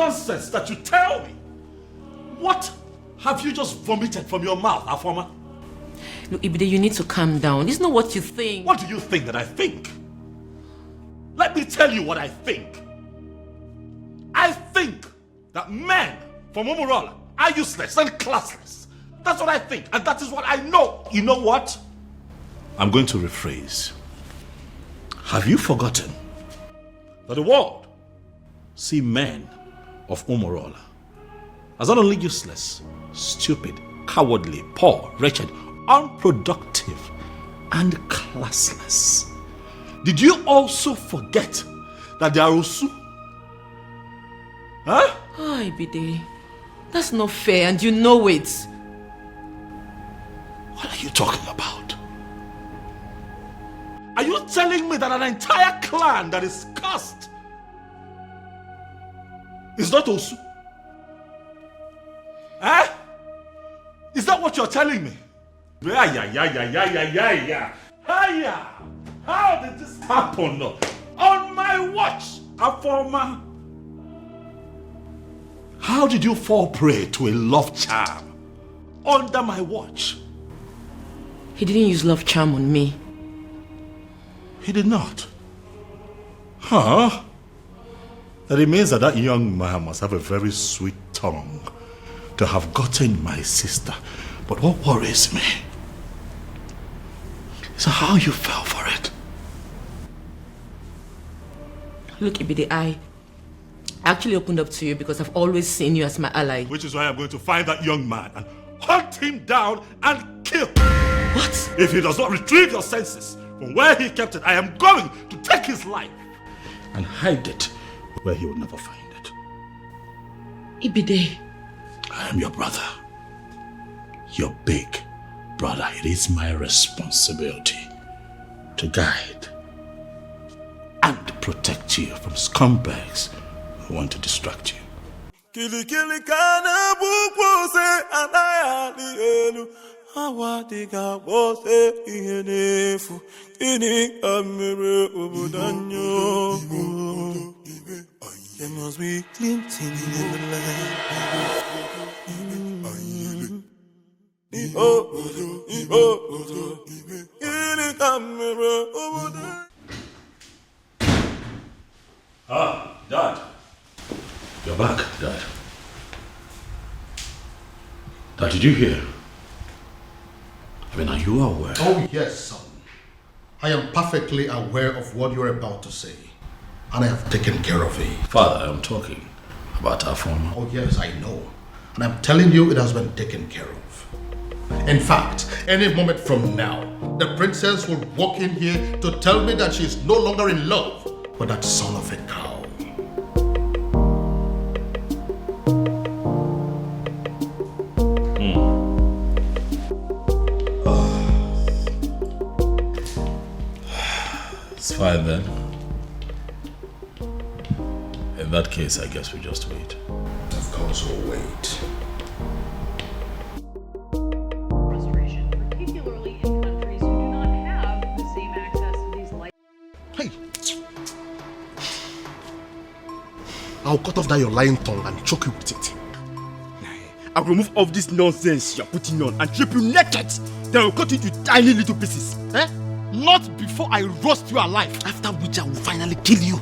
nonsense that you tell me? What have you just vomited from your mouth, Afoma? Look, Ibide, you need to calm down. This is not what you think. What do you think that I think? Let me tell you what I think. I think that men from Umurola are useless and classless. That's what I think, and that is what I know. You know what? I'm going to rephrase. Have you forgotten that the world see men of Umurola as not only useless, stupid, cowardly, poor, wretched, unproductive, and classless? Did you also forget that they are Osu? Huh? Oh, Ibide, that's not fair, and you know it. What are you talking about? Are you telling me that an entire clan that is cursed is not Osu? Eh? Is that what you're telling me? Yeah. How did this happen? On my watch, Afoma. How did you fall prey to a love charm under my watch? He didn't use love charm on me. He did not. Huh? That it means that that young man must have a very sweet tongue to have gotten my sister. But what worries me is how you fell for it. Look, Ibide, I actually opened up to you because I've always seen you as my ally. Which is why I'm going to find that young man and hunt him down and kill. What? If he does not retrieve your senses from where he kept it, I am going to take his life and hide it where he will never find it. Ibide. I am your brother. Your big brother. It is my responsibility to guide and protect you from scumbags who want to distract you. Kili kana buko se anayali elu awadiga wose ihenefu ini amere obudanyo. There must be glinting in the land. Ah, Dad. You're back, Dad. Dad, did you hear? I mean, are you aware? Oh, yes, son. I am perfectly aware of what you're about to say. And I have taken care of it. Father, I'm talking about our former. Oh, yes, I know. And I'm telling you, it has been taken care of. In fact, any moment from now, the princess will walk in here to tell me that she is no longer in love with that son of a cow. It's fine then. In that case, I guess we just wait. Of course we'll wait. Frustration, particularly in countries who do not have the same access to these light. Hey! I'll cut off that your lying tongue and choke you with it. I'll remove all this nonsense you're putting on and strip you naked. Then I'll cut you into tiny little pieces. Eh? Not before I roast you alive. After which I will finally kill you.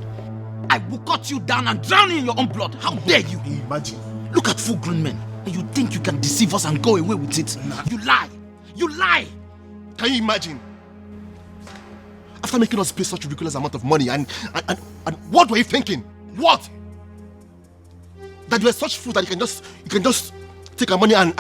I will cut you down and drown you in your own blood. How dare you? Imagine. Look at full-grown men. And you think you can deceive us and go away with it? Nah. You lie. You lie. Can you imagine? After making us pay such a ridiculous amount of money and what were you thinking? What? That you are such fool that you can just take our money and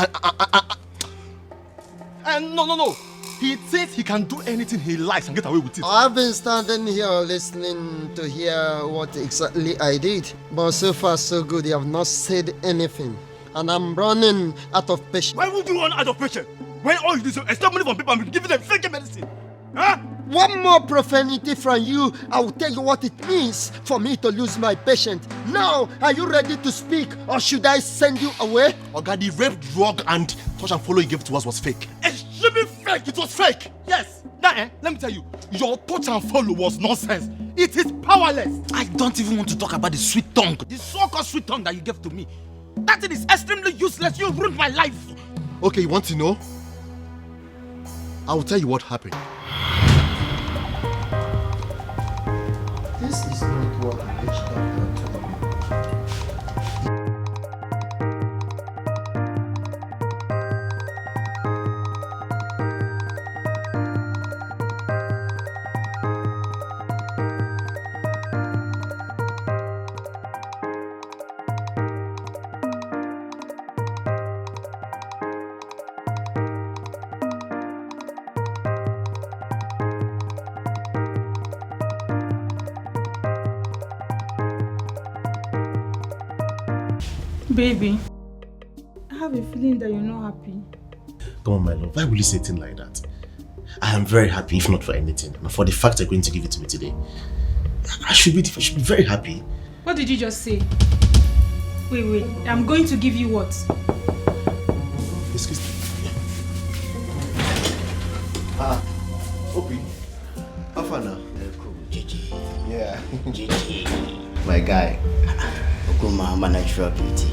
no. He thinks he can do anything he likes and get away with it. I've been standing here listening to hear what exactly I did. But so far so good, you have not said anything. And I'm running out of patience. Why would you run out of patience? When all you do is extort money from people and give them fake medicine? Huh? One more profanity from you, I will tell you what it means for me to lose my patience. Now, are you ready to speak or should I send you away? Oga, the rape, drug and touch and follow you gave to us was fake. Extremely fake! It was fake! Yes! Now, let me tell you, your touch and follow was nonsense. It is powerless. I don't even want to talk about the sweet tongue. The so-called sweet tongue that you gave to me. That thing is extremely useless. You ruined my life. Okay, you want to know? I will tell you what happened. This is not what the witch doctor told me. Baby, I have a feeling that you're not happy. Come on, my love. Why will you say things like that? I am very happy, if not for anything. And for the fact you're going to give it to me today. I should be very happy. What did you just say? Wait. I'm going to give you what? Excuse me. Obi. How far now? Gigi. Yeah. Gigi. My guy. Okuma, my natural beauty.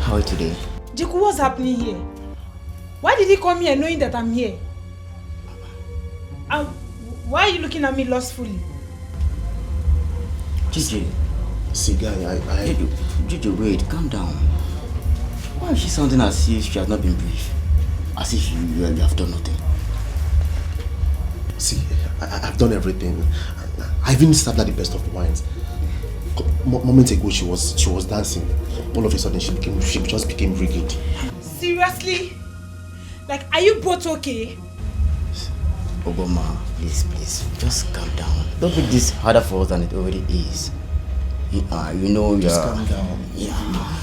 How are you today? Jiku, what's happening here? Why did he come here knowing that I'm here? Why are you looking at me lustfully? Gigi. See, guy, Gigi, wait, calm down. Why is she sounding as if she has not been briefed? As if you have done nothing? See, I've done everything. I've even served her the best of the wines. Moments ago, she was dancing. All of a sudden, she just became rigid. Seriously? Like, are you both okay? Obama, please, just calm down. Don't make this harder for us than it already is. Just calm down. Yeah.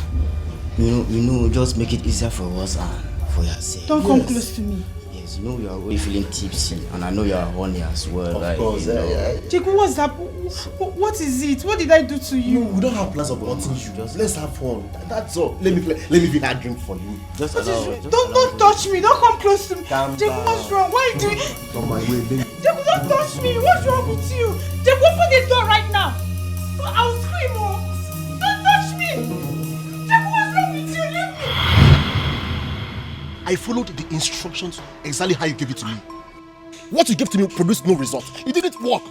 You know, just make it easier for us and for yourself. Don't come close to me. Yes, you know you are already feeling tipsy, and I know you are horny as well. Of course, yeah. Jiku, what's up? What is it? What did I do to you? No, we don't have plans of wanting you. Let's have fun. That's all. Let me be that drink for you. Just Don't touch me. Don't come close to me. Calm Jiku, down. what's wrong? Why are you doing? On my way, baby. Jiku, don't touch me. What's wrong with you? Jiku, open the door right now. I'll scream. Oh. Don't touch me. Jiku, what's wrong with you? Leave me. I followed the instructions exactly how you gave it to me. What you gave to me produced no result. It didn't work.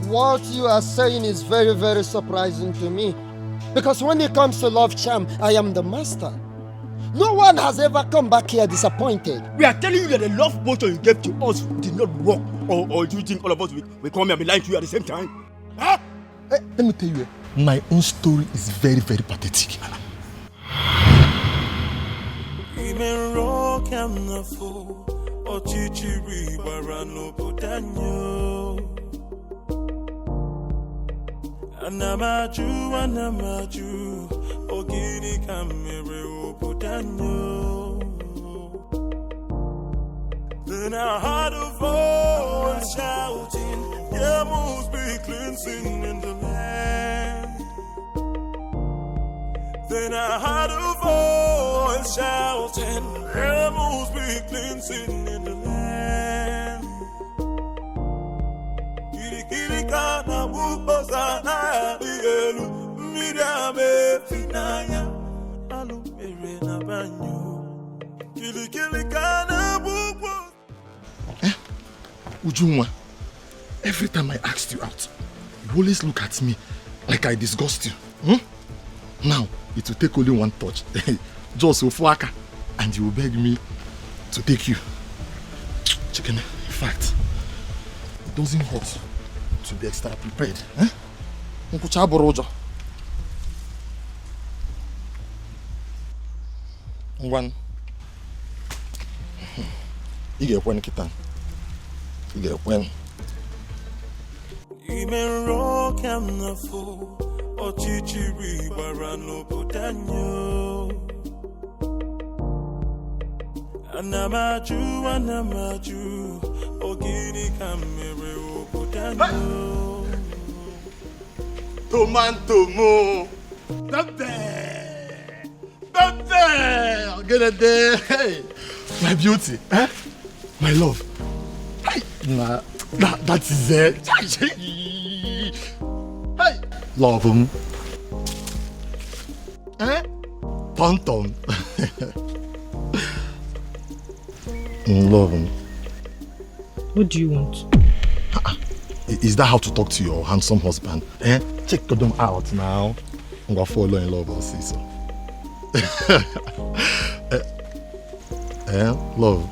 What you are saying is very, very surprising to me. Because when it comes to love charm, I am the master. No one has ever come back here disappointed. We are telling you that the love potion you gave to us did not work. Or do you think all of us will come here and be lying to you at the same time? Huh? Hey, let me tell you, my own story is very, very pathetic. Anamaju, ogini kamere oputanyo. Then I heard a voice shouting, there must be cleansing in the land. Then I heard a voice shouting, there must be cleansing in the land. Kirikirikana bukosana dielu, mirame finaya, alumere na banyo. Kirikirikana bukosana. Ujunwa, every time I asked you out, you always look at me like I disgust you. Now, it will take only one touch, just Ofuaka, and you will beg me to take you. Chicken, in fact, it doesn't hurt to be extra prepared. One. You get one kitan. You get one. Even rock and the fool, or chichiri barano putanyo. Anamaju, ogini kamere putanyo. Tomantomo. Baby! Get it there. Hey, my beauty. Eh? My love. Nah, that is it. Hey, love him. Tonton. Love him. What do you want? Is that how to talk to your handsome husband? Check them out now. I'm gonna fall in love, I'll see so. Love.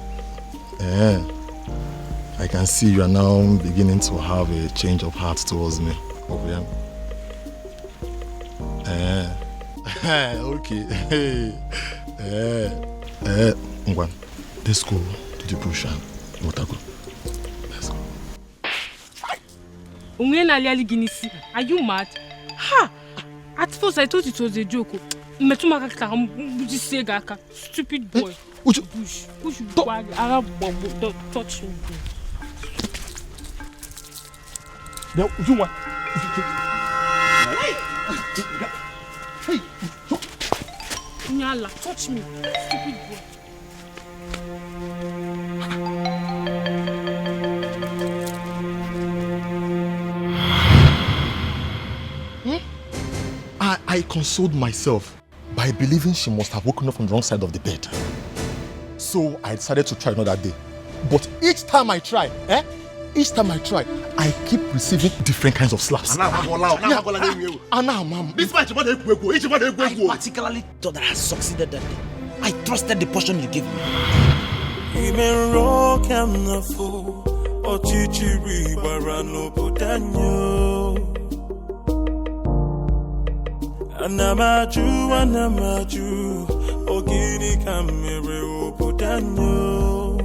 I can see you are now beginning to have a change of heart towards me. Okay. Ngwan, let's go to the bush and Motago. Let's go. Are you mad? Ha! At first I thought it was a joke. Stupid boy. Push don't touch me. No, you want? Hey! Nyala, touch me. Stupid boy. I consoled myself by believing she must have woken up from the wrong side of the bed. So I decided to try another day. But each time I try, I keep receiving different kinds of slaps. I particularly thought that I succeeded that day. I trusted the portion you gave me. Anamaju, ogini kamere obudanyo.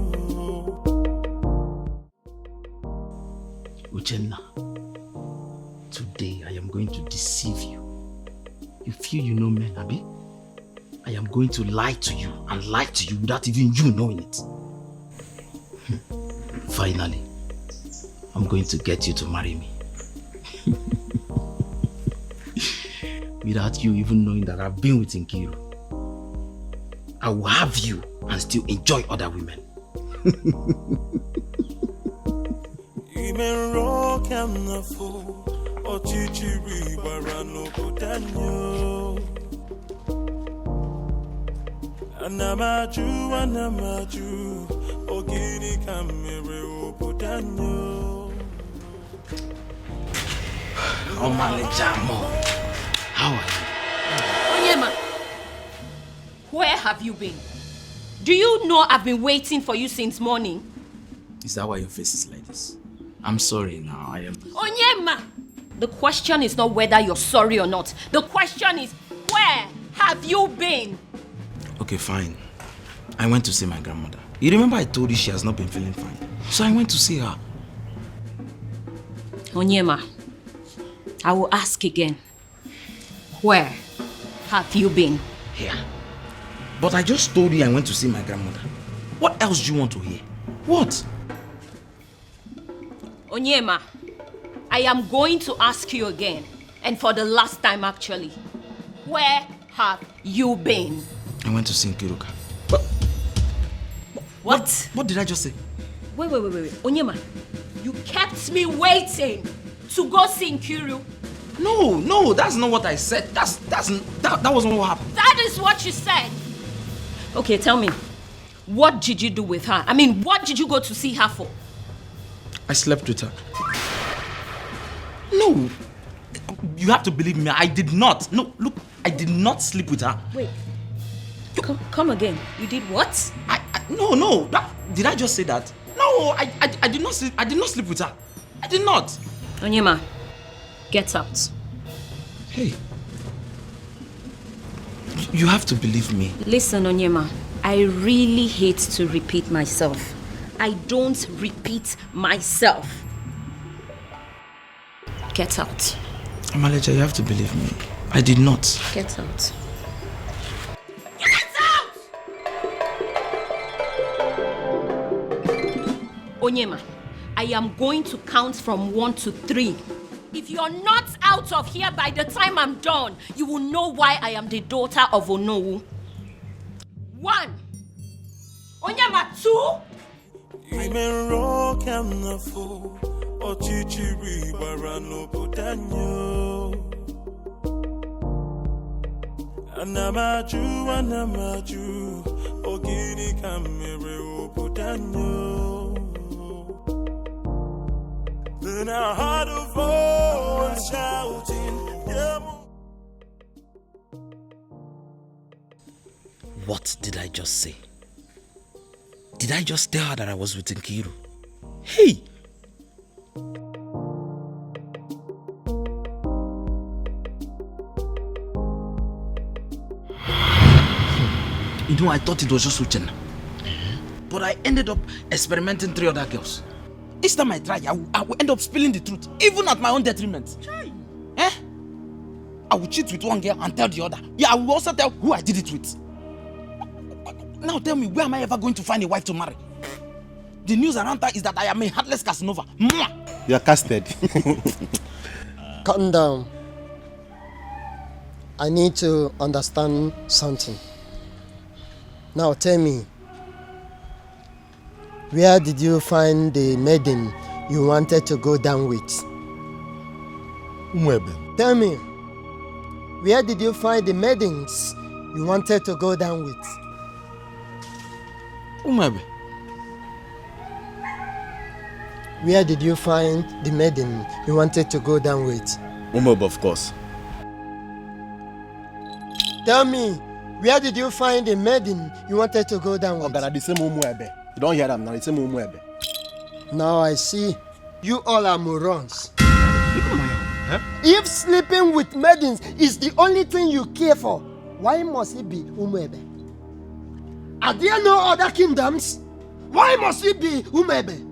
Uchenna, today I am going to deceive you. You feel you know men, Abi? I am going to lie to you and lie to you without even you knowing it. Finally, I'm going to get you to marry me. Without you even knowing that I've been with Nkiru. I will have you and still enjoy other women. Oh my Jamo. How are you? Onyema, where have you been? Do you know I've been waiting for you since morning? Is that why your face is like this? I'm sorry now, I am... Onyema! The question is not whether you're sorry or not. The question is, where have you been? Okay, fine. I went to see my grandmother. You remember I told you she has not been feeling fine? So I went to see her. Onyema, I will ask again. Where have you been? Here. But I just told you I went to see my grandmother. What else do you want to hear? What? Onyema, I am going to ask you again, and for the last time actually. Where have you been? I went to see Nkiruka. What? What did I just say? Wait. Onyema, you kept me waiting to go see Nkiru. No, that's not what I said. That wasn't what happened. That is what you said. Okay, tell me, what did you do with her? I mean, what did you go to see her for? I slept with her. No, you have to believe me. I did not. No, look, I did not sleep with her. Wait, come again. You did what? No. Did I just say that? No, I did not sleep. I did not sleep with her. I did not. Onyema, get out. Hey, you have to believe me. Listen, Onyema, I really hate to repeat myself. I don't repeat myself. Get out. Amaleja, you have to believe me. I did not. Get out. Onyema, I am going to count from 1 to 3. If you're not out of here by the time I'm done, you will know why I am the daughter of Onowu. 1. Onyema, 2. Ime rock and the fool, or chichiri barano putanyo. Anamaju, ogini kamere putanyo. Then I heard a voice shouting, yeah. What did I just say? Did I just tell her that I was with Nkiru? Hey! You know, I thought it was just Uchenna. But I ended up experimenting 3 other girls. Each time I try, I will end up spilling the truth, even at my own detriment. Eh? I will cheat with one girl and tell the other. Yeah, I will also tell who I did it with. Now tell me, where am I ever going to find a wife to marry? The news around her is that I am a heartless Casanova. You are casted. Calm down. I need to understand something. Now tell me, where did you find the maiden you wanted to go down with? Umwebe. Tell me, where did you find the maidens you wanted to go down with? Umwebe. Where did you find the maiden you wanted to go down with? Umwebe, of course. Tell me, where did you find the maiden you wanted to go down with? Ogara, the same Umwebe. You don't hear them now, the same Umwebe. Now I see. You all are morons. If sleeping with maidens is the only thing you care for, why must it be Umwebe? Are there no other kingdoms? Why must it be Umwebe?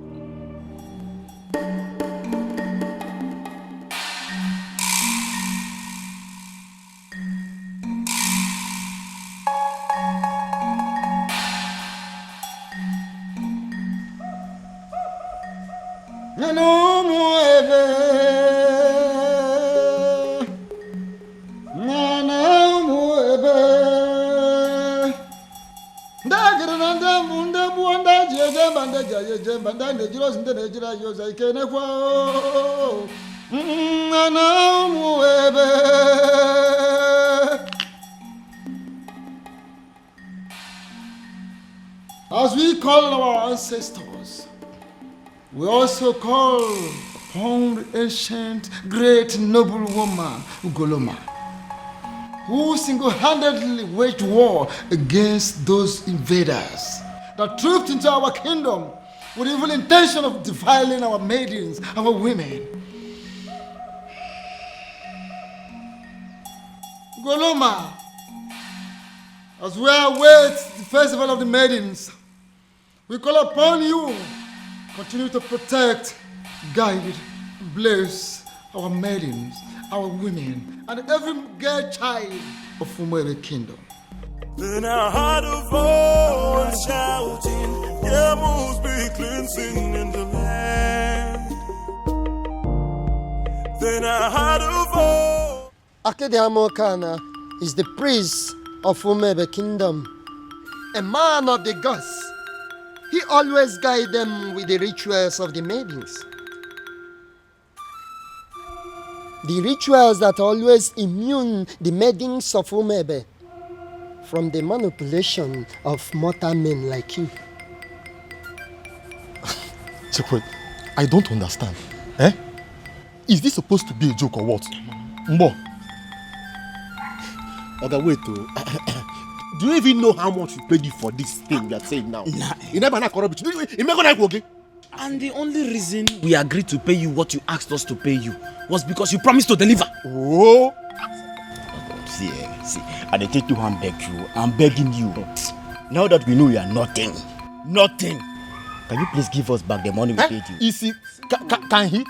As we call our ancestors, we also call upon the ancient, great, noble woman, Ugoloma, who single-handedly waged war against those invaders that trooped into our kingdom with the evil intention of defiling our maidens, our women. Ugoloma, as we await the festival of the maidens, we call upon you. Continue to protect, guide, bless our maidens, our women, and every girl child of Umwebe kingdom. Then I heard a voice shouting, there must be cleansing in the land. Then I heard a voice. Akedeamokana is the priest of Umwebe kingdom, a man of the gods. He always guides them with the rituals of the maidens. The rituals that always immune the maidens of Umwebe from the manipulation of mortal men like you. Chekwe, I don't understand. Eh? Is this supposed to be a joke or what? Mbo. Okay, wait. Do you even know how much we paid you for this thing you are saying now? Nah. You never know corrupt. You never know okay? And the only reason we agreed to pay you what you asked us to pay you was because you promised to deliver. Oh. See, I dey take you and beg you. I'm begging you. Now that we know you are nothing, can you please give us back the money we paid you? Is he? Can he?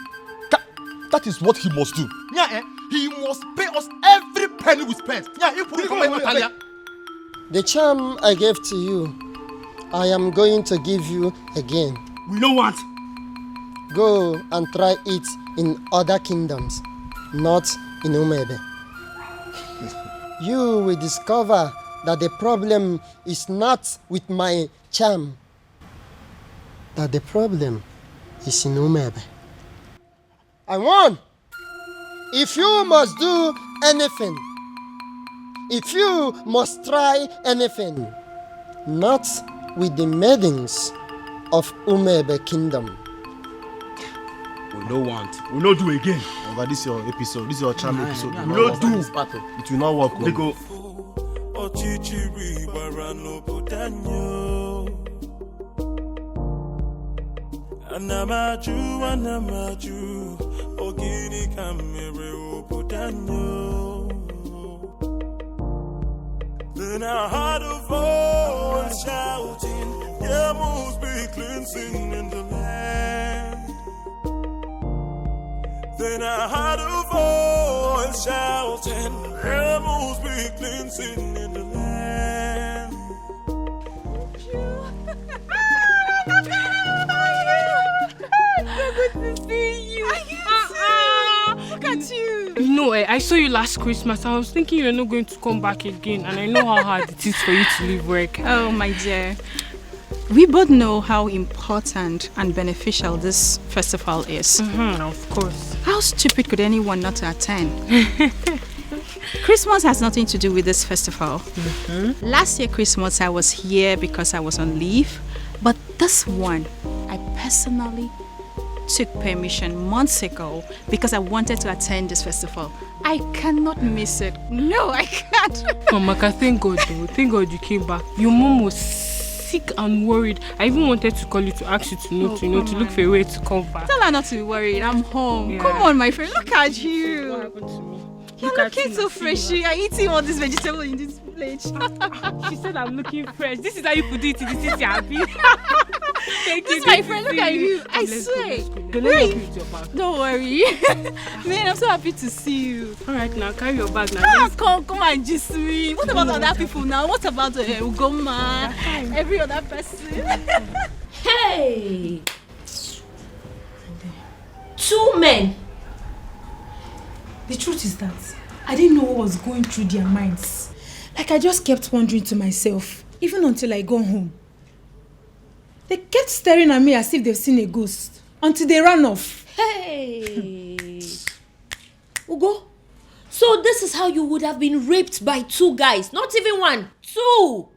That is what he must do. Yeah, he must pay us every penny we spent. Yeah, he put it. The charm I gave to you, I am going to give you again. We don't want. Go and try it in other kingdoms, not in Umwebe. You will discover that the problem is not with my charm, that the problem is in Umebe. I won! If you must do anything, if you must try anything, not with the maidens of Umebe Kingdom. We don't want. We don't do again. Over this your episode, this is your charm episode. We don't do. It will not work. We go. Anamaju, ogini kamere oputanyo. Then I heard a voice shouting, there must be cleansing in the land. Then I heard a voice shouting, there must be cleansing in the land. So good to see you. Look at you. No, I saw you last Christmas. I was thinking you're not going to come back again, and I know how hard it is for you to leave work. Oh, my dear. We both know how important and beneficial this festival is. Of course. How stupid could anyone not to attend? Christmas has nothing to do with this festival. Last year Christmas I was here because I was on leave, but this one I personally took permission months ago because I wanted to attend this festival. I cannot miss it. No, I can't. Mama, thank God though. Thank God you came back. Your mom was sick and worried. I even wanted to call you to ask you to look for a way to come back. Tell her not to be worried. I'm home. Yeah. Come on, my friend. Look at you. What happened to me? You're looking so fresh. You're eating all this vegetable in this plate. She said I'm looking fresh. This is how you put it in the city, happy. Thank this you. Is my friend. Look at you. I swear. Don't worry. Man, I'm so happy to see you. Alright, now carry your bag now. Come and just me. What about other people now? What about Ugoma? Every other person? Hey! 2 men. The truth is that I didn't know what was going through their minds. Like I just kept wondering to myself, even until I got home. They kept staring at me as if they've seen a ghost, until they ran off. Hey! Ugo, so this is how you would have been raped by 2 guys, not even 1, 2!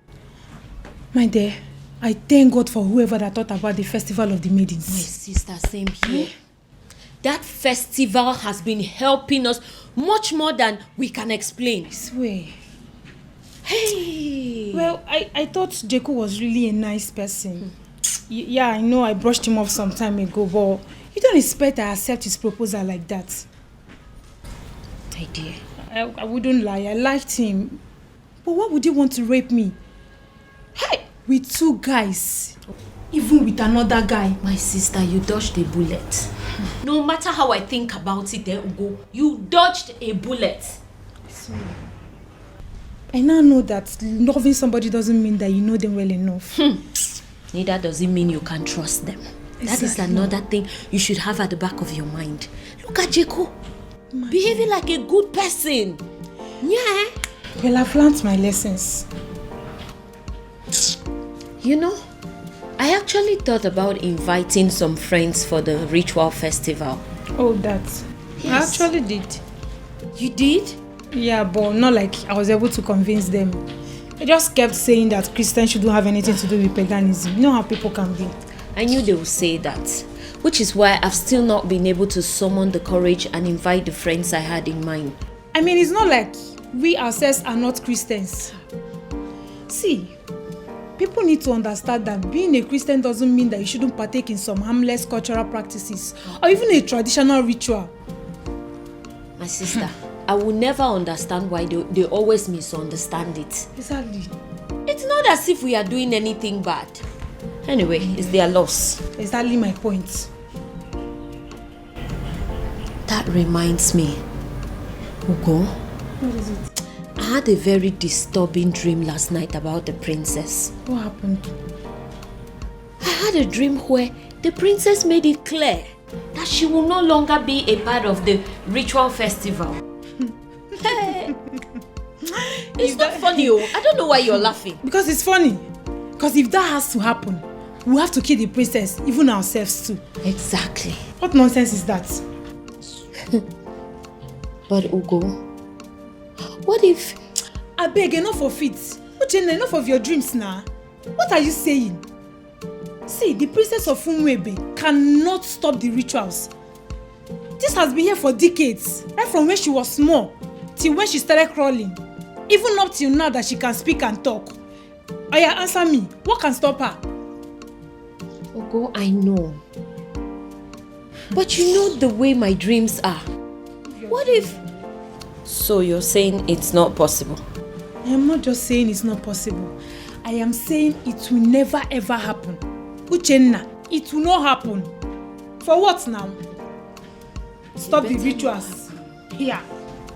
My dear, I thank God for whoever that thought about the Festival of the Maidens. My sister, same here. That festival has been helping us much more than we can explain. I swear. Hey! Well, I thought Jeku was really a nice person. Yeah, I know I brushed him off some time ago, but you don't expect I accept his proposal like that. My dear. I wouldn't lie, I liked him. But why would he want to rape me? Hey! With 2 guys. Even with another guy. My sister, you dodged a bullet. No matter how I think about it, Ugo, you dodged a bullet. Sorry. I now know that loving somebody doesn't mean that you know them well enough. Neither does it mean you can trust them. Exactly. That is another thing you should have at the back of your mind. Look at Jeko. Behaving like a good person. Yeah. Well, I've learned my lessons. You know, I actually thought about inviting some friends for the ritual festival. Oh, that. Yes. I actually did. You did? Yeah, but not like I was able to convince them. They just kept saying that Christians shouldn't have anything to do with paganism. You know how people can be. I knew they would say that. Which is why I've still not been able to summon the courage and invite the friends I had in mind. I mean, it's not like we ourselves are not Christians. See, people need to understand that being a Christian doesn't mean that you shouldn't partake in some harmless cultural practices or even a traditional ritual. My sister, I will never understand why they always misunderstand it. Exactly. It's not as if we are doing anything bad. Anyway, it's their loss. Exactly my point. That reminds me. Ugo? What is it? I had a very disturbing dream last night about the princess. What happened? I had a dream where the princess made it clear that she will no longer be a part of the ritual festival. It's not funny, oh. I don't know why you're laughing. Because it's funny. Because if that has to happen, we have to kill the princess, even ourselves too. Exactly. What nonsense is that? But Ugo, what if... I beg, enough of it. Uchenna, enough of your dreams now. What are you saying? See, the princess of Umwebe cannot stop the rituals. This has been here for decades, right from when she was small till when she started crawling. Even up till now that she can speak and talk. Oya, answer me. What can stop her? Ugo, I know. But you know the way my dreams are. What if... So you're saying it's not possible? I am not just saying it's not possible. I am saying it will never ever happen. Uchenna, it will not happen. For what now? Stop the rituals. Here.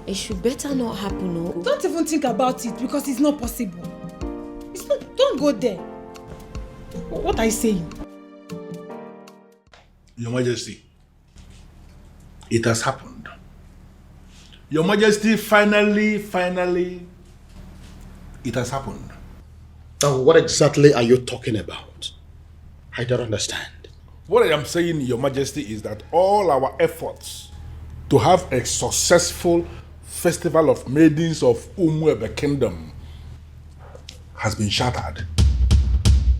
It should better not happen, no? Don't even think about it because it's not possible. It's not. Don't go there. What are you saying? Your Majesty, it has happened. Your Majesty, finally, it has happened. Now, what exactly are you talking about? I don't understand. What I am saying, Your Majesty, is that all our efforts to have a successful festival of maidens of Umwebe Kingdom has been shattered.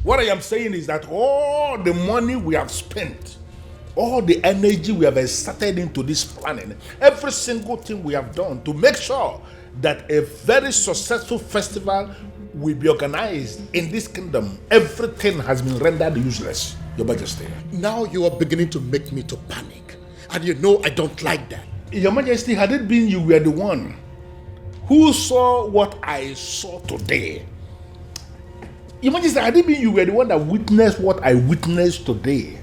What I am saying is that all the money we have spent, all the energy we have exerted into this planning, every single thing we have done to make sure that a very successful festival will be organized in this kingdom, everything has been rendered useless, Your Majesty. Now you are beginning to make me to panic. And you know I don't like that. Your Majesty, had it been you were the one who saw what I saw today, Your Majesty, had it been you were the one that witnessed what I witnessed today,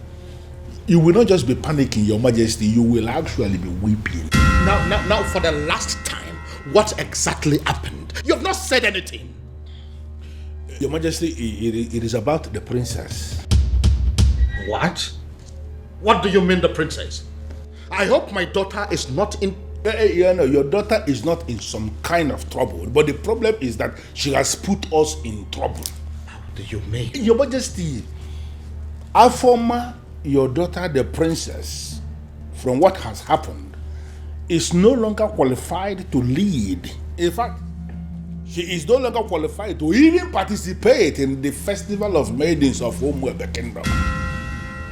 you will not just be panicking, Your Majesty, you will actually be weeping. Now, for the last time, what exactly happened? You have not said anything. Your Majesty, it is about the princess. What? What do you mean, the princess? I hope my daughter is not in... Your daughter is not in some kind of trouble, but the problem is that she has put us in trouble. How do you mean? Your Majesty, Afoma, your daughter, the princess, from what has happened, is no longer qualified to lead. In fact, she is no longer qualified to even participate in the festival of maidens of Umwebe Kingdom.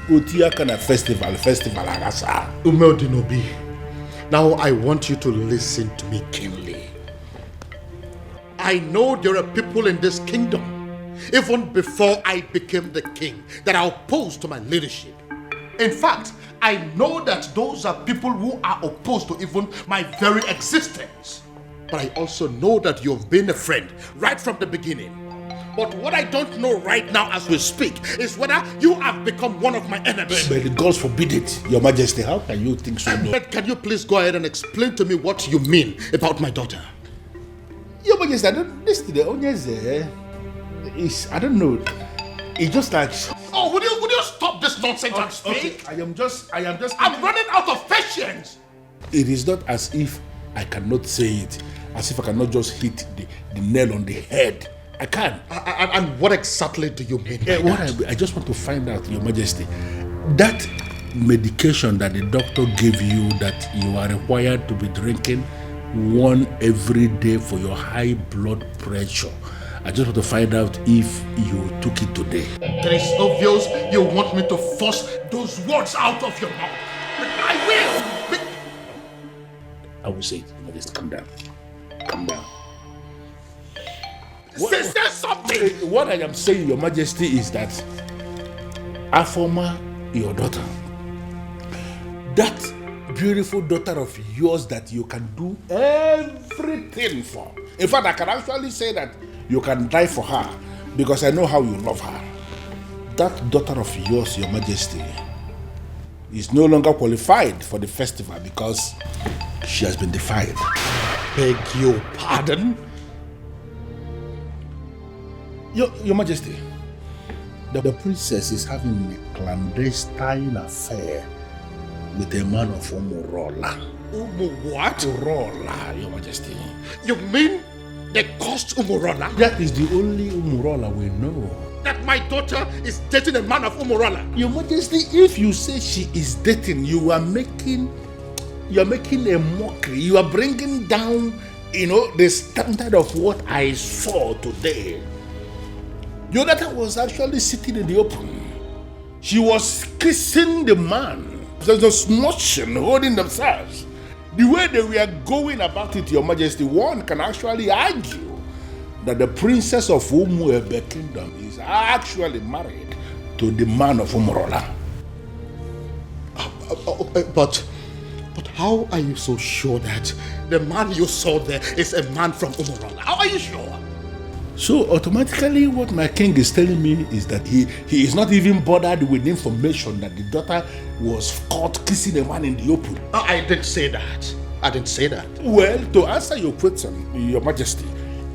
Utia kana festival agasa. Umeodinobi, now I want you to listen to me keenly. I know there are people in this kingdom, even before I became the king, that are opposed to my leadership. In fact, I know that those are people who are opposed to even my very existence. But I also know that you've been a friend right from the beginning. But what I don't know right now as we speak is whether you have become one of my enemies. But the gods forbid it, Your Majesty. How can you think so? But can you please go ahead and explain to me what you mean about my daughter? Your Majesty, I don't listen to the onions. I don't know. It's just like... Oh, would you stop this nonsense and speak? Okay. I am just... I'm running out of patience. It is not as if I cannot say it, as if I cannot just hit the nail on the head. I can. And what exactly do you mean by that? I just want to find out, Your Majesty, that medication that the doctor gave you that you are required to be drinking one every day for your high blood pressure, I just want to find out if you took it today. It is obvious you want me to force those words out of your mouth. But I will. I will say it. Your Majesty, calm down. Calm down. Say something! What I am saying, Your Majesty, is that Afoma, your daughter, that beautiful daughter of yours that you can do everything for. In fact, I can actually say that you can die for her because I know how you love her. That daughter of yours, Your Majesty, is no longer qualified for the festival because she has been defiled. Beg your pardon? Your Majesty, the princess is having a clandestine affair with a man of Umurola. What? Umurola, Your Majesty. You mean they caused Umurola? That is the only Umurola we know. that my daughter is dating a man of Umorola? Your Majesty, if you say she is dating, you are making a mockery. You are bringing down, the standard of what I saw today. Your daughter was actually sitting in the open. She was kissing the man. There's a smooching, holding themselves. The way they were going about it, Your Majesty, one can actually argue that the princess of Umuebe Kingdom is actually married to the man of Umorola. But how are you so sure that the man you saw there is a man from Umorola? How are you sure? So automatically what my king is telling me is that he is not even bothered with information that the daughter was caught kissing a man in the open. I didn't say that. Well, to answer your question, Your Majesty,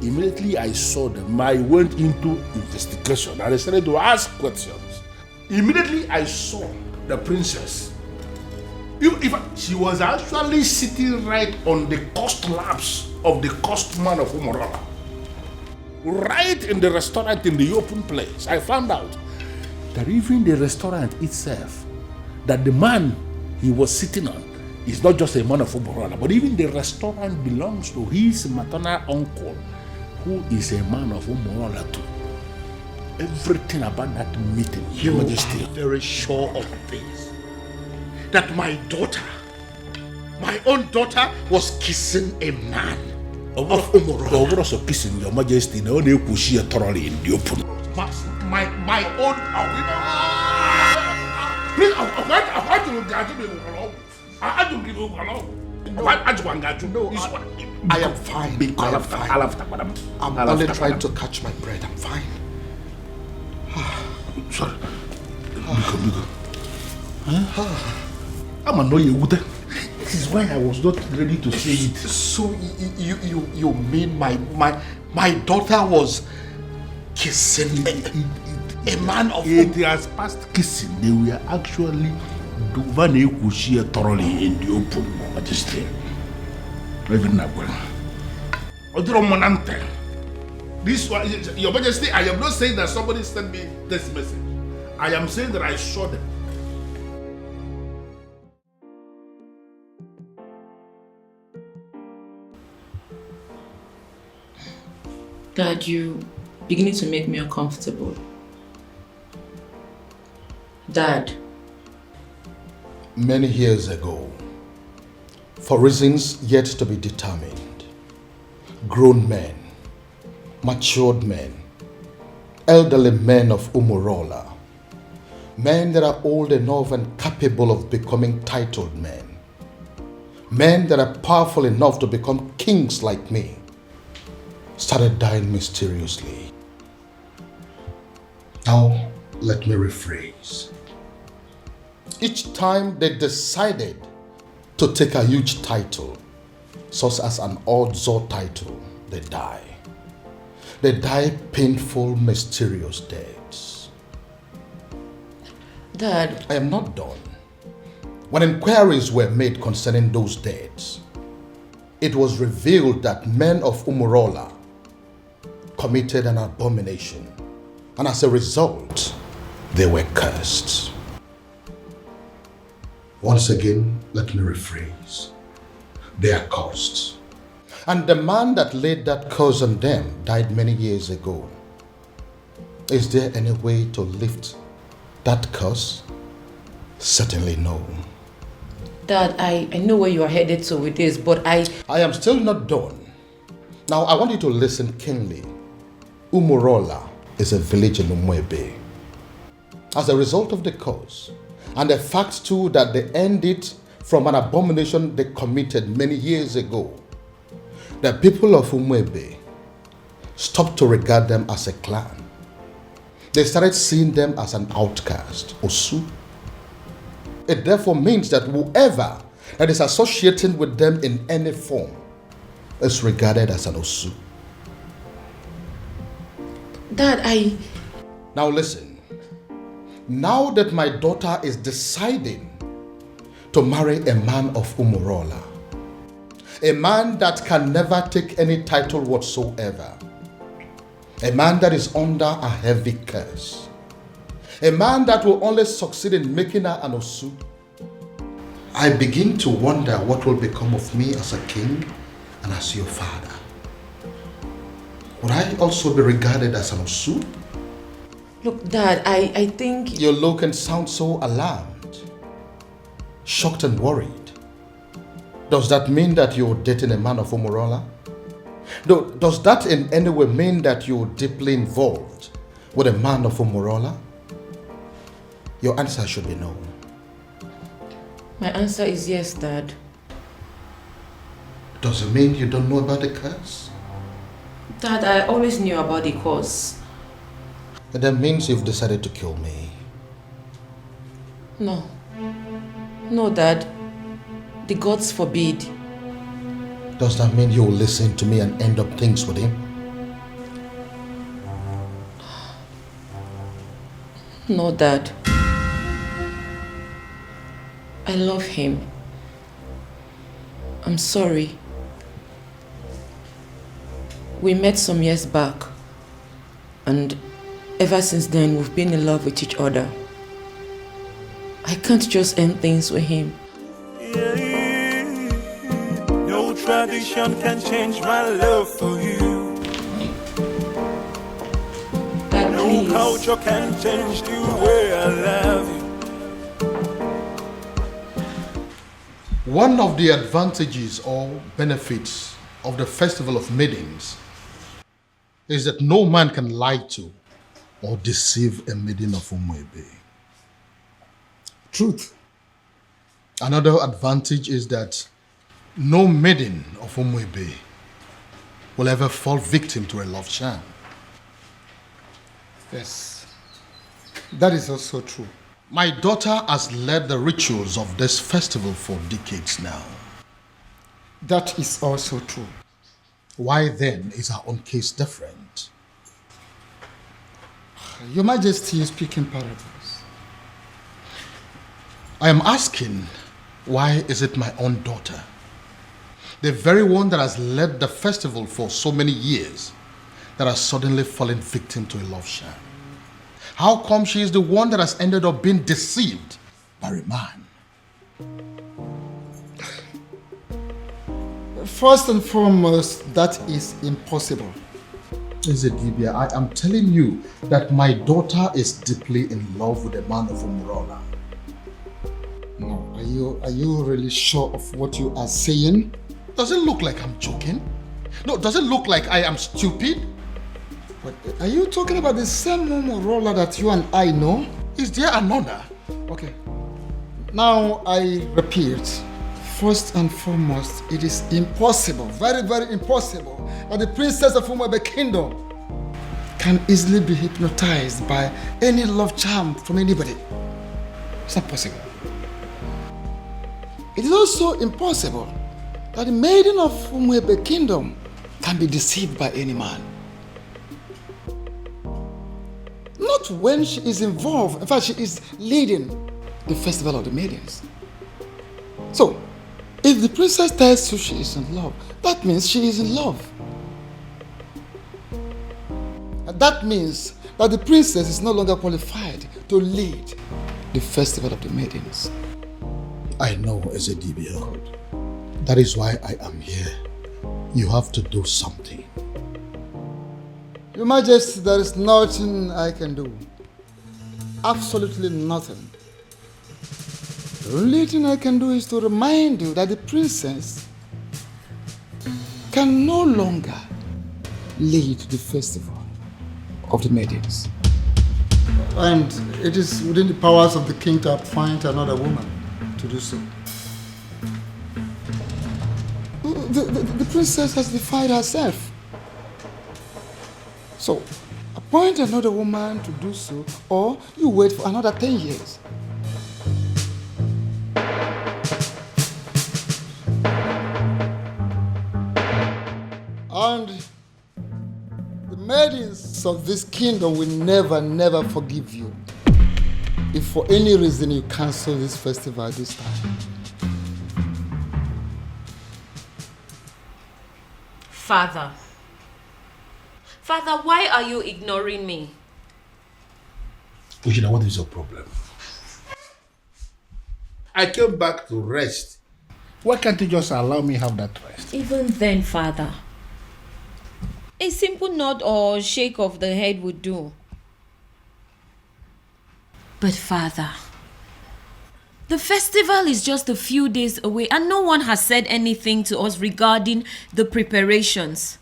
immediately I saw them, I went into investigation and I started to ask questions. Immediately I saw the princess. If she was actually sitting right on the cost laps of the cost man of Umorola. Right in the restaurant in the open place, I found out that even the restaurant itself, that the man he was sitting on is not just a man of Umorola, but even the restaurant belongs to his maternal uncle, who is a man of Umorola too. Everything about that meeting, Your Majesty. Are very sure of this. That my daughter, my own daughter, was kissing a man of Umorola. Also kissing, Your Majesty, no one could see her thoroughly in the open. My own. Please, I am fine. I'm only trying to catch my breath. I'm fine. Sorry. Biko. I'm annoyed. This is why I was not ready to say it. So you mean my daughter was kissing a man of it has passed kissing. They were actually doing thoroughly in the open, Majesty. Even now, this one, Your Majesty, I am not saying that somebody sent me this message. I am saying that I saw them. Dad, you beginning to make me uncomfortable. Dad. Many years ago, for reasons yet to be determined, grown men, matured men, elderly men of Umorola, men that are old enough and capable of becoming titled men that are powerful enough to become kings like me, started dying mysteriously. Now, let me rephrase. Each time they decided to take a huge title, such as an Odzo title, they die. They die painful, mysterious deaths. Dad. I am not done. When inquiries were made concerning those deaths, it was revealed that men of Umorola committed an abomination, and as a result, they were cursed. Once again, let me rephrase. They are cursed. And the man that laid that curse on them died many years ago. Is there any way to lift that curse? Certainly no. Dad, I know where you are headed to with this, but I am still not done. Now, I want you to listen keenly. Umorola is a village in Umuebe. As a result of the curse, and the fact too that they ended from an abomination they committed many years ago, the people of Umuebe stopped to regard them as a clan. They started seeing them as an outcast, Osu. It therefore means that whoever that is associating with them in any form is regarded as an Osu. Dad, Now listen. Now that my daughter is deciding to marry a man of Umorola, a man that can never take any title whatsoever, A man that is under a heavy curse. A man that will only succeed in making her an Osu. I begin to wonder what will become of me as a king and as your father. Would I also be regarded as an Osu? Look, Dad, I think... You look and sound so alarmed, shocked and worried. Does that mean that you're dating a man of Umurola? Does that in any way mean that you're deeply involved with a man of Umurola? Your answer should be no. My answer is yes, Dad. Does it mean you don't know about the curse? Dad, I always knew about the cause. That means you've decided to kill me. No. No, Dad. The gods forbid. Does that mean you'll listen to me and end up things with him? No, Dad. I love him. I'm sorry. We met some years back, and ever since then we've been in love with each other. I can't just end things with him. No tradition can change my love for you. Dad, no please. culture can change the way I love you. One of the advantages or benefits of the Festival of Maidens is that no man can lie to or deceive a maiden of Umuebe. Truth. Another advantage is that no maiden of Umuebe will ever fall victim to a love charm. Yes, that is also true. My daughter has led the rituals of this festival for decades now. That is also true. Why then is our own case different? Your Majesty is speaking parables. I am asking, why is it my own daughter, the very one that has led the festival for so many years, that has suddenly fallen victim to a love charm? How come she is the one that has ended up being deceived by a man? First and foremost, that is impossible. Ezedibia, I am telling you that my daughter is deeply in love with a man of Umurola. No, are you really sure of what you are saying? Does it look like I'm joking? No, does it look like I am stupid? But are you talking about the same Umurola that you and I know? Is there another? Okay. Now I repeat, first and foremost, it is impossible, very, very impossible, that the princess of Umuebe Kingdom can easily be hypnotized by any love charm from anybody. It's not possible. It is also impossible that the maiden of Umuebe Kingdom can be deceived by any man. Not when she is involved. In fact, she is leading the Festival of the Maidens. So, if the princess tells you she is in love, that means she is in love. And that means that the princess is no longer qualified to lead the Festival of the Maidens. I know, Ezedibia. That is why I am here. You have to do something. Your Majesty, there is nothing I can do. Absolutely nothing. The only thing I can do is to remind you that the princess can no longer lead the Festival of the Maidens. And it is within the powers of the king to appoint another woman to do so. The princess has defied herself. So, appoint another woman to do so, or you wait for another 10 years. And the maidens of this kingdom will never forgive you if for any reason you cancel this festival this time. Father, Father, why are you ignoring me? Ujina, what is your problem? I came back to rest. Why can't you just allow me have that rest? Even then, Father, a simple nod or shake of the head would do. But Father, the festival is just a few days away and no one has said anything to us regarding the preparations.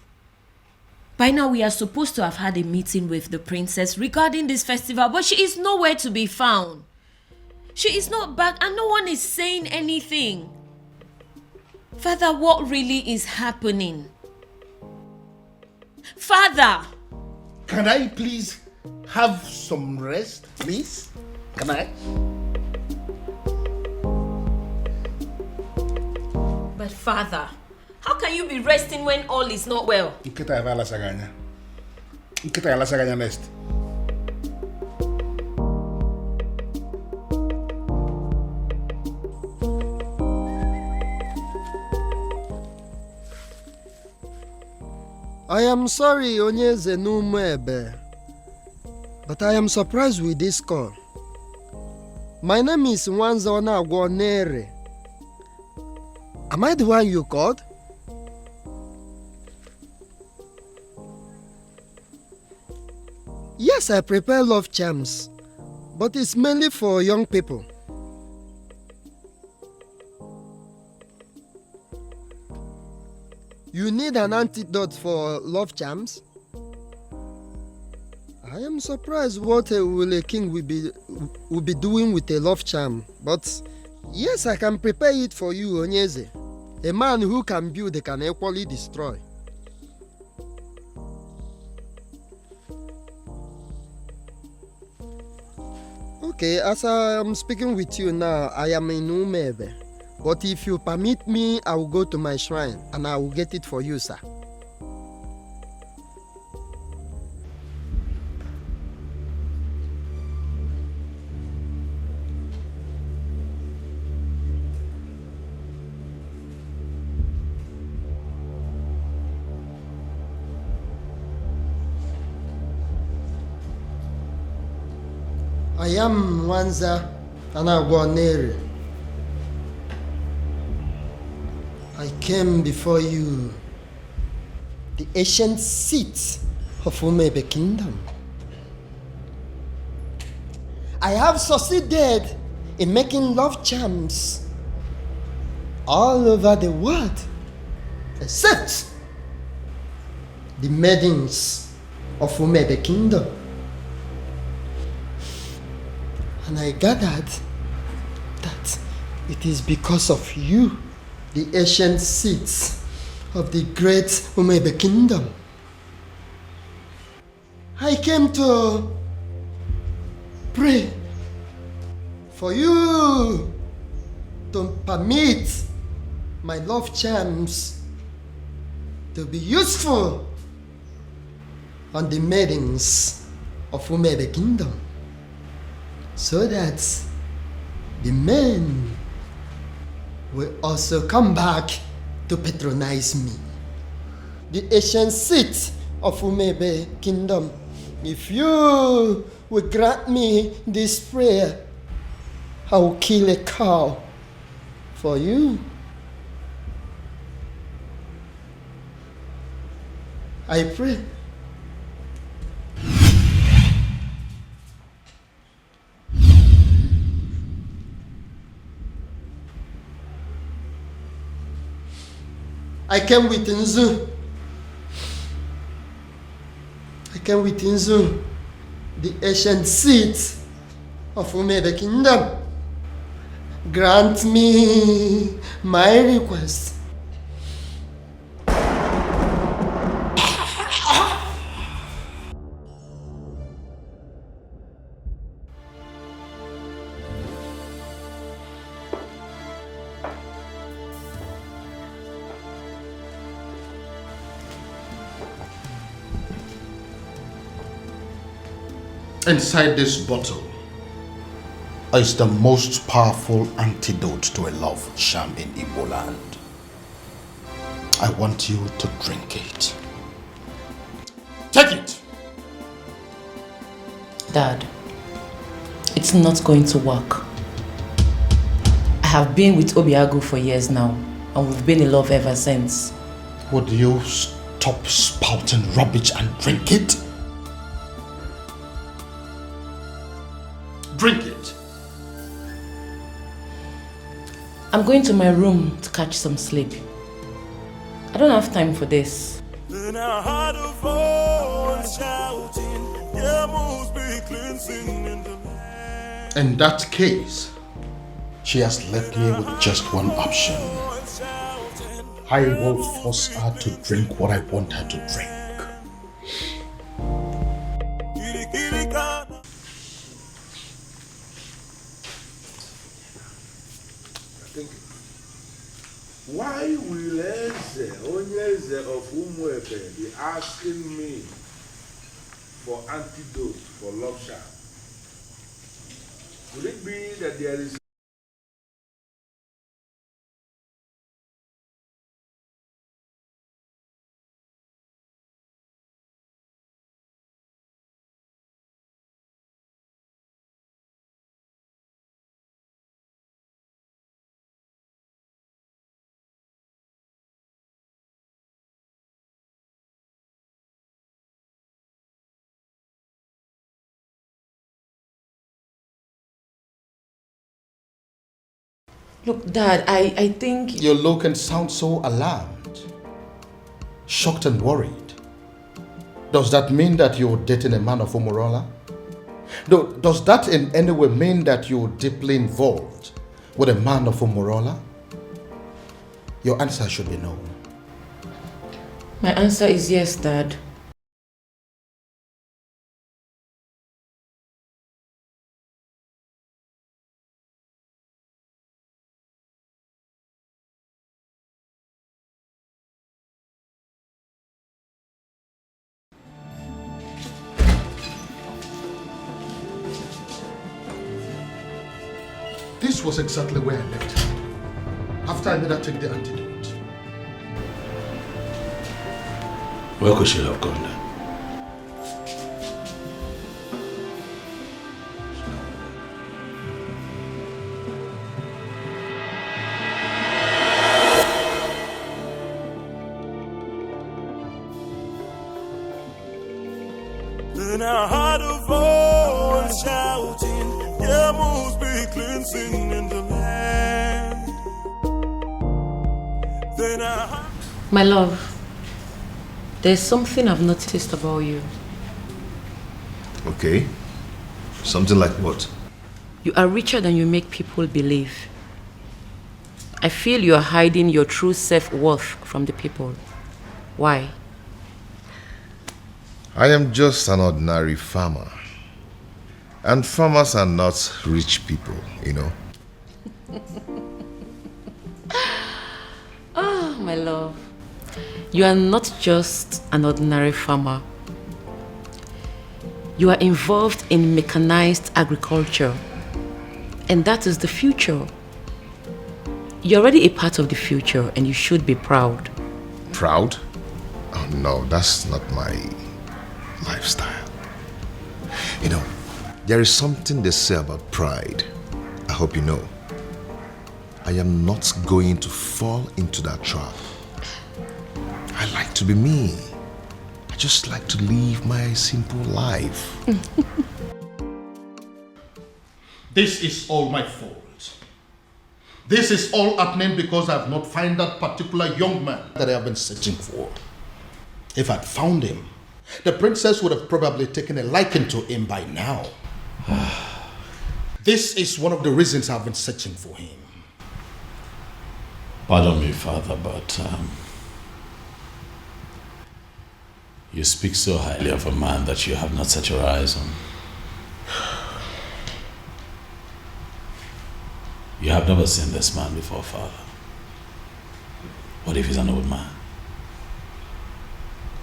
By now we are supposed to have had a meeting with the princess regarding this festival, but she is nowhere to be found. She is not back and no one is saying anything. Father, what really is happening? Father! Can I please have some rest, please? Can I? But Father, how can you be resting when all is not well? Nkita ya vala saganya. Nkita ya la saganya next. I am sorry, Onyeze Numebe, but I am surprised with this call. My name is Nwanzona Gwonere. Am I the one you called? Yes, I prepare love charms, but it's mainly for young people. You need an antidote for love charms? I am surprised what a king will be doing with a love charm, but yes, I can prepare it for you, Onyeze. A man who can build can equally destroy. Okay, as I am speaking with you now, I am in Umebe. But if you permit me, I will go to my shrine and I will get it for you, sir. I am Nwanza Anagwanere. I came before you, the ancient seat of Umebe Kingdom. I have succeeded in making love charms all over the world, except the maidens of Umebe Kingdom. And I gathered that it is because of you, the ancient seats of the great Umebe Kingdom. I came to pray for you to permit my love charms to be useful on the maidens of Umebe Kingdom, so that the men will also come back to patronize me. The ancient seat of Umebe Kingdom, if you will grant me this prayer, I will kill a cow for you. I pray. I came with Nzu. I came with Nzu, the ancient seat of Umebe Kingdom. Grant me my request. Inside this bottle is the most powerful antidote to a love charm in Igbo land. I want you to drink it. Take it! Dad, it's not going to work. I have been with Obiago for years now, and we've been in love ever since. Would you stop spouting rubbish and drink it? Drink it! I'm going to my room to catch some sleep. I don't have time for this. Then I heard a voice shouting, there must be cleansing in the land. In that case, she has left me with just one option. I will force her to drink what I want her to drink. Why will Onyeze of Umuefe be asking me for antidote for love charm? Could it be that there is Look, Dad, I think... You look and sound so alarmed, shocked and worried. Does that mean that you're dating a man of Umurola? Does that in any way mean that you're deeply involved with a man of Umurola? Your answer should be no. My answer is yes, Dad. This was exactly where I left her, after I made her take the antidote. where could she have gone then? Then I heard a voice shouting, there must be cleansing in the land. Then I heard... My love, there's something I've noticed about you. Okay. Something like what? You are richer than you make people believe. I feel you are hiding your true self-worth from the people. Why? I am just an ordinary farmer. And farmers are not rich people, you know. Oh, my love. You are not just an ordinary farmer. You are involved in mechanized agriculture. And that is the future. You're already a part of the future and you should be proud. Proud? Oh no, that's not my lifestyle. You know, there is something they say about pride. I hope you know. I am not going to fall into that trap. I like to be me. I just like to live my simple life. This is all my fault. This is all happening because I have not found that particular young man that I have been searching for. If I'd found him, the princess would have probably taken a liking to him by now. This is one of the reasons I've been searching for him. Pardon me, Father, but you speak so highly of a man that you have not set your eyes on. You have never seen this man before, Father. What if he's an old man?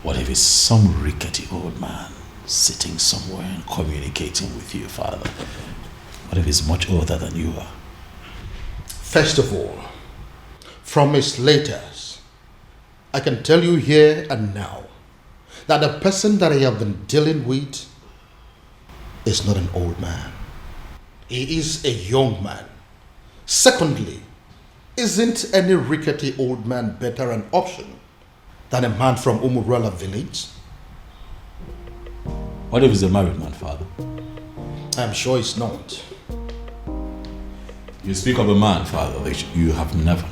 What if he's some rickety old man sitting somewhere and communicating with you, Father? What if he's much older than you are? First of all, from his letters, I can tell you here and now that the person that I have been dealing with is not an old man. He is a young man. Secondly, isn't any rickety old man better an option than a man from Umurala village? What if he's a married man, Father? I'm sure it's not. You speak of a man, Father, that you have never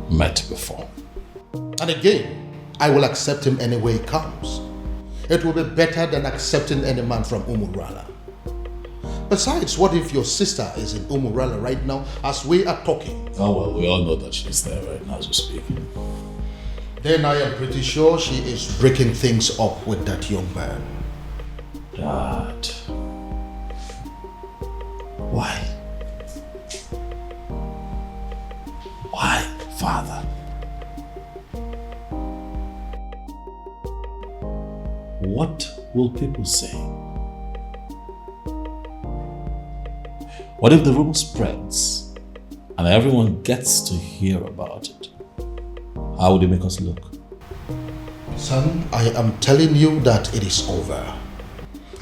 met before. And again, I will accept him any way he comes. It will be better than accepting any man from Umurala. Besides, what if your sister is in Umurala right now as we are talking? Oh well, we all know that she's there right now as we speak. Then I am pretty sure she is breaking things up with that young man. Dad. Why? Why, Father? What will people say? What if the rumor spreads and everyone gets to hear about it? How would it make us look? Son, I am telling you that it is over.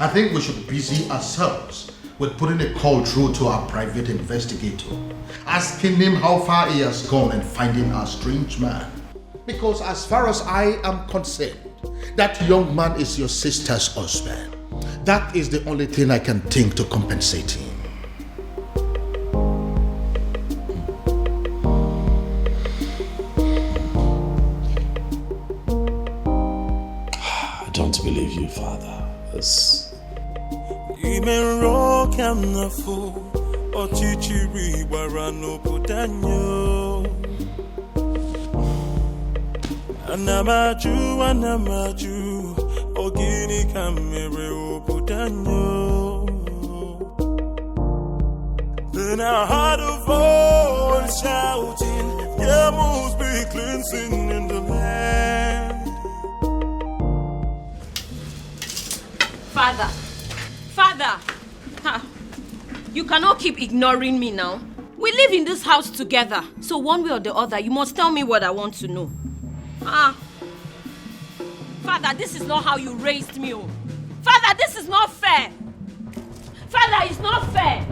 I think we should busy ourselves with putting a call through to our private investigator, asking him how far he has gone in finding our strange man. Because as far as I am concerned, that young man is your sister's husband. That is the only thing I can think to compensate him. I don't believe you, Father. Anamaju, ogini kamere obudanyo. Then I heard a voice shouting, there must be cleansing in the land. Father, you cannot keep ignoring me now. We live in this house together, so one way or the other, you must tell me what I want to know. Father, this is not how you raised me. Oh. Father, this is not fair. Father, it's not fair.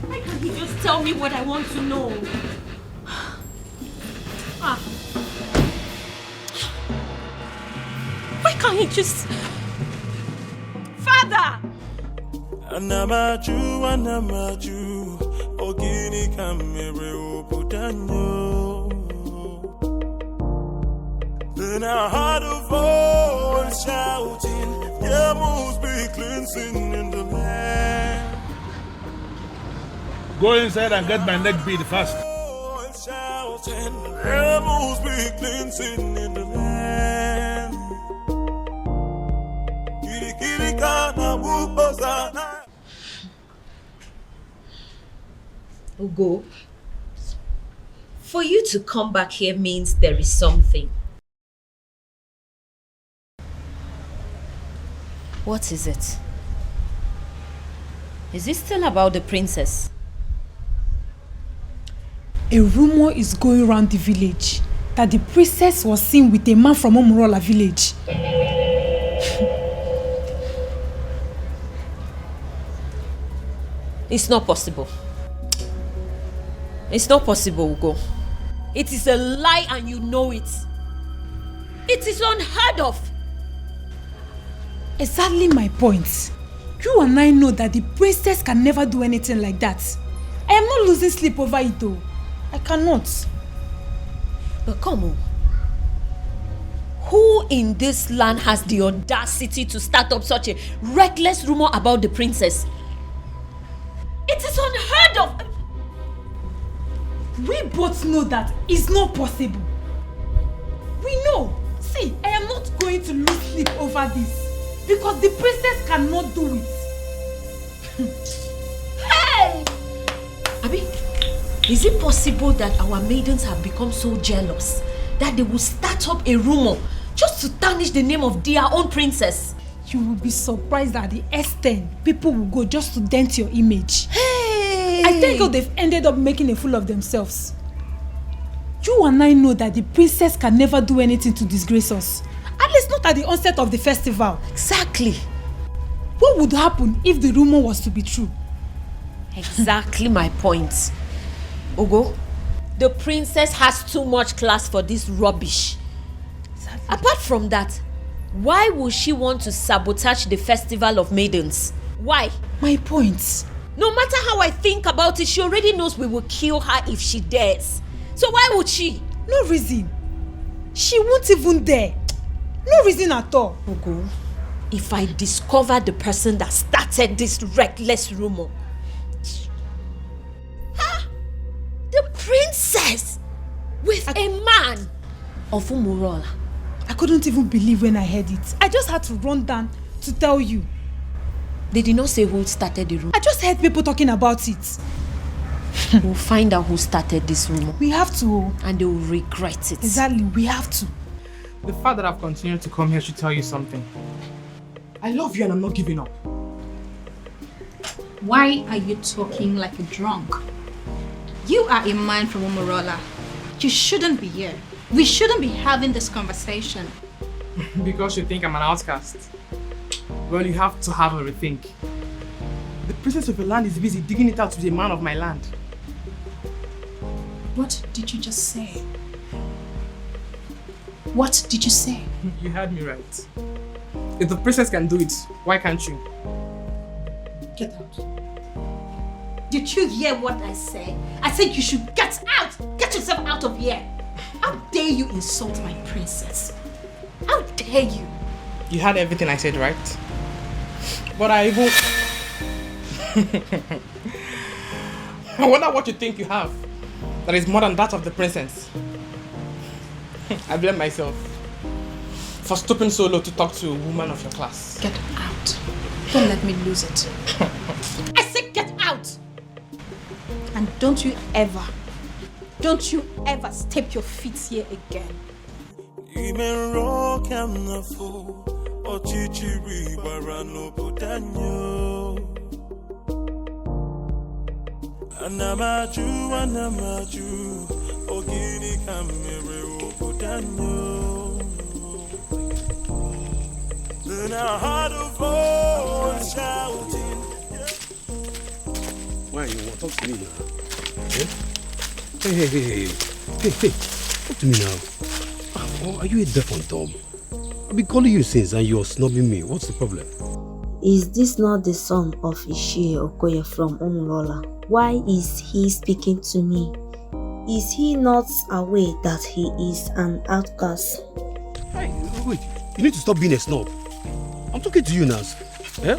Why can't he just tell me what I want to know? Why can't he just... Father! Anamaju, ogini kamere obudanyo. Then I heard a voice shouting, there must be cleansing in the land. Go inside and get my neck beat fast. Shouting, there must be cleansing in the land. Ugo, for you to come back here means there is something. What is it? Is it still about the princess? A rumor is going around the village that the princess was seen with a man from Omorola village. It's not possible. It's not possible, Ugo. It is a lie and you know it. It is unheard of. Exactly my point. You and I know that the princess can never do anything like that. I am not losing sleep over it though. I cannot. But come on. Who in this land has the audacity to start up such a reckless rumor about the princess? It is unheard of. We both know that it's not possible. We know. See, I am not going to lose sleep over this. Because the princess cannot do it. Hey! Abi, is it possible that our maidens have become so jealous that they will start up a rumor just to tarnish the name of their own princess? You will be surprised at the extent people will go just to dent your image. Hey! I think they've ended up making a fool of themselves. You and I know that the princess can never do anything to disgrace us. At least not at the onset of the festival. Exactly. What would happen if the rumor was to be true? Exactly my point. Ogo, the princess has too much class for this rubbish. Exactly. Apart from that, why would she want to sabotage the festival of maidens? Why? My point. No matter how I think about it, she already knows we will kill her if she dares. So why would she? No reason. She won't even dare. No reason at all. Ogo, if I discover the person that started this reckless rumor, the princess with a man of Umurola. I couldn't even believe when I heard it. I just had to run down to tell you. They did not say who started the rumor. I just heard people talking about it. We'll find out who started this rumor. We have to. And they will regret it. Exactly, we have to. The fact that I've continued to come here should tell you something. I love you and I'm not giving up. Why are you talking like a drunk? You are a man from Umurola. You shouldn't be here. We shouldn't be having this conversation. Because you think I'm an outcast. Well, you have to have a rethink. The princess of your land is busy digging it out to be a man of my land. What did you just say? What did you say? You heard me right. If the princess can do it, why can't you? Get out. Did you hear what I said? I said you should get out! Get yourself out of here! How dare you insult my princess? How dare you? You heard everything I said, right? But I even... I wonder what you think you have that is more than that of the princess. I blame myself for stooping so low to talk to a woman of your class. Get out. Don't let me lose it. I said get out! And don't you ever step your feet here again. Anamaju, ogini kamere obudanyo. Then I heard a voice shouting. Why you want to talk to me now? Eh? Hey, talk to me now. Oh, are you a deaf and dumb? I've been calling you since and you're snubbing me. What's the problem? Is this not the son of Ishie Okoye from Umurola? Why is he speaking to me? Is he not aware that he is an outcast? Hey, wait, you need to stop being a snob. I'm talking to you now. Eh?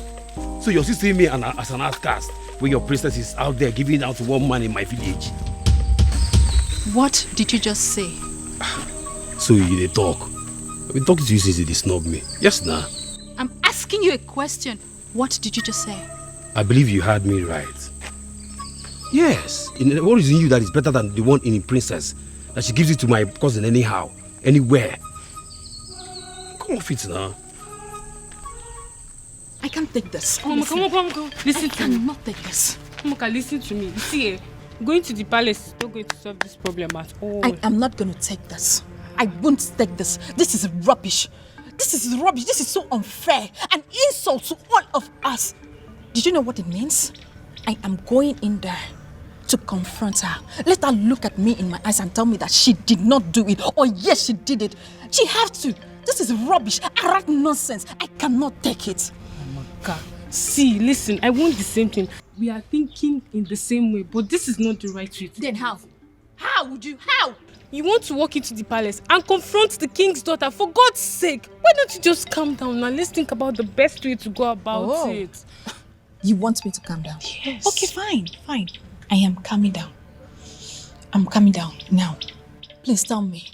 So you're still seeing me as an outcast when your princess is out there giving out to one man in my village. What did you just say? So you dey talk. I've been talking to you since you snub me. Yes, nah. I'm asking you a question. What did you just say? I believe you heard me right. Yes. What is in you that is better than the one in the princess? That she gives it to my cousin anyhow, anywhere. Come off it now. I can't take this. Come on. Listen to me. I cannot take this. Moka, listen to me. See, going to the palace is not going to solve this problem at all. I am not going to take this. I won't take this. This is rubbish. This is rubbish. This is so unfair. An insult to all of us. Did you know what it means? I am going in there to confront her. Let her look at me in my eyes and tell me that she did not do it. Or yes, she did it. She have to. This is rubbish. Arrant nonsense. I cannot take it. Moka, see, listen, I want the same thing. We are thinking in the same way, but this is not the right way. Then how? How would you? How? You want to walk into the palace and confront the king's daughter, for God's sake. Why don't you just calm down and let's think about the best way to go about it. You want me to calm down? Yes. Okay, fine. I am calming down. I'm calming down now. Please tell me,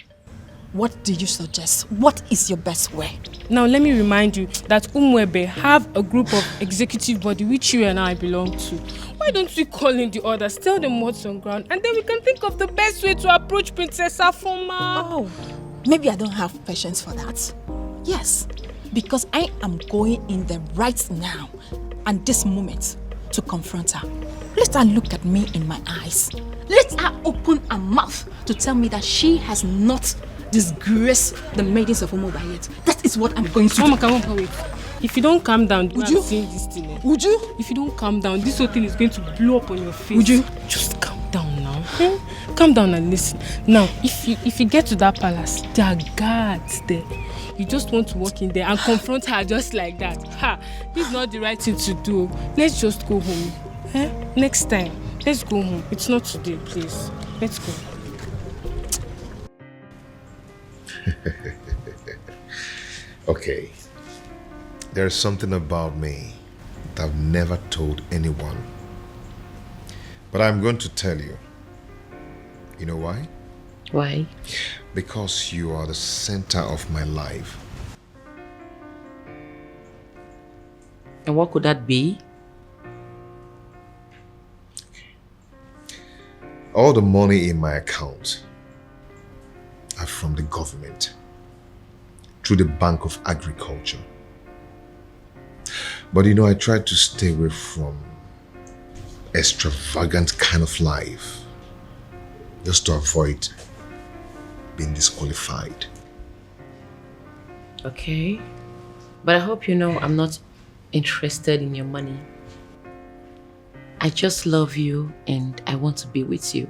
what do you suggest? What is your best way? Now let me remind you that Umwebe have a group of executive body which you and I belong to. Why don't we call in the others, tell them what's on ground, and then we can think of the best way to approach Princess Afoma. Oh, maybe I don't have patience for that. Yes, because I am going in there right now and this moment to confront her. Let her look at me in my eyes. Let her open her mouth to tell me that she has not disgraced the maidens of Umuba yet. That is what I'm going to do. Mama, come on, wait. If you don't calm down, would you? This thing, would you? If you don't calm down, this whole thing is going to blow up on your face. Would you? Just calm down now. Calm down and listen. Now, if you get to that palace, there are guards there. You just want to walk in there and confront her just like that. Ha! This is not the right thing to do. Let's just go home. Next time, let's go home. It's not today, please. Let's go. Okay. There's something about me that I've never told anyone. But I'm going to tell you. You know why? Why? Because you are the center of my life. And what could that be? All the money in my account are from the government through the Bank of Agriculture. But you know, I try to stay away from extravagant kind of life just to avoid being disqualified. Okay. But I hope you know I'm not interested in your money. I just love you and I want to be with you.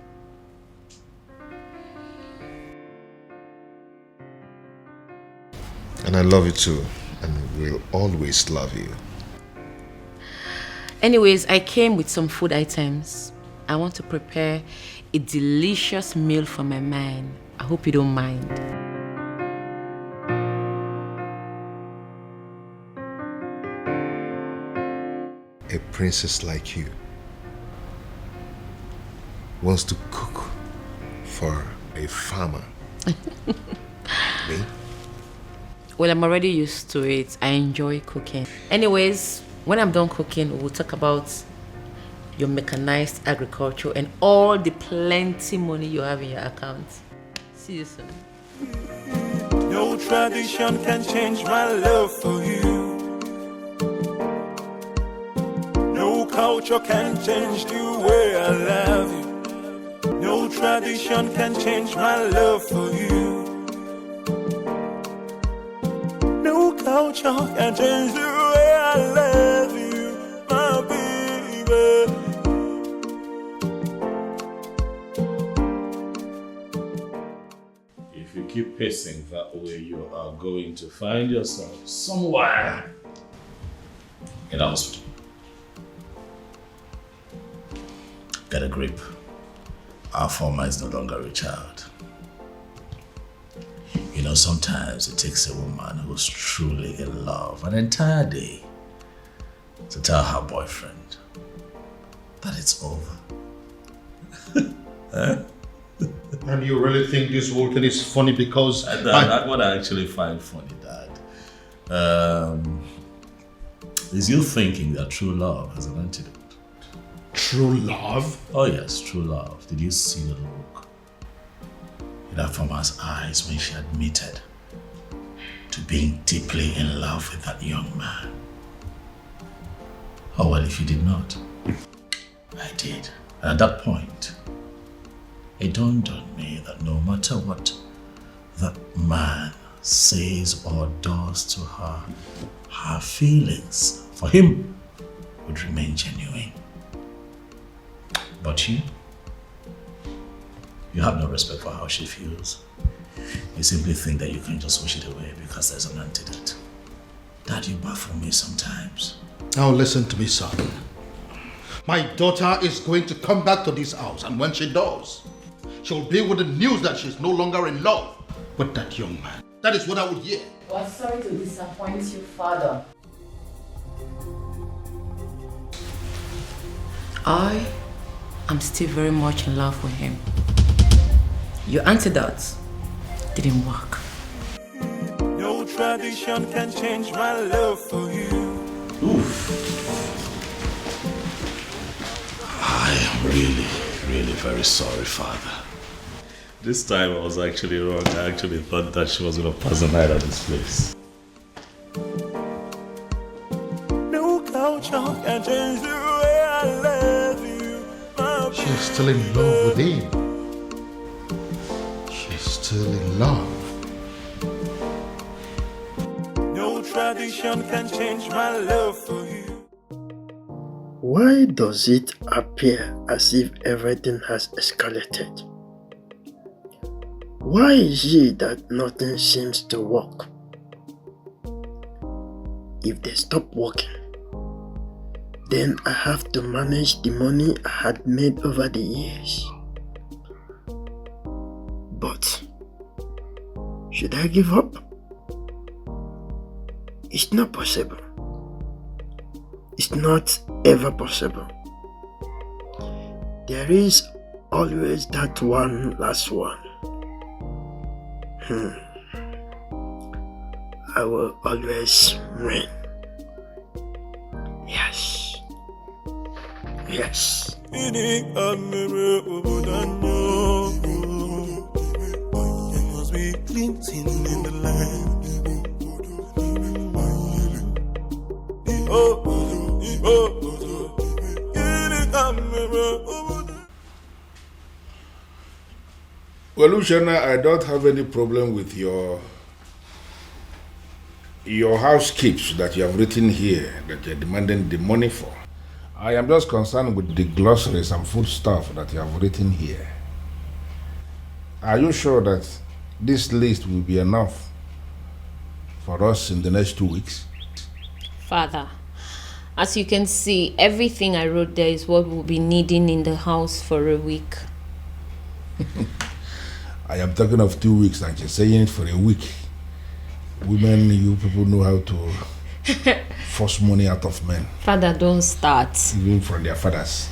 And I love you too, and will always love you. Anyways, I came with some food items. I want to prepare a delicious meal for my man. I hope you don't mind. A princess like you wants to cook for a farmer. Me? Well, I'm already used to it. I enjoy cooking. Anyways, when I'm done cooking, we'll talk about your mechanized agriculture and all the plenty money you have in your account. See you soon. No tradition can change my love for you. No culture can change the way I love you. No tradition can change my love for you. No culture can change the way I love you, my baby. If you keep pacing that way, you are going to find yourself somewhere in a hospital. Get a grip. Our former is no longer a child. You know, sometimes it takes a woman who's truly in love an entire day to tell her boyfriend that it's over. And you really think this whole thing is funny because... That's what I actually find funny, Dad. Is you thinking that true love is an antidote. True love? Oh yes, true love. Did you see the look in that farmer's eyes when she admitted to being deeply in love with that young man? Oh well, if you did not, I did. And at that point, it dawned on me that no matter what that man says or does to her, her feelings for him would remain genuine. But you have no respect for how she feels. You simply think that you can just wash it away because there's an antidote. Dad, you baffle me sometimes. Now listen to me, son. My daughter is going to come back to this house, and when she does, she'll be with the news that she's no longer in love with that young man. That is what I would hear. Well, sorry to disappoint you, Father. I'm still very much in love with him. Your antidote didn't work. No tradition can change my love for you. Oof. I am really, really very sorry, Father. This time I was actually wrong. I actually thought that she was going to pass the night at this place. No culture can change the way I love you, my She's still in love with him. She's still in love. No tradition can change my love for you. Why does it appear as if everything has escalated? Why is it that nothing seems to work? If they stop working, then I have to manage the money I had made over the years. But should I give up? It's not possible. It's not ever possible. There is always that one last one. I will always win. Yes. Yes. Must be glinting in the land. Well, Luciana, I don't have any problem with your housekeeps that you have written here that you're demanding the money for. I am just concerned with the glossaries and food stuff that you have written here. Are you sure that this list will be enough for us in the next 2 weeks? Father, as you can see, everything I wrote there is what we'll be needing in the house for a week. I am talking of 2 weeks and you're saying it for a week. Women, you people know how to force money out of men. Father, don't start. Even from their fathers.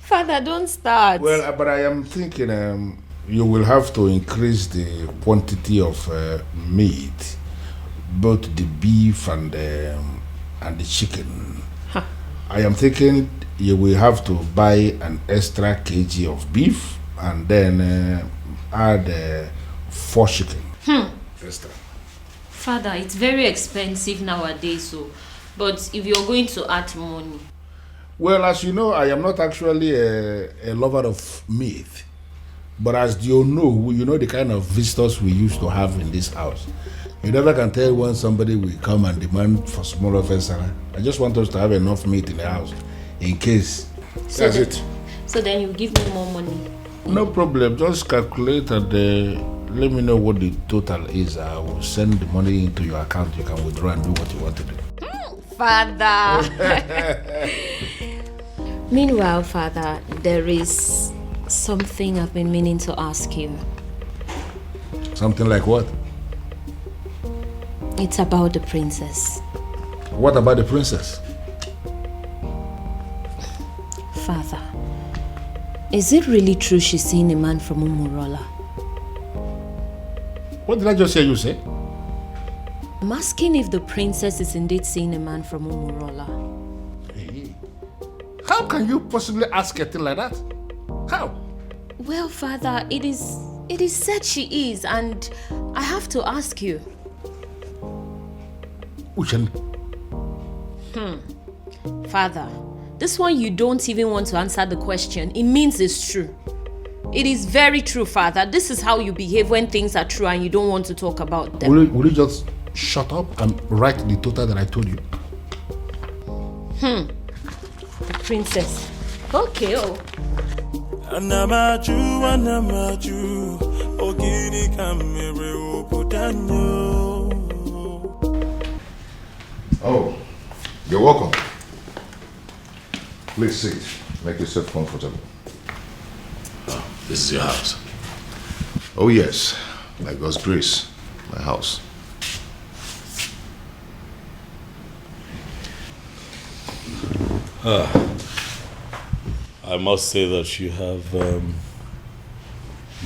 Father, don't start. Well, but I am thinking you will have to increase the quantity of meat, both the beef and the chicken. Huh. I am thinking you will have to buy an extra kg of beef and then add 4 chicken. Extra. Father, it's very expensive nowadays, but if you're going to add money. Well, as you know, I am not actually a lover of meat. But as you know the kind of visitors we used to have in this house. You never can tell when somebody will come and demand for small offense. I just want us to have enough meat in the house in case. So That's then, it. So then you give me more money. No problem. Just calculate and let me know what the total is. I will send the money into your account. You can withdraw and do what you want to do. Father. Meanwhile, Father, there is something I've been meaning to ask you. Something like what? It's about the princess. What about the princess? Father, is it really true she's seeing a man from Umurola? What did I just hear you say? I'm asking if the princess is indeed seeing a man from Umurola. Hey, how can you possibly ask a thing like that? How? Well, Father, it is said she is, and I have to ask you. Uchan. Father, this one you don't even want to answer the question. It means it's true. It is very true, Father. This is how you behave when things are true and you don't want to talk about them. Will you just shut up and write the total that I told you? The princess. Okay, Anamaju, ogini kamere opudanyo. Oh, you're welcome. Please sit. Make yourself comfortable. Oh, this is your house? Oh yes, by God's grace, my house. I must say that you have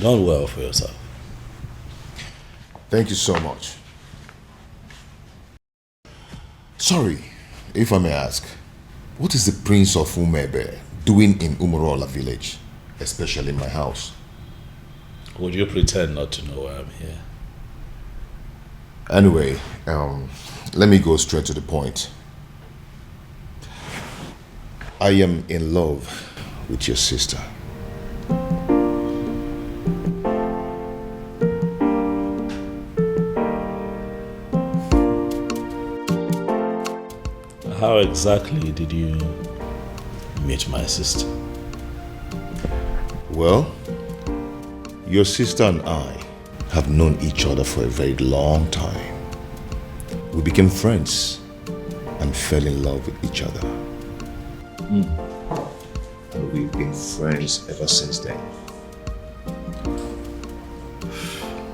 done well for yourself. Thank you so much. Sorry, if I may ask, what is the Prince of Umebe doing in Umurola village, especially in my house? Would you pretend not to know why I'm here? Anyway, let me go straight to the point. I am in love with your sister. How exactly did you meet my sister? Well, your sister and I have known each other for a very long time. We became friends and fell in love with each other. And we've been friends ever since then.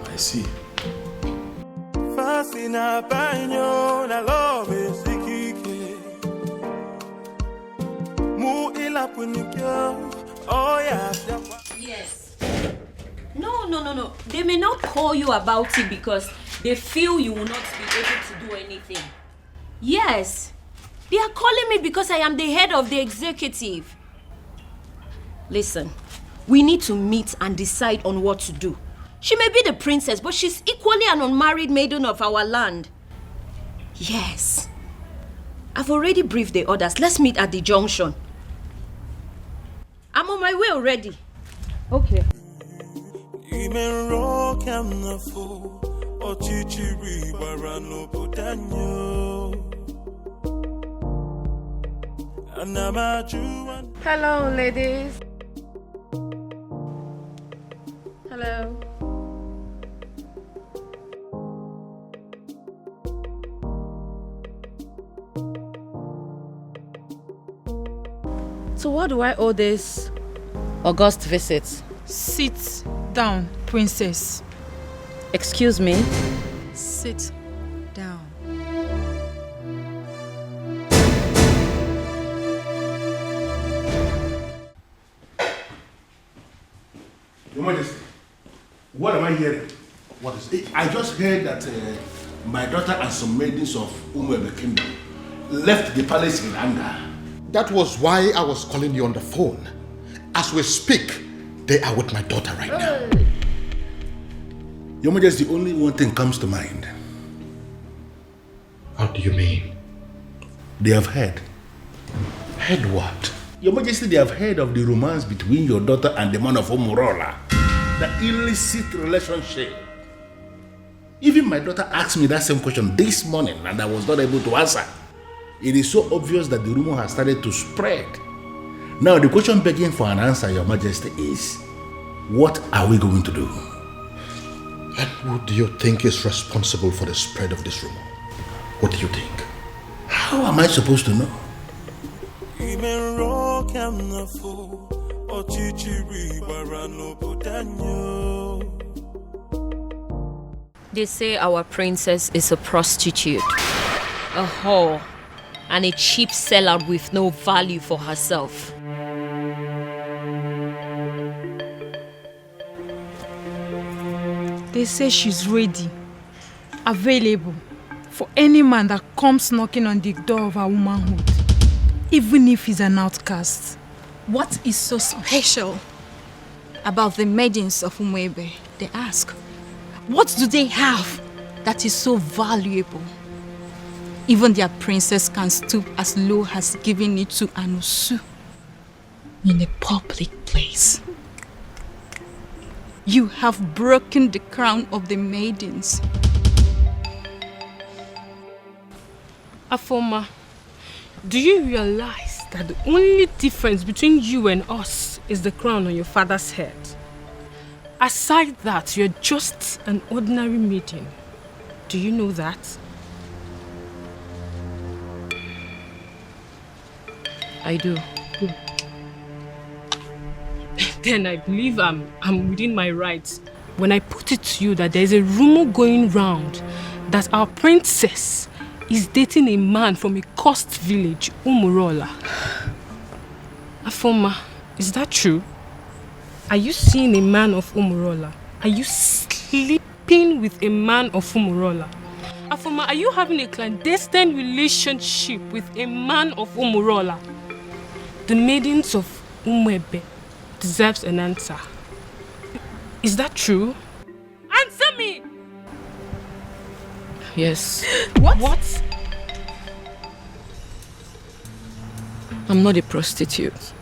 I see. Yes. No. They may not call you about it because they feel you will not be able to do anything. Yes. They are calling me because I am the head of the executive. Listen, we need to meet and decide on what to do. She may be the princess, but she's equally an unmarried maiden of our land. Yes. I've already briefed the others. Let's meet at the junction. I'm on my way already. Okay. Hello, ladies. Hello. So what do I owe this august visit? Sit down, princess. Excuse me? Sit down. Your Majesty, what am I hearing? What is it? I just heard that my daughter and some maidens of Umwebe Kingdom left the palace in anger. That was why I was calling you on the phone. As we speak, they are with my daughter right now. Your Majesty, only one thing comes to mind. How do you mean? They have heard. Heard what? Your Majesty, they have heard of the romance between your daughter and the man of Umurola. The illicit relationship. Even my daughter asked me that same question this morning and I was not able to answer. It is so obvious that the rumor has started to spread. Now the question begging for an answer, Your Majesty, is what are we going to do? And who do you think is responsible for the spread of this rumor? What do you think? How am I supposed to know? They say our princess is a prostitute, a whore, and a cheap sellout with no value for herself. They say she's ready, available for any man that comes knocking on the door of her womanhood, even if he's an outcast. What is so special about the maidens of Umwebe? They ask. What do they have that is so valuable? Even their princess can stoop as low as giving it to Anusu in a public place. You have broken the crown of the maidens. Afoma, do you realize that the only difference between you and us is the crown on your father's head? Aside that, you're just an ordinary maiden. Do you know that? I do. Then I believe I'm within my rights when I put it to you that there's a rumor going round that our princess is dating a man from a coast village, Umurola. Afoma, is that true? Are you seeing a man of Umurola? Are you sleeping with a man of Umurola? Afoma, are you having a clandestine relationship with a man of Umurola? The maidens of Umwebe deserves an answer. Is that true? Answer me! Yes. What? I'm not a prostitute.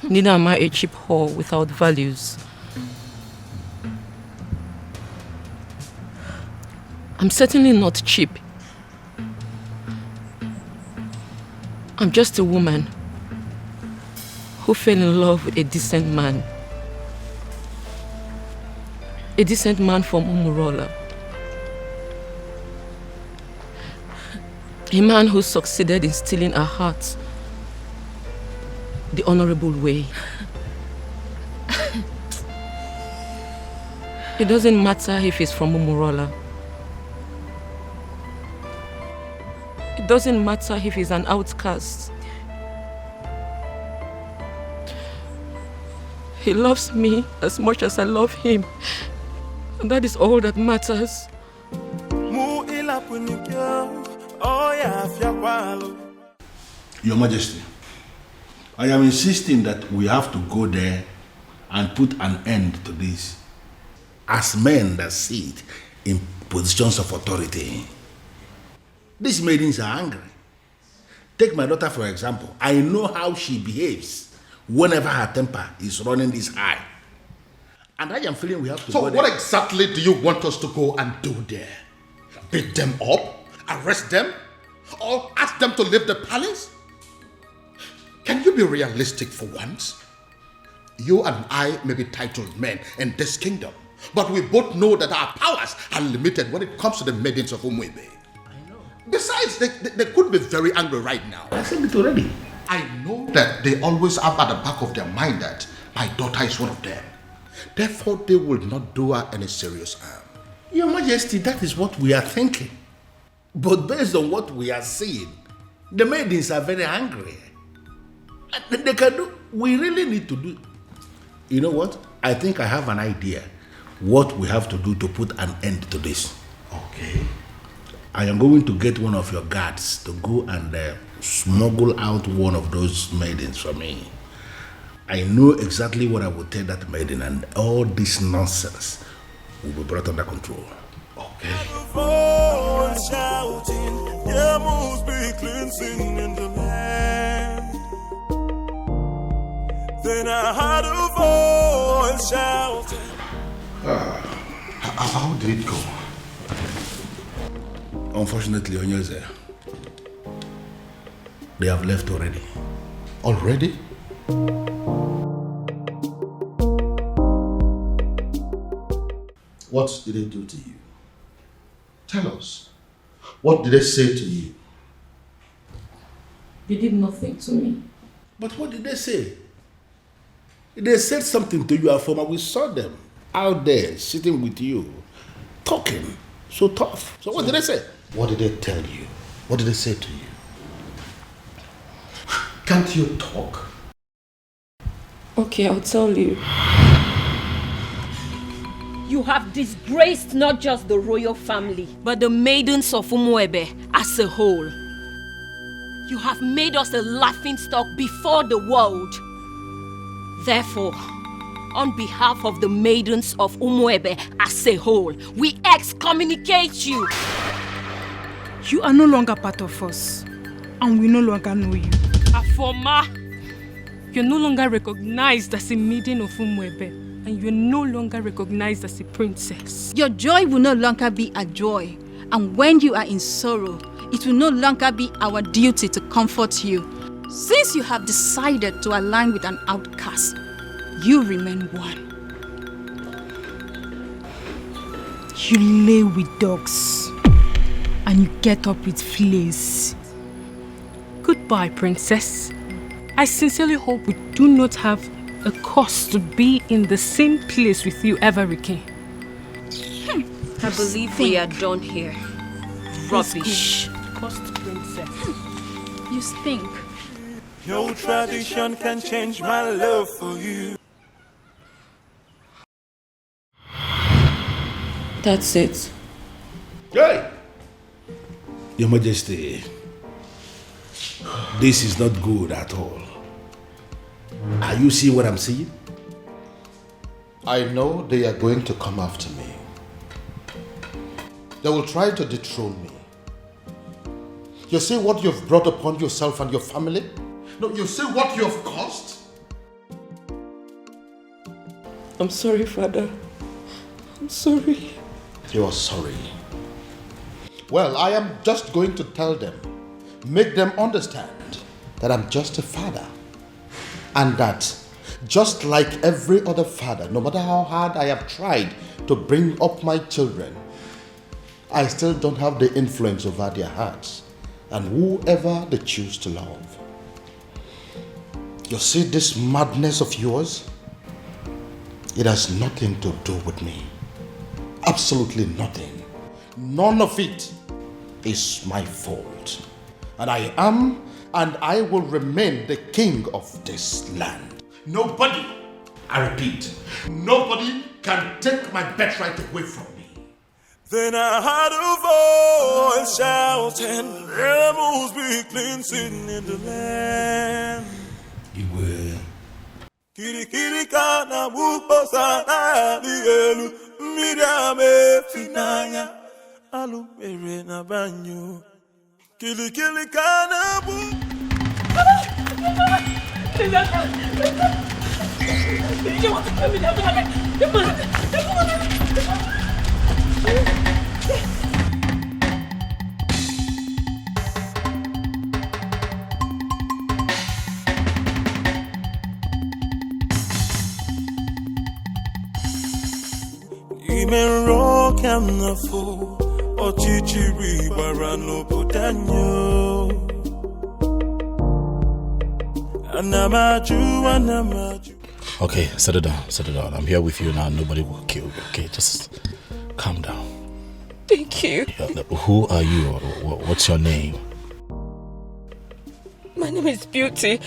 Neither am I a cheap whore without values. I'm certainly not cheap. I'm just a woman who fell in love with a decent man. A decent man from Umurola. A man who succeeded in stealing her heart the honorable way. It doesn't matter if he's from Umurola. It doesn't matter if he's an outcast. He loves me as much as I love him. And that is all that matters. Your Majesty, I am insisting that we have to go there and put an end to this as men that sit in positions of authority. These maidens are angry. Take my daughter for example. I know how she behaves whenever her temper is running this high. And I am feeling we have to go there. So what exactly do you want us to go and do there? Beat them up? Arrest them? Or ask them to leave the palace? Can you be realistic for once? You and I may be titled men in this kingdom, but we both know that our powers are limited when it comes to the maidens of Umwebe. I know. Besides, they could be very angry right now. I said it already. I know that they always have at the back of their mind that my daughter is one of them. Therefore, they will not do her any serious harm. Your Majesty, that is what we are thinking. But based on what we are seeing, the maidens are very angry. And they can do, we really need to do. You know what? I think I have an idea what we have to do to put an end to this. Okay. I am going to get one of your guards to go and smuggle out one of those maidens for me. I know exactly what I will tell that maiden, and all this nonsense will be brought under control. Okay. Shouting, yeah, must be cleansing in the land. Then I heard a voice shouting. How did it go? Unfortunately, Onyeze, they have left already. Already? What did they do to you? Tell us. What did they say to you? They did nothing to me. But what did they say? They said something to you, Afoma. We saw them out there sitting with you, talking so tough. So what did they say? What did they tell you? What did they say to you? Can't you talk? Okay, I'll tell you. You have disgraced not just the royal family, but the maidens of Umuebe as a whole. You have made us a laughingstock before the world. Therefore, on behalf of the maidens of Umuebe as a whole, we excommunicate you. You are no longer part of us, and we no longer know you. Afoma, you're no longer recognized as a maiden of Umuebe. And you're no longer recognized as a princess. Your joy will no longer be a joy. And when you are in sorrow, it will no longer be our duty to comfort you. Since you have decided to align with an outcast, you remain one. You lay with dogs, and you get up with fleas. Goodbye, princess. I sincerely hope we do not have a cause to be in the same place with you ever again. I believe we are done here. Rubbish. Cost princess. You stink. No tradition can change my love for you. That's it. Hey! Your Majesty, this is not good at all. Are you seeing what I'm seeing? I know they are going to come after me. They will try to dethrone me. You see what you've brought upon yourself and your family? No, you see what you have caused? I'm sorry, Father. I'm sorry. You are sorry. Well, I am just going to tell them, make them understand that I'm just a father. And that, just like every other father, no matter how hard I have tried to bring up my children, I still don't have the influence over their hearts and whoever they choose to love. You see this madness of yours? It has nothing to do with me. Absolutely nothing. None of it is my fault. And I am and I will remain the king of this land. Nobody, I repeat, nobody can take my birthright away from me. Then I heard a voice shouting, rebels be cleansing in the land. Kiri kana buko sana lielu miriame finanya alu mere na banyo kili kana bu. Ime rock am na fo ochichiri bara no bodanyo anamaju. Okay, settle down. I'm here with you now. Nobody will kill you. Okay, just calm down. Thank you. Who are you? What's your name? My name is Beauty.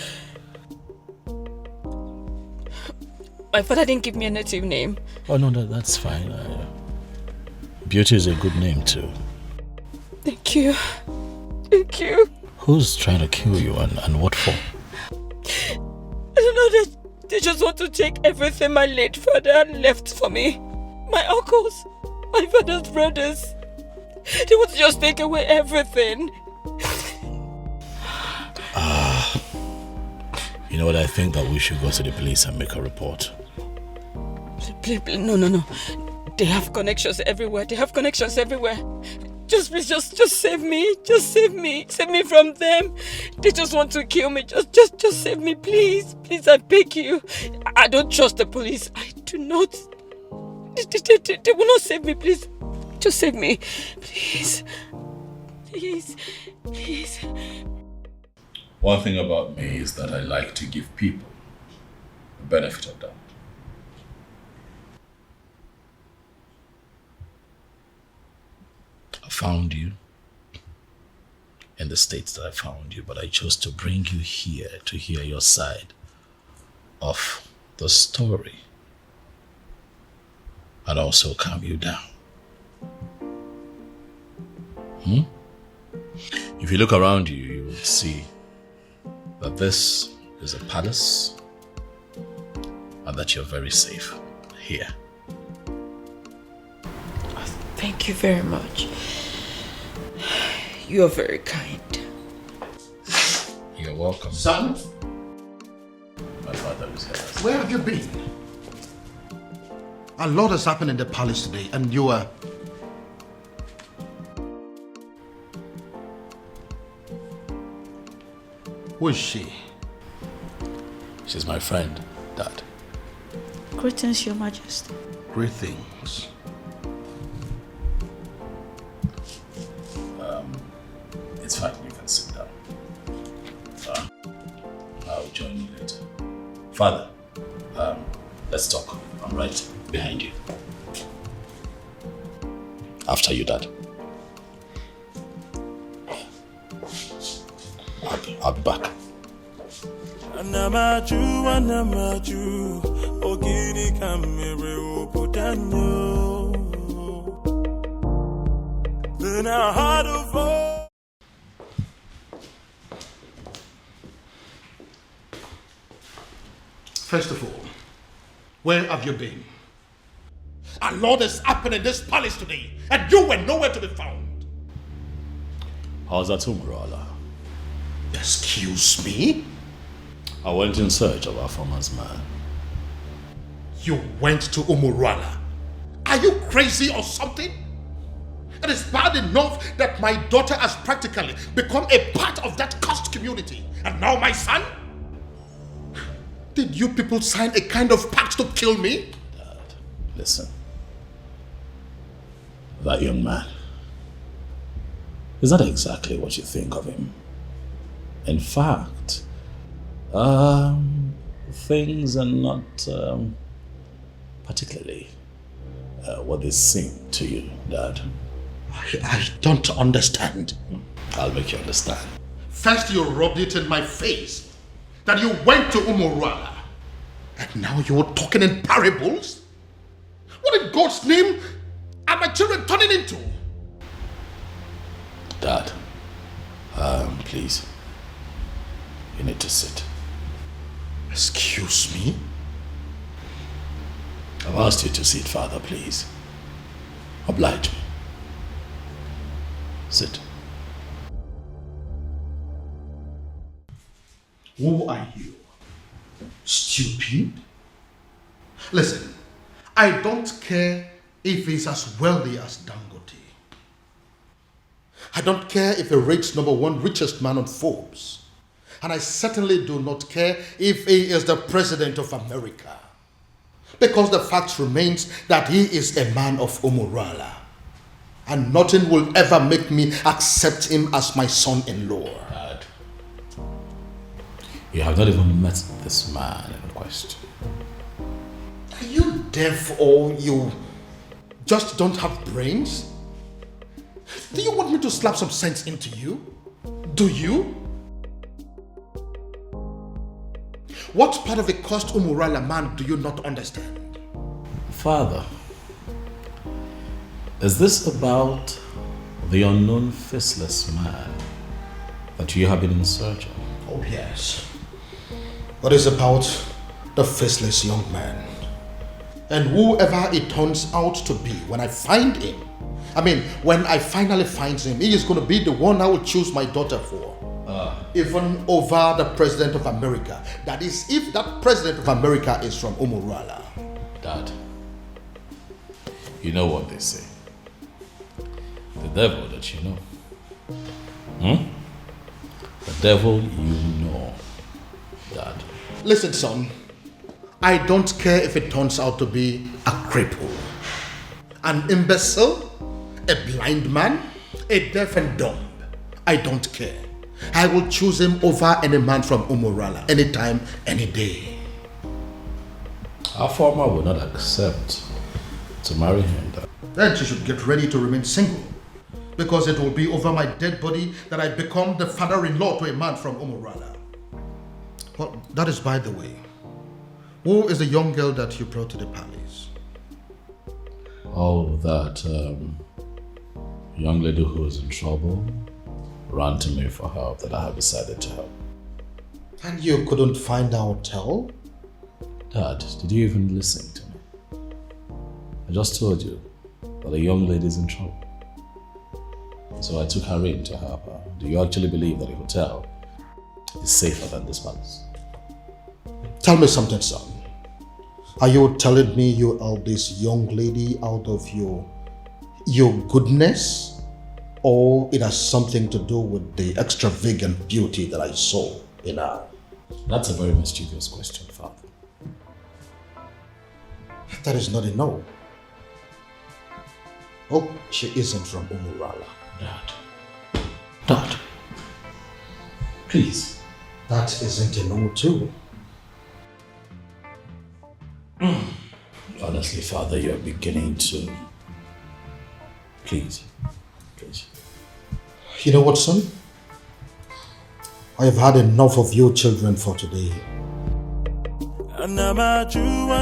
My father didn't give me a native name. Oh no, that's fine. Beauty is a good name too. Thank you. Thank you. Who's trying to kill you and what for? I don't know, they just want to take everything my late father left for me. My uncles, my father's brothers. They want to just take away everything. You know what, I think that we should go to the police and make a report. Please, no. They have connections everywhere. Just please, just save me. Just save me. Save me from them. They just want to kill me. Just save me, please. Please, I beg you. I don't trust the police. I do not. They will not save me, please. Just save me. Please. Please. One thing about me is that I like to give people the benefit of doubt. I found you in the states that I found you, but I chose to bring you here to hear your side of the story and also calm you down. If you look around you, you will see that this is a palace and that you're very safe here. Thank you very much. You are very kind. You're welcome. Son? My father is here. Where have you been? A lot has happened in the palace today, and you are... Who is she? She's my friend, Dad. Greetings, Your Majesty. Greetings. It's fine, you can sit down. I'll join you later. Father, let's talk. I'm right behind you. After you, Dad. I'll be back. Anamaju, ogiri kamere obodanyo. Then I had a voice. First of all, where have you been? A lot has happened in this palace today, and you were nowhere to be found. How's that, Umbrella? Excuse me? I went in search of our farmer's man. You went to Umurala. Are you crazy or something? It is bad enough that my daughter has practically become a part of that cursed community. And now my son? Did you people sign a kind of pact to kill me? Dad, listen. That young man, is that exactly what you think of him? In fact, things are not particularly what they seem to you, Dad. I don't understand. I'll make you understand. First you rubbed it in my face that you went to Umurala. And now you're talking in parables? What in God's name are my children turning into? Dad, please. You need to sit. Excuse me? I've asked you to sit, Father, please. Oblige me. Sit. Who are you? Stupid? Listen, I don't care if he's as wealthy as Dangote. I don't care if he rates #1 richest man on Forbes. And I certainly do not care if he is the president of America. Because the fact remains that he is a man of Umurala. And nothing will ever make me accept him as my son-in-law. Dad, you have not even met this man in question. Are you deaf or you just don't have brains? Do you want me to slap some sense into you? Do you? What part of the cursed Umurala man do you not understand? Father, is this about the unknown faceless man that you have been in search of? Oh yes. What is about the faceless young man? And whoever it turns out to be when I find him, when I finally find him, he is going to be the one I will choose my daughter for. Even over the President of America. That is, if that President of America is from Umurala. Dad, you know what they say. The devil that you know. The devil you know, Dad. Listen, son. I don't care if it turns out to be a cripple, an imbecile, a blind man, a deaf and dumb. I don't care. I will choose him over any man from Umurala, anytime, any day. Our farmer will not accept to marry him. Then she should get ready to remain single, because it will be over my dead body that I become the father-in-law to a man from Umurala. Well, that is by the way. Who is the young girl that you brought to the palace? Oh, that young lady who is in trouble ran to me for help that I have decided to help. And you couldn't find our hotel? Dad, did you even listen to me? I just told you that a young lady is in trouble. So I took her in to help her. Do you actually believe that a hotel is safer than this palace? Tell me something, son. Are you telling me you helped this young lady out of your goodness? Or it has something to do with the extravagant beauty that I saw in her? That's a very mischievous question, Father. That is not a no. Oh, she isn't from Umurala. Dad. Please. That isn't a no too. Honestly, Father, you're beginning to... Please. You know what, son? I have had enough of you children for today. Anamaju,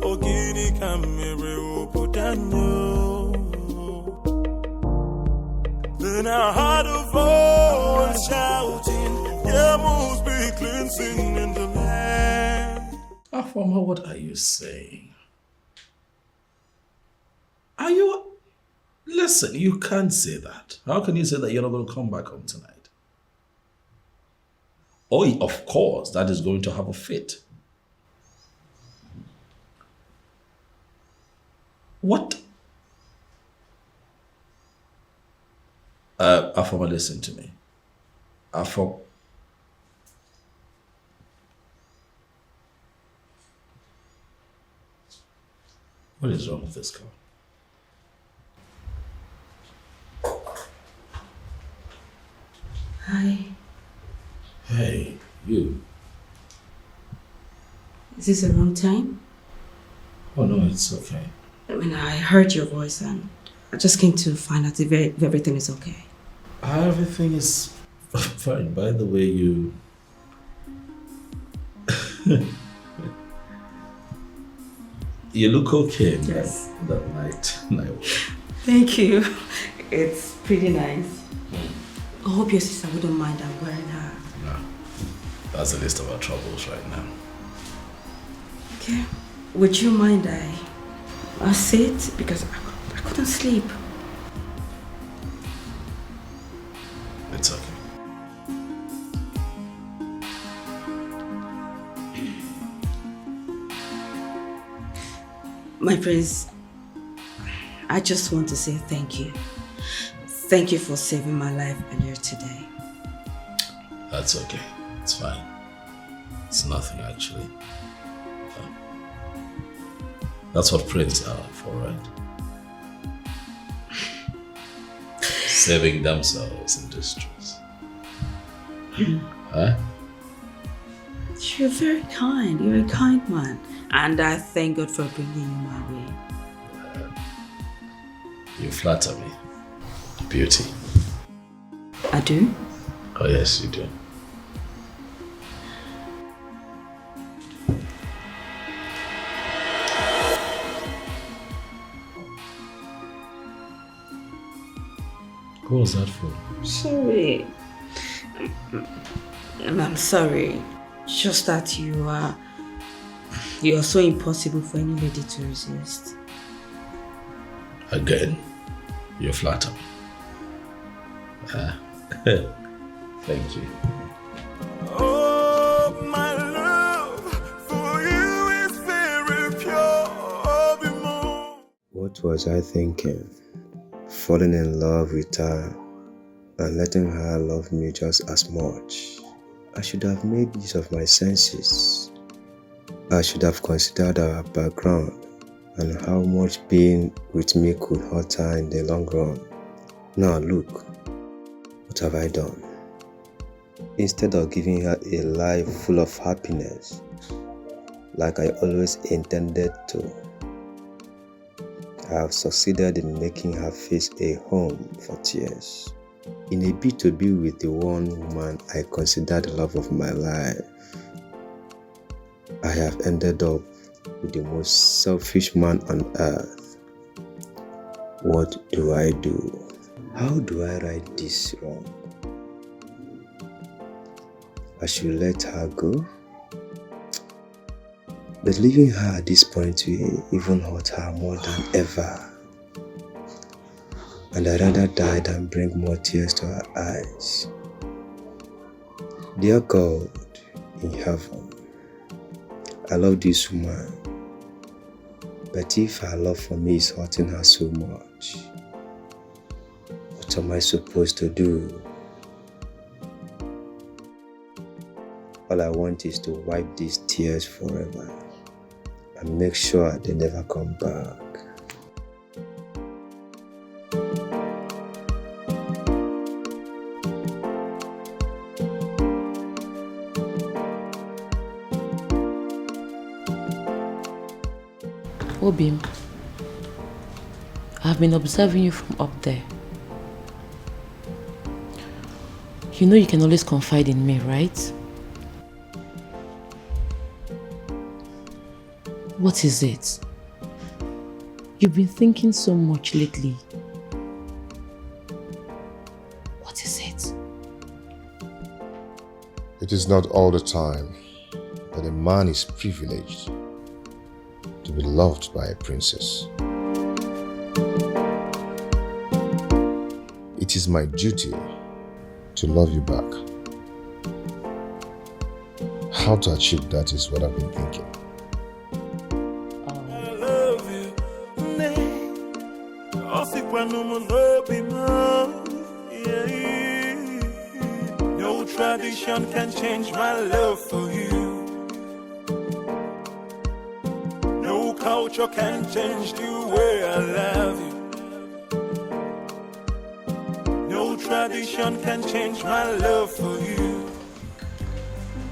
ogini kamere uputanyo. Then I heard a voice shouting, "There must be cleansing in the land." Afama, what are you saying? Are you... Listen, you can't say that. How can you say that you're not going to come back home tonight? Oh, of course, that is going to have a fit. What? Afoma, listen to me. What is wrong with this girl? Hi. Hey, you. Is this the wrong time? Oh no, it's okay. I mean, I heard your voice and I just came to find out if everything is okay. Everything is fine. By the way, you... you look okay. Yes. That night wear. Thank you. It's pretty nice. I hope your sister wouldn't mind I'm wearing her. No. That's the least of our troubles right now. Okay. Would you mind I sit? Because I couldn't sleep. It's okay. My prince, I just want to say thank you. Thank you for saving my life earlier today. That's okay. It's fine. It's nothing actually. That's what princes are for, right? Saving themselves in distress. Huh? You're very kind. You're a kind man. And I thank God for bringing you my way. You flatter me. Beauty. I do? Oh yes, you do. What was that for? Sorry. I'm sorry. Just that you are so impossible for any lady to resist. Again, you flatter me. Thank you. Oh, my love for you is very pure. What was I thinking? Falling in love with her and letting her love me just as much. I should have made use of my senses. I should have considered our background and how much being with me could hurt her in the long run. Now look, what have I done? Instead of giving her a life full of happiness, like I always intended to, I have succeeded in making her face a home for tears. In a bid to be with the one woman I consider the love of my life, I have ended up with the most selfish man on earth. What do I do? How do I right this wrong? I should let her go? But leaving her at this point will even hurt her more than ever. And I'd rather die than bring more tears to her eyes. Dear God in heaven, I love this woman. But if her love for me is hurting her so much, what am I supposed to do? All I want is to wipe these tears forever and make sure they never come back. Obim, I've been observing you from up there. You know you can always confide in me, right? What is it? You've been thinking so much lately. What is it? It is not all the time that a man is privileged to be loved by a princess. It is my duty to love you back. How to achieve that is what I've been thinking. I love you, No tradition can change my love for you. No culture can change the way I love you. No tradition can change my love for you.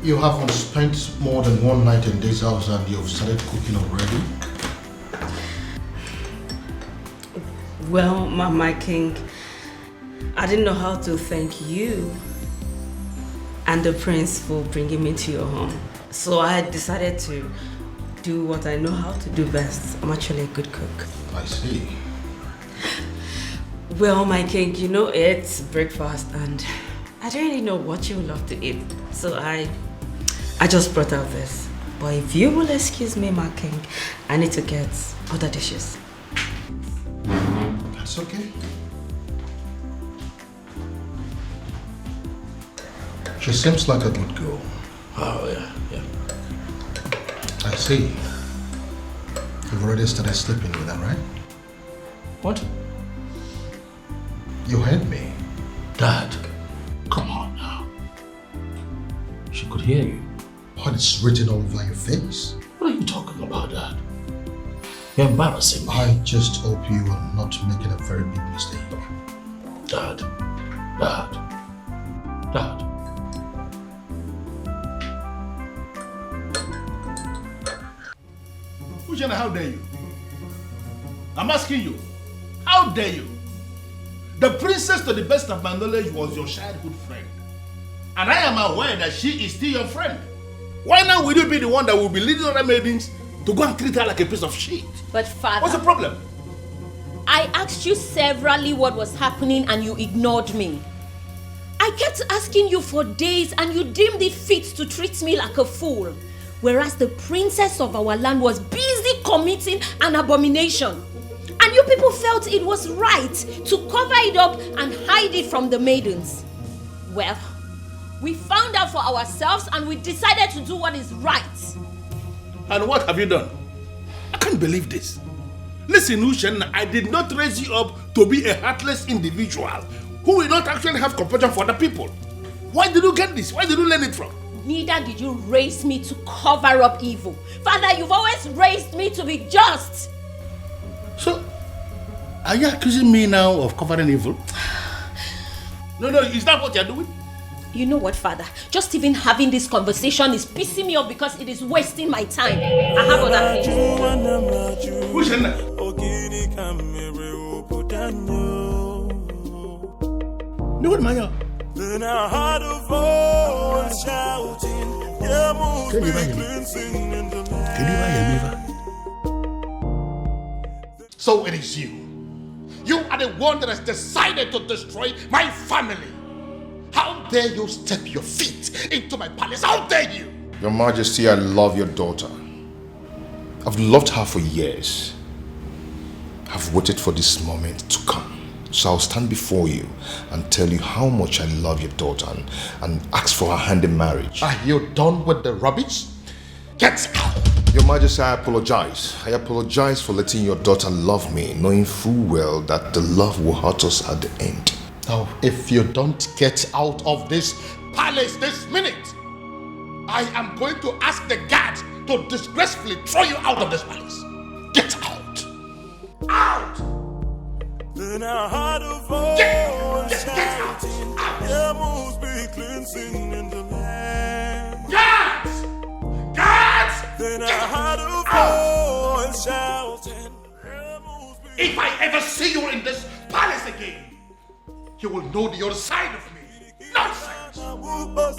You haven't spent more than one night in this house and you've started cooking already? Well, my king, I didn't know how to thank you and the prince for bringing me to your home. So I decided to do what I know how to do best. I'm actually a good cook. I see. Well, my king, you know it's breakfast and I don't really know what you would love to eat. So I just brought out this. But if you will excuse me, my king, I need to get other dishes. That's okay. She seems like a good girl. Oh, yeah. I see. You've already started sleeping with her, right? What? You heard me. Dad, come on now. She could hear you. What is written all over your face? What are you talking about, Dad? You're embarrassing me. I just hope you are not making a very big mistake. Dad. Ujana, how dare you? I'm asking you, how dare you? The princess, to the best of my knowledge, was your childhood friend. And I am aware that she is still your friend. Why now will you be the one that will be leading other maidens to go and treat her like a piece of shit? But father... What's the problem? I asked you severally what was happening and you ignored me. I kept asking you for days and you deemed it fit to treat me like a fool. Whereas the princess of our land was busy committing an abomination. And you people felt it was right to cover it up and hide it from the maidens. Well, we found out for ourselves and we decided to do what is right. And what have you done? I can't believe this. Listen, Ushen, I did not raise you up to be a heartless individual who will not actually have compassion for other people. Why did you get this? Where did you learn it from? Neither did you raise me to cover up evil. Father, you've always raised me to be just. So, are you accusing me now of covering evil? No, is that what you're doing? You know what, Father? Just even having this conversation is pissing me off because it is wasting my time. I have other things. Who's in there? No, what am I? Then I heard a voice shouting, "Yeah, move me cleansing in the land." So it is you. You are the one that has decided to destroy my family. How dare you step your feet into my palace? How dare you? Your Majesty, I love your daughter. I've loved her for years. I've waited for this moment to come. So I'll stand before you and tell you how much I love your daughter and ask for her hand in marriage. Are you done with the rubbish? Get out! Your Majesty, I apologize. I apologize for letting your daughter love me, knowing full well that the love will hurt us at the end. Now, if you don't get out of this palace this minute, I am going to ask the guards to disgracefully throw you out of this palace. Get out! Out! Then I heard a voice shouting, "Yeah, must be cleansing in the land." Guards! Guards! Then I heard a voice shouting, "If I ever see you in this palace again, you will know the other side of me." Nonsense! What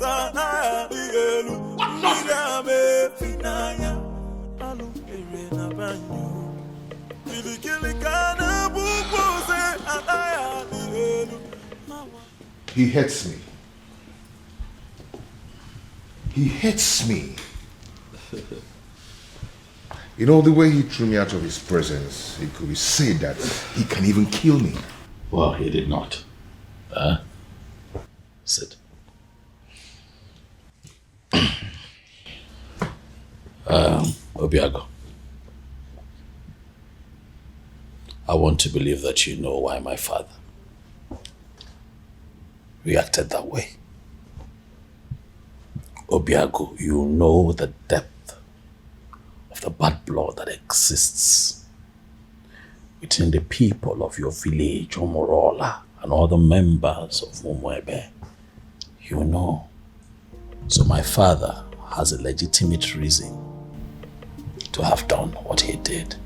He hates me. He hates me. You know, the way he threw me out of his presence, it could be said that he can even kill me. Well, he did not. Sit. Obiago. I want to believe that you know why my father reacted that way. Obiago, you know the depth of the bad blood that exists between the people of your village, Omorola, and all the members of Mumwebe. You know. So my father has a legitimate reason to have done what he did.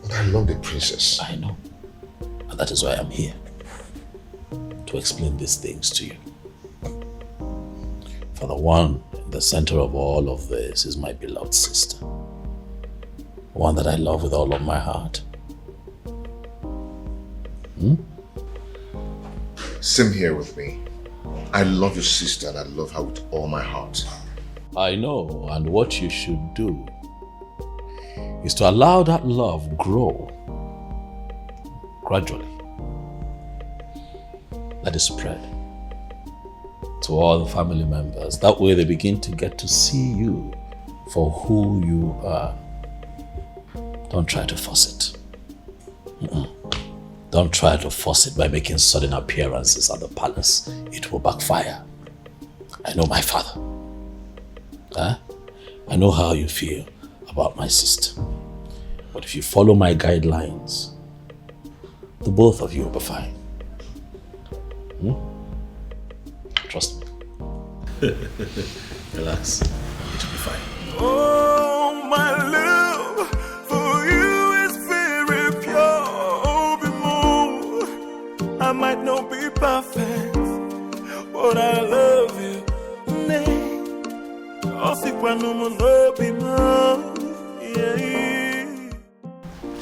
But I love the princess. I know. And that is why I'm here. To explain these things to you. For the one in the center of all of this is my beloved sister. One that I love with all of my heart. Same here with me. I love your sister and I love her with all my heart. I know, and what you should do is to allow that love grow gradually. Let it spread to all the family members. That way they begin to get to see you for who you are. Don't try to force it. Don't try to force it by making sudden appearances at the palace. It will backfire. I know my father. I know how you feel about my sister. But if you follow my guidelines, the both of you will be fine. Trust me. Relax. It will be fine. Oh, my love for you is very pure. Be more. I might not be perfect, but I love you.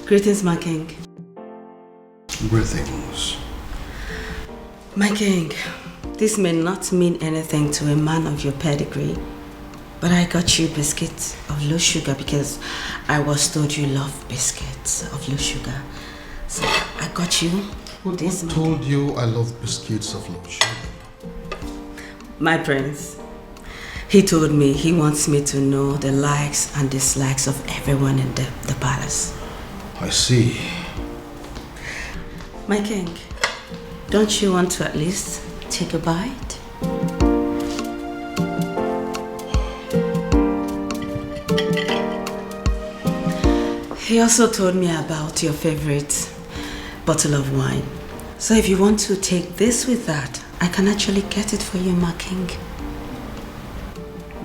Greetings, my king. Greetings. My king, this may not mean anything to a man of your pedigree, but I got you biscuits of low sugar because I was told you love biscuits of low sugar. So I got you this. Who told you I love biscuits of low sugar? My prince. He told me he wants me to know the likes and dislikes of everyone in the palace. I see. My king, don't you want to at least take a bite? He also told me about your favorite bottle of wine. So if you want to take this with that, I can actually get it for you, my king.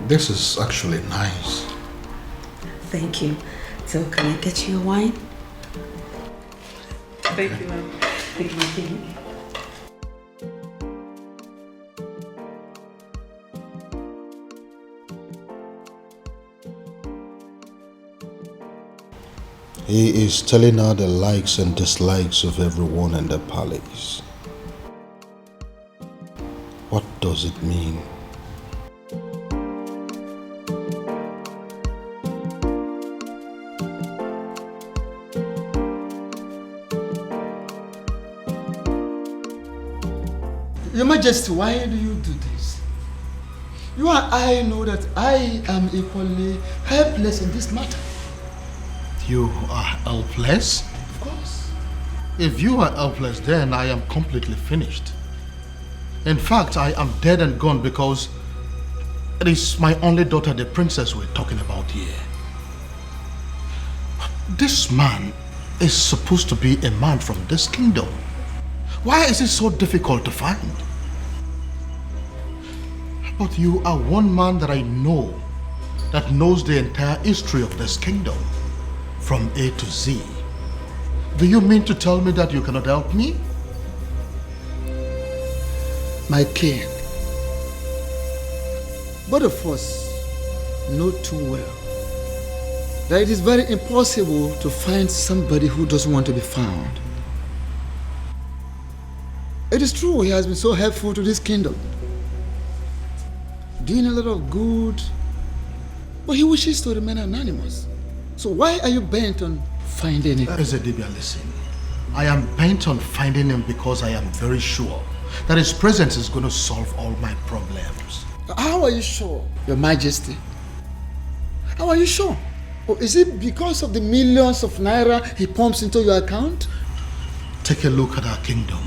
This is actually nice. Thank you. So can I get you a wine? Thank you, ma'am. Thank you, my king. He is telling her the likes and dislikes of everyone in the palace. What does it mean? Your Majesty, why do you do this? You and I know that I am equally helpless in this matter. You are helpless? Of course. If you are helpless, then I am completely finished. In fact, I am dead and gone because it is my only daughter, the princess, we're talking about here. This man is supposed to be a man from this kingdom. Why is it so difficult to find? But you are one man that I know that knows the entire history of this kingdom from A to Z. Do you mean to tell me that you cannot help me? My king, both of us know too well that it is very impossible to find somebody who doesn't want to be found. It is true he has been so helpful to this kingdom, doing a lot of good, but he wishes to remain anonymous. So why are you bent on finding him? Ezedibia, listen. I am bent on finding him because I am very sure that his presence is going to solve all my problems. How are you sure, Your Majesty? How are you sure? Or is it because of the millions of naira he pumps into your account? Take a look at our kingdom.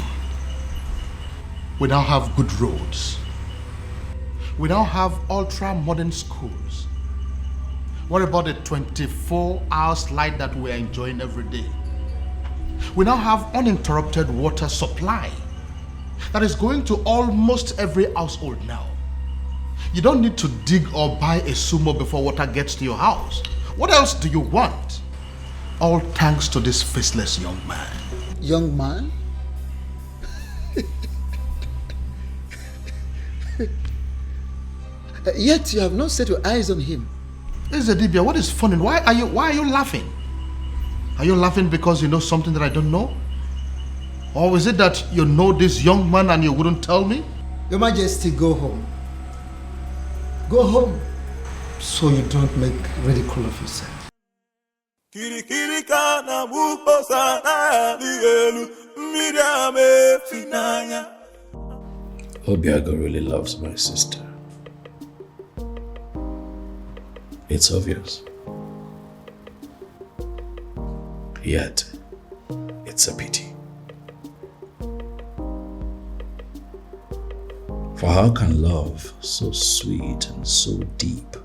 We now have good roads. We now have ultra-modern schools. What about the 24-hour light that we're enjoying every day? We now have uninterrupted water supply that is going to almost every household now. You don't need to dig or buy a sumo before water gets to your house. What else do you want? All thanks to this faceless young man. Young man? Yet you have not set your eyes on him. Ezedibia, what is funny? Why are you laughing? Are you laughing because you know something that I don't know? Or is it that you know this young man and you wouldn't tell me? Your Majesty, go home. Go home so you don't make ridicule of yourself. Obiago really loves my sister. It's obvious. Yet, it's a pity. For how can love so sweet and so deep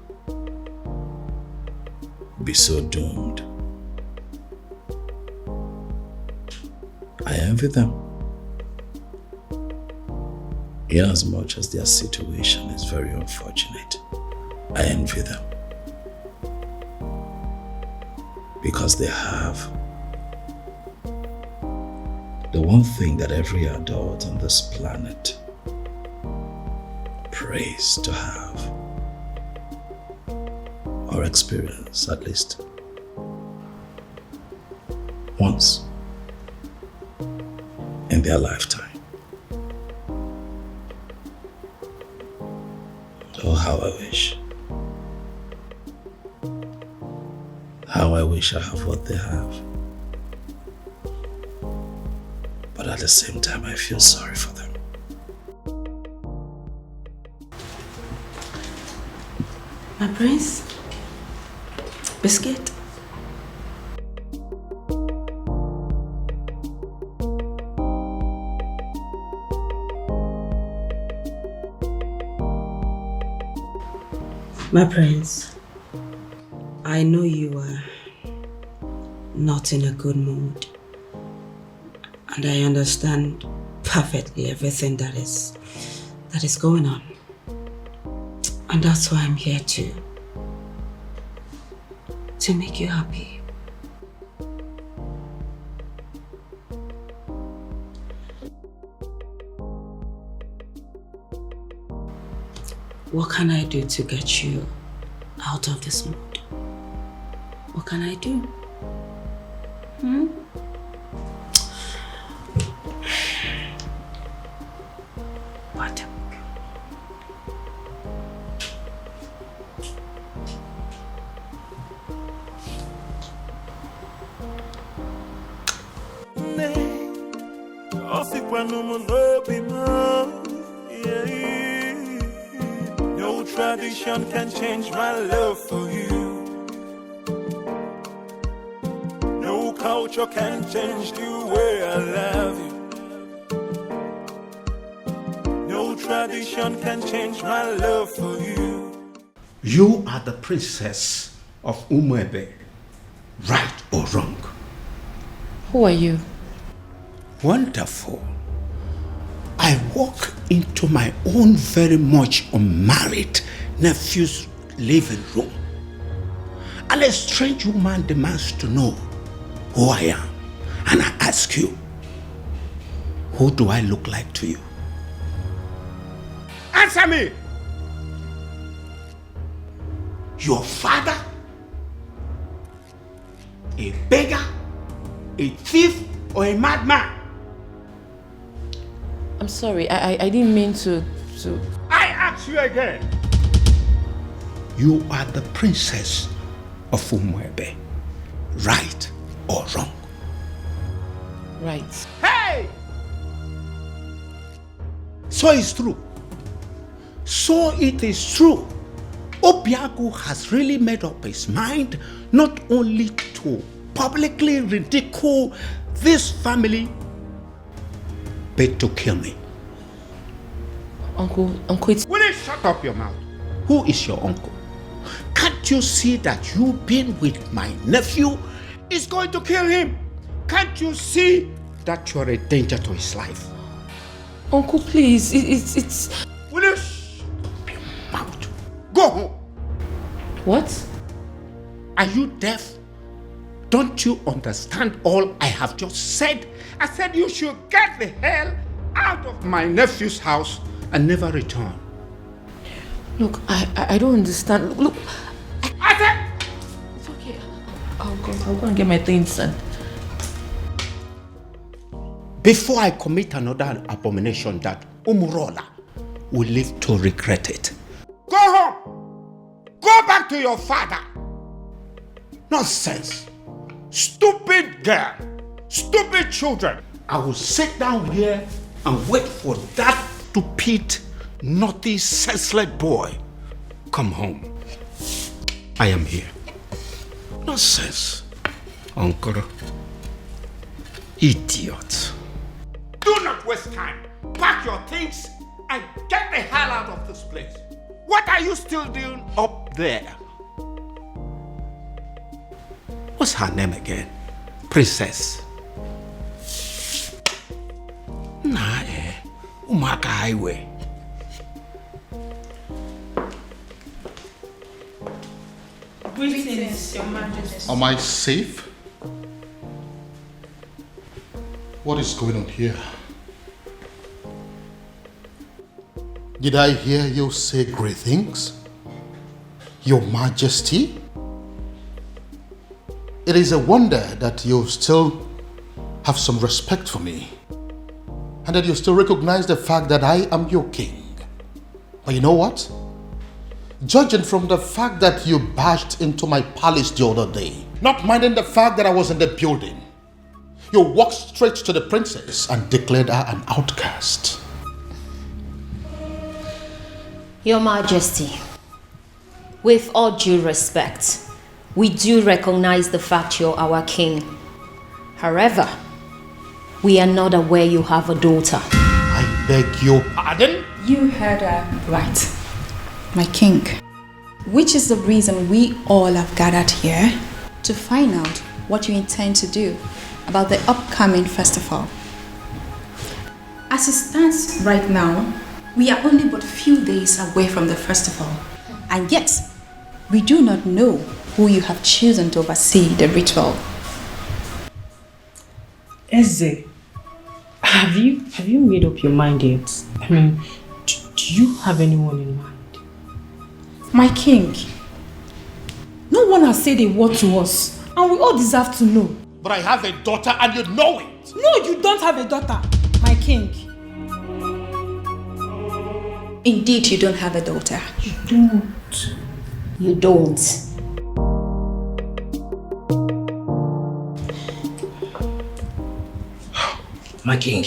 be so doomed? I envy them, inasmuch as their situation is very unfortunate. I envy them because they have the one thing that every adult on this planet prays to have, or experience at least once in their lifetime. Oh, how I wish. How I wish I have what they have. But at the same time, I feel sorry for them. My prince? Biscuit? My prince, I know you are not in a good mood, and I understand perfectly everything that is going on. And that's why I'm here to make you happy. What can I do to get you out of this mood? What can I do? What? No tradition can change my love for you. No culture can change the way I love you. No tradition can change my love for you. You are the princess of Umuebe, right or wrong? Who are you? Wonderful. I walk into my own very much unmarried nephew's living room, and a strange woman demands to know who I am. And I ask you, who do I look like to you? Answer me! Your father? A beggar? A thief? Or a madman? I'm sorry, I didn't mean to... I ask you again. You are the princess of Umuebe, right or wrong? Right. Hey! So it's true. So it is true Obiago has really made up his mind not only to publicly ridicule this family, but to kill me. Uncle, it's... Will you shut up your mouth? Who is your uncle? Can't you see that you being with my nephew is going to kill him? Can't you see that you're a danger to his life? Uncle, please, it's... Will you shut up your mouth? Go home. What? Are you deaf? Don't you understand all I have just said? I said you should get the hell out of my nephew's house and never return. Look, I don't understand. Look, I said... It's okay. I'll go and get my things done. Before I commit another abomination that Umurola will live to regret it. Go home! Go back to your father! Nonsense! Stupid girl! Stupid children! I will sit down here and wait for that stupid, naughty, senseless boy. Come home. I am here. Nonsense. Uncle. Idiot. Do not waste time. Pack your things and get the hell out of this place. What are you still doing up there? What's her name again? Princess. Nah, Umaka Highway. Greetings, Your Majesty. Am I safe? What is going on here? Did I hear you say great things? Your Majesty? It is a wonder that you still have some respect for me and that you still recognize the fact that I am your king. But you know what? Judging from the fact that you barged into my palace the other day, not minding the fact that I was in the building, you walked straight to the princess and declared her an outcast. Your Majesty, with all due respect, we do recognize the fact you're our king. However, we are not aware you have a daughter. I beg your pardon? You heard her right, my king. Which is the reason we all have gathered here to find out what you intend to do about the upcoming festival. As it stands right now, we are only but few days away from the festival, and yet we do not know who you have chosen to oversee the ritual. Eze, have you made up your mind yet? I mean, do you have anyone in mind? My king, no one has said a word to us, and we all deserve to know. But I have a daughter and you know it. No, you don't have a daughter, my king. Indeed, you don't have a daughter. You don't. You don't. My king,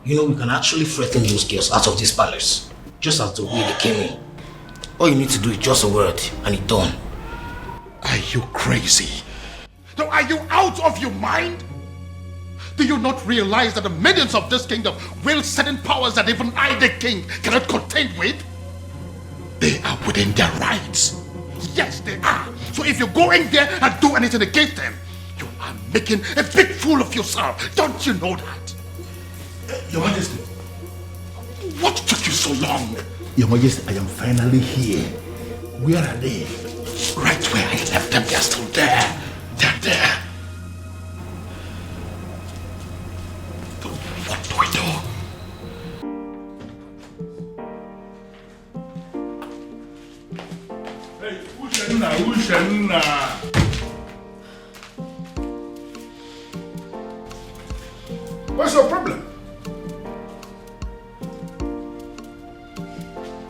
you know we can actually threaten those girls out of this palace, just as the way they came in. All you need to do is just a word, and it's done. Are you crazy? No, are you out of your mind? Do you not realize that the millions of this kingdom wield certain powers that even I, the king, cannot contend with? They are within their rights. Yes, they are. So if you go in there and do anything against them, you are making a big fool of yourself. Don't you know that? Your Majesty. What took you so long? Your Majesty, I am finally here. Where are they? Right where I left them, they're still there. They're there. What do we do? Hey, Ushenna. What's your problem?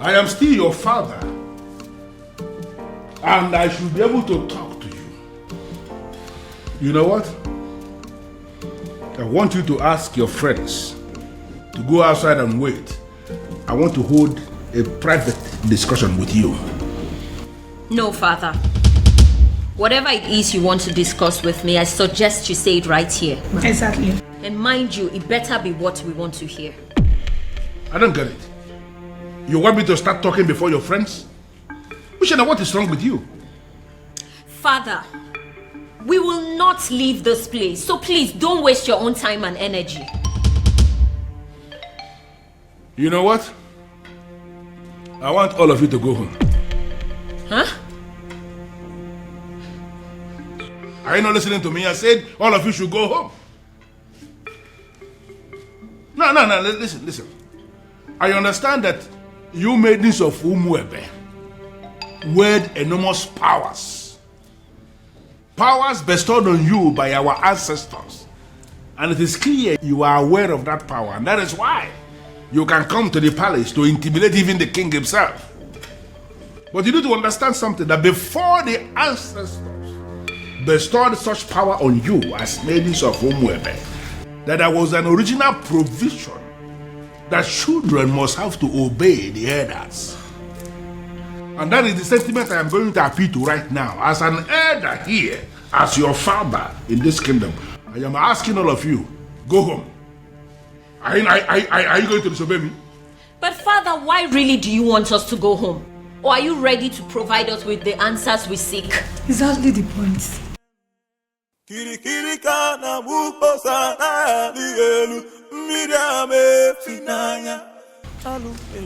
I am still your father, and I should be able to talk to you. You know what? I want you to ask your friends to go outside and wait. I want to hold a private discussion with you. No, Father. Whatever it is you want to discuss with me, I suggest you say it right here. Exactly. And mind you, it better be what we want to hear. I don't get it. You want me to start talking before your friends? Ushana, what is wrong with you? Father, we will not leave this place, so please don't waste your own time and energy. You know what? I want all of you to go home. Huh? Are you not listening to me? I said all of you should go home. No, listen. I understand that you maidens of Umuebe wield enormous powers. Powers bestowed on you by our ancestors. And it is clear you are aware of that power, and that is why you can come to the palace to intimidate even the king himself. But you need to understand something, that before the ancestors bestowed such power on you as maidens of Umuebe, that there was an original provision that children must have to obey the elders. And that is the sentiment I am going to appeal to right now. As an elder here, as your father in this kingdom, I am asking all of you, go home. Are you going to disobey me? But Father, why really do you want us to go home? Or are you ready to provide us with the answers we seek? Exactly the point.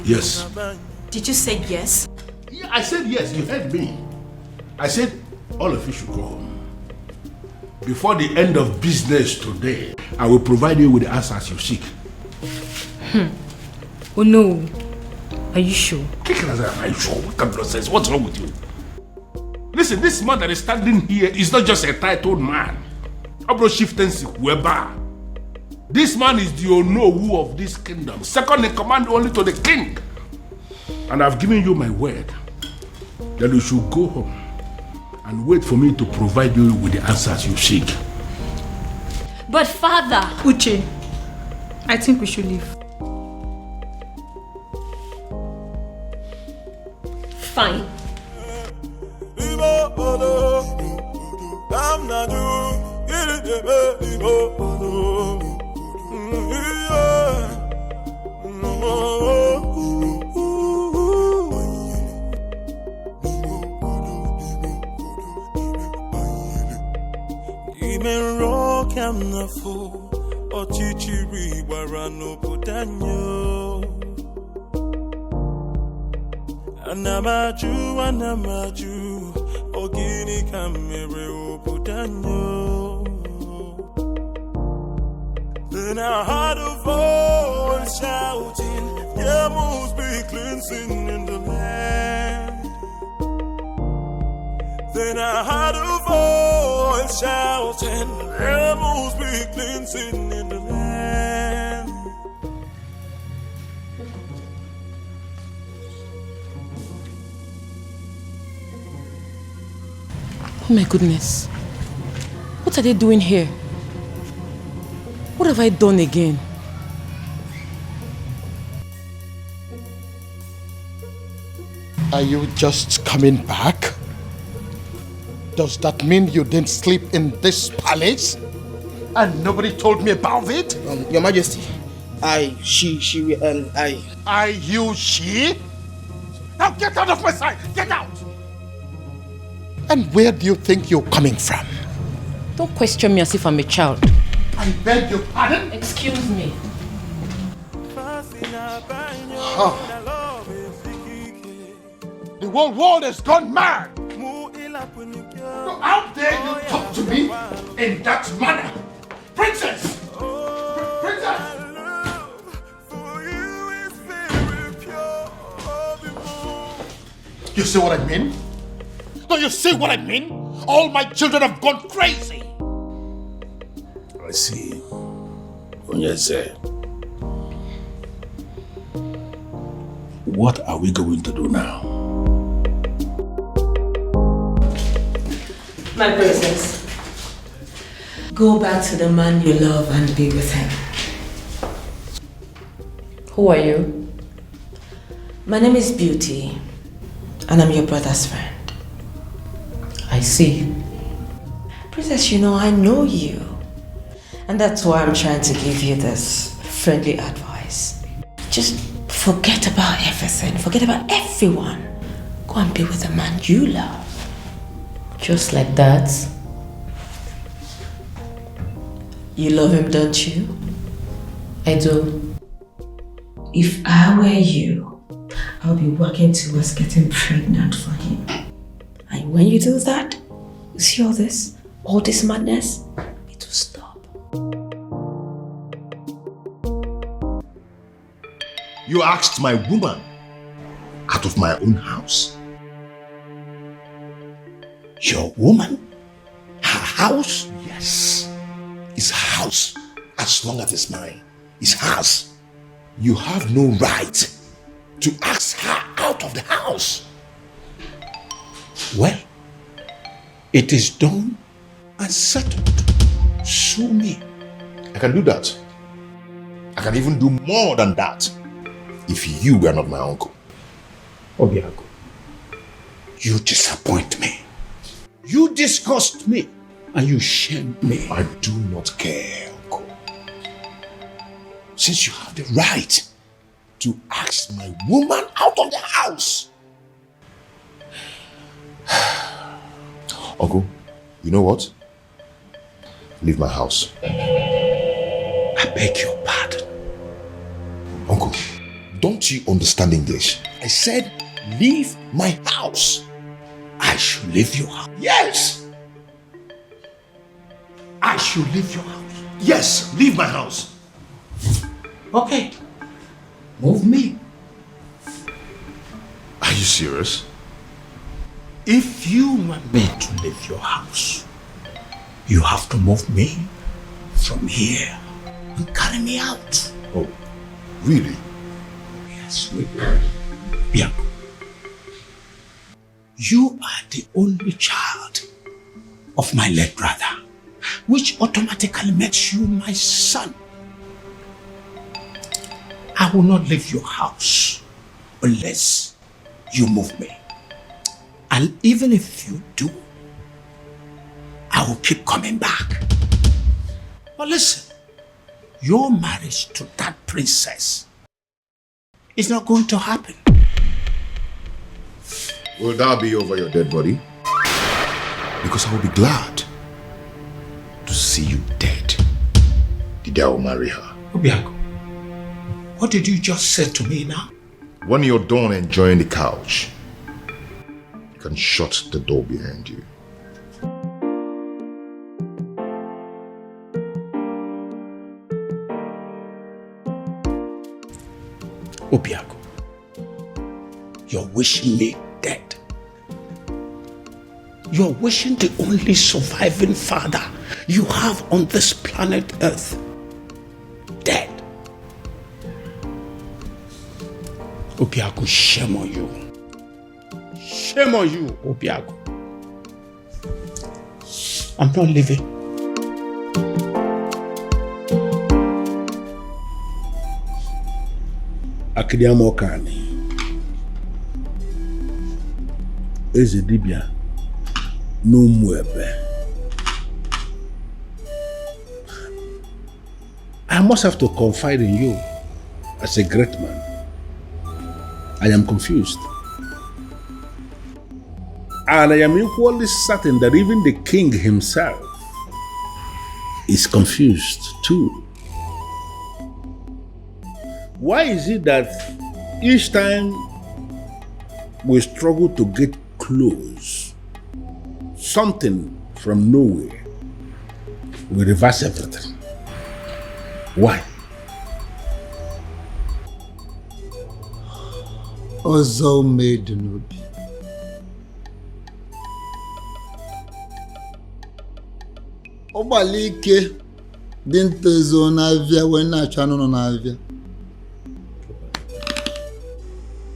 Yes. Did you say yes? Yeah, I said yes, you heard me. I said all of you should go home. Before the end of business today, I will provide you with the answers you seek. Oh no. Are you sure? Are you sure? What kind of nonsense? What's wrong with you? Listen, this man that is standing here is not just a titled man. This man is the Onowu of this kingdom, second in command only to the king. And I've given you my word that you should go home and wait for me to provide you with the answers you seek. But Father... Uche, I think we should leave. Fine. Anamaju, ogini kamere obudanyo. Then I heard a voice shouting, there must be cleansing in the land. Then I heard a voice shouting, there must be cleansing in the land. Oh my goodness. What are they doing here? What have I done again? Are you just coming back? Does that mean you didn't sleep in this palace? And nobody told me about it? Your Majesty, she, she? Now get out of my sight! Get out! And where do you think you're coming from? Don't question me as if I'm a child. I beg your pardon? Excuse me. Huh. The whole world has gone mad! How dare you talk to me in that manner? Princess! Princess! You see what I mean? Do you see what I mean? All my children have gone crazy! I see. Onyeze. What are we going to do now? My princess, go back to the man you love and be with him. Who are you? My name is Beauty, and I'm your brother's friend. see. Princess, you know, I know you. And that's why I'm trying to give you this friendly advice. Just forget about everything. Forget about everyone. Go and be with the man you love. Just like that. You love him, don't you? I do. If I were you, I'll be working towards getting pregnant for him. And when you do that, you see all this madness, it will stop. You asked my woman out of my own house. Your woman? Her house? Yes. It's her house. As long as it's mine, it's hers. You have no right to ask her out of the house. Well, it is done and settled. Sue me. I can do that. I can even do more than that if you were not my uncle. Obiago, you disappoint me. You disgust me and you shame me. I do not care, uncle. Since you have the right to ask my woman out of the house. Uncle, you know what? Leave my house. I beg your pardon. Uncle, don't you understand English? I said leave my house. I should leave your house. Yes! I should leave your house. Yes, leave my house. Okay. Move me. Are you serious? If you want me to leave your house, you have to move me from here and carry me out. Oh, really? Yes, we will. Yeah. You are the only child of my late brother, which automatically makes you my son. I will not leave your house unless you move me. And even if you do, I will keep coming back. But listen, your marriage to that princess is not going to happen. Will that be over your dead body? Because I will be glad to see you dead. The day I will marry her. Obiago, what did you just say to me now? When you're done enjoying the couch, you can shut the door behind you. Obiago, you're wishing me dead. You're wishing the only surviving father you have on this planet Earth dead. Obiago, shame on you. Shame on you, Obiago. I'm not leaving. Akidiamokani. Eze dibia no muebe. I must have to confide in you as a great man. I am confused. And I am equally certain that even the king himself is confused too. Why is it that each time we struggle to get close, something from nowhere will reverse everything? Why? Ọzọ made n'obi. Ọgbalị ike dị ntezo n'avịa wee na-achọ anụ n'avịa.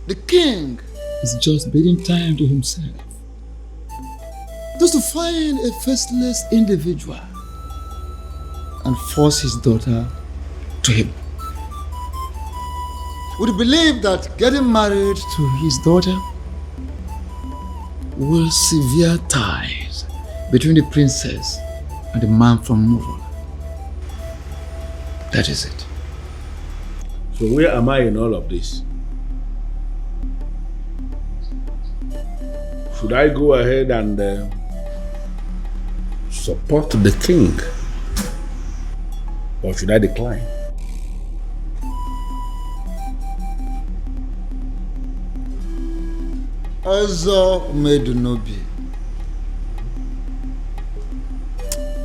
The king is just biding time to himself, just to find a faceless individual and force his daughter to him. Would you believe that getting married to his daughter will sever ties between the princess and the man from Murol. That is it. So where am I in all of this? Should I go ahead and support the king? Or should I decline? Ọzọ mmedu n'obi.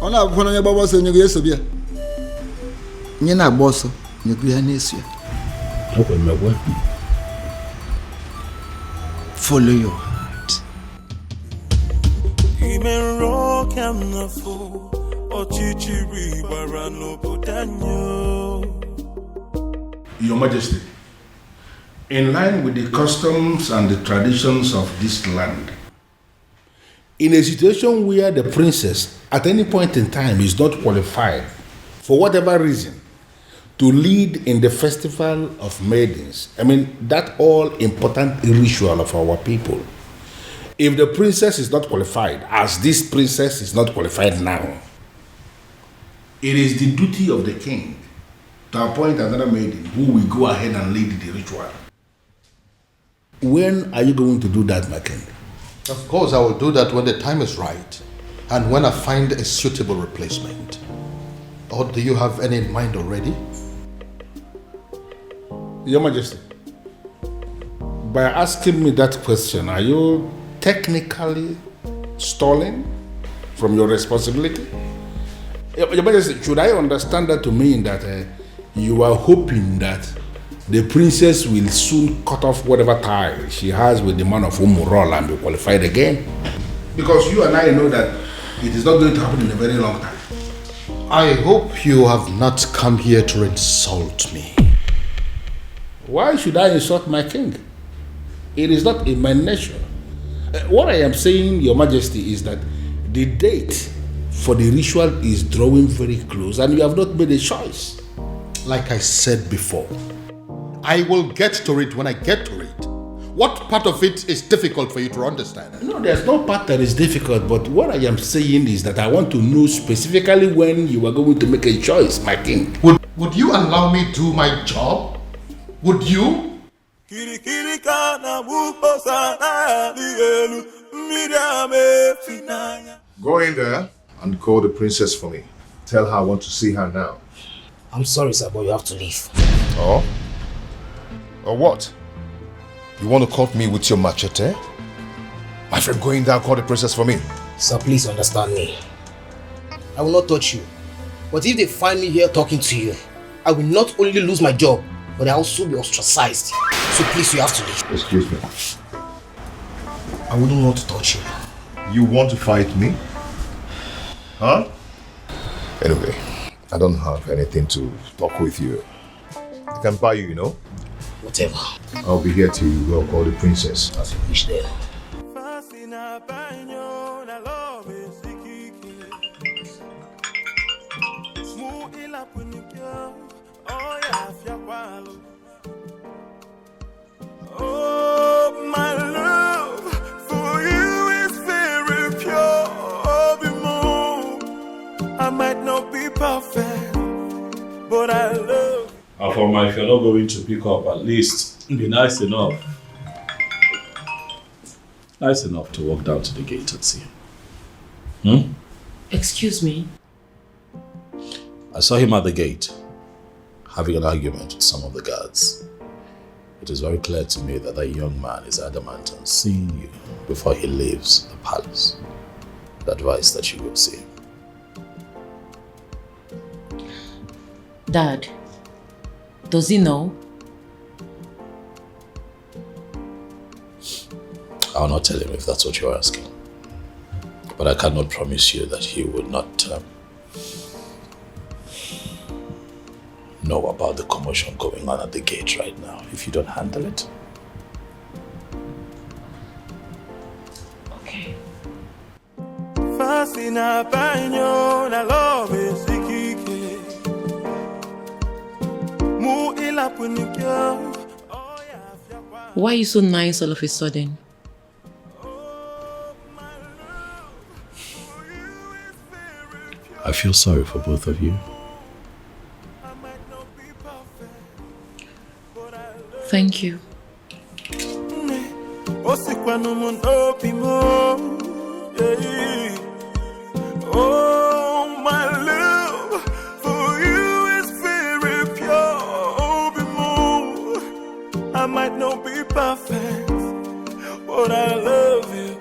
Ọ na-abụkwa na onye gbagba ọsọ nyego ya eso bịa. Nye na-agba ọsọ nyego ya na-eso ya. Follow your heart. Your Majesty, in line with the customs and the traditions of this land, in a situation where the princess at any point in time is not qualified, for whatever reason, to lead in the festival of maidens, that all important ritual of our people, if the princess is not qualified, as this princess is not qualified now, it is the duty of the king to appoint another maiden who will go ahead and lead the ritual. When are you going to do that, my king? Of course, I will do that when the time is right and when I find a suitable replacement. Or do you have any in mind already? Your Majesty, by asking me that question, are you technically stalling from your responsibility? Your Majesty, should I understand that to mean that you are hoping that the princess will soon cut off whatever tie she has with the man of Umurol and be qualified again? Because you and I know that it is not going to happen in a very long time. I hope you have not come here to insult me. Why should I insult my king? It is not in my nature. What I am saying, Your Majesty, is that the date for the ritual is drawing very close and you have not made a choice. Like I said before, I will get to it when I get to it. What part of it is difficult for you to understand? No, there's no part that is difficult, but what I am saying is that I want to know specifically when you are going to make a choice, my king. Would you allow me to do my job? Would you? Go in there and call the princess for me. Tell her I want to see her now. I'm sorry, sir, but you have to leave. Oh? Or what? You want to cut me with your machete? My friend, go in there and call the princess for me. Sir, please understand me. I will not touch you. But if they find me here talking to you, I will not only lose my job, but I will also be ostracized. So please, you have to leave. Excuse me. I wouldn't want to touch you. You want to fight me? Huh? Anyway, I don't have anything to talk with you. I can buy you, you know? Whatever. I'll be here till you go call the princess. As you wish there. Oh, my love for you is very pure. I might not be perfect, but I love. Afoma, if you're not going to pick up, at least be nice enough. Nice enough to walk down to the gate and see him. Excuse me? I saw him at the gate, having an argument with some of the guards. It is very clear to me that young man is adamant on seeing you before he leaves the palace. I'd advise that you go see him. Dad, does he know? I'll not tell him if that's what you're asking. But I cannot promise you that he would not know about the commotion going on at the gate right now if you don't handle it. Okay. Why are you so nice all of a sudden? I feel sorry for both of you. Thank you. Oh, my love for you is very pure. I might not be perfect, but I love you.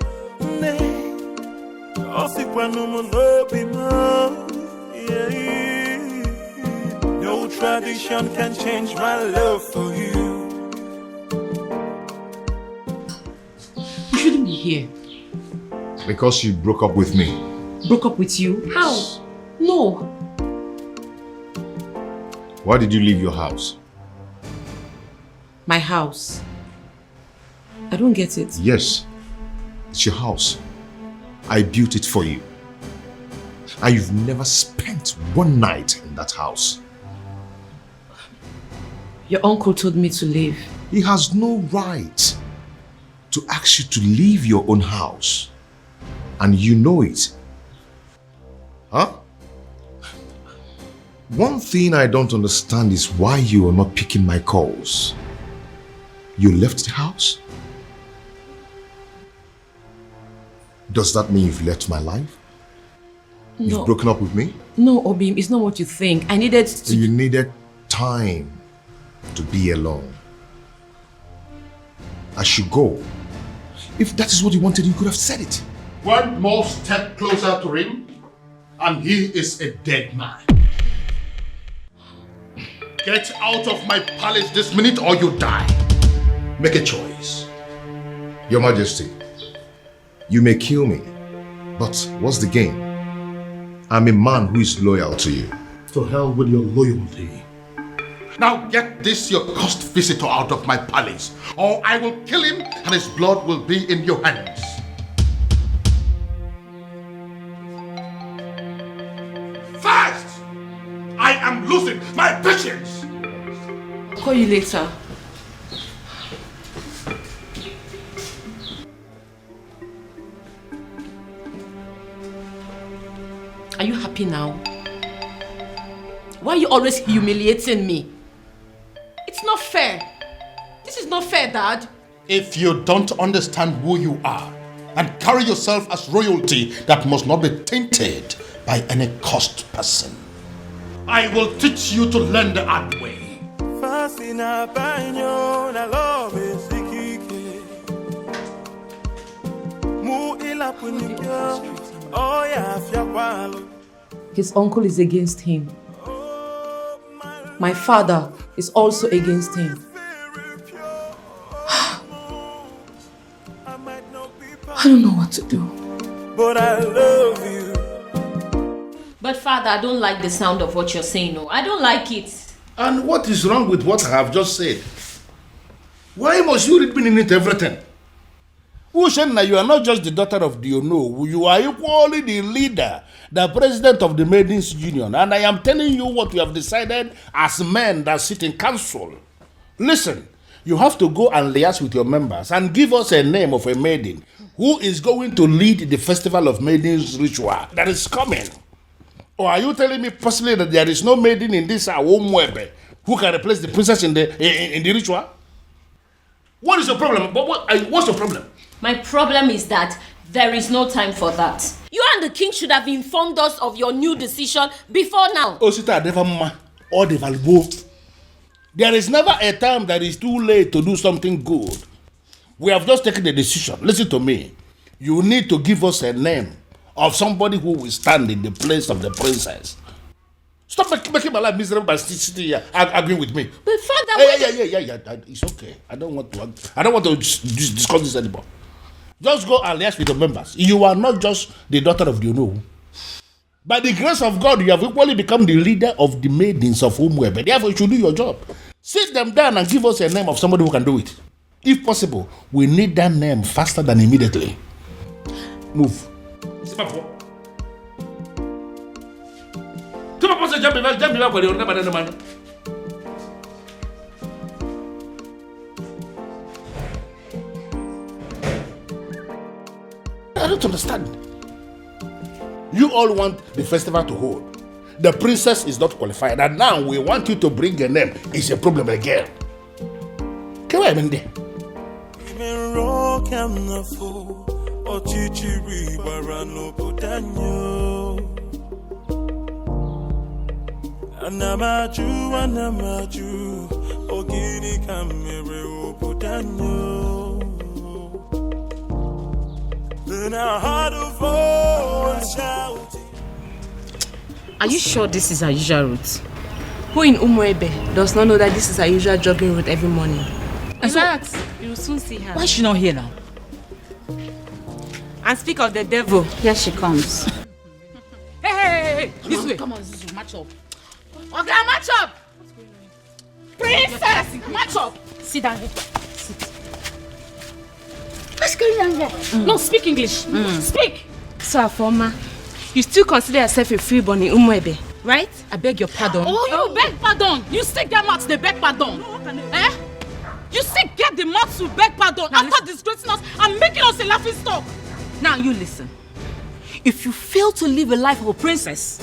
No tradition can change my love for you. You shouldn't be here. Because you broke up with me. Broke up with you? How? No. Why did you leave your house? My house. I don't get it. Yes, it's your house. I built it for you. And you've never spent one night in that house. Your uncle told me to leave. He has no right to ask you to leave your own house. And you know it. Huh? One thing I don't understand is why you are not picking my calls. You left the house? Does that mean you've left my life? No. You've broken up with me? No, Obim, it's not what you think. I needed to... You needed time to be alone. I should go. If that is what you wanted, you could have said it. One more step closer to him, and he is a dead man. Get out of my palace this minute or you die. Make a choice. Your Majesty, you may kill me, but what's the gain? I'm a man who is loyal to you. To hell with your loyalty. Now get this your cursed visitor out of my palace, or I will kill him and his blood will be in your hands. Fast! I am losing my patience! I'll call you later. Are you happy now? Why are you always humiliating me? It's not fair. This is not fair, Dad. If you don't understand who you are and carry yourself as royalty that must not be tainted by any cursed person, I will teach you to learn the hard way. His uncle is against him. My father is also against him. I don't know what to do. But I love you. But Father, I don't like the sound of what you're saying. No, I don't like it. And what is wrong with what I have just said? Why must you read meaning into everything? Ushenna, you are not just the daughter of the Ono. You are equally the leader, the president of the Maidens Union. And I am telling you what we have decided as men that sit in council. Listen, you have to go and liaise with your members and give us a name of a maiden who is going to lead the Festival of Maidens ritual that is coming. Or are you telling me personally that there is no maiden in this Awomwebe who can replace the princess in the ritual? What is your problem? What's your problem? My problem is that there is no time for that. You and the king should have informed us of your new decision before now. Osita Devama or Devalbo. There is never a time that is too late to do something good. We have just taken a decision. Listen to me. You need to give us a name of somebody who will stand in the place of the princess. Stop making my life miserable by sitting here arguing with me. But Father, yeah. It's okay. I don't want to discuss this anymore. Just go and liaise with the members. You are not just the daughter of the Ono. By the grace of God, you have equally become the leader of the maidens of Umwebe. Therefore, you should do your job. Sit them down and give us a name of somebody who can do it. If possible, we need that name faster than immediately. Move. I don't understand. You all want the festival to hold. The princess is not qualified, and now we want you to bring a name. It's a problem again. Come on, Mende. Anamaju, ogini kamere opudanyo. Then I heard a voice shouting. Are you sure this is our usual route? Who in Umuebe does not know that this is our usual jogging route every morning? In fact, you will soon see her. Why is she not here now? And speak of the devil, here she comes. Hey, this way. Come on, Zizu, match up. Okay, match up. Princess, match up. Sit down here. Sit. What's going on here? No, speak English. Speak. So, Afoma, you still consider yourself a freeborn in Umuebe, right? I beg your pardon. Oh, you beg pardon. You still get mouths, they beg pardon. No, you still get the mouths to beg pardon now after disgracing us and making us a laughing stock. Now you listen. If you fail to live a life of a princess,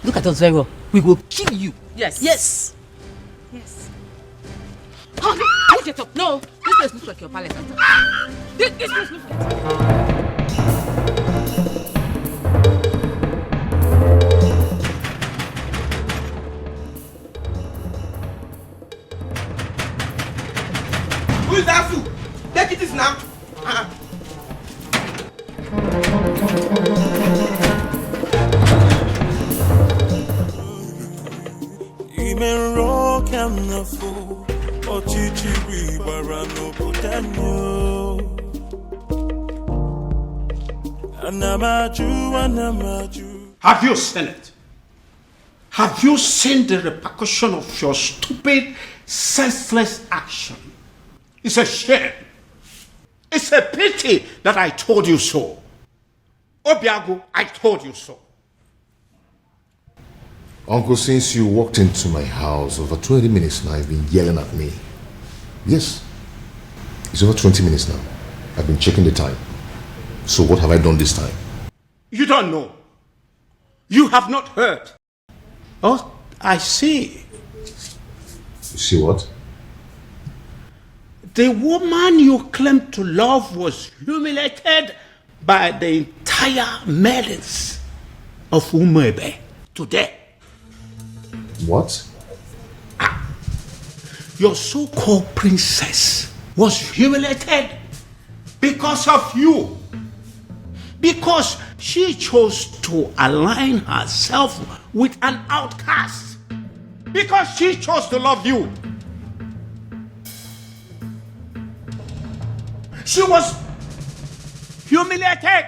look at us very well, we will kill you. Yes. Yes. Yes. Oh, no, get up. No, this place looks like your palace. This place looks like... Who is that fool? Take it now. Have you seen it? Have you seen the repercussion of your stupid, senseless action? It's a shame. It's a pity that I told you so. Obiago, I told you so. Uncle, since you walked into my house over 20 minutes now, you've been yelling at me. Yes. It's over 20 minutes now. I've been checking the time. So what have I done this time? You don't know. You have not heard. Oh, I see. You see what? The woman you claim to love was humiliated by the entire maidens of Umuebe today. What? Your so-called princess was humiliated because of you. Because she chose to align herself with an outcast. Because she chose to love you. She was humiliated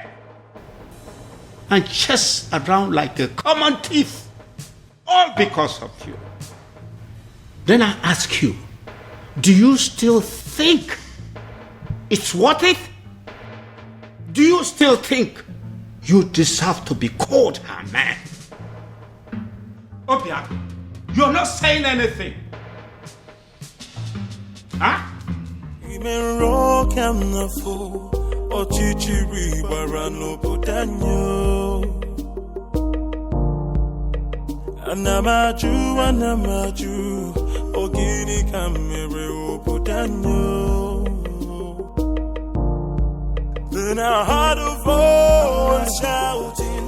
and chased around like a common thief, all because of you. Then I ask you, do you still think it's worth it? Do you still think you deserve to be called her man? Obiago, you're not saying anything. Huh? Anamaju, ogini kamere opudanyo. Then I heard a voice shouting,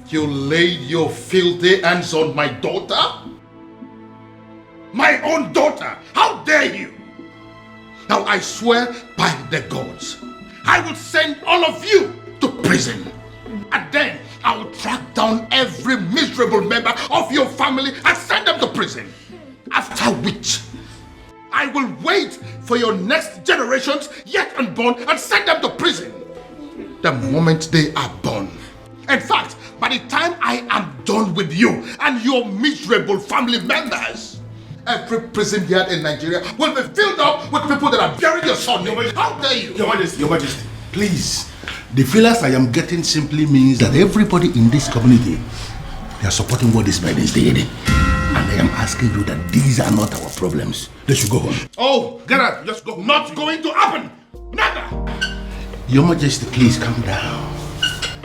You laid your filthy hands on my daughter? My own daughter! How dare you! Now I swear by the gods, I will send all of you to prison. And then I will track down every miserable member of your family and send them to prison. After which, I will wait for your next generations yet unborn and send them to prison. The moment they are born. In fact, by the time I am done with you and your miserable family members, every prison yard in Nigeria will be filled up with people that are burying your son. How dare you? Your Majesty, please. The feelers I am getting simply means that everybody in this community, they are supporting what this man is doing. And I am asking you that these are not our problems. They should go home. Oh, get out. Just go. Not going to happen. Never. Your Majesty, please calm down.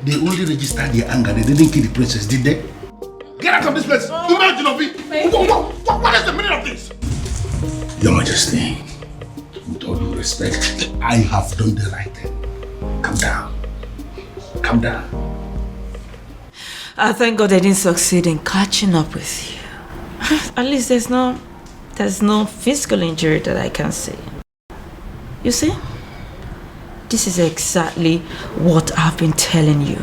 They only registered their anger. They didn't kill the princess, did they? Get out of this place! Imagine of it! What is the meaning of this? Your Majesty, with all due respect, I have done the right thing. Calm down. Calm down. I thank God I didn't succeed in catching up with you. At least there's no physical injury that I can see. You see? This is exactly what I've been telling you.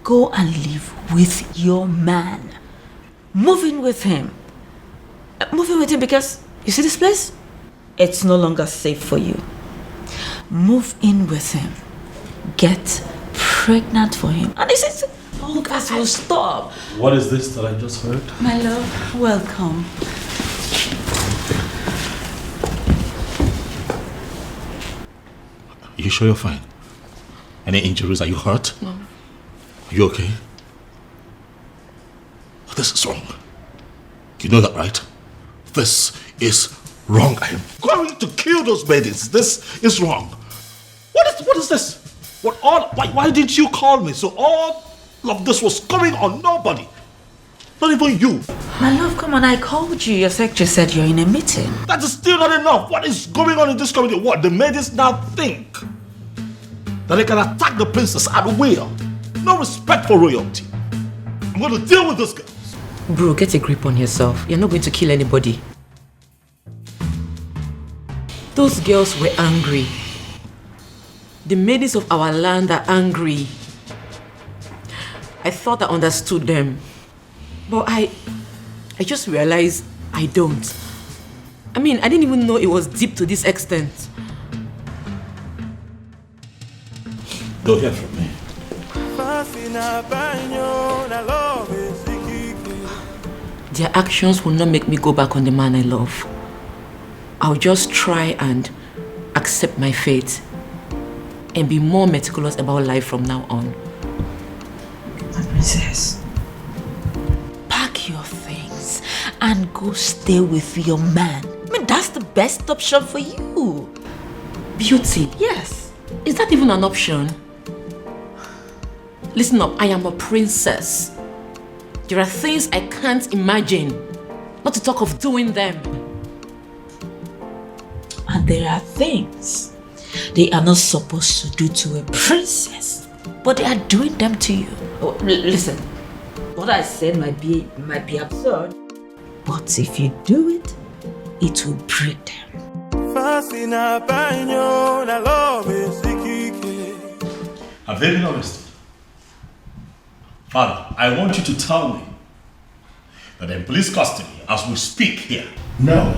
Go and live with your man. Move in with him. Move in with him because, you see this place? It's no longer safe for you. Move in with him. Get pregnant for him. And this is all guys will stop. What is this that I just heard? My love, welcome. You sure you're fine? Any injuries? Are you hurt? No. Are you okay? This is wrong. You know that, right? This is wrong. I am going to kill those maidens. This is wrong. What is this? Why didn't you call me? So all of this was coming on nobody. Not even you. My love, come on, I called you. Your secretary said you're in a meeting. That is still not enough. What is going on in this community? What? The maidens now think that they can attack the princess at will. No respect for royalty. I'm going to deal with this girl. Bro, get a grip on yourself. You're not going to kill anybody. Those girls were angry. The maidens of our land are angry. I thought I understood them. But I just realized I don't. I mean, I didn't even know it was deep to this extent. Don't hear from me. Their actions will not make me go back on the man I love. I'll just try and accept my fate and be more meticulous about life from now on. My princess, pack your things and go stay with your man. I mean, that's the best option for you. Beauty? Yes. Is that even an option? Listen up, I am a princess. There are things I can't imagine, not to talk of doing them. And there are things they are not supposed to do to a princess, but they are doing them to you. Oh, listen, what I said might be absurd, but if you do it, it will break them. Have they been arrested? Father, I want you to tell me that they're in police custody as we speak here. No.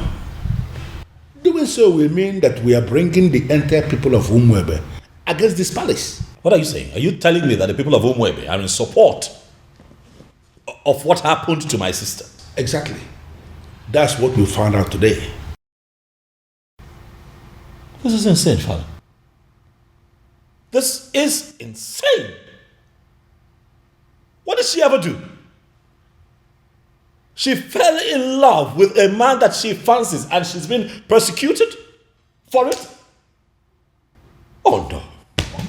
Doing so will mean that we are bringing the entire people of Umwebe against this palace. What are you saying? Are you telling me that the people of Umwebe are in support of what happened to my sister? Exactly. That's what we found out today. This is insane, Father. This is insane. What did she ever do? She fell in love with a man that she fancies and she's been persecuted for it? Oh no.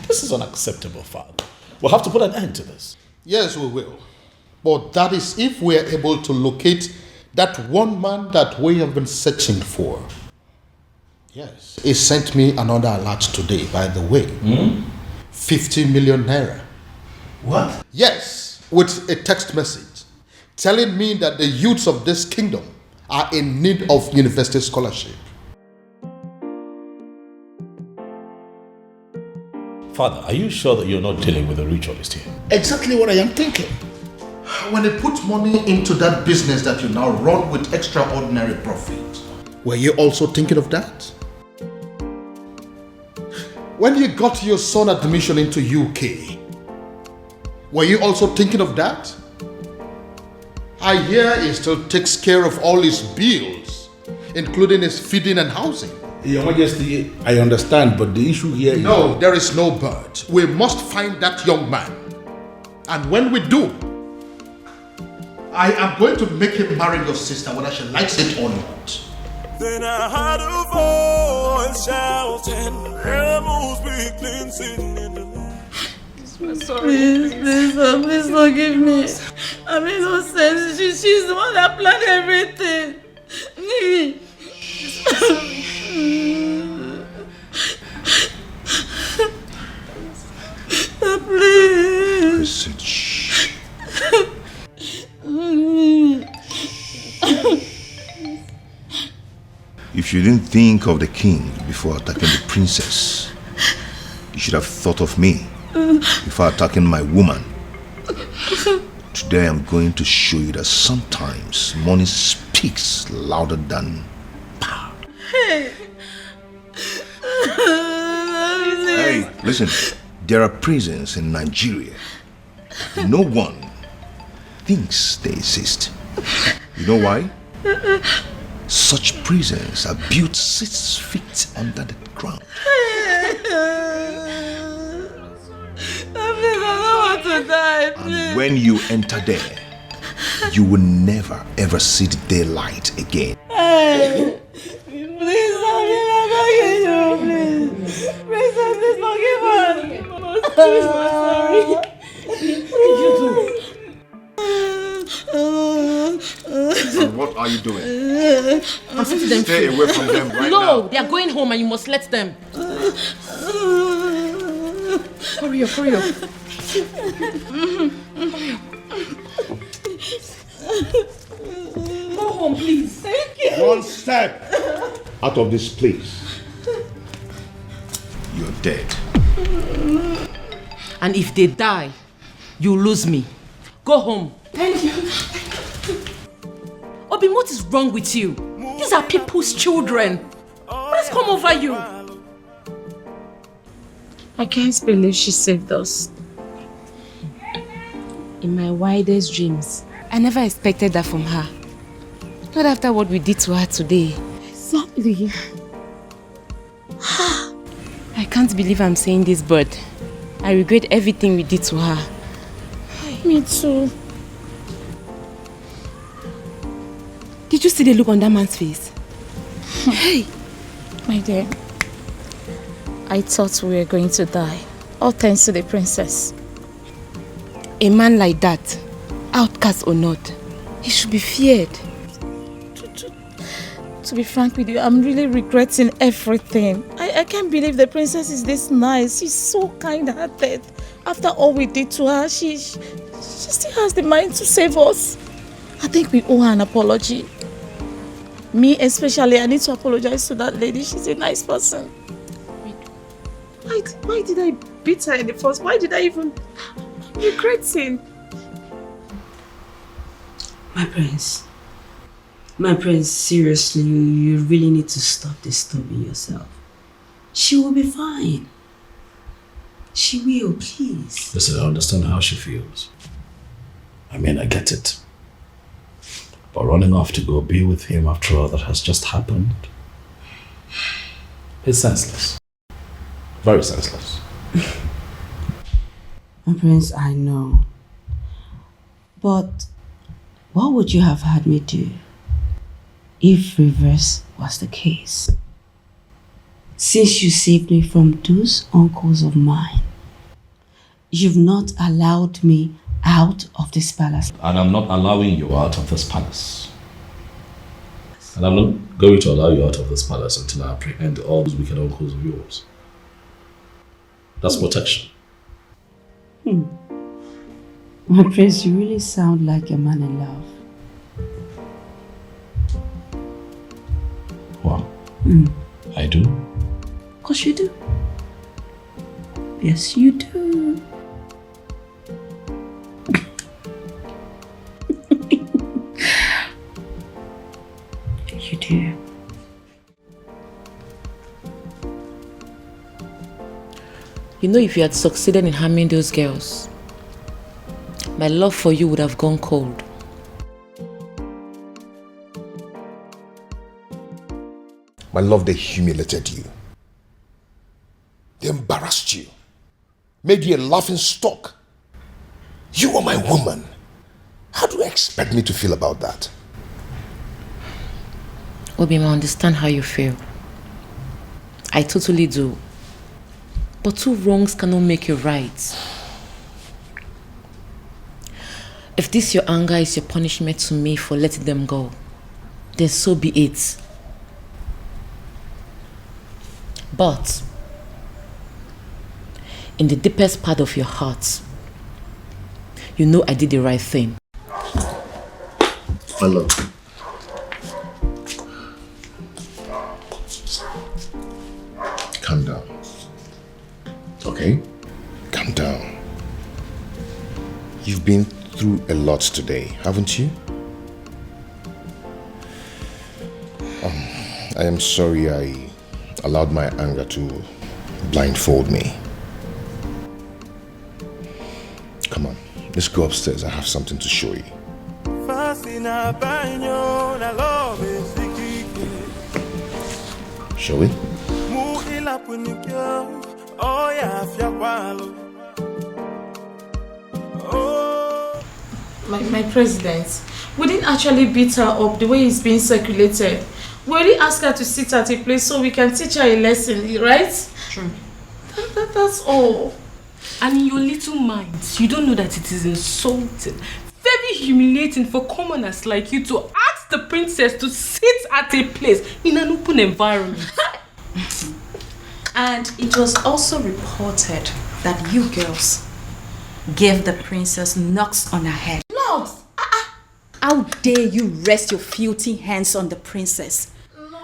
This is unacceptable, Father. We'll have to put an end to this. Yes, we will. But that is if we are able to locate that one man that we have been searching for. Yes. He sent me another alert today, by the way. 50 million naira. What? Yes, with a text message telling me that the youths of this kingdom are in need of university scholarship. Father, are you sure that you're not dealing with a ritualist here? Exactly what I am thinking. When they put money into that business that you now run with extraordinary profit, were you also thinking of that? When you got your son admission into UK, were you also thinking of that? I hear he still takes care of all his bills, including his feeding and housing. Your Majesty, I understand, but the issue here is... No, there is no but. We must find that young man. And when we do, I am going to make him marry your sister, whether she likes it or not. Then I heard a voice shouting, "Rebels be cleansing in the land." I'm sorry. Please forgive me. I'm innocent. She's the one that planned everything. Please. If you didn't think of the king before attacking the princess, you should have thought of me before attacking my woman. Today I'm going to show you that sometimes money speaks louder than power. Hey. Hey, listen, there are prisons in Nigeria. No one thinks they exist. You know why? Such prisons are built 6 feet under the ground. Please, I don't want to die, please. And when you enter there, you will never ever see the daylight again. Hey. Please, I'm begging you, please. Please forgive us. Please, I'm sorry. And what are you doing? I'm setting them Stay free. away from them right no, now. they are going home and you must let them. Hurry up, hurry up. Go home, please. Thank you. One step out of this place. You're dead. And if they die, you lose me. Go home. Thank you. Obin, what is wrong with you? These are people's children. What has come over you? I can't believe she saved us. In my wildest dreams, I never expected that from her. Not after what we did to her today. Exactly. I can't believe I'm saying this, but I regret everything we did to her. Me too. Did you see the look on that man's face? Hey, my dear. I thought we were going to die. All thanks to the princess. A man like that, outcast or not, he should be feared. To be frank with you, I'm really regretting everything. I can't believe the princess is this nice. She's so kind-hearted. After all we did to her, she still has the mind to save us. I think we owe her an apology. Me especially, I need to apologize to that lady. She's a nice person. Why did I beat her in the first? Why did I even... I'm regretting. My prince, seriously, you really need to stop disturbing yourself. She will be fine. She will, please. Listen, I understand how she feels. I mean, I get it. But running off to go be with him after all that has just happened, it's senseless. Very senseless. My prince, I know. But what would you have had me do if reverse was the case? Since you saved me from those uncles of mine, you've not allowed me out of this palace. And I'm not allowing you out of this palace. And I'm not going to allow you out of this palace until I apprehend all those wicked uncles of yours. That's protection. My prince, you really sound like a man in love. Wow. I do? Of course you do. Yes, you do. You do. You know, if you had succeeded in harming those girls, my love for you would have gone cold. My love, they humiliated you. They embarrassed you. Made you a laughing stock. You are my woman. How do you expect me to feel about that? Obim, I understand how you feel. I totally do. But two wrongs cannot make you right. If this your anger is your punishment to me for letting them go, then so be it. But in the deepest part of your heart, you know I did the right thing. Hello. Calm down. Okay? Calm down. You've been through a lot today, haven't you? I am sorry I allowed my anger to blindfold me. Come on, let's go upstairs. I have something to show you. Shall we? My president, we didn't actually beat her up the way it's being circulated. We already asked her to sit at a place so we can teach her a lesson, right? True. That's all. And in your little minds, you don't know that it is insulting, very humiliating for commoners like you to ask the princess to sit at a place in an open environment. And it was also reported that you girls gave the princess knocks on her head. Knocks? How dare you rest your filthy hands on the princess?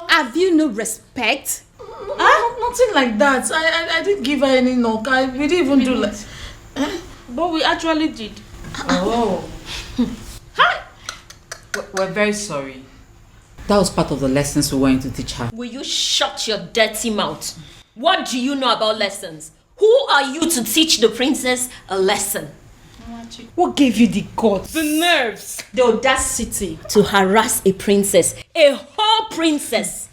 Have you no respect? Nothing like that. I didn't give her any knock. We didn't even do like... But we actually did. Oh. Hi! We're very sorry. That was part of the lessons we were going to teach her. Will you shut your dirty mouth? What do you know about lessons? Who are you to teach the princess a lesson? What gave you the guts? The nerves. The audacity to harass a princess. A whole princess.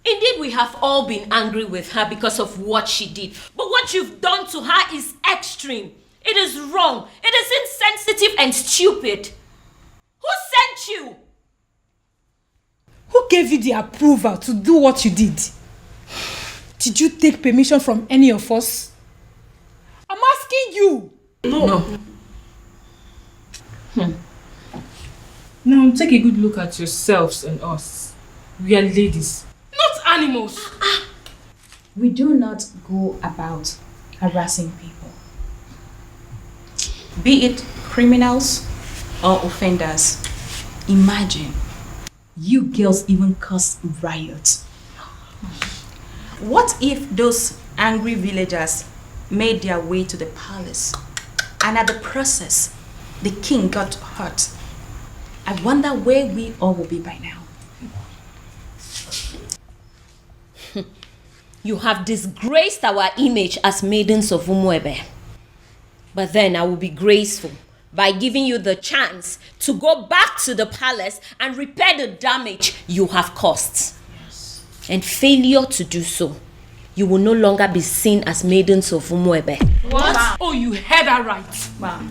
Indeed, we have all been angry with her because of what she did. But what you've done to her is extreme. It is wrong. It is insensitive and stupid. Who sent you? Who gave you the approval to do what you did? Did you take permission from any of us? I'm asking you. No. Now take a good look at yourselves and us. We are ladies, not animals. We do not go about harassing people, be it criminals or offenders. Imagine, you girls even caused riots. What if those angry villagers made their way to the palace and at the process, the king got hurt? I wonder where we all will be by now. You have disgraced our image as maidens of Umuebe. But then I will be graceful by giving you the chance to go back to the palace and repair the damage you have caused. Yes. And failure to do so, you will no longer be seen as maidens of Umuebe. What? Wow. Oh, you heard her right. Wow.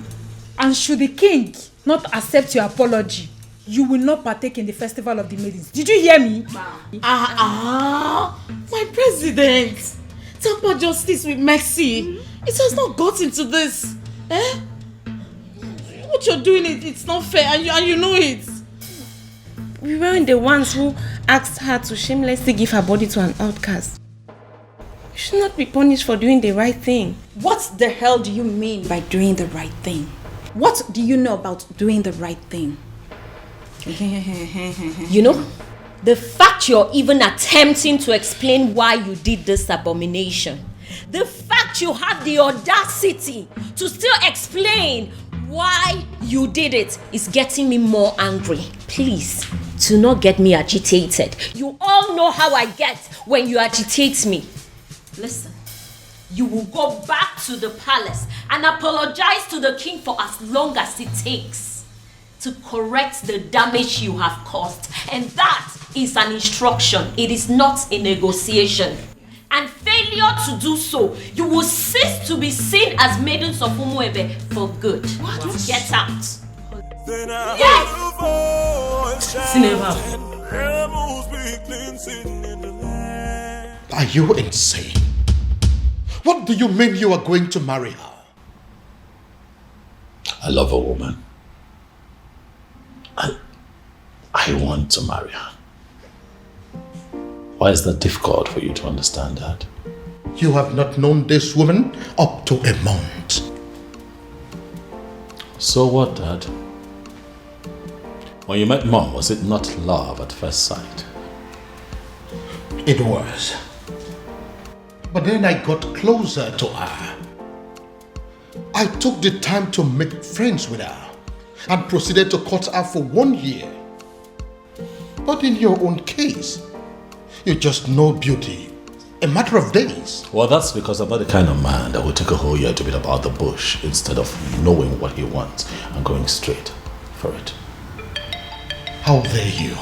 And should the king not accept your apology, you will not partake in the festival of the maidens. Did you hear me? Wow. My president. Tamper justice with mercy. It has not gotten to this. Eh? What you're doing, it's not fair, and you know it. We weren't the ones who asked her to shamelessly give her body to an outcast. You should not be punished for doing the right thing. What the hell do you mean by doing the right thing? What do you know about doing the right thing? You know, the fact you're even attempting to explain why you did this abomination, the fact you have the audacity to still explain why you did it is getting me more angry. Please, do not get me agitated. You all know how I get when you agitate me. Listen, you will go back to the palace and apologize to the king for as long as it takes to correct the damage you have caused. And that is an instruction. It is not a negotiation. And failure to do so, you will cease to be seen as maidens of Umuebe for good. What? Get out. Yes! Are you insane? What do you mean you are going to marry her? I love a woman. And I want to marry her. Why is that difficult for you to understand, Dad? You have not known this woman up to a month. So what, Dad? When you met Mom, was it not love at first sight? It was. But then I got closer to her. I took the time to make friends with her and proceeded to court her for 1 year. But in your own case, you just know beauty. A matter of days. Well, that's because I'm not the kind of man that will take a whole year to beat about the bush instead of knowing what he wants and going straight for it. How dare you?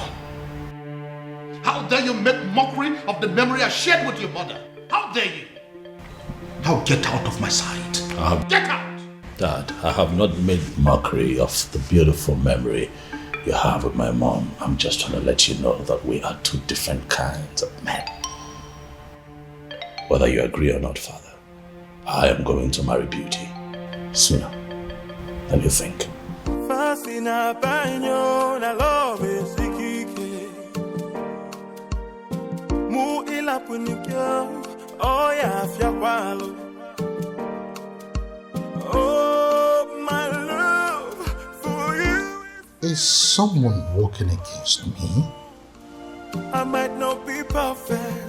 How dare you make mockery of the memory I shared with your mother? How dare you? Now get out of my sight. Get out! Dad, I have not made mockery of the beautiful memory you have with my mom. I'm just trying to let you know that we are two different kinds of men. Whether you agree or not, Father, I am going to marry Beauty sooner than you think. Oh, my love for you. Is someone working against me? I might not be perfect,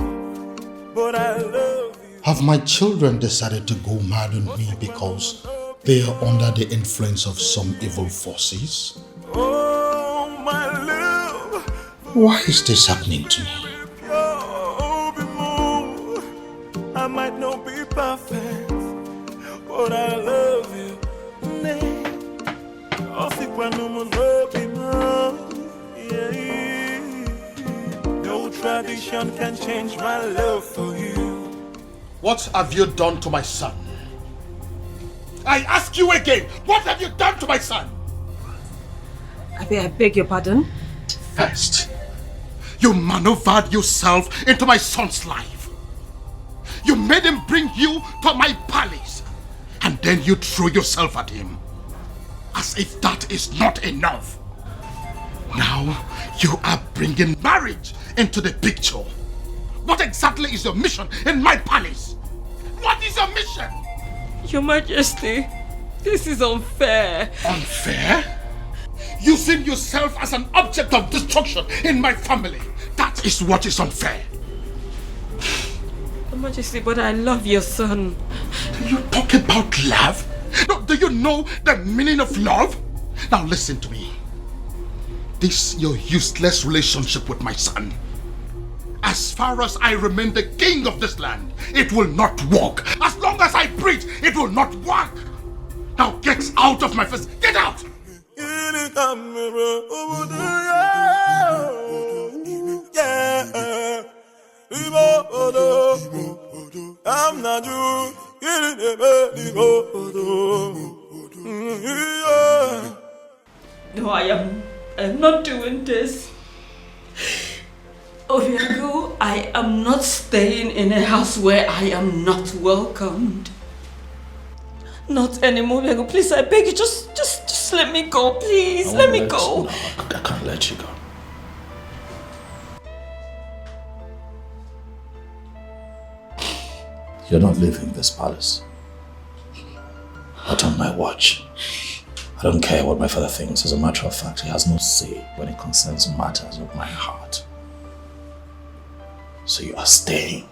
but I love you. Have my children decided to go mad on me because they are under the influence of some evil forces? Oh, my love. Why is this happening to me? I might not be perfect, but I love you. No tradition can change my love for you. What have you done to my son? I ask you again, what have you done to my son? I beg your pardon? First, you maneuvered yourself into my son's life. You made him bring you to my palace. And then you threw yourself at him. As if that is not enough. Now, you are bringing marriage into the picture. What exactly is your mission in my palace? What is your mission? Your Majesty, this is unfair. Unfair? Using yourself as an object of destruction in my family. That is what is unfair. Your Majesty, but I love your son. You talk about love? No, do you know the meaning of love? Now listen to me. This your useless relationship with my son. As far as I remain the king of this land, it will not work. As long as I breathe, it will not work. Now get out of my face. Get out! I'm not you. No, I am not doing this. Obiago, I am not staying in a house where I am not welcomed. Not anymore, Obiago. Please, I beg you, just let me go, please. Let me go. No, I can't let you go. You're not leaving this palace. Not on my watch. I don't care what my father thinks. As a matter of fact, he has no say when it concerns matters of my heart. So you are staying.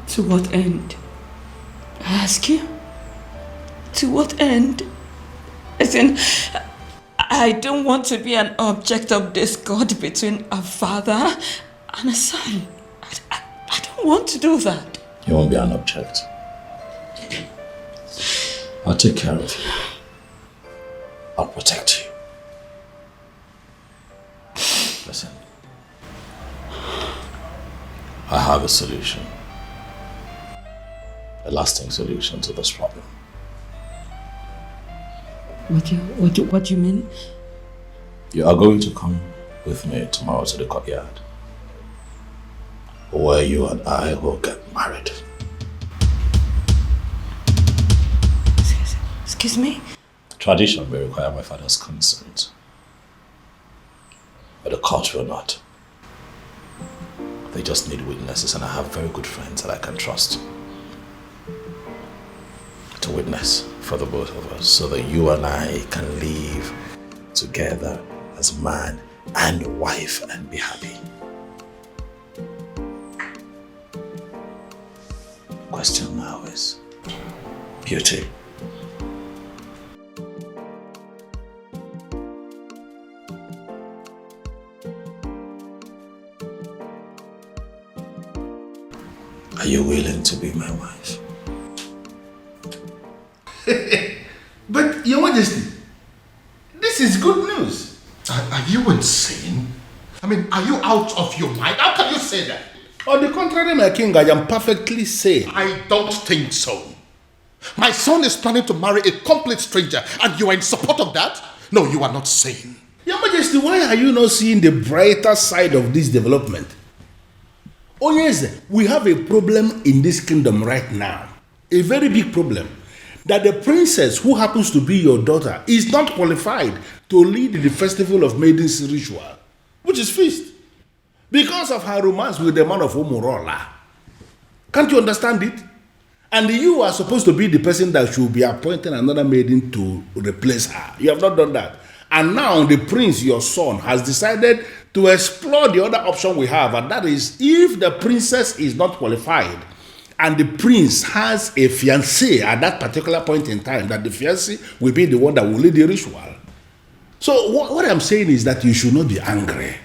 To what end? I ask you. To what end? As in, I don't want to be an object of discord between a father and a son. I don't want to do that. You won't be an object. I'll take care of you. I'll protect you. Listen. I have a solution. A lasting solution to this problem. What do you mean? You are going to come with me tomorrow to the courtyard, where you and I will get married. Excuse me? Tradition may require my father's consent, but the court will not. They just need witnesses, and I have very good friends that I can trust to witness for the both of us, so that you and I can live together as man and wife and be happy. Question now is beauty. Are you willing to be my wife? But, Your Majesty, this is good news. Are you insane? I mean, are you out of your mind? How can you say that? On the contrary, my king, I am perfectly sane. I don't think so. My son is planning to marry a complete stranger, and you are in support of that? No, you are not sane. Your Majesty, why are you not seeing the brighter side of this development? Oh yes, we have a problem in this kingdom right now. A very big problem. That the princess who happens to be your daughter is not qualified to lead the festival of maidens ritual, which is feast, because of her romance with the man of Umurola. Can't you understand it? And you are supposed to be the person that should be appointing another maiden to replace her. You have not done that. And now the prince, your son, has decided to explore the other option we have, and that is if the princess is not qualified and the prince has a fiancé at that particular point in time, that the fiancé will be the one that will lead the ritual. So what I'm saying is that you should not be angry.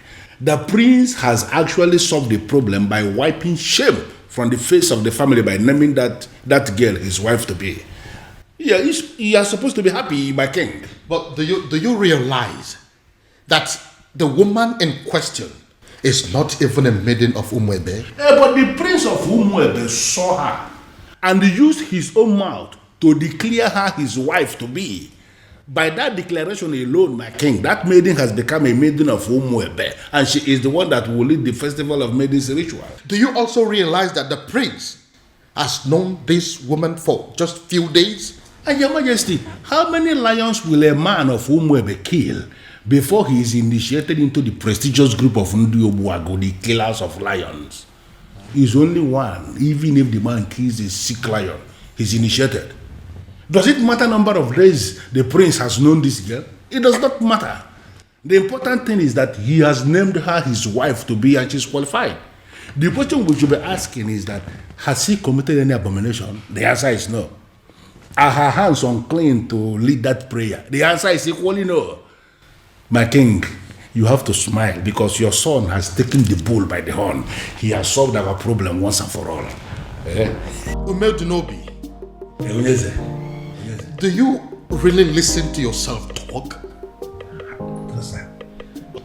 The prince has actually solved the problem by wiping shame from the face of the family by naming that girl his wife to be. Yeah, you are supposed to be happy, my king. But do you realize that the woman in question is not even a maiden of Umwebe? But the prince of Umwebe saw her and used his own mouth to declare her his wife to be. By that declaration alone, my king, that maiden has become a maiden of Umwebe, and she is the one that will lead the festival of maidens ritual. Do you also realize that the prince has known this woman for just few days? And Your Majesty, how many lions will a man of Umwebe kill before he is initiated into the prestigious group of Ndiobuago, the killers of lions? He's only one. Even if the man kills a sick lion, he's initiated. Does it matter number of days the prince has known this girl? It does not matter. The important thing is that he has named her his wife to be, and she's qualified. The question we should be asking is that, has she committed any abomination? The answer is no. Are her hands unclean to lead that prayer? The answer is equally no. My king, you have to smile because your son has taken the bull by the horn. He has solved our problem once and for all. Umedunobi, do you really listen to yourself talk?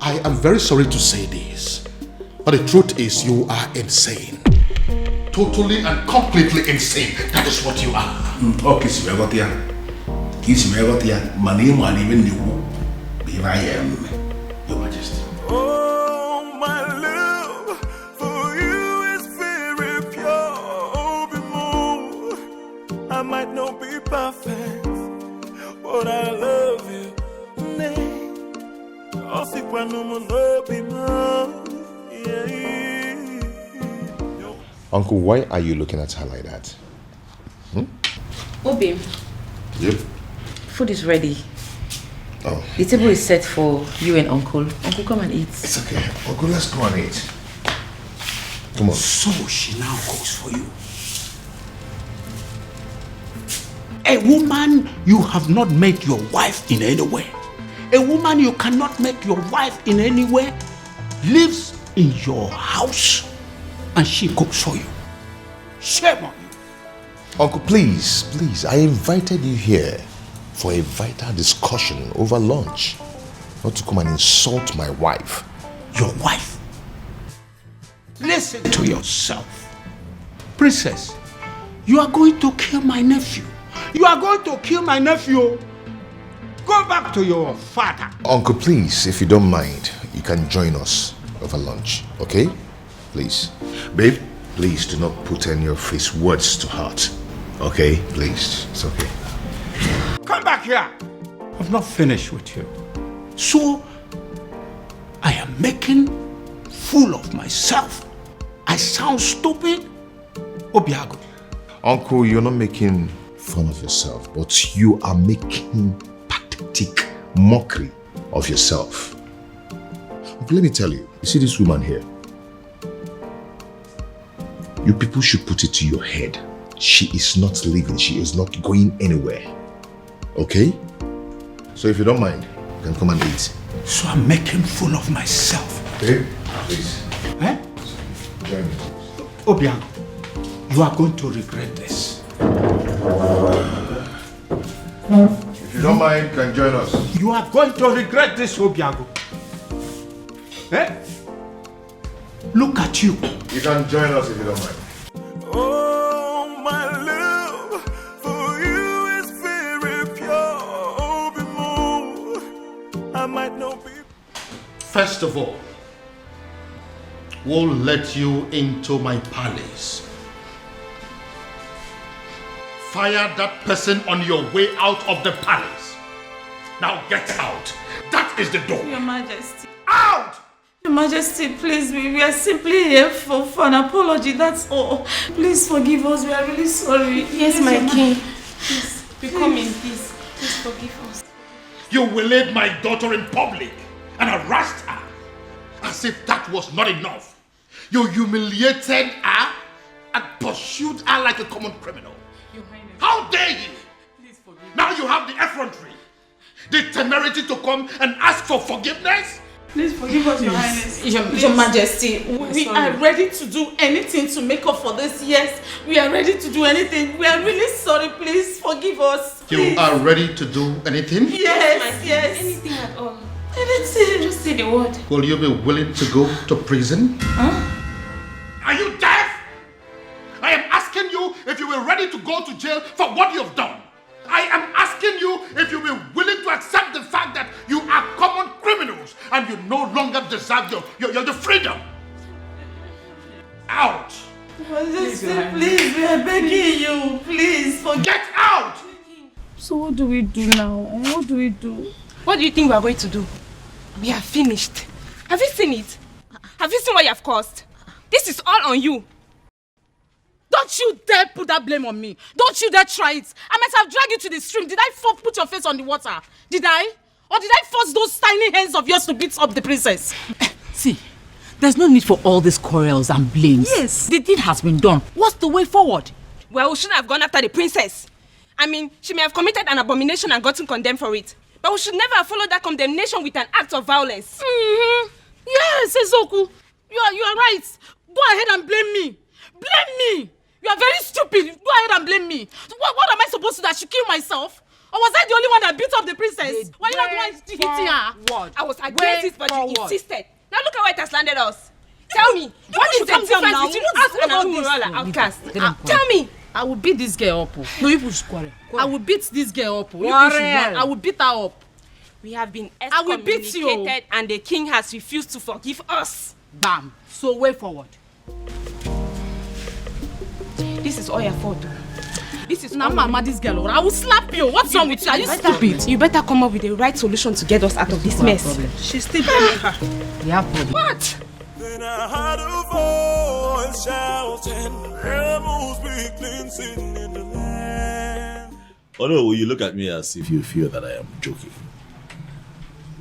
I am very sorry to say this, but the truth is you are insane. Totally and completely insane. That is what you are. Okay, so we got here. I am, Your Majesty. Oh, my love for you is very pure. Oh, be more. I might not be perfect, but I love you. Nay, I'll see when no more love be more. Uncle, why are you looking at her like that? Obi. Yep. Food is ready. Oh. The table is set for you and Uncle. Uncle, come and eat. It's okay. Uncle, let's go and eat. Come on. So she now cooks for you. A woman you have not made your wife in any way. A woman you cannot make your wife in any way lives in your house and she cooks for you. Shame on you. Uncle, please, I invited you here for a vital discussion over lunch, not to come and insult my wife. Your wife? Listen to yourself. Princess, you are going to kill my nephew. You are going to kill my nephew. Go back to your father. Uncle, please, if you don't mind, you can join us over lunch, okay? Please. Babe, please do not put any of his words to heart. Okay? Please. It's okay. Come back here. I've not finished with you. So, I am making fool of myself. I sound stupid? Obiago. Uncle, you're not making fun of yourself, but you are making pathetic mockery of yourself. Okay, let me tell you, you see this woman here? You people should put it to your head. She is not leaving, she is not going anywhere. Okay? So if you don't mind, you can come and eat. So I'm making fool of myself. Okay? Please. Eh? Join me. Obiago, you are going to regret this. If you don't mind, you can join us. You are going to regret this, Obiago. Eh? Look at you. You can join us if you don't mind. Oh, my love for you is very pure. I might not be. First of all, we'll let you into my palace. Fire that person on your way out of the palace. Now get out. That is the door. Your Majesty. Out! Your Majesty, please, we are simply here for an apology, that's all. Please forgive us, we are really sorry. Yes, my king. Please, we come in peace. Please forgive us. You waylaid my daughter in public and harassed her. As if that was not enough. You humiliated her and pursued her like a common criminal. Your Highness. How dare you? Please forgive me. Now you have the effrontery, the temerity to come and ask for forgiveness? Please forgive us, Your Highness. Your Majesty, we are ready to do anything to make up for this. Yes, we are ready to do anything. We are really sorry. Please forgive us. Please. You are ready to do anything? Yes. Anything at all. Anything. Just say the word. Will you be willing to go to prison? Are you deaf? I am asking you if you were ready to go to jail for what you have done. I am asking you if you were willing to accept the fact that you are common criminals and you no longer deserve your freedom. Out! Majesty, please, we are begging you. Please, forgive. Get out! So what do we do now? What do we do? What do you think we are going to do? We are finished. Have you seen it? Have you seen what you have caused? This is all on you. Don't you dare put that blame on me. Don't you dare try it. I might have dragged you to the stream. Did I put your face on the water? Did I? Or did I force those tiny hands of yours to beat up the princess? See, there's no need for all these quarrels and blames. Yes. The deed has been done. What's the way forward? Well, we shouldn't have gone after the princess. I mean, she may have committed an abomination and gotten condemned for it. But we should never have followed that condemnation with an act of violence. Yes, Ezoku. You are right. Go ahead and blame me. Blame me. You are very stupid. Go ahead and blame me. What am I supposed to do? I should kill myself? Or was I the only one that beat up the princess? Were you not the one hitting her? I was against it, but you insisted. Now look at where it has landed us. Tell me, what is the difference between us and Umurola outcast? Tell me. I will beat this girl up. No, you push quarrel. I will beat this girl up. I will beat her up. We have been excommunicated and the king has refused to forgive us. Bam. So way forward. This is all your fault. This is Mama, this girl. I will slap you. What's wrong with you? Are you stupid? You better come up with the right solution to get us out of this mess. She's still blaming her. Yeah, what? Then I heard a voice shouting, rebels be cleansing in the land. Oh no, you look at me as if you feel that I am joking.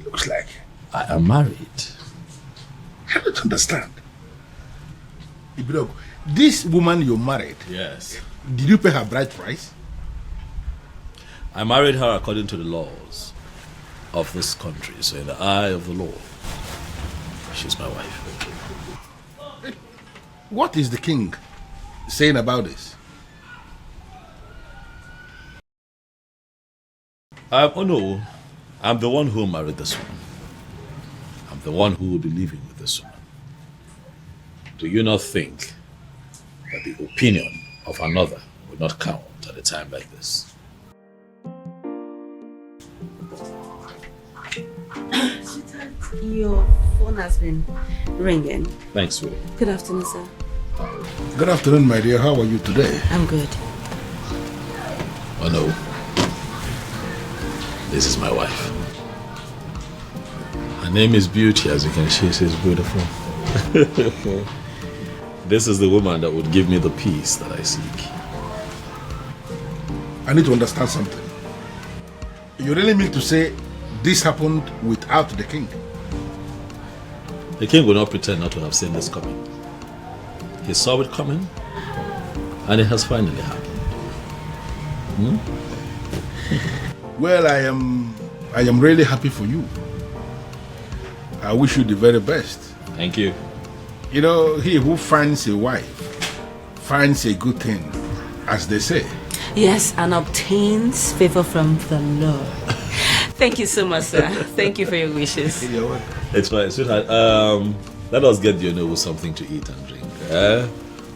Looks like I am married. I don't understand. Ibrogo, this woman you married, yes. Did you pay her bride price? I married her according to the laws of this country. So in the eye of the law, she's my wife. What is the king saying about this? Oh no, I'm the one who married this woman. I'm the one who will be living with this woman. Do you not think that the opinion of another would not count at a time like this? Your phone has been ringing. Thanks, sweetie. Good afternoon, sir. Good afternoon, my dear. How are you today? I'm good. Oh no. This is my wife. Her name is Beauty, as you can see, she's beautiful. This is the woman that would give me the peace that I seek. I need to understand something. You really mean to say this happened without the king? The king will not pretend not to have seen this coming. He saw it coming, and it has finally happened. Well, I am really happy for you. I wish you the very best. Thank you. You know, he who finds a wife finds a good thing, as they say. Yes, and obtains favor from the Lord. Thank you so much, sir. Thank you for your wishes. It's fine, sweetheart. Let us get the Onowu something to eat and drink.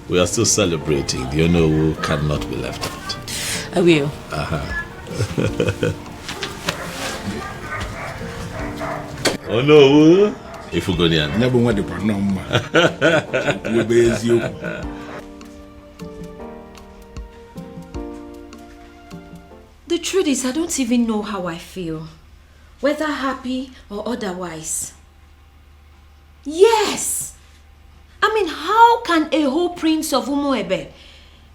We are still celebrating. The Onowu cannot be left out. I will. Onowu, if we go near. The truth is, I don't even know how I feel, whether happy or otherwise. Yes! I mean, how can a whole prince of Umuebe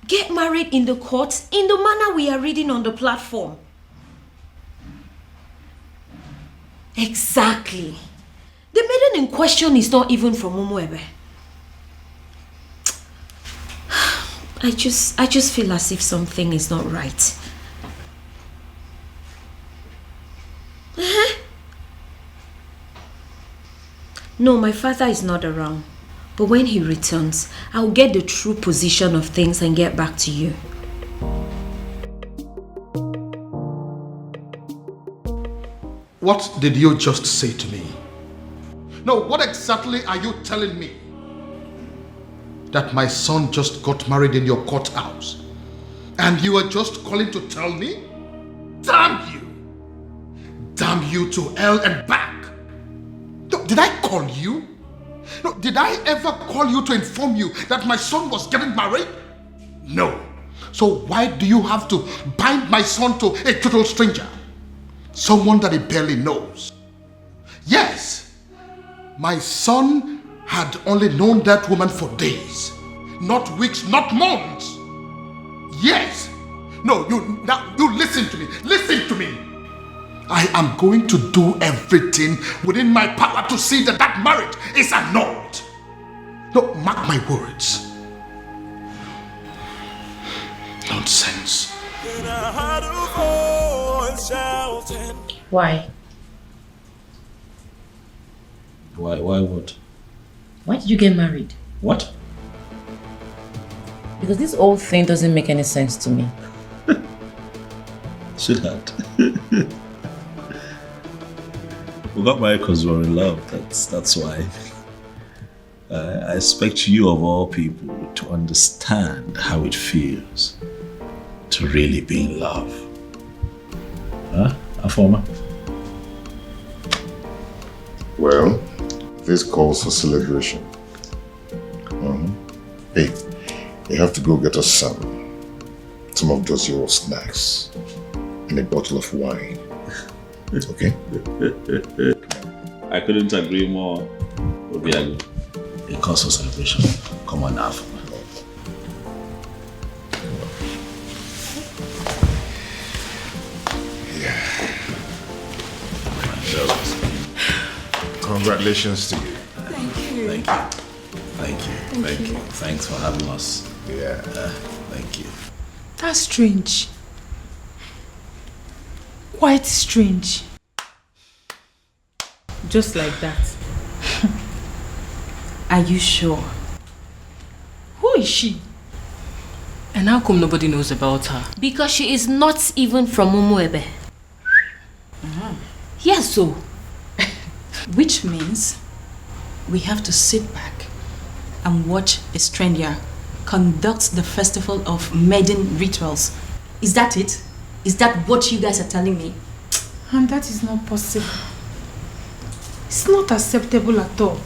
get married in the courts in the manner we are reading on the platform? Exactly. The maiden in question is not even from Umuebe. I just feel as if something is not right. No, my father is not around. But when he returns, I'll get the true position of things and get back to you. What did you just say to me? No, what exactly are you telling me? That my son just got married in your courthouse, and you are just calling to tell me? Damn you! Damn you to hell and back! No, did I call you? No, did I ever call you to inform you that my son was getting married? No. So why do you have to bind my son to a total stranger? Someone that he barely knows. Yes, my son had only known that woman for days, not weeks, not months. Yes. No, you listen to me. Listen to me. I am going to do everything within my power to see that that marriage is annulled. No, mark my words. Nonsense. Why? Why what? Why did you get married? What? Because this whole thing doesn't make any sense to me. Sweetheart. We got married because we were in love. That's why. I expect you of all people to understand how it feels to really be in love. Huh, Afoma? Well, this calls for celebration. Hey, you have to go get us some of those your snacks and a bottle of wine. Okay? I couldn't agree more. Obiago, a cause for celebration. Come on now. Congratulations to you. Thank you. Thank you. Thank you. Thank you. Thanks for having us. Yeah. Thank you. That's strange. Quite strange. Just like that. Are you sure? Who is she? And how come nobody knows about her? Because she is not even from Umuebe. Yes, so. Which means we have to sit back and watch a stranger conduct the festival of maiden rituals. Is that it? Is that what you guys are telling me? And that is not possible. It's not acceptable at all.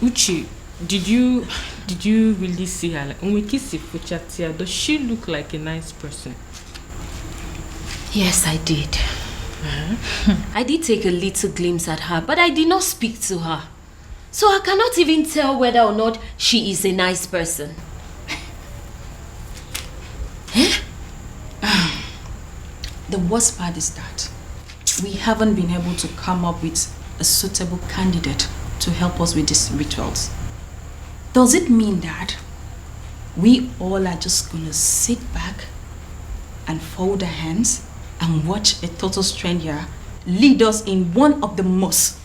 Uchi, did you really see her? Like, when we kiss Ifuchatia, does she look like a nice person? Yes, I did. I did take a little glimpse at her, but I did not speak to her. So I cannot even tell whether or not she is a nice person. The worst part is that we haven't been able to come up with a suitable candidate to help us with these rituals. Does it mean that we all are just gonna sit back and fold our hands and watch a total stranger lead us in one of the most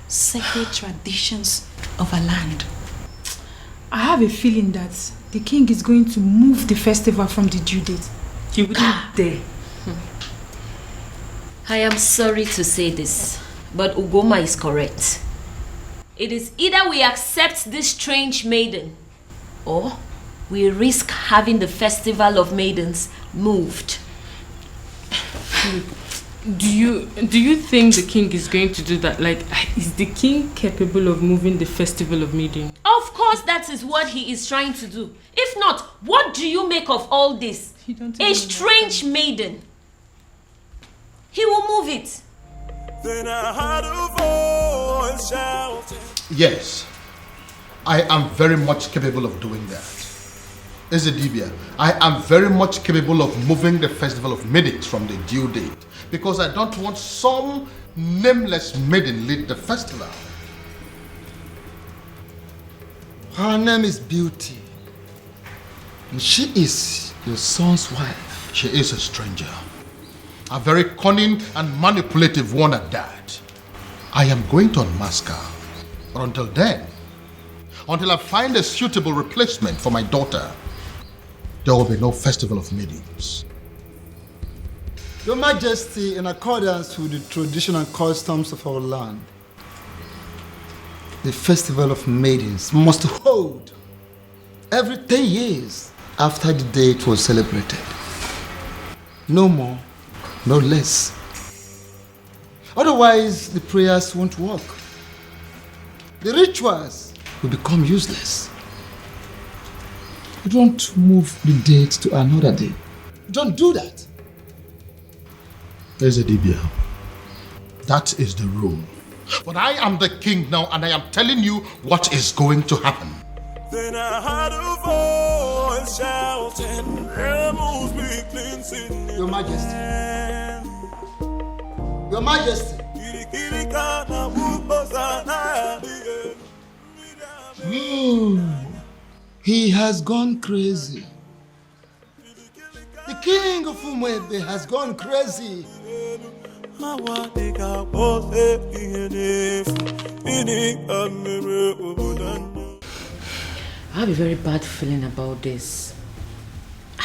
sacred traditions of our land? I have a feeling that the king is going to move the festival from the due date. He wouldn't dare. I am sorry to say this, but Ugoma is correct. It is either we accept this strange maiden, or we risk having the festival of maidens moved. Do you think the king is going to do that? Like, is the king capable of moving the festival of maiden? Of course, that is what he is trying to do. If not, what do you make of all this? A strange maiden. He will move it. Then I heard a voice shouting. Yes, I am very much capable of doing that. Ezedibia, I am very much capable of moving the festival of maidens from the due date because I don't want some nameless maiden lead the festival. Her name is Beauty. And she is your son's wife. She is a stranger. A very cunning and manipulative one at that. I am going to unmask her. But until then, until I find a suitable replacement for my daughter, there will be no festival of maidens. Your Majesty, in accordance with the tradition and customs of our land, the festival of maidens must hold every 10 years after the day it was celebrated. No more, no less. Otherwise, the prayers won't work. The rituals will become useless. You don't move the date to another day. You don't do that. Ezedibia, that is the rule. But I am the king now and I am telling you what is going to happen. Then I heard a voice shouting, "Rebels be cleansing." Your Majesty. Your Majesty. Oh, he has gone crazy. The king of Umwebe has gone crazy. I have a very bad feeling about this. I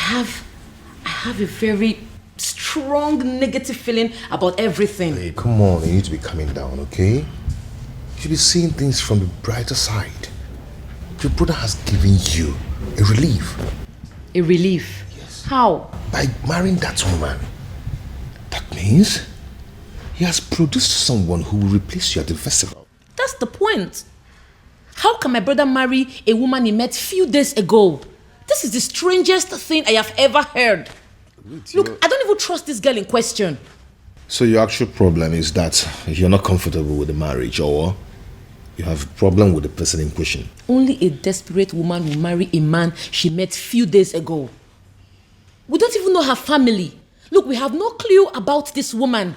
have a very strong negative feeling about everything. Hey, come on, you need to be calming down, okay? You should be seeing things from the brighter side. Your brother has given you a relief. A relief? Yes. How? By marrying that woman. That means he has produced someone who will replace you at the festival. That's the point. How can my brother marry a woman he met few days ago? This is the strangest thing I have ever heard. Look, I don't even trust this girl in question. So your actual problem is that you're not comfortable with the marriage, or you have a problem with the person in question? Only a desperate woman will marry a man she met few days ago. We don't even know her family. Look, we have no clue about this woman.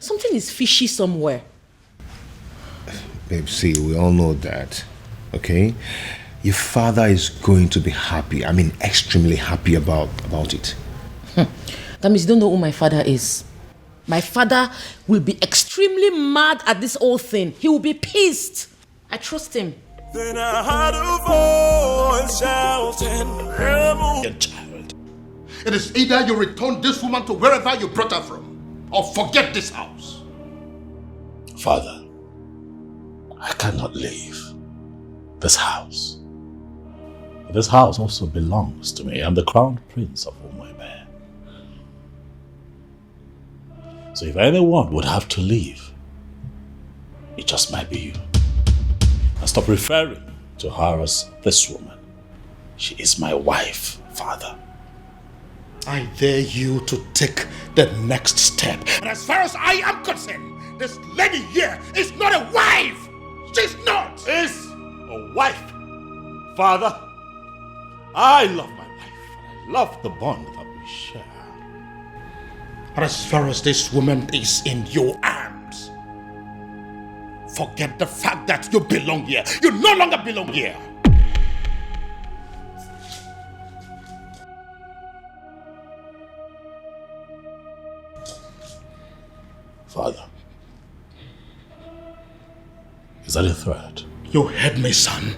Something is fishy somewhere. Babe, see, we all know that, okay? Your father is going to be happy. I mean, extremely happy about it. That means you don't know who my father is. My father will be extremely mad at this whole thing. He will be pissed. I trust him. Then I heard a voice shouting, "Rebel." Child, it is either you return this woman to wherever you brought her from, or forget this house. Father, I cannot leave this house. This house also belongs to me. I'm the crown prince of Umwebe. So if anyone would have to leave, it just might be you. And stop referring to her as this woman. She is my wife, Father. I dare you to take the next step. And as far as I am concerned, this lady here is not a wife. She's not. Is a wife. Father, I love my wife. I love the bond that we share. And as far as this woman is in your arms, forget the fact that you belong here. You no longer belong here. Father, is that a threat? You heard me, son.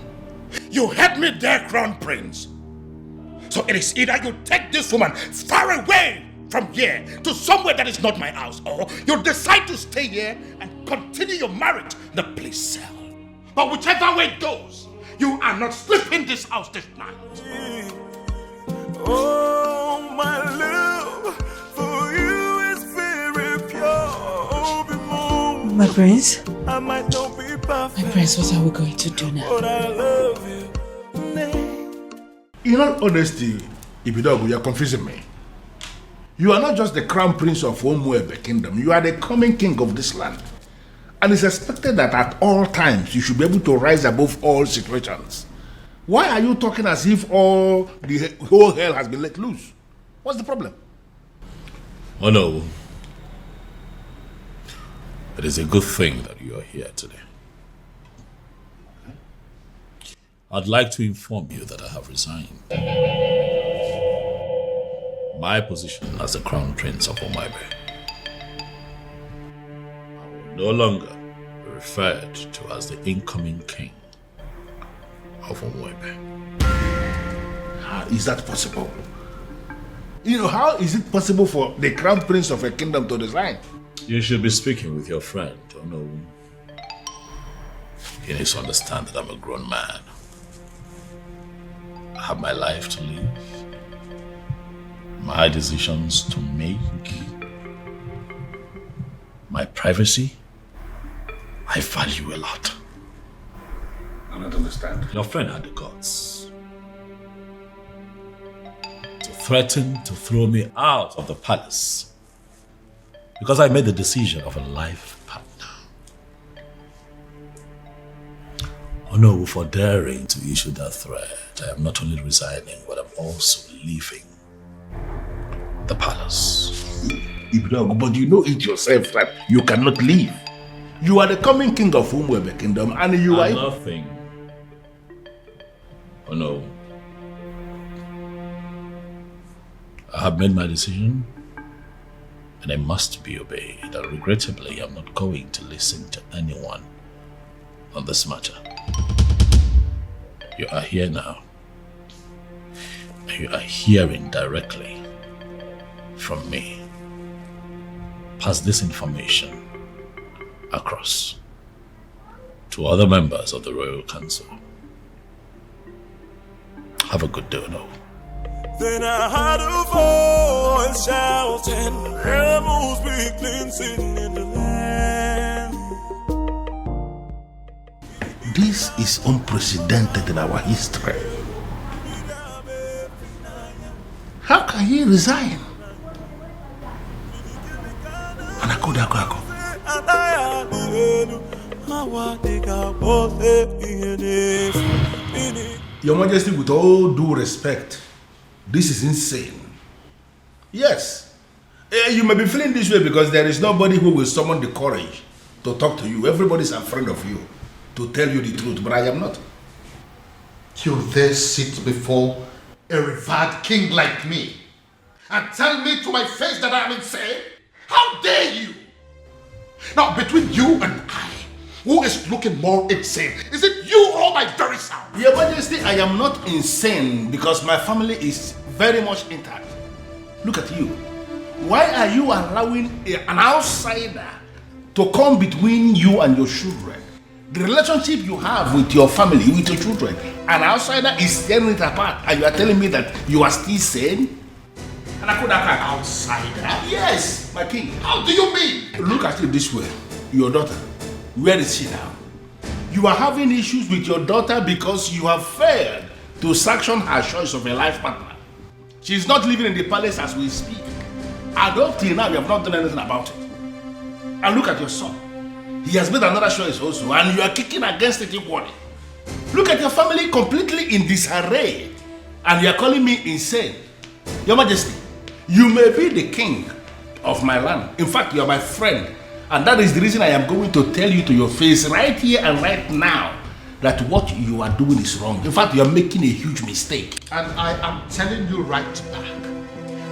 You heard me there, Crown Prince. So it is either you take this woman far away from here to somewhere that is not my house, or you decide to stay here and continue your marriage in the police cell. But whichever way it goes, you are not sleeping in this house this night. Oh, my love for you is very pure. My prince? I might not be perfect. My prince, what are we going to do now? But I love you. In all honesty, Ibidogu, you are confusing me. You are not just the crown prince of Umuebe kingdom, you are the coming king of this land. And it's expected that at all times you should be able to rise above all situations. Why are you talking as if the whole hell has been let loose? What's the problem? Oh no. It is a good thing that you are here today. I'd like to inform you that I have resigned. My position as the Crown Prince of Umuebe. I will no longer be referred to as the incoming king of Umuebe. How is that possible? You know, how is it possible for the Crown Prince of a kingdom to resign? You should be speaking with your friend, oh no. He needs to understand that I'm a grown man. I have my life to live, my decisions to make, my privacy. I value a lot. I don't understand. Your friend had the guts to threaten to throw me out of the palace because I made the decision of a life partner. Oh no, for daring to issue that threat, I am not only resigning, but I'm also leaving the palace. But you know it yourself that you cannot leave. You are the coming king of Umuebe kingdom and you are... nothing. Oh no. I have made my decision and I must be obeyed. And regrettably, I'm not going to listen to anyone on this matter. You are here now. And you are hearing directly from me. Pass this information across to other members of the Royal Council. Have a good day, no. Then I heard a voice shouting, "Rebels be cleansing in the land." This is unprecedented in our history. How can he resign? Your Majesty, with all due respect, this is insane. Yes, you may be feeling this way because there is nobody who will summon the courage to talk to you. Everybody's a friend of you to tell you the truth, but I am not. You dare sit before a revered king like me and tell me to my face that I am insane? How dare you? Now, between you and I, who is looking more insane? Is it you or my very self? Your Majesty, I am not insane because my family is very much intact. Look at you. Why are you allowing an outsider to come between you and your children? The relationship you have with your family, with your children, an outsider is tearing it apart, and you are telling me that you are still sane? And I could have an outsider? Yes, my king. How do you mean? Look at it this way. Your daughter, where is she now? You are having issues with your daughter because you have failed to sanction her choice of a life partner. She's not living in the palace as we speak. And up till now, we have not done anything about it. And look at your son. He has made another choice also, and you are kicking against it equally. Look at your family completely in disarray, and you are calling me insane. Your Majesty, you may be the king of my land. In fact, you are my friend. And that is the reason I am going to tell you to your face right here and right now that what you are doing is wrong. In fact, you are making a huge mistake. And I am telling you right back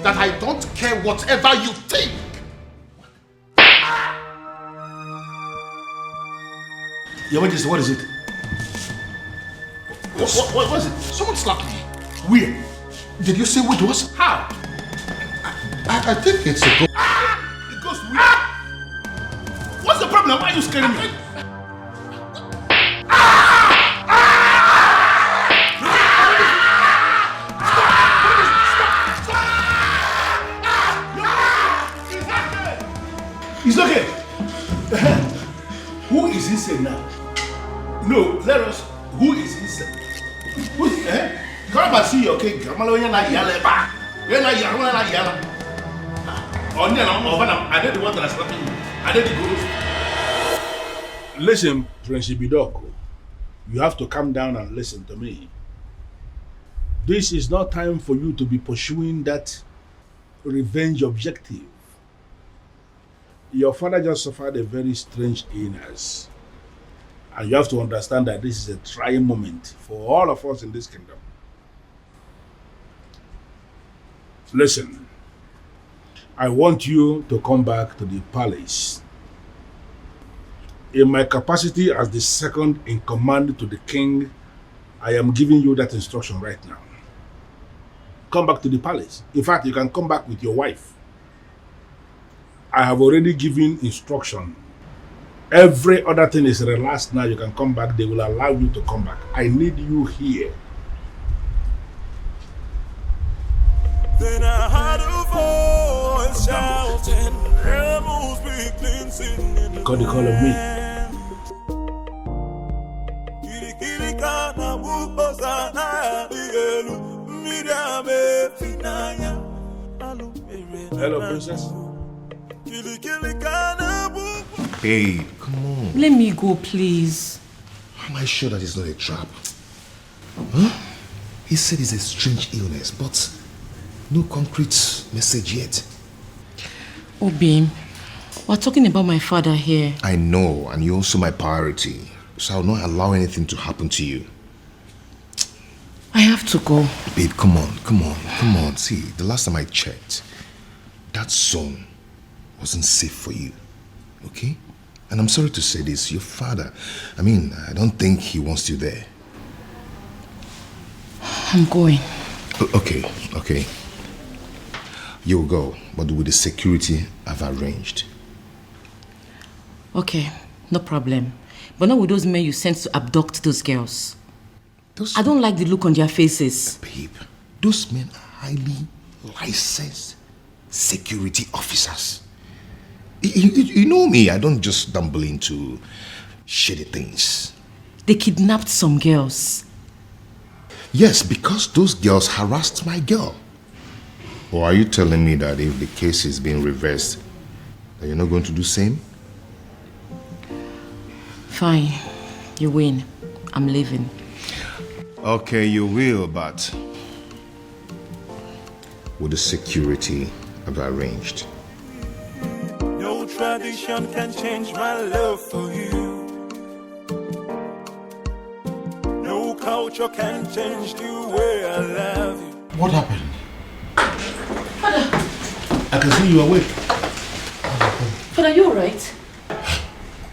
that I don't care whatever you think. Your Majesty, what is it? What was it? Someone slapped me. Where? Did you see who it was? How? I think it's a ghost. It goes where? What's the problem? Why are you scaring me? It's okay. Who is insane now? No, let us. Who is insane? Who is come and see your king. I did the one that is slapping you. I did the ghost. Listen, Prince Ibidoko. You have to calm down and listen to me. This is not time for you to be pursuing that revenge objective. Your father just suffered a very strange illness. And you have to understand that this is a trying moment for all of us in this kingdom. Listen, I want you to come back to the palace. In my capacity as the second in command to the king, I am giving you that instruction right now. Come back to the palace. In fact, you can come back with your wife. I have already given instruction. Every other thing is relaxed now. You can come back. They will allow you to come back. I need you here. Then I heard a voice shouting, rebels begin singing. You got the call of me. Hello, princess. Babe, come on. Let me go, please. Am I sure that it's not a trap? Huh? He said it's a strange illness, but no concrete message yet. Obi, we're talking about my father here. I know, and you're also my priority, so I'll not allow anything to happen to you. I have to go. Babe, come on. See, the last time I checked, that zone wasn't safe for you, okay? And I'm sorry to say this, your father, I don't think he wants you there. I'm going. Okay. You'll go, but with the security I've arranged. Okay, no problem. But not with those men you sent to abduct those girls. I don't like the look on their faces. Babe, those men are highly licensed security officers. You know me, I don't just stumble into shady things. They kidnapped some girls. Yes, because those girls harassed my girl. Or are you telling me that if the case is being reversed, that you're not going to do the same? Fine, you win. I'm leaving. Okay, you will, but with the security I've arranged. No tradition can change my love for you. No culture can change the way I love you. What happened? Father! I can see you awake. Father, are you alright?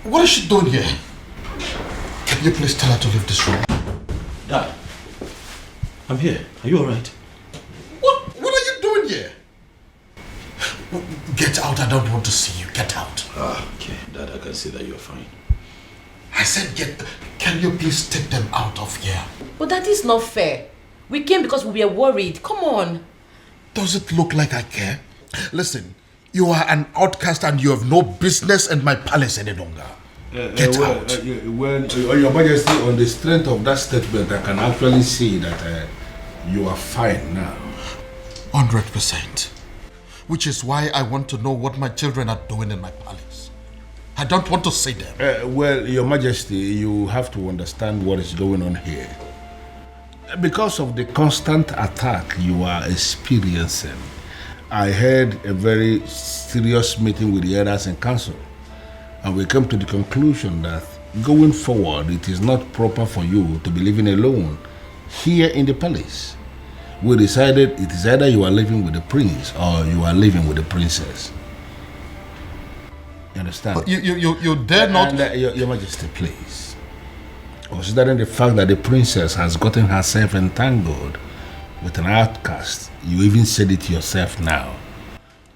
What is she doing here? Can you please tell her to leave this room? Dad, I'm here. Are you alright? What are you doing here? Get out, I don't want to see you. Get out. Okay, Dad, I can see that you're fine. I said can you please take them out of here? But that is not fair. We came because we were worried. Come on. Does it look like I care? Listen, you are an outcast and you have no business in my palace any longer. Get out. Your Majesty, on the strength of that statement, I can actually see that you are fine now. 100%. Which is why I want to know what my children are doing in my palace. I don't want to see them. Well, Your Majesty, you have to understand what is going on here. Because of the constant attack you are experiencing, I had a very serious meeting with the elders in council, and we came to the conclusion that going forward, it is not proper for you to be living alone here in the palace. We decided it is either you are living with the prince or you are living with the princess. You understand? You dare not... Your Majesty, please. Considering the fact that the princess has gotten herself entangled with an outcast, you even said it yourself now.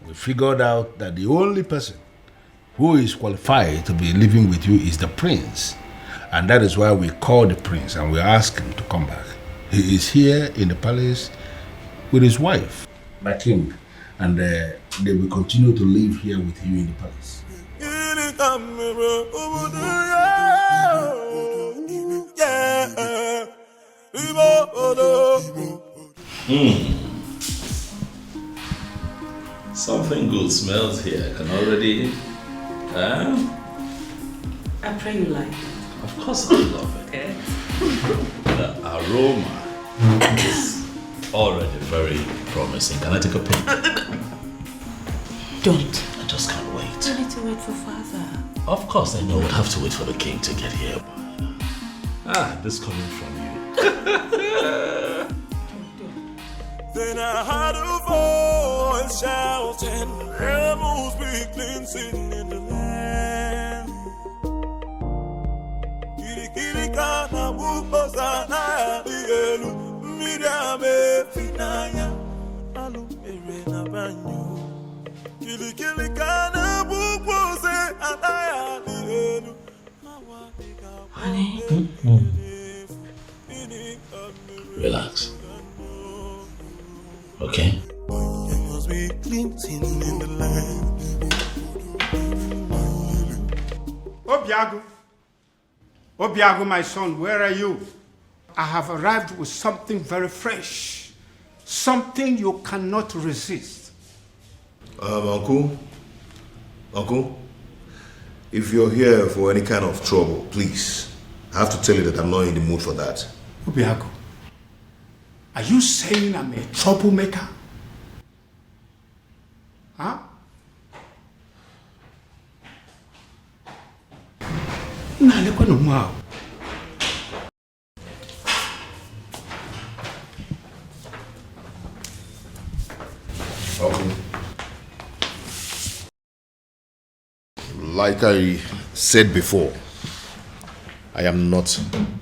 We figured out that the only person who is qualified to be living with you is the prince. And that is why we called the prince and we asked him to come back. He is here in the palace with his wife, my king, and they will continue to live here with you in the palace. Something good smells here. I can already... I pray you like it. Of course I love it. The aroma is already very promising. Can I take a peek? Don't. I just can't wait. You need to wait for father. Of course I know we'll have to wait for the king to get here. This coming from you. Then I heard a voice shouting, rebels be cleansing in the land. Kirikana wupozana dielu, midame finaya, alumerena banyo. Kirikana wupose anaya dielu. Honey? Relax. Okay? Obiago, my son, where are you? I have arrived with something very fresh. Something you cannot resist. Uncle, if you're here for any kind of trouble, please, I have to tell you that I'm not in the mood for that. Obiago, are you saying I'm a troublemaker? Huh? Like I said before, I am not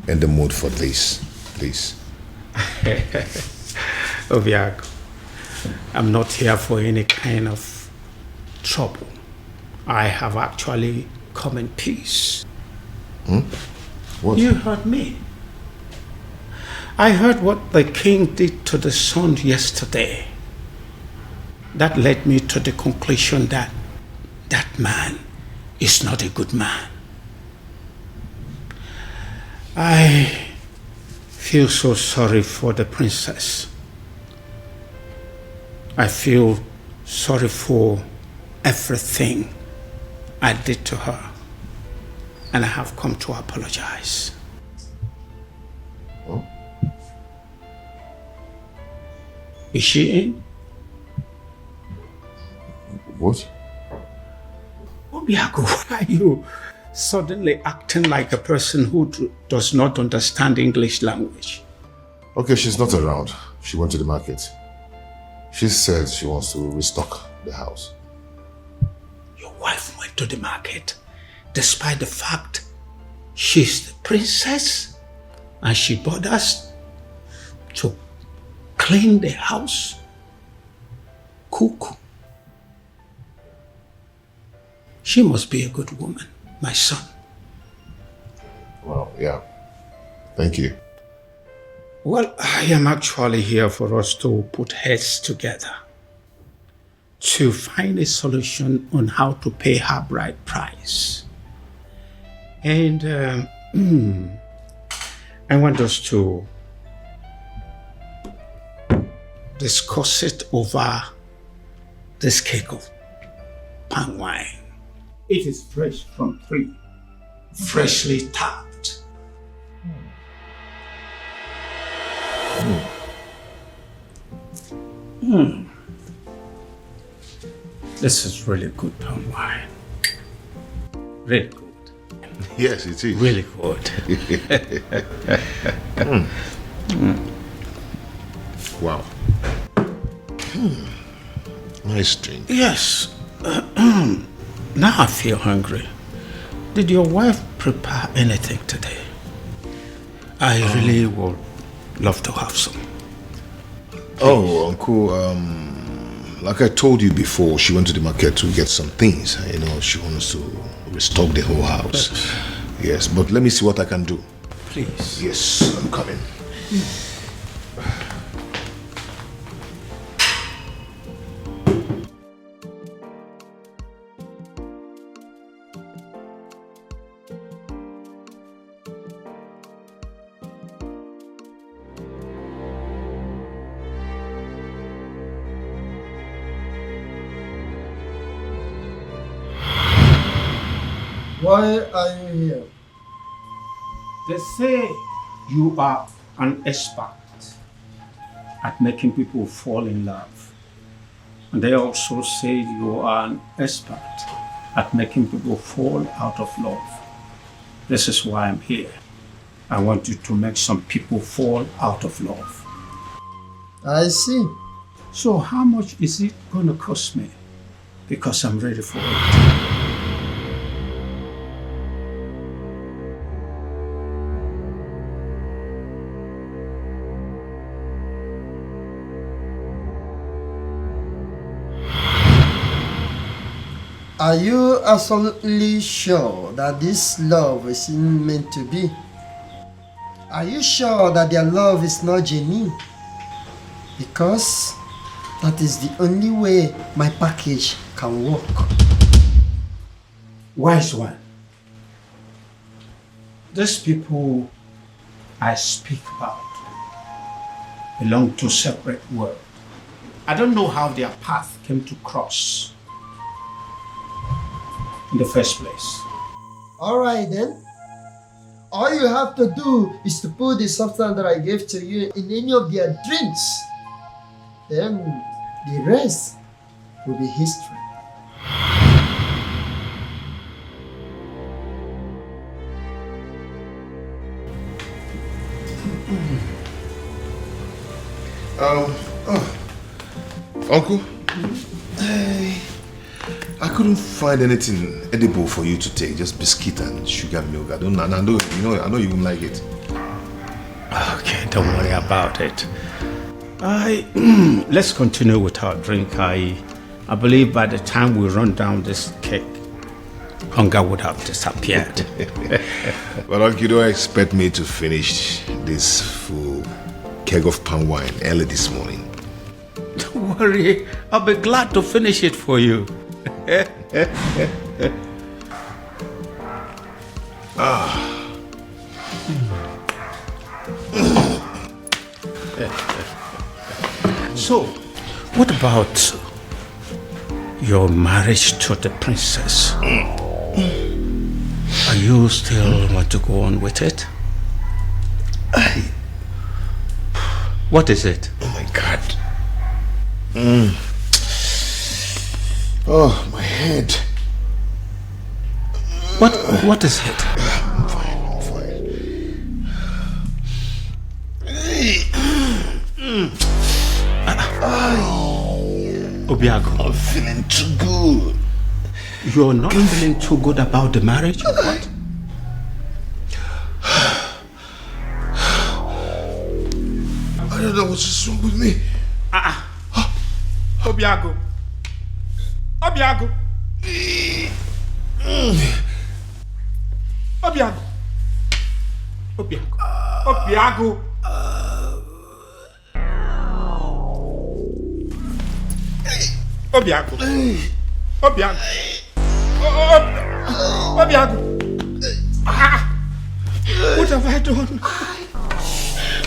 in the mood for this, please. Obiago, I'm not here for any kind of trouble. I have actually come in peace. What? You heard me. I heard what the king did to the son yesterday. That led me to the conclusion that that man is not a good man. I feel so sorry for the princess. I feel sorry for everything I did to her. And I have come to apologize. Oh? Is she in? What? Obiago, why are you suddenly acting like a person who does not understand English language? Okay, she's not around. She went to the market. She said she wants to restock the house. Your wife went to the market despite the fact she's the princess and she bought us to clean the house? Cook. She must be a good woman, my son. Well, yeah. Thank you. Well, I am actually here for us to put heads together to find a solution on how to pay her bride price. And I want us to discuss it over this cake of palm wine. It is fresh from tree, freshly tapped. This is really good palm wine. Really good. Yes, it is. Really good. Wow. Nice drink. Yes. Now I feel hungry. Did your wife prepare anything today? I really would love to have some. Oh, Uncle, like I told you before, she went to the market to get some things. You know, she wants to restock the whole house. Yes, but let me see what I can do. Please. Yes, I'm coming. Why are you here? They say you are an expert at making people fall in love. And they also say you are an expert at making people fall out of love. This is why I'm here. I want you to make some people fall out of love. I see. So how much is it going to cost me? Because I'm ready for it. Are you absolutely sure that this love is meant to be? Are you sure that their love is not genuine? Because that is the only way my package can work. Wise one. These people I speak about belong to separate worlds. I don't know how their path came to cross in the first place. Alright then. All you have to do is to put the substance that I gave to you in any of their drinks. Then the rest will be history. Uncle, I couldn't find anything edible for you to take, just biscuit and sugar milk. I know you won't like it. Okay, don't worry about it. Let's continue with our drink. I believe by the time we run down this cake, hunger would have disappeared. But Uncle, you don't expect me to finish this full keg of palm wine early this morning. Don't worry, I'll be glad to finish it for you. So, what about your marriage to the princess? Are you still want to go on with it? What is it? Oh my God. Oh, my head. What is it? I'm fine. Obiago. I'm feeling too good. You're not feeling too good about the marriage? Or what? I don't know what's wrong with me. Obiago. Obiago. Obiago. Obiago. Obiago. Obiago. Obiago. Obiago. What have I done?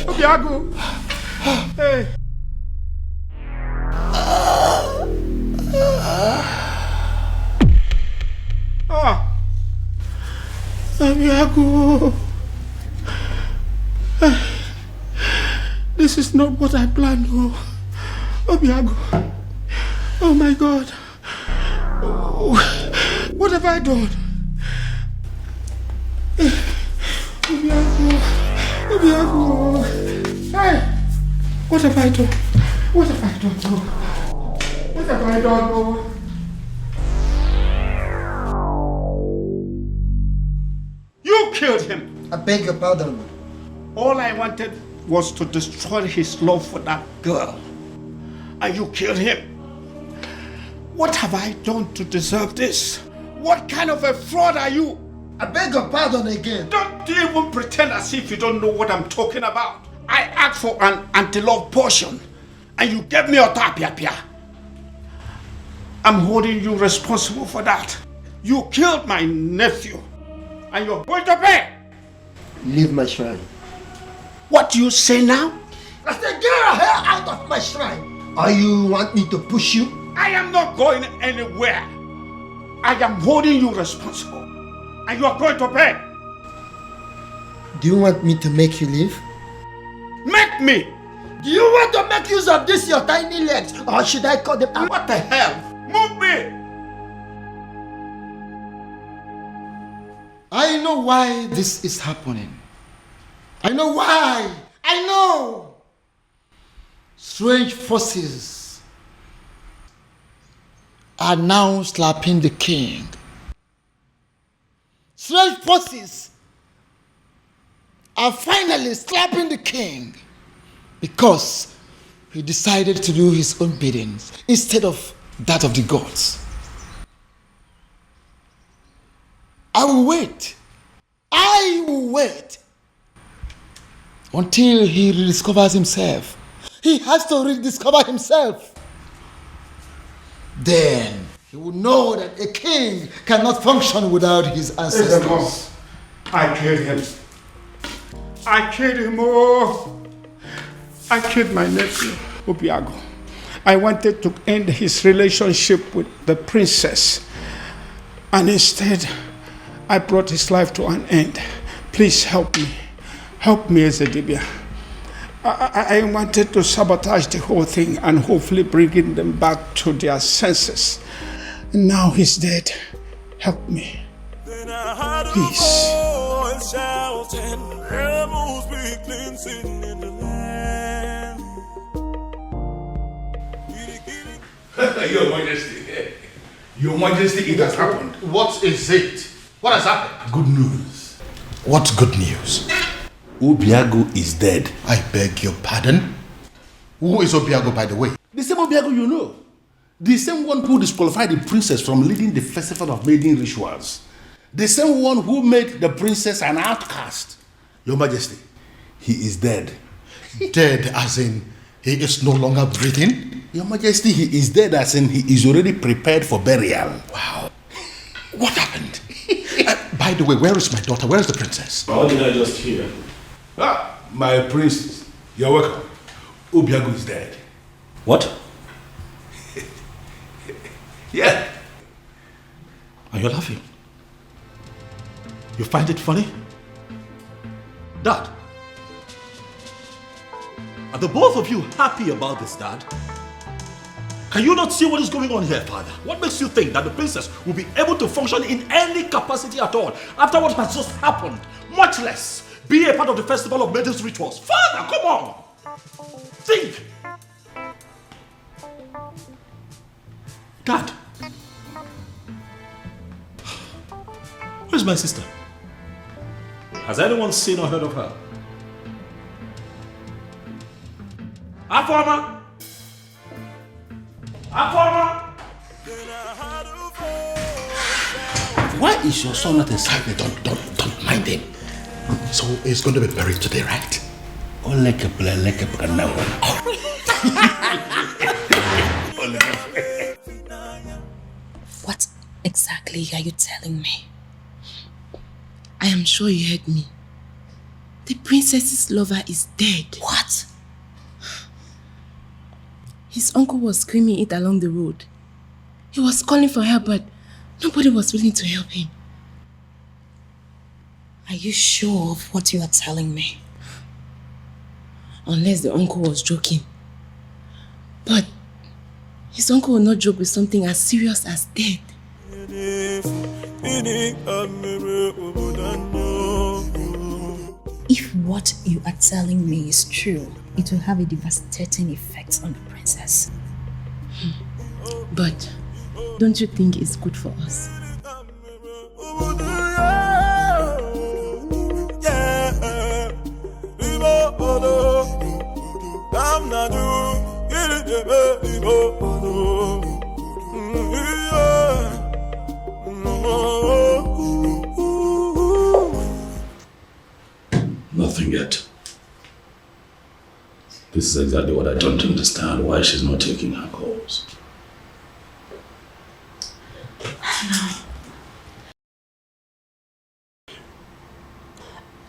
Obiago. Hey. Abiago. This is not what I planned. Oh, Abiago. Oh my God. Oh, what have I done? Abiago. Hey, what have I done? What have I done? Oh, what have I done? Oh. You killed him. I beg your pardon. All I wanted was to destroy his love for that girl. And you killed him. What have I done to deserve this? What kind of a fraud are you? I beg your pardon again. Don't even pretend as if you don't know what I'm talking about. I asked for an anti-love potion and you gave me a tapia. I'm holding you responsible for that. You killed my nephew and you're going to pay. Leave my shrine. What do you say now? I said, get her hair out of my shrine. Or you want me to push you? I am not going anywhere. I am holding you responsible. And you are going to pay. Do you want me to make you leave? Make me! Do you want to make use of this, your tiny legs? Or should I cut them out? What the hell? Move me! I know why this is happening. I know why. I know. Strange forces are now slapping the king. Strange forces are finally slapping the king because he decided to do his own biddings instead of that of the gods. I will wait until he rediscovers himself. He has to rediscover himself. Then he will know that a king cannot function without his ancestors. I killed him. I killed him. Oh, I killed my nephew, Obiago. I wanted to end his relationship with the princess. And instead, I brought his life to an end. Please help me. Help me, Ezedibia. I wanted to sabotage the whole thing and hopefully bringing them back to their senses. Now he's dead. Help me. Please. Your Majesty. Your Majesty, it has happened. What is it? What has happened? Good news. What good news? Obiago is dead. I beg your pardon? Who is Obiago, by the way? The same Obiago you know. The same one who disqualified the princess from leading the festival of maiden rituals. The same one who made the princess an outcast. Your Majesty, he is dead. Dead as in he is no longer breathing? Your Majesty, he is dead as in he is already prepared for burial. Wow. What happened? By the way, where is my daughter? Where is the princess? How did I just hear? My princess. You're welcome. Obiago is dead. What? Yeah. And you're laughing? You find it funny? Dad? Are the both of you happy about this, Dad? Can you not see what is going on here, Father? What makes you think that the princess will be able to function in any capacity at all after what has just happened? Much less be a part of the festival of maidens rituals. Father, come on! Think! Dad? Where's my sister? Has anyone seen or heard of her? Afoma! Afoma! Why is your son not excited? Don't mind him. So he's going to be buried today, right? What exactly are you telling me? I am sure you heard me. The princess's lover is dead. What? His uncle was screaming it along the road. He was calling for help, but nobody was willing to help him. Are you sure of what you are telling me? Unless the uncle was joking. But his uncle will not joke with something as serious as death. If what you are telling me is true, it will have a devastating effect on the princess. But don't you think it's good for us? Nothing yet. This is exactly what I don't understand, why she's not taking her calls.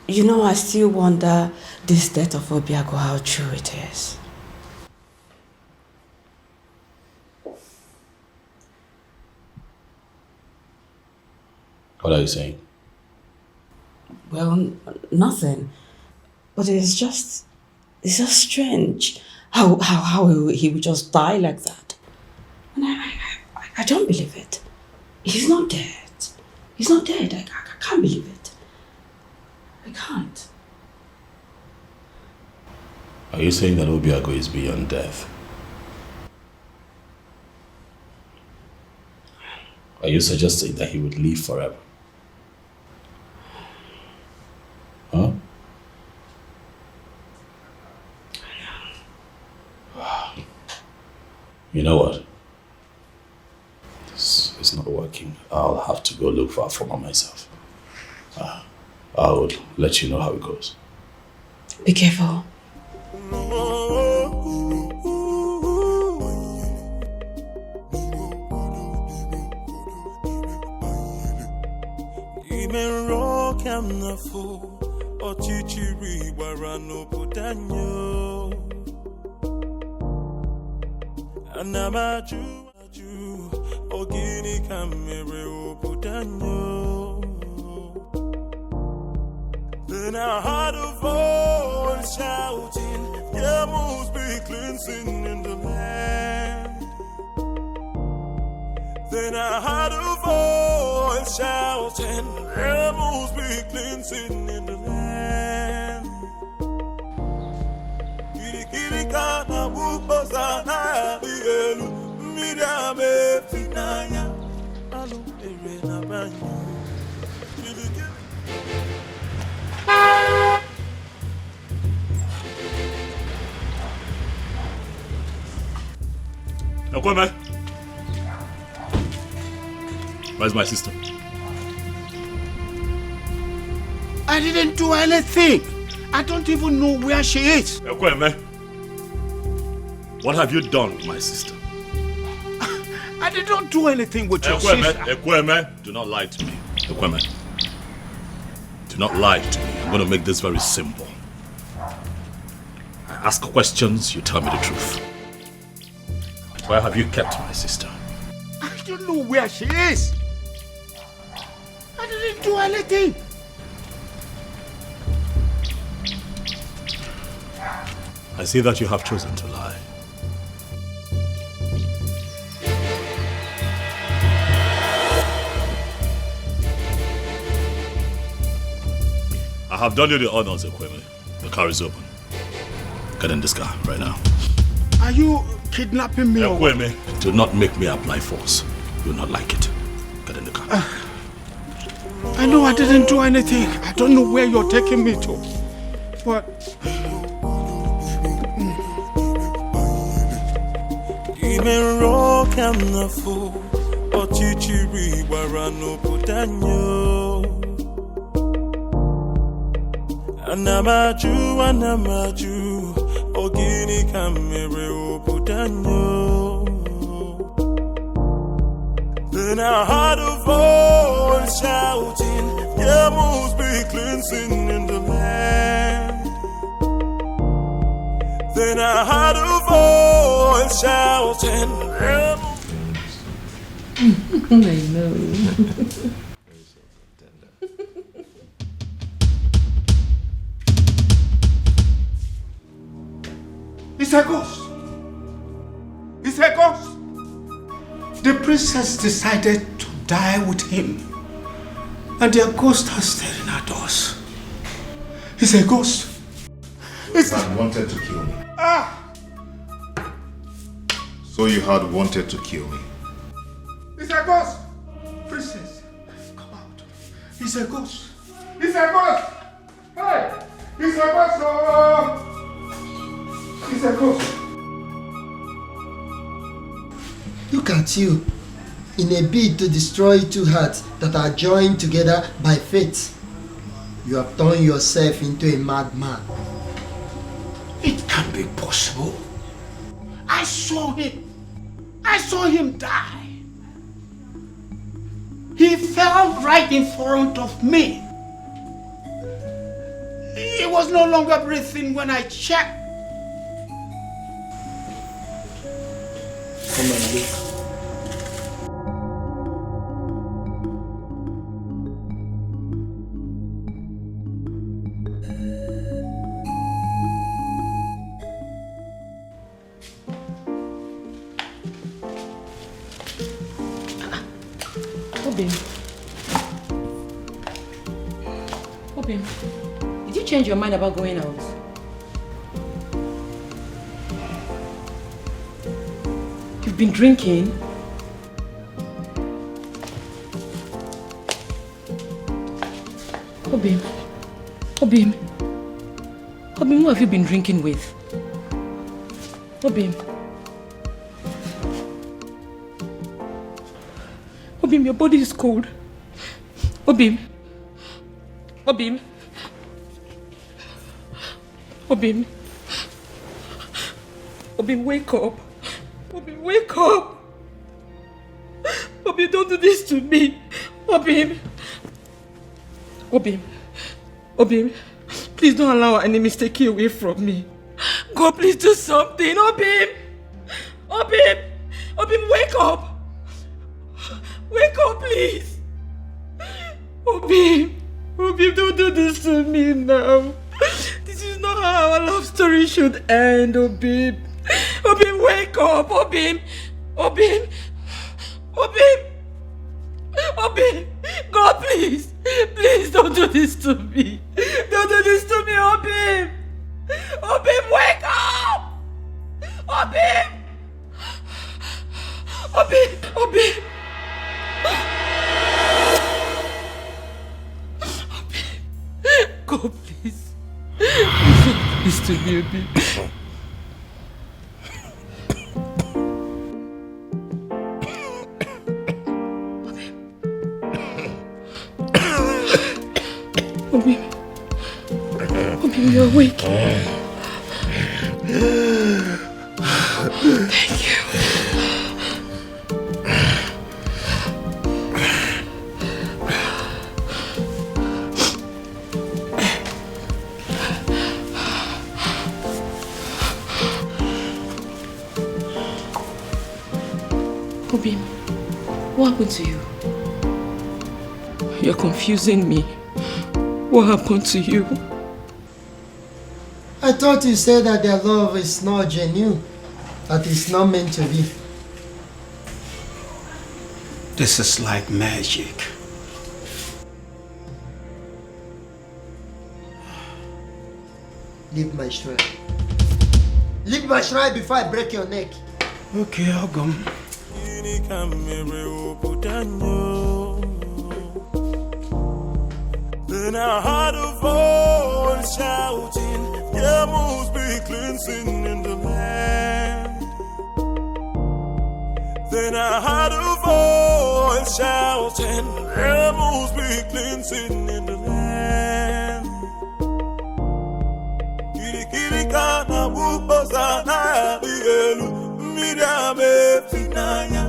You know, I still wonder this death of Obiago, how true it is. What are you saying? Well, nothing. But it's just strange how he would just die like that. And I don't believe it. He's not dead. He's not dead. I can't believe it. I can't. Are you saying that Obiago is beyond death? Are you suggesting that he would live forever? Huh? You know what? This is not working. I'll have to go look for Afoma myself. I will let you know how it goes. Be careful. Then I heard a voice shouting, there must be cleansing in the land. Then I heard a voice shouting, there must be cleansing in the land. Kirikana bukosana bielu midame finanya alu erena banyo. Ekweme, where's my sister? I didn't do anything. I don't even know where she is. Ekweme, what have you done with my sister? I did not do anything with your sister. Ekweme, do not lie to me. Ekweme, do not lie to me. I'm going to make this very simple. I ask questions, you tell me the truth. Where have you kept my sister? I don't know where she is. I didn't do anything. I see that you have chosen to lie. I have done you the honors, Ekweme. The car is open. Get in this car right now. Are you kidnapping me? Ekweme, do not make me apply force. You will not like it. Get in the car. I know I didn't do anything. I don't know where you're taking me to. But... Even rock and the fool, or chichiri warano putanyo. Anamaju, ogini kamere putanyo. Then I heard a voice shouting, there must be cleansing in the land. Then I heard a voice shouting, I know. It's a ghost. It's a ghost. The princess decided to die with him. And their ghost are staring at us. It's a ghost. It's had wanted to kill me. So you had wanted to kill me. It's a ghost. Princess, come out. It's a ghost. It's a ghost. Hey, it's a ghost. Oh. It's a ghost. Look at you. In a bid to destroy two hearts that are joined together by fate, you have turned yourself into a madman. It can't be possible. I saw him. I saw him die. He fell right in front of me. He was no longer breathing when I checked. Come and look. Obim, did you change your mind about going out? You've been drinking? Obim, who have you been drinking with? Obim, your body is cold. Obim, wake up. Obim, wake up. Obim, don't do this to me. Obim, please don't allow our enemies to take you away from me. God, please do something. Obim, wake up. Wake up, please. Obim, don't do this to me now. This is not how our love story should end, Obim. Wake up, Obim. God, please don't do this to me. Don't do this to me, Obim. Wake up. Obim. God, please. Don't do this to me, Obim. Obim, you're awake. Thank you. Obim, what happened to you? You're confusing me. What happened to you? I thought you said that their love is not genuine, that it's not meant to be. This is like magic. Leave my shrine. Leave my shrine before I break your neck. Okay, I'll go. Then I heard a voice shouting, there must be cleansing in the land. Then I heard a voice shouting, there must be cleansing in the land. Kirikirikana bubosana bielu mirame finaya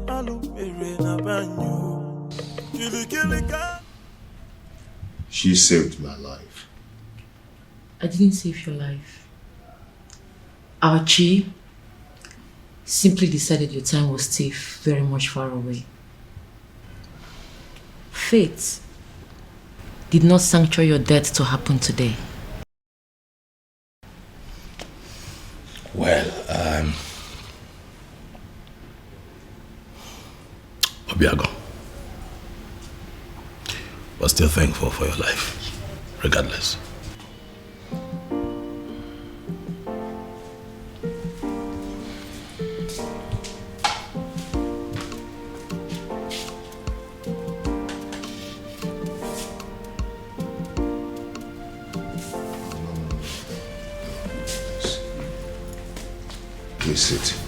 alumere na banyo. Kirikirikana. She saved my life. I didn't save your life. Our Chi simply decided your time was still very much far away. fate did not sanctuary your death to happen today? Well, Obiago, we're still thankful for your life, regardless. Please sit.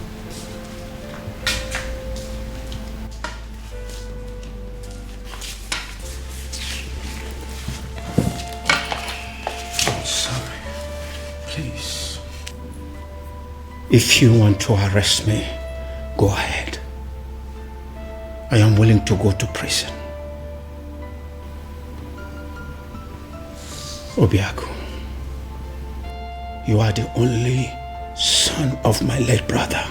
Sorry. Please. If you want to arrest me, go ahead. I am willing to go to prison. Obiago, you are the only son of my late brother,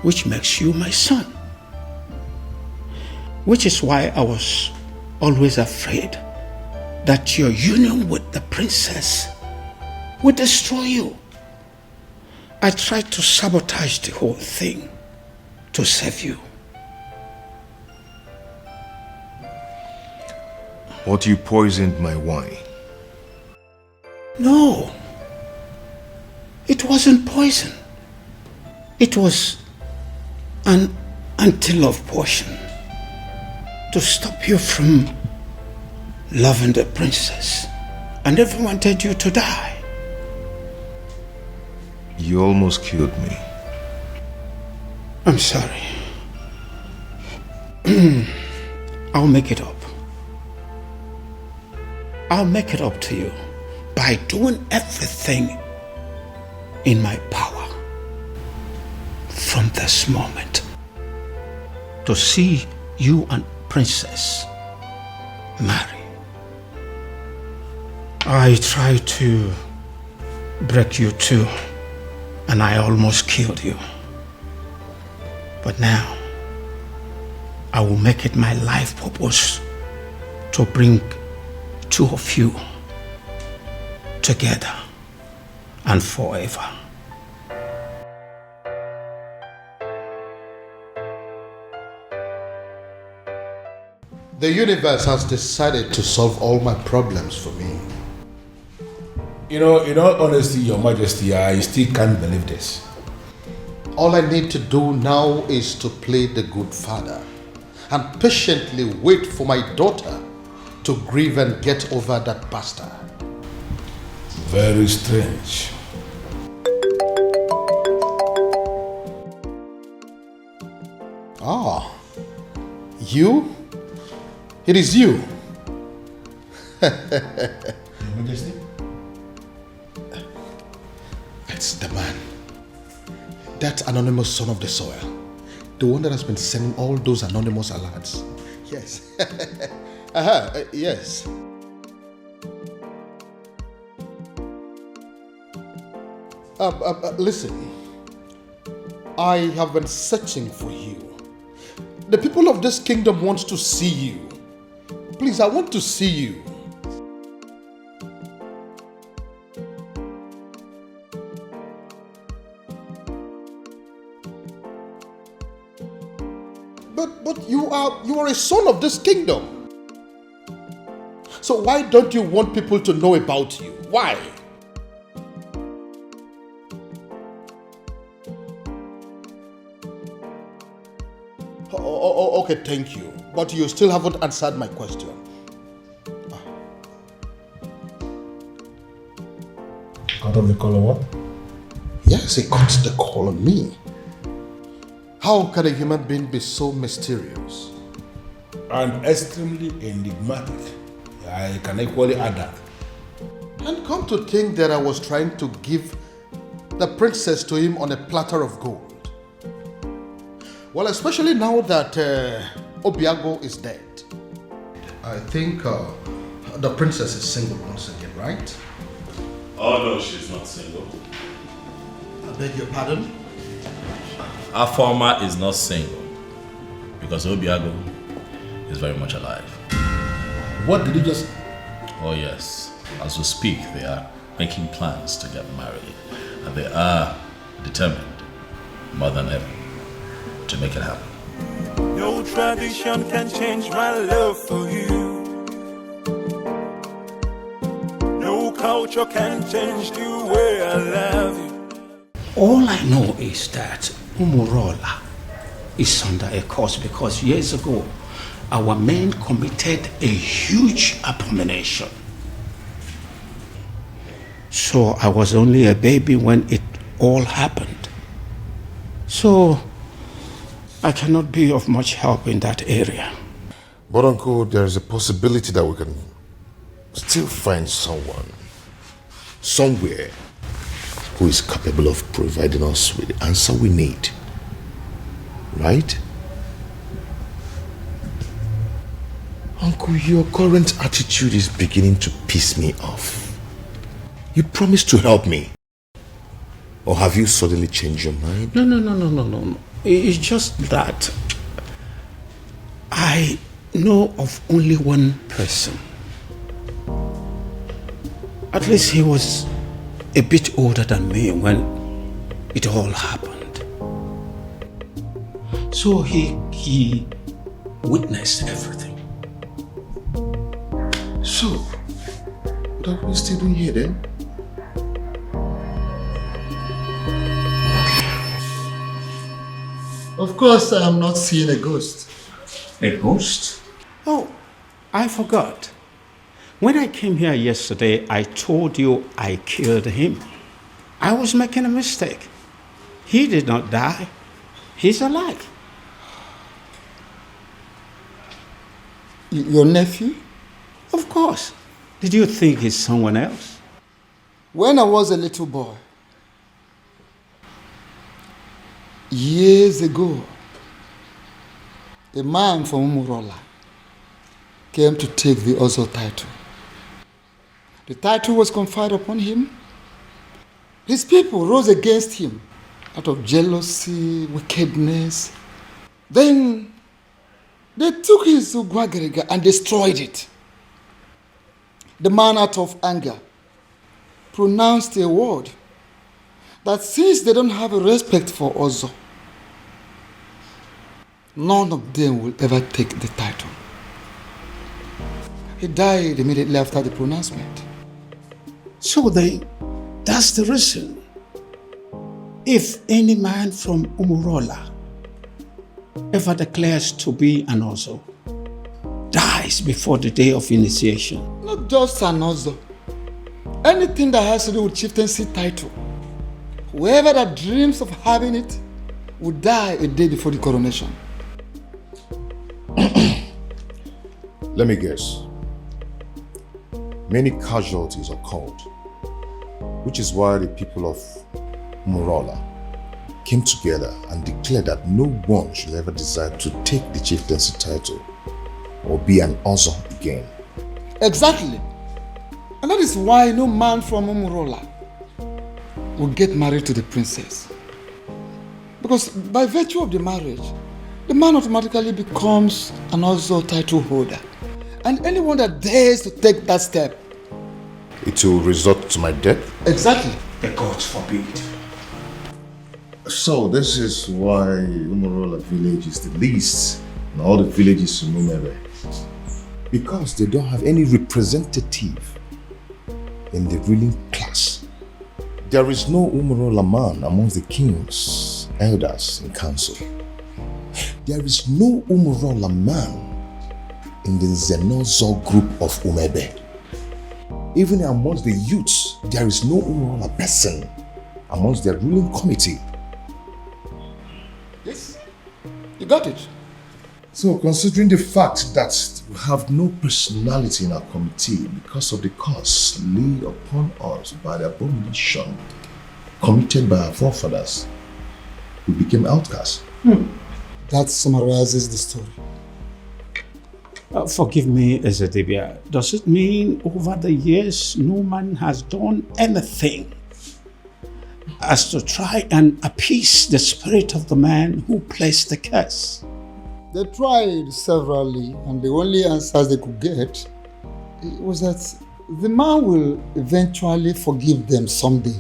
which makes you my son. Which is why I was always afraid that your union with the princess would destroy you. I tried to sabotage the whole thing to save you. What, you poisoned my wine? No. It wasn't poison. It was an anti-love potion to stop you from loving the princess. I never wanted you to die. You almost killed me. I'm sorry. I'll make it up. I'll make it up to you by doing everything in my power from this moment to see you and Princess marry. I tried to break you too, and I almost killed you. But now, I will make it my life purpose to bring two of you together and forever. The universe has decided to solve all my problems for me. In all honesty, Your Majesty, I still can't believe this. All I need to do now is to play the good father and patiently wait for my daughter to grieve and get over that bastard. Very strange. Ah, you? It is you. Your Majesty? It's the man. That anonymous son of the soil. The one that has been sending all those anonymous alerts. Yes. Yes. Listen. I have been searching for you. The people of this kingdom want to see you. Please, I want to see you. But you are a son of this kingdom. So why don't you want people to know about you? Why? Okay, thank you. But you still haven't answered my question. Cut off the call on what? Yes, he cut the call on me. How can a human being be so mysterious? And extremely enigmatic. I can equally add that. And come to think that I was trying to give the princess to him on a platter of gold. Well, especially now that Obiago is dead. I think the princess is single once again, right? Oh no, she's not single. I beg your pardon? Our former is not single because Obiago is very much alive. What did you just... Oh yes, as we speak, they are making plans to get married. And they are determined, more than ever, to make it happen. No tradition can change my love for you. No culture can change the way I love you. All I know is that Umurola is under a curse because years ago, our men committed a huge abomination. So I was only a baby when it all happened. So I cannot be of much help in that area. But Uncle, there is a possibility that we can still find someone, somewhere, who is capable of providing us with the answer we need. Right? Uncle, your current attitude is beginning to piss me off. You promised to help me. Or have you suddenly changed your mind? No. It's just that I know of only one person. At least he was a bit older than me when it all happened. So he witnessed everything. So, what are we still doing here then? Of course, I am not seeing a ghost. A ghost? Oh, I forgot. When I came here yesterday, I told you I killed him. I was making a mistake. He did not die. He's alive. Your nephew? Of course. Did you think he's someone else? When I was a little boy, years ago, a man from Umurola came to take the Ozo title. The title was conferred upon him. His people rose against him out of jealousy, wickedness. Then they took his Ugwagerega and destroyed it. The man, out of anger, pronounced a word that since they don't have a respect for Ozo, none of them will ever take the title. He died immediately after the pronouncement. So that's the reason. If any man from Umurola ever declares to be an Ozo, dies before the day of initiation. Not just an Ozo. Anything that has to do with chieftaincy title. Whoever that dreams of having it will die a day before the coronation. Let me guess. Many casualties occurred, which is why the people of Umurola came together and declared that no one should ever desire to take the chieftaincy title or be an Ozo again. Exactly. And that is why no man from Umurola will get married to the princess. Because by virtue of the marriage, the man automatically becomes an Ozo title holder. And anyone that dares to take that step, it will result to my death? Exactly. The gods forbid. So this is why Umurola village is the least in all the villages in Umere. Because they don't have any representative in the ruling class. There is no Umurola man amongst the kings, elders, and council. There is no Umurola man in the Zenozo group of Umebe. Even amongst the youths, there is no Umurola person amongst their ruling committee. Yes, you got it. So considering the fact that we have no personality in our committee because of the curse laid upon us by the abomination committed by our forefathers, we became outcasts. That summarizes the story. Forgive me, Ezedibia. Does it mean over the years no man has done anything as to try and appease the spirit of the man who placed the curse? They tried severally, and the only answers they could get was that the man will eventually forgive them someday,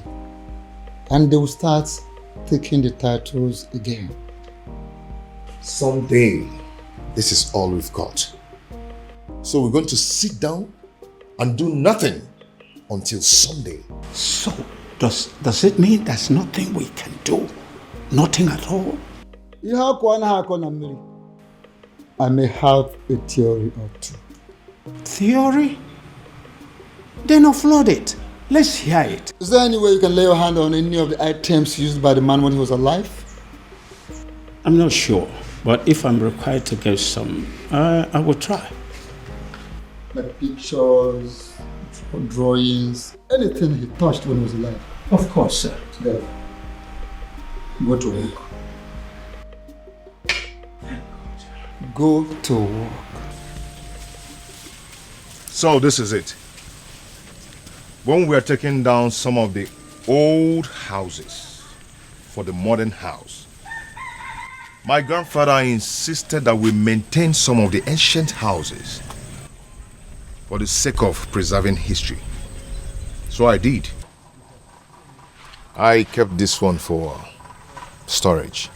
and they will start taking the titles again. Someday, this is all we've got. So we're going to sit down and do nothing until Sunday. So, does it mean there's nothing we can do? Nothing at all? I may have a theory or two. Theory? Then offload it. Let's hear it. Is there any way you can lay your hand on any of the items used by the man when he was alive? I'm not sure, but if I'm required to give some, I will try. Like pictures, drawings, anything he touched when he was alive. Of course, sir. There. Go to work. Go to work. So this is it. When we are taking down some of the old houses for the modern house, my grandfather insisted that we maintain some of the ancient houses for the sake of preserving history. So I did. I kept this one for storage.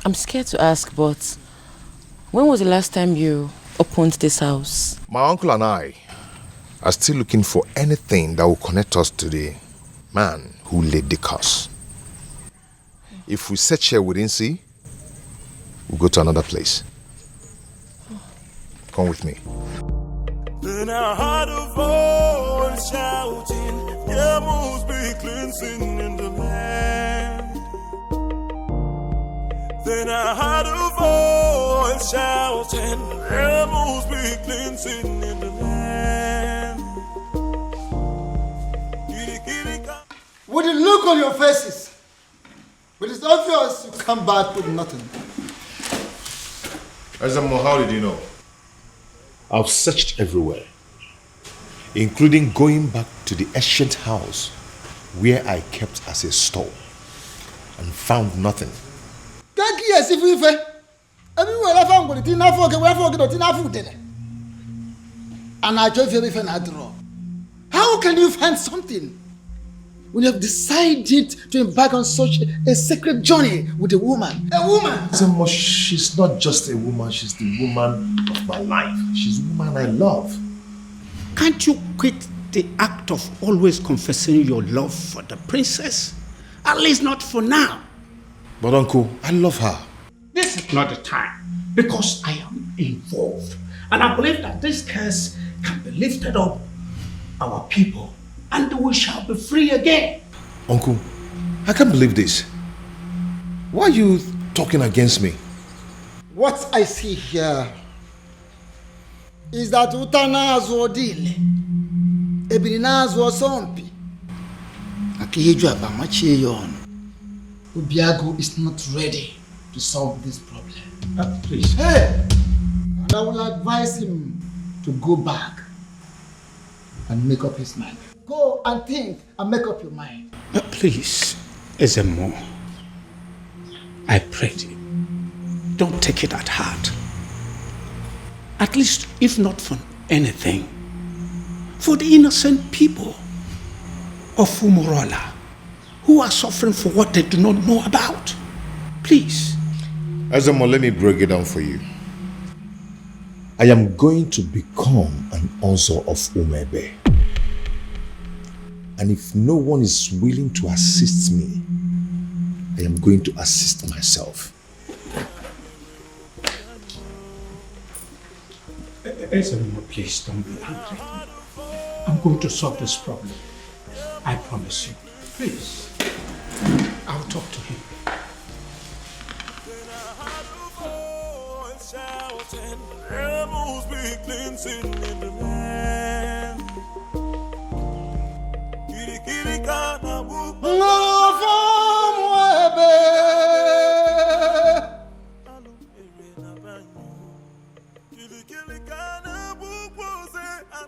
I'm scared to ask, but when was the last time you opened this house? My uncle and I are still looking for anything that will connect us to the man who laid the curse. If we search here we didn't see, we'll go to another place. Come with me. Then I heard a voice shouting, there must be cleansing in the land. Then I heard a voice shouting, there must be cleansing in the land. With the look on your faces, but it's obvious you come back with nothing. Ezemo, how did you know? I've searched everywhere, including going back to the ancient house where I kept as a store and found nothing. How can you find something when you have decided to embark on such a sacred journey with a woman? A woman! Ezemo, she's not just a woman, she's the woman of my life. She's the woman I love. Can't you quit the act of always confessing your love for the princess? At least not for now. But uncle, I love her. This is not the time, because I am involved. And I believe that this curse can be lifted up, our people, and we shall be free again. Uncle, I can't believe this. Why are you talking against me? What I see here is that Utana Zodile, Ebinina Zosompi, Akiyeju Abamacheyon, Ubiago is not ready to solve this problem. Please. Hey! And I will advise him to go back and make up his mind. Go and think and make up your mind. Please, Ezemo, I pray you, don't take it at heart. At least, if not for anything, for the innocent people of Umorola who are suffering for what they do not know about. Please. Ezemo, let me break it down for you. I am going to become an Ozo of Umebe. And if no one is willing to assist me, I am going to assist myself. Ezemo, please don't be angry. I'm going to solve this problem. I promise you. Please. I'll talk to him. There must be cleansing in the land.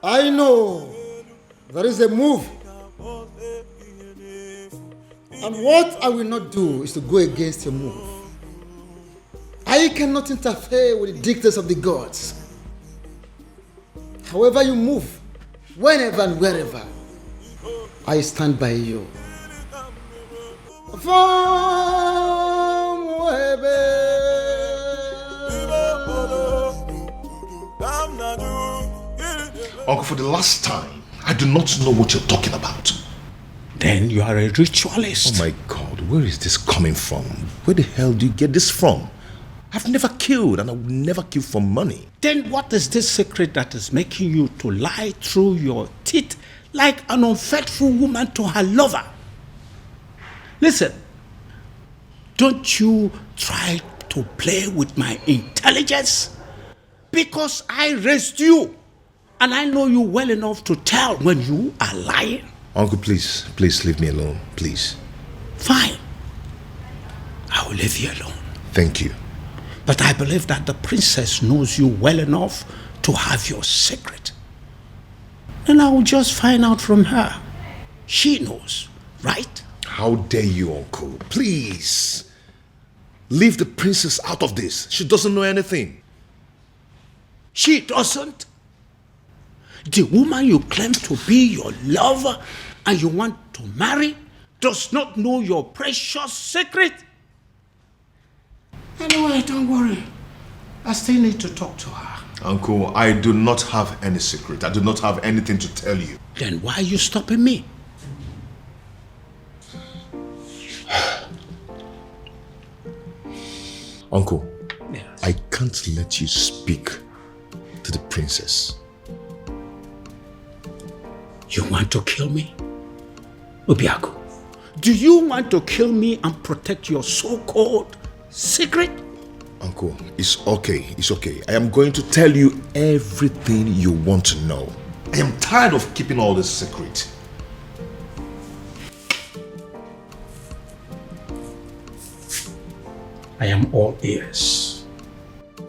I know there is a move. And what I will not do is to go against your move. cannot interfere with the dictates of the gods. However you move, whenever and wherever, I stand by you. Uncle, for the last time, I do not know what you're talking about. Then you are a ritualist. Oh my God, where is this coming from? Where the hell do you get this from? I've never killed and I will never kill for money. Then what is this secret that is making you to lie through your teeth like an unfaithful woman to her lover? Listen, don't you try to play with my intelligence, because I raised you and I know you well enough to tell when you are lying. Uncle, please leave me alone, please. Fine. I will leave you alone. Thank you. But I believe that the princess knows you well enough to have your secret. And I will just find out from her. She knows, right? How dare you, Uncle? Please. Leave the princess out of this. She doesn't know anything. She doesn't? The woman you claim to be your lover and you want to marry does not know your precious secret? Anyway, don't worry. I still need to talk to her. Uncle, I do not have any secret. I do not have anything to tell you. Then why are you stopping me? Uncle, yes. I can't let you speak to the princess. You want to kill me? Obiaku, do you want to kill me and protect your so-called secret? Uncle, it's okay. It's okay. I am going to tell you everything you want to know. I am tired of keeping all this secret. I am all ears.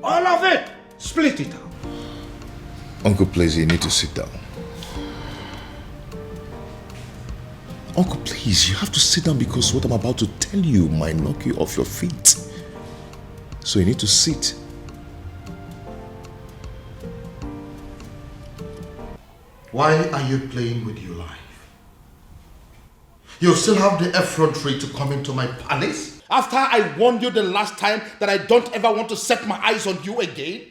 All of it! Split it out. Uncle, please, you need to sit down. Uncle, please, you have to sit down because what I'm about to tell you might knock you off your feet. So you need to sit. Why are you playing with your life? You still have the effrontery to come into my palace? After I warned you the last time that I don't ever want to set my eyes on you again?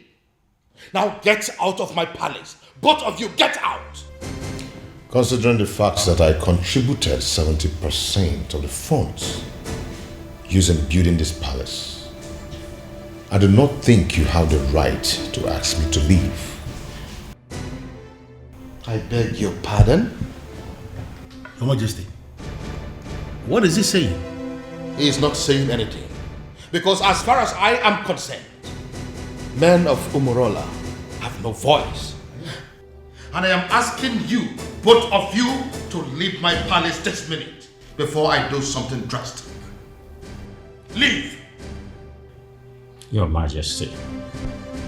Now get out of my palace. Both of you, get out! Considering the fact that I contributed 70% of the funds used in building this palace, I do not think you have the right to ask me to leave. I beg your pardon? Your Majesty, what is he saying? He is not saying anything. Because as far as I am concerned, men of Umurola have no voice. And I am asking you, both of you, to leave my palace this minute before I do something drastic. Leave! Your Majesty,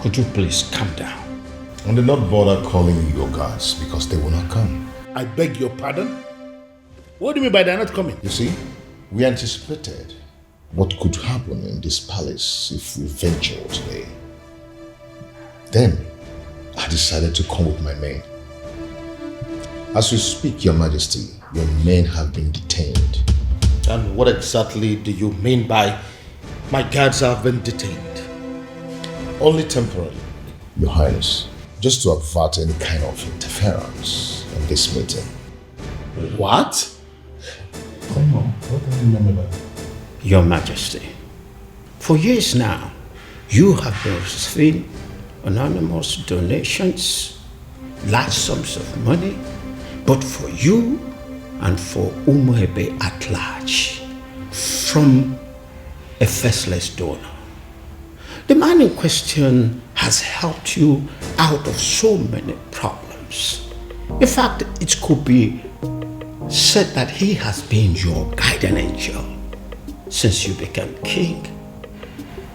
could you please calm down? And do not bother calling your guards because they will not come. I beg your pardon? What do you mean by they're not coming? You see, we anticipated what could happen in this palace if we ventured today. Then, I decided to come with my men. As we speak, Your Majesty, your men have been detained. And what exactly do you mean by my guards have been detained? Only temporarily, Your Highness, just to avert any kind of interference in this meeting. What? Come on, what do you remember? Your Majesty, for years now, you have been receiving anonymous donations, large sums of money, but for you and for Umuebe at large, from a faceless donor. The man in question has helped you out of so many problems. In fact, it could be said that he has been your guardian angel since you became king,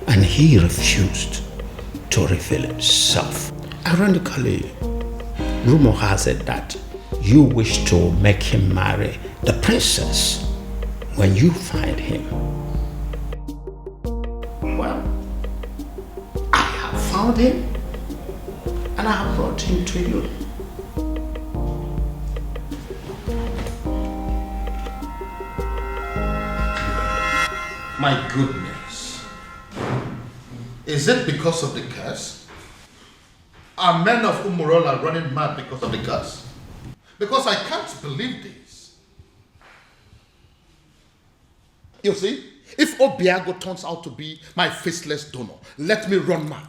and he refused to reveal himself. Ironically, rumor has it that you wish to make him marry the princess when you find him. Well, found him and I have brought him to you. My goodness. Is it because of the curse? Are men of Umurola running mad because of the curse? Because I can't believe this. You see, if Obiago turns out to be my faceless donor, let me run mad.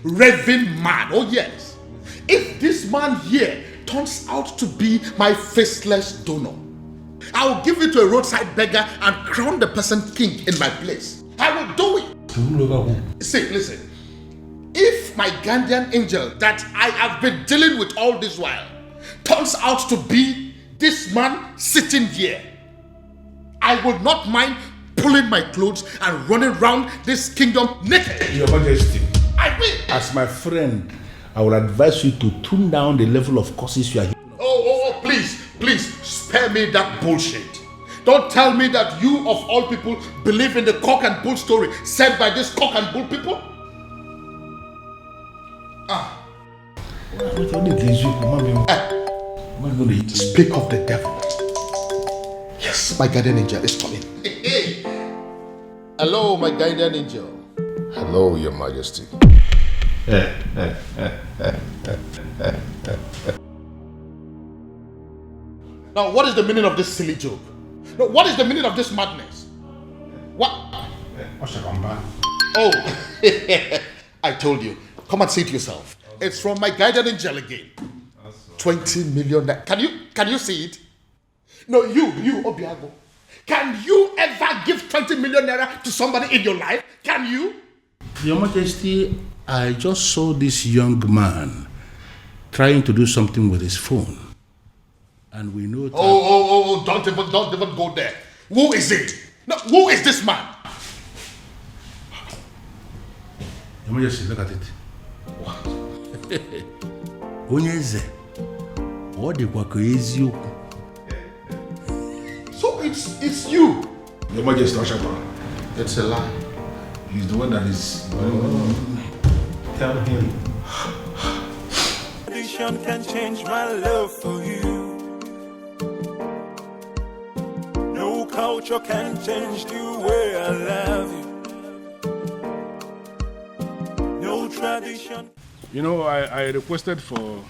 Raving mad, oh yes. If this man here turns out to be my faceless donor, I will give it to a roadside beggar and crown the person king in my place. I will do it. See, listen. If my guardian angel that I have been dealing with all this while turns out to be this man sitting here, I would not mind pulling my clothes and running around this kingdom naked. Your Majesty, I will. as my friend, I would advise you to tune down the level of curses you are. Oh, please, spare me that bullshit. Don't tell me that you of all people believe in the cock and bull story said by this cock and bull people. Speak of the devil. Yes, my guardian angel is coming. Hey. Hello, my guardian angel. Hello, Your Majesty. Now, what is the meaning of this silly joke? No, what is the meaning of this madness? What? Oh, I told you. Come and see it yourself. It's from my guardian angel again. 20 million. Can you see it? No, you, Obiago. Can you ever give 20 million naira to somebody in your life? Can you? Your Majesty, I just saw this young man trying to do something with his phone. And we know that... Oh, don't even go there. Who is it? No, who is this man? Your Majesty, look at it. What? So it's you. Your Majesty, Oshapa. It's a lie. He's the one that is... Tell him. Tradition can change my love for you. No culture can change the way I love you. No tradition. You know, I requested for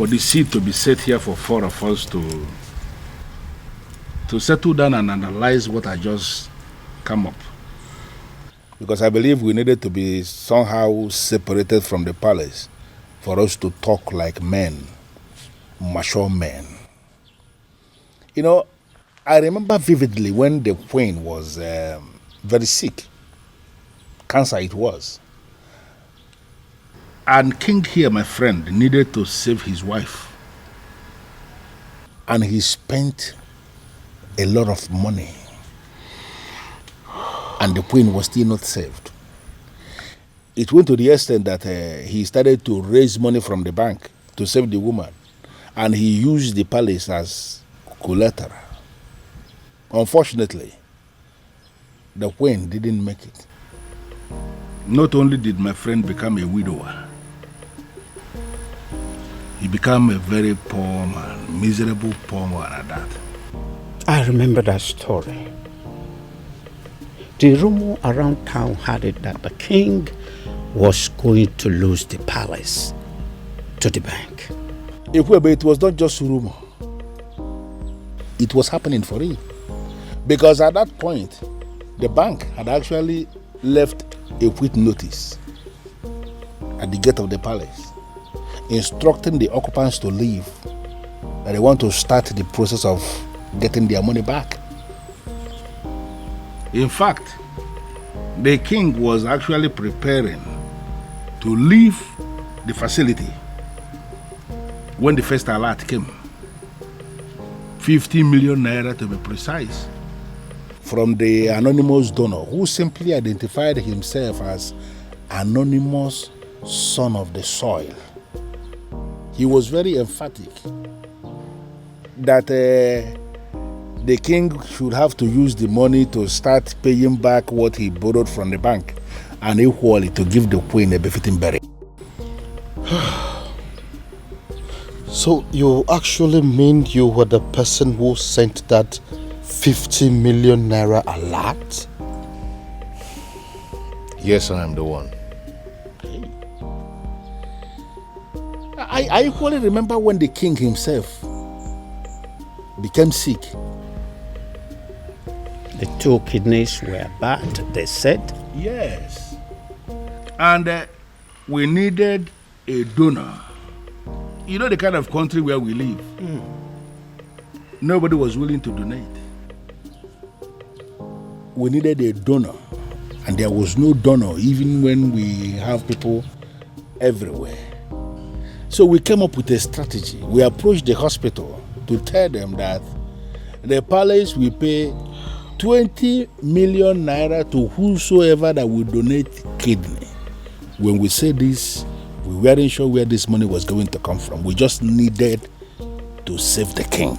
the seat to be set here for four of us to settle down and analyze what I just come up. Because I believe we needed to be somehow separated from the palace for us to talk like men, mature men. You know, I remember vividly when the queen was very sick. Cancer it was. And King here, my friend, needed to save his wife. And he spent a lot of money. And the queen was still not saved. It went to the extent that he started to raise money from the bank to save the woman. And he used the palace as collateral. Unfortunately, the queen didn't make it. Not only did my friend become a widower, he became a very poor man, miserable poor man at that. I remember that story. The rumor around town had it that the king was going to lose the palace to the bank. It was not just rumor. It was happening for real. Because at that point, the bank had actually left a quit notice at the gate of the palace, instructing the occupants to leave, that they want to start the process of getting their money back. In fact, the king was actually preparing to leave the facility when the first alert came. 50 million naira to be precise, from the anonymous donor who simply identified himself as anonymous son of the soil. He was very emphatic that the king should have to use the money to start paying back what he borrowed from the bank and equally to give the queen a befitting burial. So you actually mean you were the person who sent that 50 million naira alert? Yes, I am the one. I equally remember when the king himself became sick. The 2 kidneys were bad, they said. Yes. And we needed a donor. You know the kind of country where we live. Nobody was willing to donate. We needed a donor. And there was no donor even when we have people everywhere. So we came up with a strategy. We approached the hospital to tell them that the palace will pay 20 million naira to whosoever that will donate kidney. When we said this, we weren't sure where this money was going to come from. We just needed to save the king.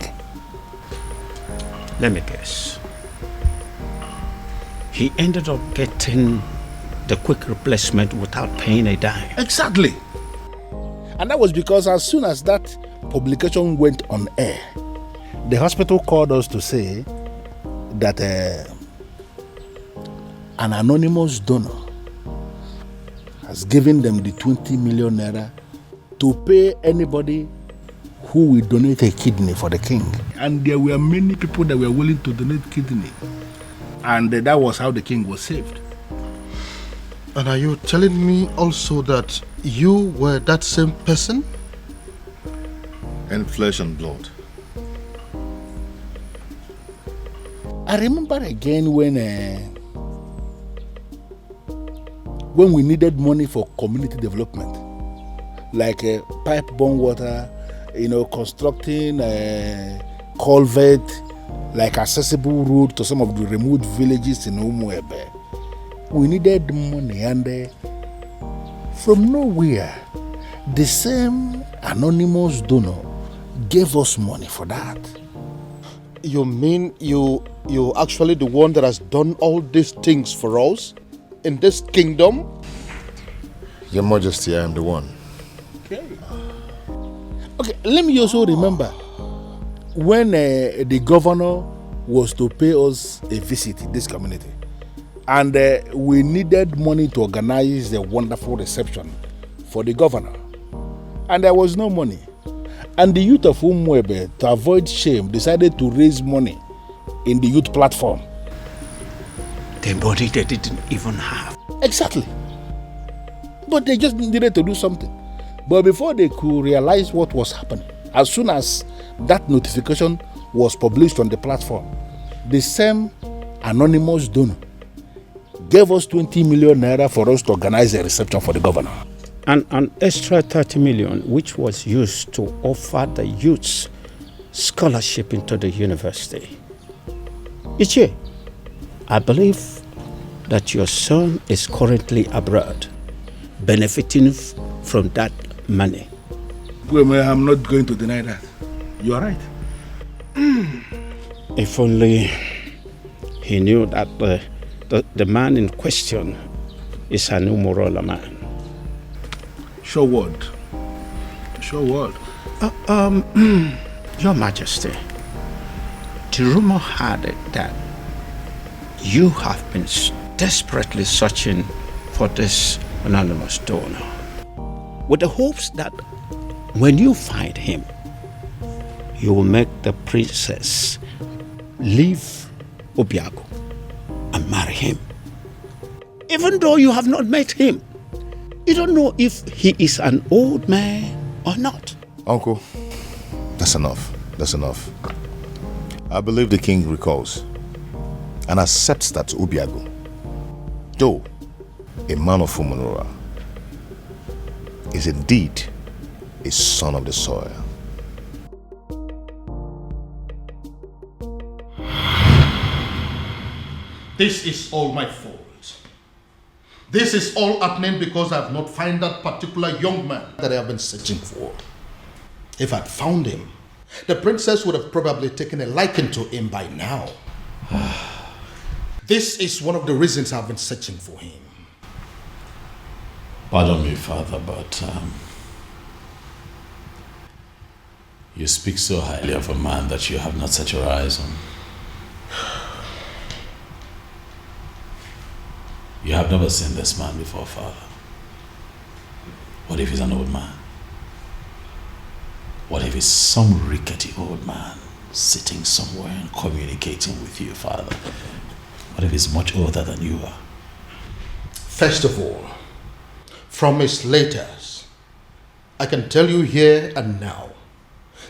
Let me guess. He ended up getting the quick replacement without paying a dime. Exactly. And that was because as soon as that publication went on air, the hospital called us to say that an anonymous donor has given them the 20 million naira to pay anybody who will donate a kidney for the king. And there were many people that were willing to donate kidney. And that was how the king was saved. And are you telling me also that you were that same person? And flesh and blood. I remember again when we needed money for community development, like pipe-borne water, constructing a culvert, like accessible road to some of the remote villages in Umuebe. We needed money, and from nowhere, the same anonymous donor gave us money for that. You mean you actually the one that has done all these things for us in this kingdom? Your Majesty, I am the one. Okay, let me also remember when the governor was to pay us a visit in this community, and we needed money to organize a wonderful reception for the governor, and there was no money. And the youth of Umuebe, to avoid shame, decided to raise money in the youth platform. The money they didn't even have. Exactly. But they just needed to do something. But before they could realize what was happening, as soon as that notification was published on the platform, the same anonymous donor gave us 20 million naira for us to organize a reception for the governor. And an extra 30 million, which was used to offer the youths scholarship into the university. Ichie, I believe that your son is currently abroad, benefiting from that money. Well, I'm not going to deny that. You are right. If only he knew that the man in question is an Umorola man. Show word. Show word. Your Majesty, the rumor had it that you have been desperately searching for this anonymous donor, with the hopes that when you find him, you will make the princess leave Obiago and marry him. Even though you have not met him, you don't know if he is an old man or not. Uncle, that's enough. That's enough. I believe the king recalls and accepts that Obiago, though a man of Umunora, is indeed a son of the soil. This is all my fault. This is all happening because I have not found that particular young man that I have been searching for. If I'd found him, the princess would have probably taken a liking to him by now. This is one of the reasons I've been searching for him. Pardon me, Father, but you speak so highly of a man that you have not set your eyes on. You have never seen this man before, Father. What if he's an old man? What if he's some rickety old man sitting somewhere and communicating with you, Father? What if he's much older than you are? First of all, from his letters, I can tell you here and now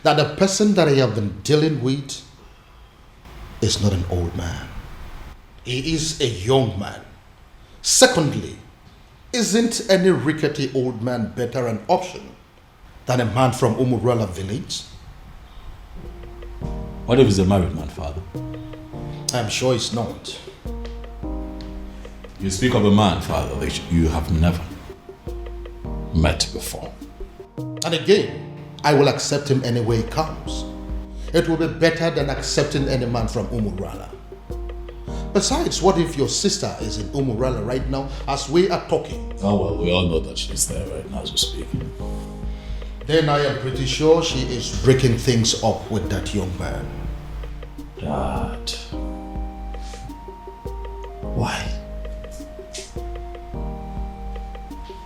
that the person that I have been dealing with is not an old man. He is a young man. Secondly, isn't any rickety old man better an option than a man from Umurala village? What if he's a married man, Father? I'm sure it's not. You speak of a man, Father, that you have never met before. And again, I will accept him any way he comes. It will be better than accepting any man from Umurala. Besides, what if your sister is in Umurala right now as we are talking? Oh well, we all know that she's there right now as we speak. Then I am pretty sure she is breaking things up with that young man. Dad. Why?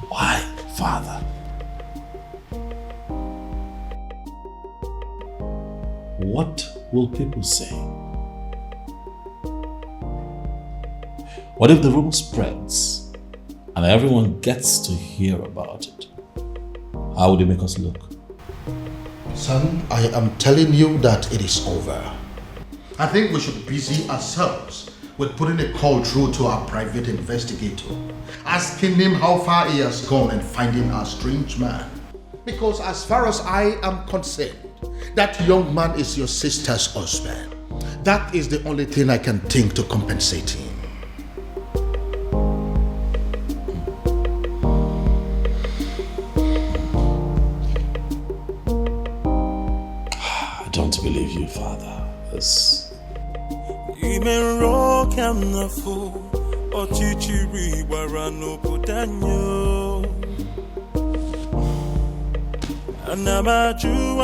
Why, Father? What will people say? What if the rumor spreads and everyone gets to hear about it? How would it make us look? Son, I am telling you that it is over. I think we should busy ourselves with putting a call through to our private investigator, asking him how far he has gone and finding our strange man. Because as far as I am concerned, that young man is your sister's husband. That is the only thing I can think to compensate him. I don't believe you, Father.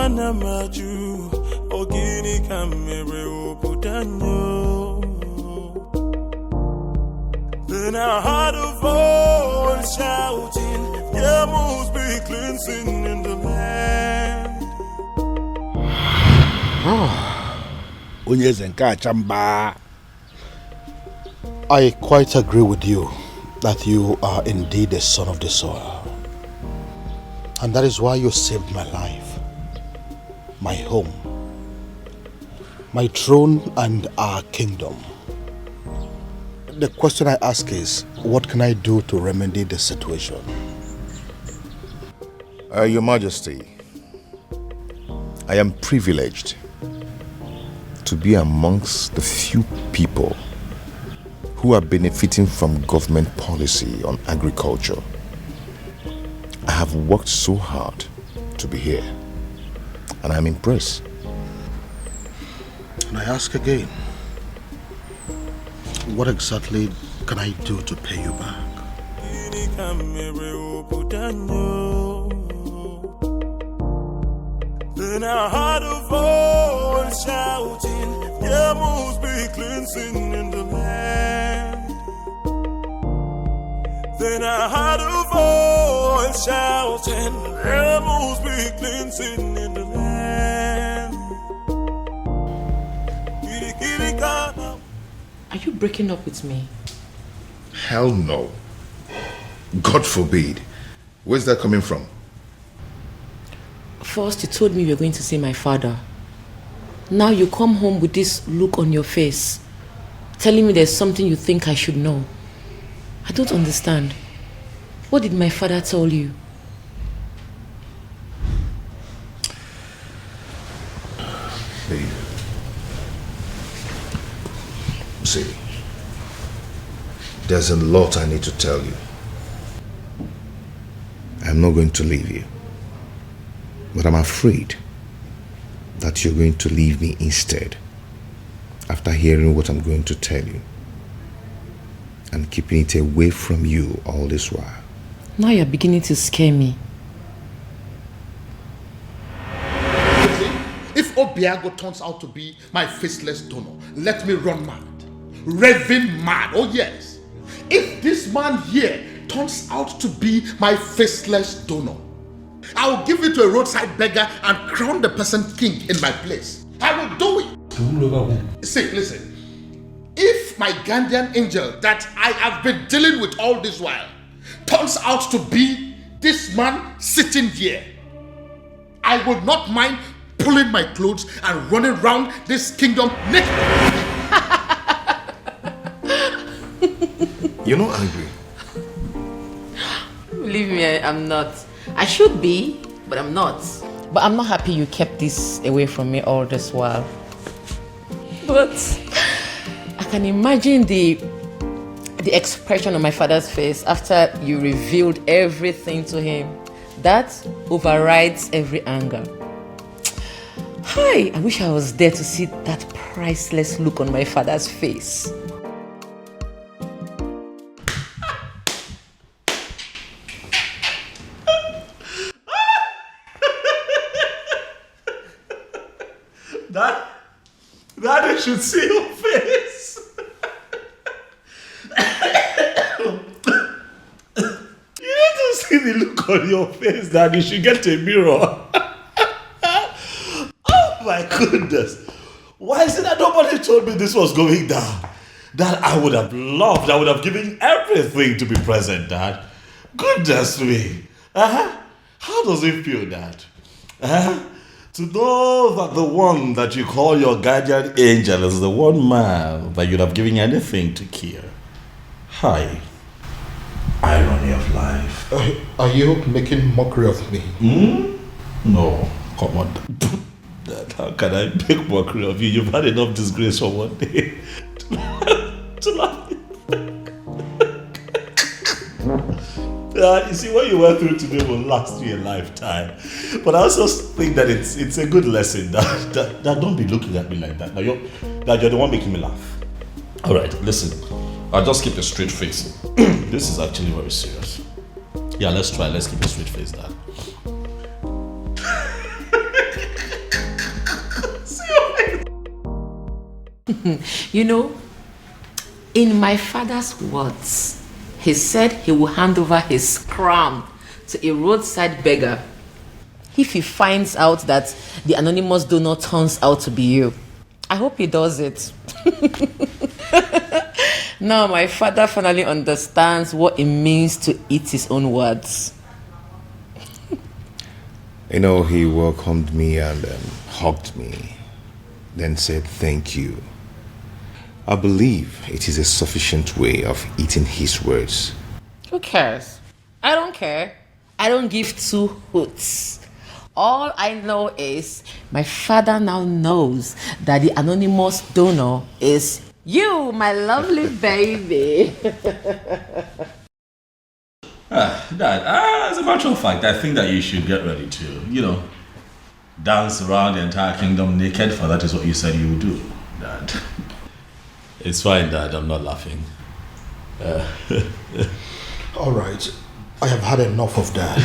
Anamaju, ogini kamere obudanyo. Then I heard a voice shouting, there must be cleansing in the land. I quite agree with you that you are indeed the son of the soil. And that is why you saved my life, my home, my throne and our kingdom. The question I ask is, what can I do to remedy the situation? Your Majesty, I am privileged to be amongst the few people who are benefiting from government policy on agriculture. I have worked so hard to be here, and I'm impressed. And I ask again, what exactly can I do to pay you back? Then I heard a voice shouting, there must be cleansing in the land. Then I heard a voice shouting, there must be cleansing in the land. Are you breaking up with me? Hell no. God forbid. Where's that coming from? First, you told me you were going to see my father. Now you come home with this look on your face, telling me there's something you think I should know. I don't understand. What did my father tell you? Hey. See, there's a lot I need to tell you. I'm not going to leave you. But I'm afraid that you're going to leave me instead after hearing what I'm going to tell you and keeping it away from you all this while. Now you're beginning to scare me. If Obiago turns out to be my faceless donor, let me run mad. Raving mad, oh yes. If this man here turns out to be my faceless donor, I will give it to a roadside beggar and crown the person king in my place. I will do it. See, listen. If my guardian angel that I have been dealing with all this while turns out to be this man sitting here, I will not mind pulling my clothes and running around this kingdom naked. You're not angry. Believe me, I'm not. I should be, but I'm not. But I'm not happy you kept this away from me all this while. But I can imagine the expression on my father's face after you revealed everything to him. That overrides every anger. Hi, I wish I was there to see that priceless look on my father's face. Daddy should see your face. You need to see the look on your face, Daddy. You should get a mirror. Oh my goodness. Why is it that nobody told me this was going down? That I would have loved, I would have given everything to be present, Dad. Goodness me. How does it feel, Dad? To know that the one that you call your guardian angel is the one man that you'd have given anything to kill. Hi. Irony of life. Are you making mockery of me? No, come on. Dad, how can I make mockery of you? You've had enough disgrace for one day to laugh. You see, what you went through today will last you a lifetime. But I also think that it's a good lesson that don't be looking at me like that. Now you're the one making me laugh. All right, listen. I'll just keep a straight face. This is actually very serious. Yeah, let's try. Let's keep a straight face, Dad. You know, in my father's words, he said he will hand over his crown to a roadside beggar if he finds out that the anonymous donor turns out to be you. I hope he does it. Now my father finally understands what it means to eat his own words. You know, he welcomed me and hugged me, then said thank you. I believe it is a sufficient way of eating his words. Who cares? I don't care. I don't give two hoots. All I know is my father now knows that the anonymous donor is you, my lovely baby. Dad, as a matter of fact, I think that you should get ready to, dance around the entire kingdom naked, for that is what you said you would do, Dad. It's fine, Dad. I'm not laughing. All right. I have had enough of that.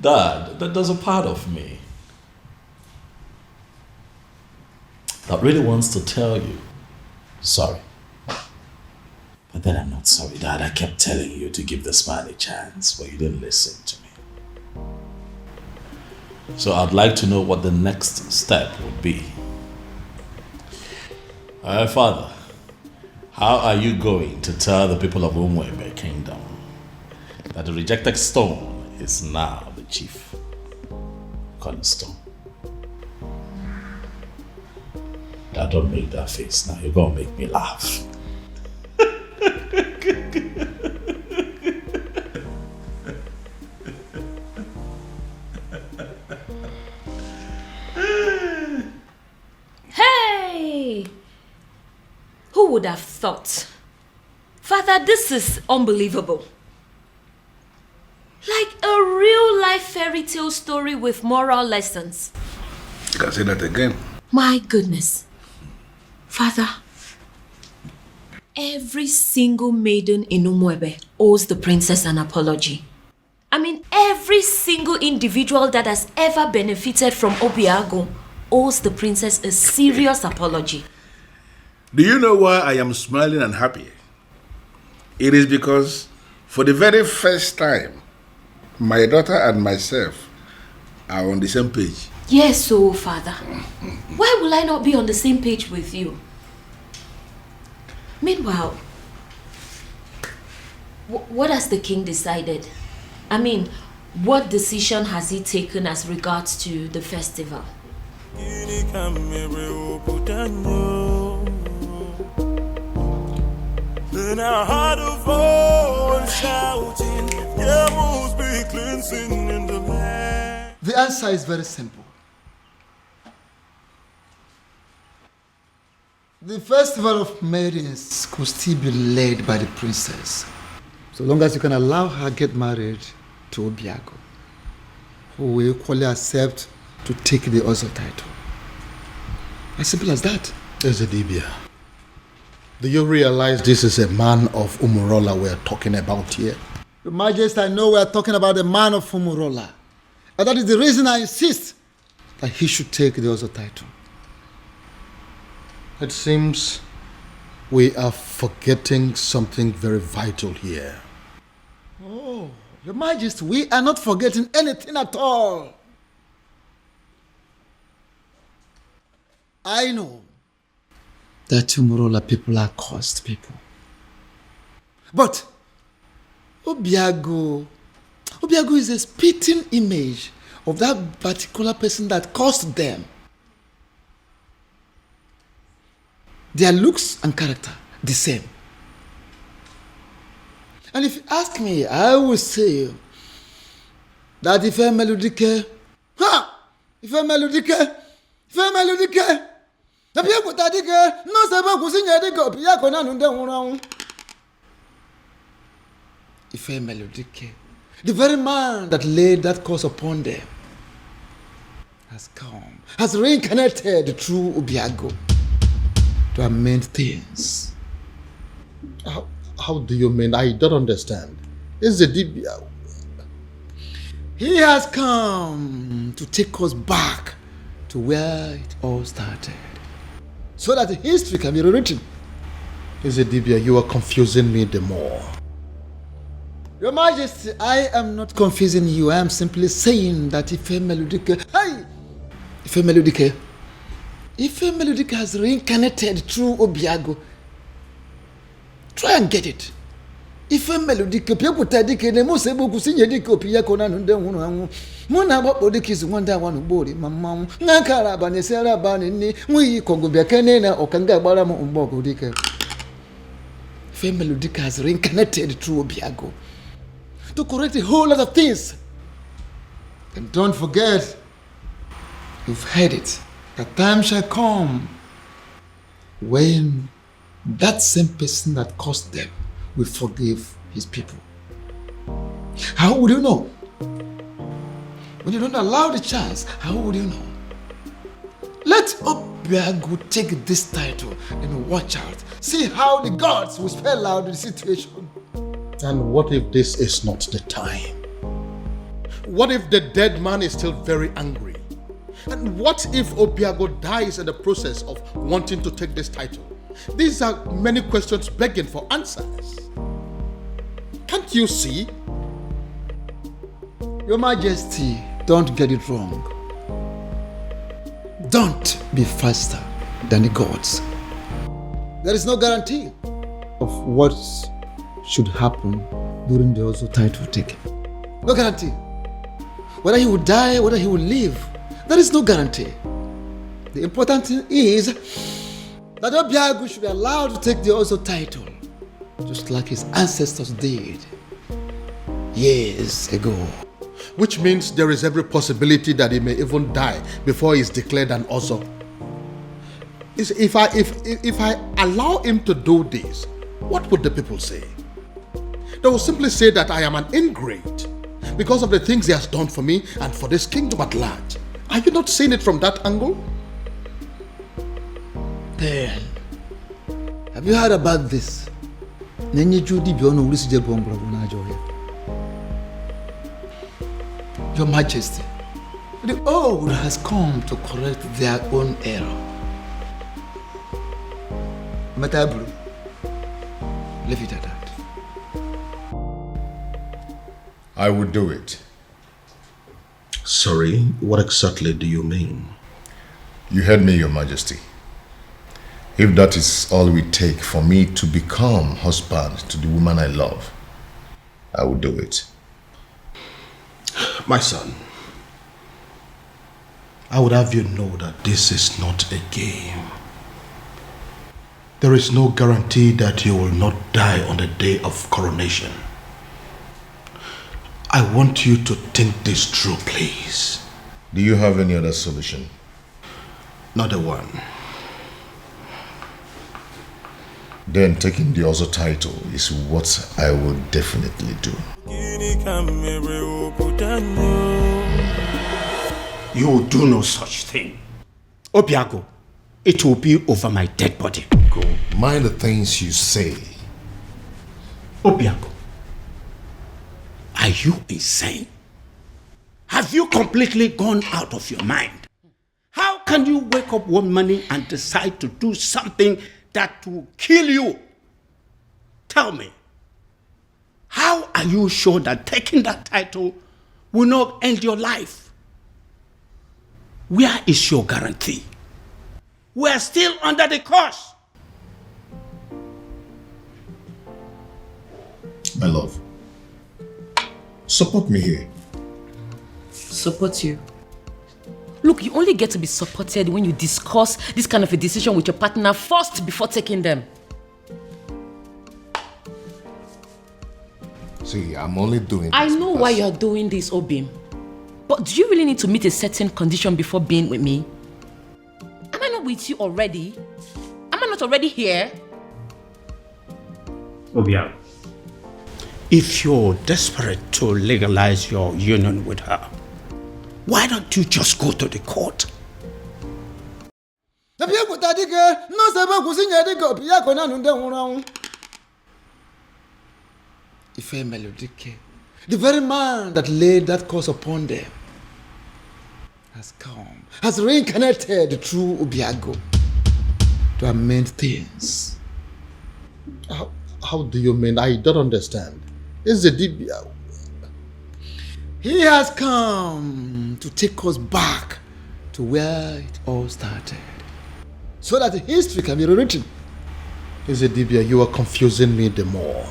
Dad, there's a part of me that really wants to tell you sorry. But then I'm not sorry, Dad. I kept telling you to give this man a chance, but you didn't listen to me. So I'd like to know what the next step would be. Father, how are you going to tell the people of Umwebe Kingdom that the rejected stone is now the chief cornerstone? Now don't make that face now. You're gonna make me laugh. Hey! Who would have thought? Father, this is unbelievable. Like a real life fairy tale story with moral lessons. You can say that again. My goodness. Father, Every single maiden in Umuebe owes the princess an apology. I mean, every single individual that has ever benefited from Obiago owes the princess a serious apology. Do you know why I am smiling and happy? It is because for the very first time, my daughter and myself are on the same page. Yes, so father. Why will I not be on the same page with you? Meanwhile, what has the king decided? I mean, what decision has he taken as regards to the festival? Then I heard a voice shouting, there must be cleansing in the land. The answer is very simple. The festival of maidens could still be led by the princess, so long as you can allow her get married to Obiago, who will equally accept to take the other title. As simple as that. Ezedibia, do you realize this is a man of Umurola we're talking about here? Your Majesty, I know we are talking about the man of Umurola. And that is the reason I insist that he should take the other title. It seems we are forgetting something very vital here. Oh, Your Majesty, we are not forgetting anything at all. I know that Umurola people are cursed people. But Obiago is a spitting image of that particular person that cursed them. Their looks and character, the same. And if you ask me, I will say that if a melodique, the very man that laid that curse upon them has come, has reincarnated through Obiago to amend things. How do you mean? I don't understand. Is the He has come to take us back to where it all started, so that history can be rewritten. Ezedibia, you are confusing me the more. Your Majesty, I am not confusing you. I am simply saying that if a melodique has reincarnated through Obiago, try and get it. If a melodique, people tell the king, they must say, "Boku sinye di kopi ya kona nunde hunu. Muna babo di kisu wanda wanu bori mama. Nakara bani sera bani ni mui kongo biakene na okanga bara mo umbogo dike." If a melodique has reincarnated through Obiago to correct a whole lot of things, and don't forget, you've heard it. The time shall come when that same person that caused them will forgive his people. How would you know? When you don't allow the chance, how would you know? Let Obiago take this title and watch out. See how the gods will spell out the situation. And what if this is not the time? What if the dead man is still very angry? And what if Obiago dies in the process of wanting to take this title? These are many questions begging for answers. Can't you see? Your Majesty, don't get it wrong. Don't be faster than the gods. There is no guarantee of what should happen during the Ozo title taking. No guarantee. Whether he will die, whether he will live, there is no guarantee. The important thing is that Obiago should be allowed to take the Ozo title, just like his ancestors did years ago. Which means there is every possibility that he may even die before he is declared an Ozo. If I allow him to do this, what would the people say? They will simply say that I am an ingrate because of the things he has done for me and for this kingdom at large. Are you not seeing it from that angle? Then, have you heard about this? Your Majesty, the old has come to correct their own error. Matabru, leave it at that. I would do it. Sorry, what exactly do you mean? You heard me, Your Majesty. If that is all we take for me to become husband to the woman I love, I will do it. My son, I would have you know that this is not a game. There is no guarantee that you will not die on the day of coronation. I want you to think this through, please. Do you have any other solution? Not a one. Then taking the other title is what I will definitely do. You will do no such thing. Obiago, it will be over my dead body. Go. Mind the things you say. Obiago, are you insane? Have you completely gone out of your mind? How can you wake up one morning and decide to do something that will kill you? Tell me, how are you sure that taking that title will not end your life? Where is your guarantee? We are still under the curse. My love, support me here. Support you? Look, you only get to be supported when you discuss this kind of a decision with your partner first before taking them. See, I'm only doing this. I know why you're doing this, Obim. But do you really need to meet a certain condition before being with me? Am I not with you already? Am I not already here? Obiago, if you're desperate to legalize your union with her, why don't you just go to the court? Ife Melodike, the very man that laid that curse upon them, has come, has reincarnated through Obiago to amend things. How do you mean? I don't understand. It's a Dibia. He has come to take us back to where it all started, so that history can be rewritten. Dibia, you are confusing me the more.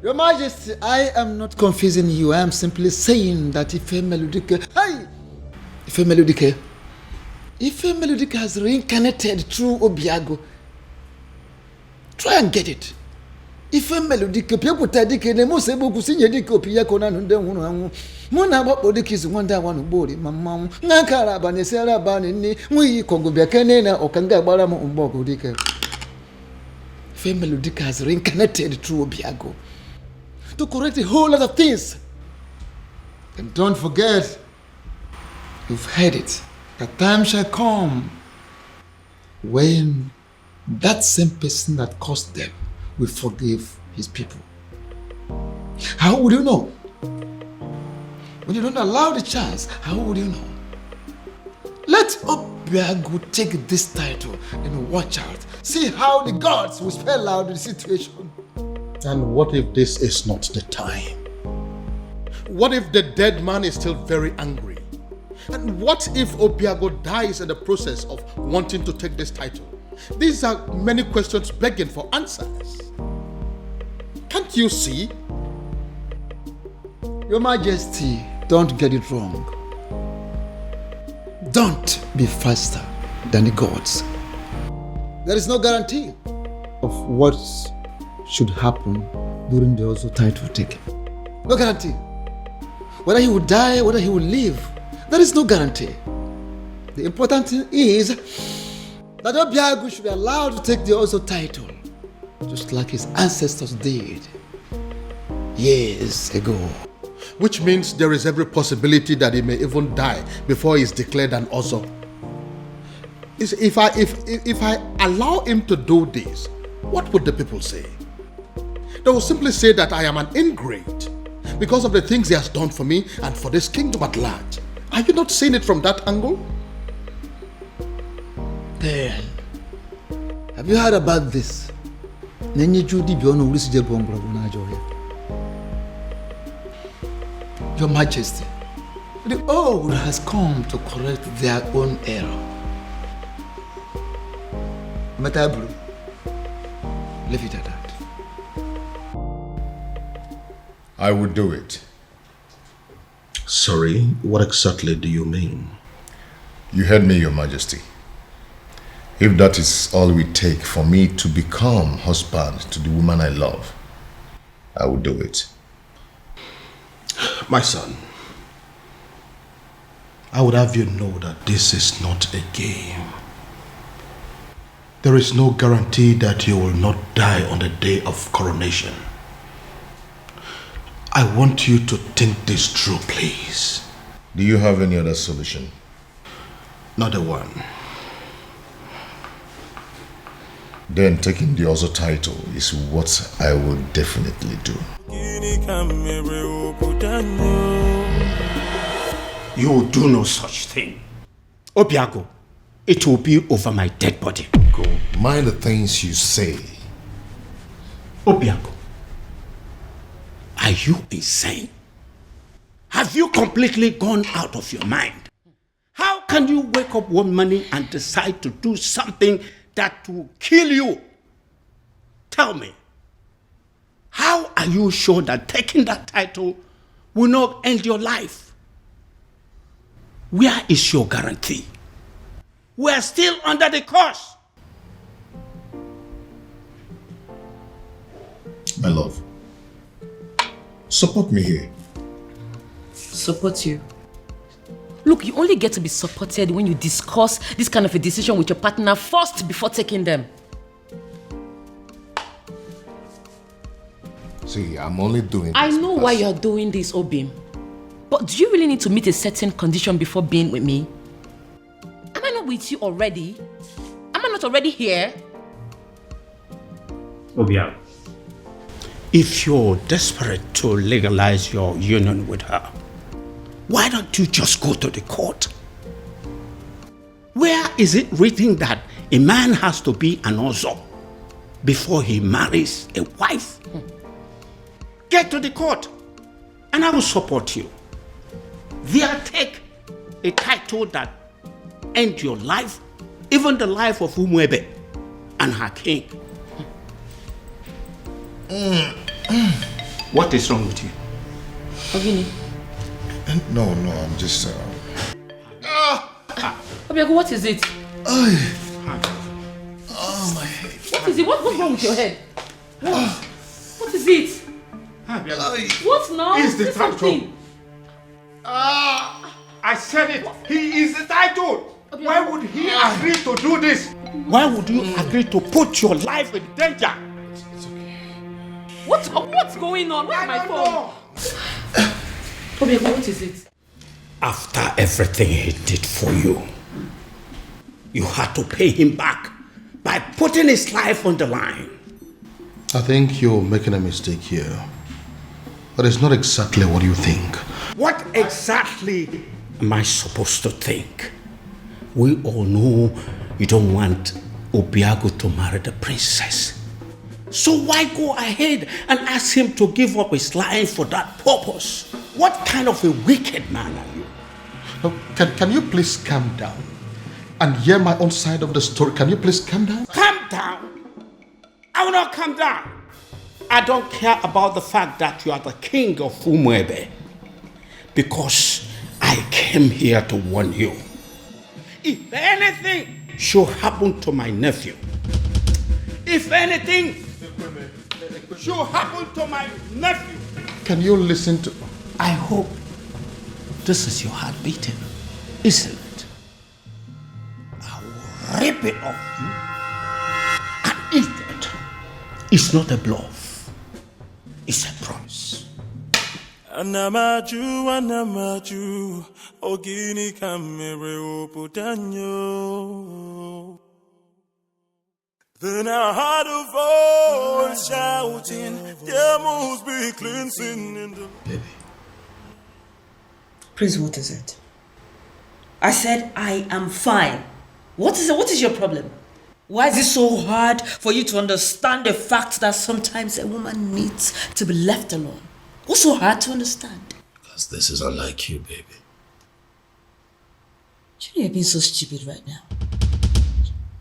Your Majesty, I am not confusing you. I am simply saying that Ife Melodike, Ife Melodike has reincarnated through Obiago. Try and get it. Ife Melodike, Piakuta Dike, the most able to see Diko Piakona and then Mona Bodic is one day one body, Mamma, Nankara Banesera Banini, we Congo Biacanena or Kanga Baramo Umbogo Dike. Ife Melodike has reincarnated through Obiago to correct a whole lot of things. And don't forget, you've heard it, that time shall come when that same person that caused them will forgive his people. How would you know? When you don't allow the chance, how would you know? Let Obiago take this title and watch out. See how the gods will spell out the situation. And what if this is not the time? What if the dead man is still very angry? And what if Obiago dies in the process of wanting to take this title? These are many questions begging for answers. Can't you see? Your Majesty, don't get it wrong. Don't be faster than the gods. There is no guarantee of what should happen during the also title taking. No guarantee. Whether he will die, whether he will live, there is no guarantee. The important thing is that Obiago should be allowed to take the also title, just like his ancestors did years ago. Which means there is every possibility that he may even die before he is declared an Ozo. If I allow him to do this, what would the people say? They will simply say that I am an ingrate because of the things he has done for me and for this kingdom at large. Are you not seeing it from that angle? Then, have you heard about this? Your Majesty, the old has come to correct their own error. Matabru, leave it at that. I would do it. Sorry, what exactly do you mean? You heard me, Your Majesty. If that is all we take for me to become husband to the woman I love, I will do it. My son, I would have you know that this is not a game. There is no guarantee that you will not die on the day of coronation. I want you to think this through, please. Do you have any other solution? Not a one. Then taking the other title is what I will definitely do. You will do no such thing. Obiago, it will be over my dead body. Go. Mind the things you say. Obiago, are you insane? Have you completely gone out of your mind? How can you wake up one morning and decide to do something that will kill you? Tell me, how are you sure that taking that title will not end your life? Where is your guarantee? We are still under the curse. My love, support me here. Support you? Look, you only get to be supported when you discuss this kind of a decision with your partner first before taking them. See, I'm only doing this. I know why you're doing this, Obim. But do you really need to meet a certain condition before being with me? Am I not with you already? Am I not already here? Obia, if you're desperate to legalize your union with her, why don't you just go to the court? Where is it written that a man has to be an ozo before he marries a wife? Get to the court and I will support you. There, take a title that ends your life, even the life of Umwebe and her king. What is wrong with you? Ogini. No, I'm just... Obiago, what is it? Oh, my head. What is it? What's wrong with your head? What is it? What now? He's the Say title. something. I said it. He is the title. Why would he agree to do this? Why would you agree to put your life in danger? It's okay. What's going on? Where's my phone? Obiago, what is it? After everything he did for you, you had to pay him back by putting his life on the line. I think you're making a mistake here. But it's not exactly what you think. What exactly am I supposed to think? We all know you don't want Obiago to marry the princess. So why go ahead and ask him to give up his life for that purpose? What kind of a wicked man are you? No, can you please calm down and hear my own side of the story? Can you please calm down? Calm down? I will not calm down. I don't care about the fact that you are the king of Umwebe, because I came here to warn you. If anything should happen to my nephew, if anything should happen to my nephew, can you listen to... I hope this is your heart beating, isn't it? I will rip it off you and eat it. It's not a bluff. It's a promise. Anamaju, ogini kamere oputanyo. Then I heard a voice shouting, there must be cleansing in the... Baby. Prince, what is it? I said I am fine. What is it? What is your problem? Why is it so hard for you to understand the fact that sometimes a woman needs to be left alone? What's so hard to understand? Because this is unlike you, baby. You know you're being so stupid right now.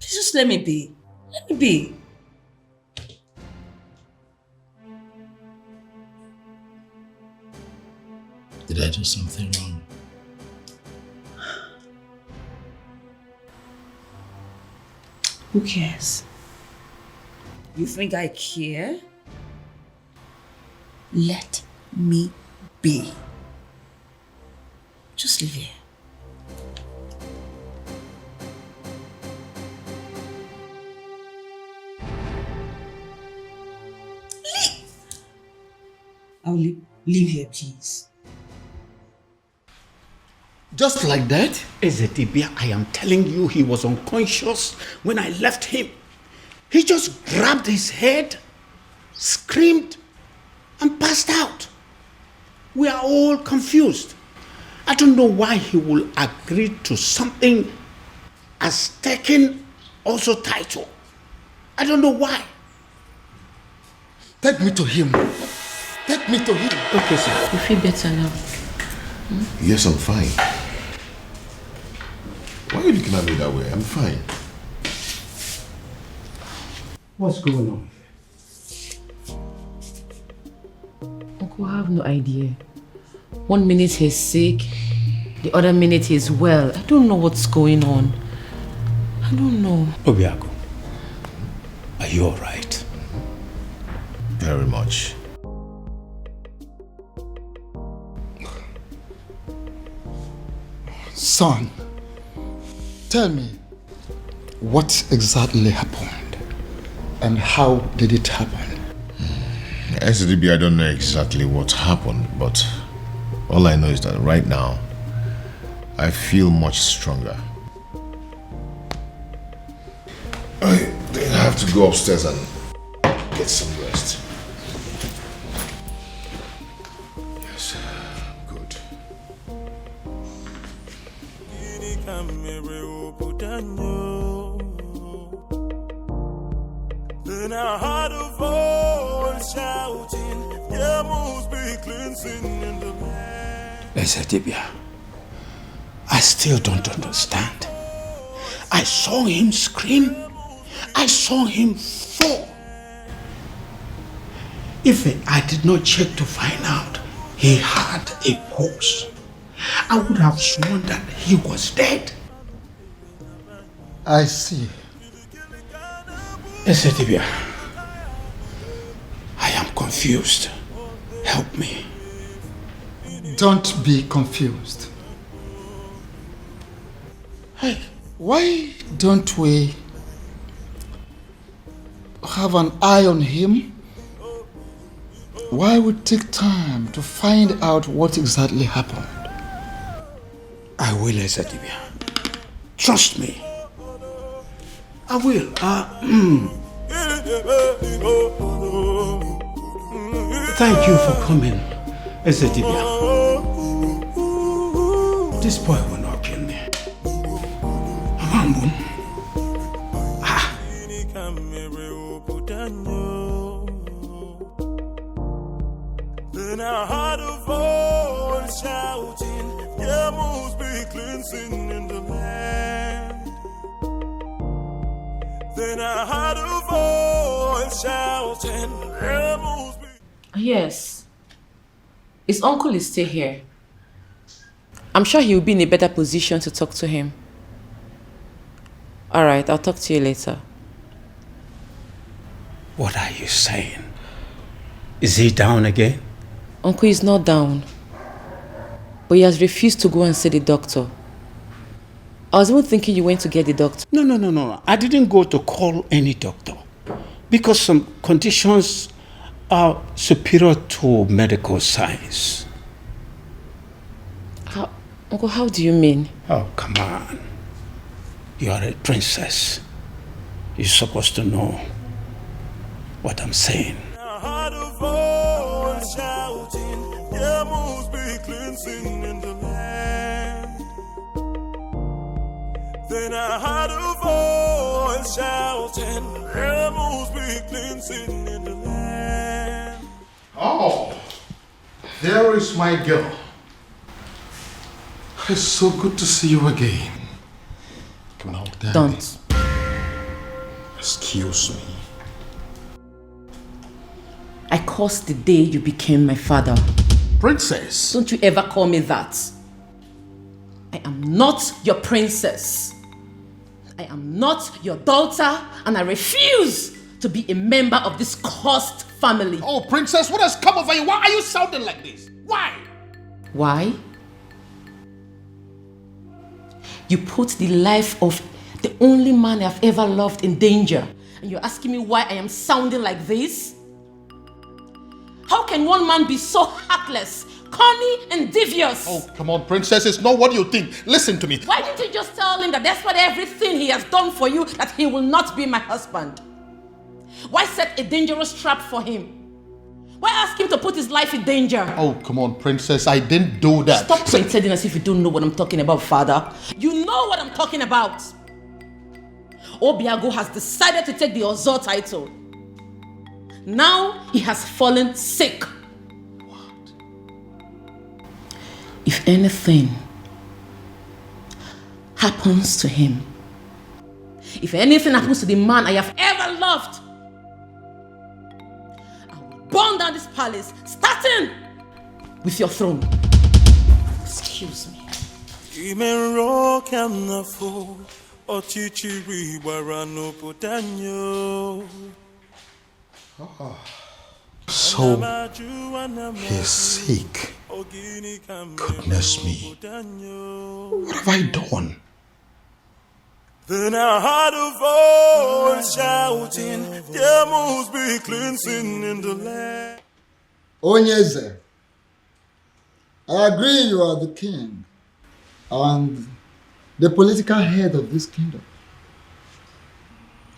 Please just let me be. Let me be. Did I do something wrong? Who cares? You think I care? Let me be. Just live here. I'll leave here, please. Just like that? Ezedibia, I am telling you, he was unconscious when I left him. He just grabbed his head, screamed, and passed out. We are all confused. I don't know why he will agree to something as taken also title. I don't know why. Take me to him. Take me to him. Okay, sir. You feel better now? Yes, I'm fine. Why are you looking at me that way? I'm fine. What's going on? Uncle, I have no idea. 1 minute he's sick, the other minute he's well. I don't know what's going on. I don't know. Obiago, are you alright? Very much. Son, tell me, what exactly happened and how did it happen? SDB, I don't know exactly what happened, but all I know is that right now, I feel much stronger. I think I have to go upstairs and get some rest. Yes, good. Then I heard a voice shouting, there must be cleansing in the land. Ezedibia, I still don't understand. I saw him scream. I saw him fall. If I did not check to find out he had a pulse, I would have sworn that he was dead. I see. Ezedibia, I am confused. Help me. Don't be confused. Hey, why don't we have an eye on him? Why would take time to find out what exactly happened? I will, Ezedibia. Trust me. I will. Thank you for coming, Ezedibia. This boy will not kill me. Amambun. Then I heard a voice shouting, there must be cleansing in the land. Then I heard a voice shouting, there must be... Yes. His uncle is still here. I'm sure he will be in a better position to talk to him. Alright, I'll talk to you later. What are you saying? Is he down again? Uncle is not down. But he has refused to go and see the doctor. I was even thinking you went to get the doctor. No. I didn't go to call any doctor. Because some conditions are superior to medical science. Uncle, how do you mean? Oh, come on. You are a princess. You're supposed to know what I'm saying. Heart of voice shouting, there must be cleansing in the land. Then I heard a voice shouting, there must be cleansing in the land. Oh, there is my girl. It's so good to see you again. No, Daddy. Don't. Excuse me. I cursed the day you became my father. Princess. Don't you ever call me that. I am not your princess. I am not your daughter, and I refuse to be a member of this cursed family. Oh, Princess, what has come over you? Why are you sounding like this? Why? Why? You put the life of the only man I've ever loved in danger, and you're asking me why I am sounding like this? How can one man be so heartless, corny, and devious? Oh, come on, Princess, it's not what you think. Listen to me. Why didn't you just tell him that despite everything he has done for you, that he will not be my husband? Why set a dangerous trap for him? Why ask him to put his life in danger? Oh, come on, Princess, I didn't do that. Stop pretending as if you don't know what I'm talking about, Father. You know what I'm talking about. Obiago has decided to take the Ozo title. Now he has fallen sick. What? If anything happens to him, if anything happens to the man I have ever loved, I will burn down this palace, starting with your throne. Excuse me. So, he's sick. Goodness me. What have I done? Then I heard a voice shouting, there must be cleansing in the land. Onyeze, I agree you are the king and the political head of this kingdom.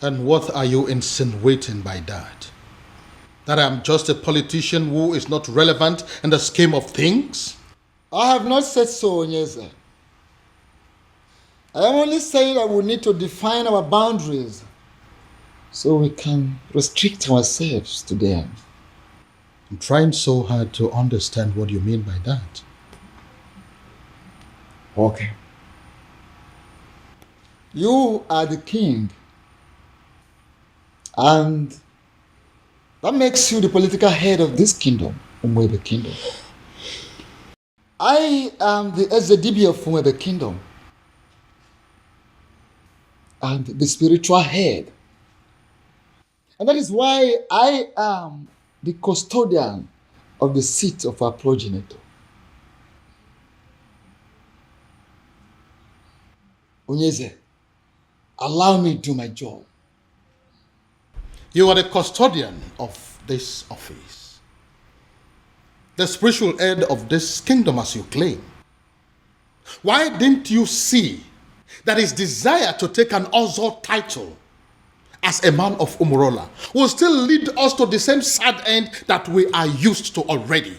And what are you insinuating by that? That I'm just a politician who is not relevant in the scheme of things? I have not said so, Onyeze. I am only saying that we need to define our boundaries so we can restrict ourselves to them. I'm trying so hard to understand what you mean by that. Okay. You are the king, and that makes you the political head of this kingdom, Umwebe Kingdom. I am the Ezedibi of Umwebe Kingdom, and the spiritual head. And that is why I am the custodian of the seat of our progenitor. Onyeze, allow me to do my job. You are the custodian of this office, the spiritual head of this kingdom as you claim. Why didn't you see that his desire to take an Ozo title as a man of Umurola will still lead us to the same sad end that we are used to already?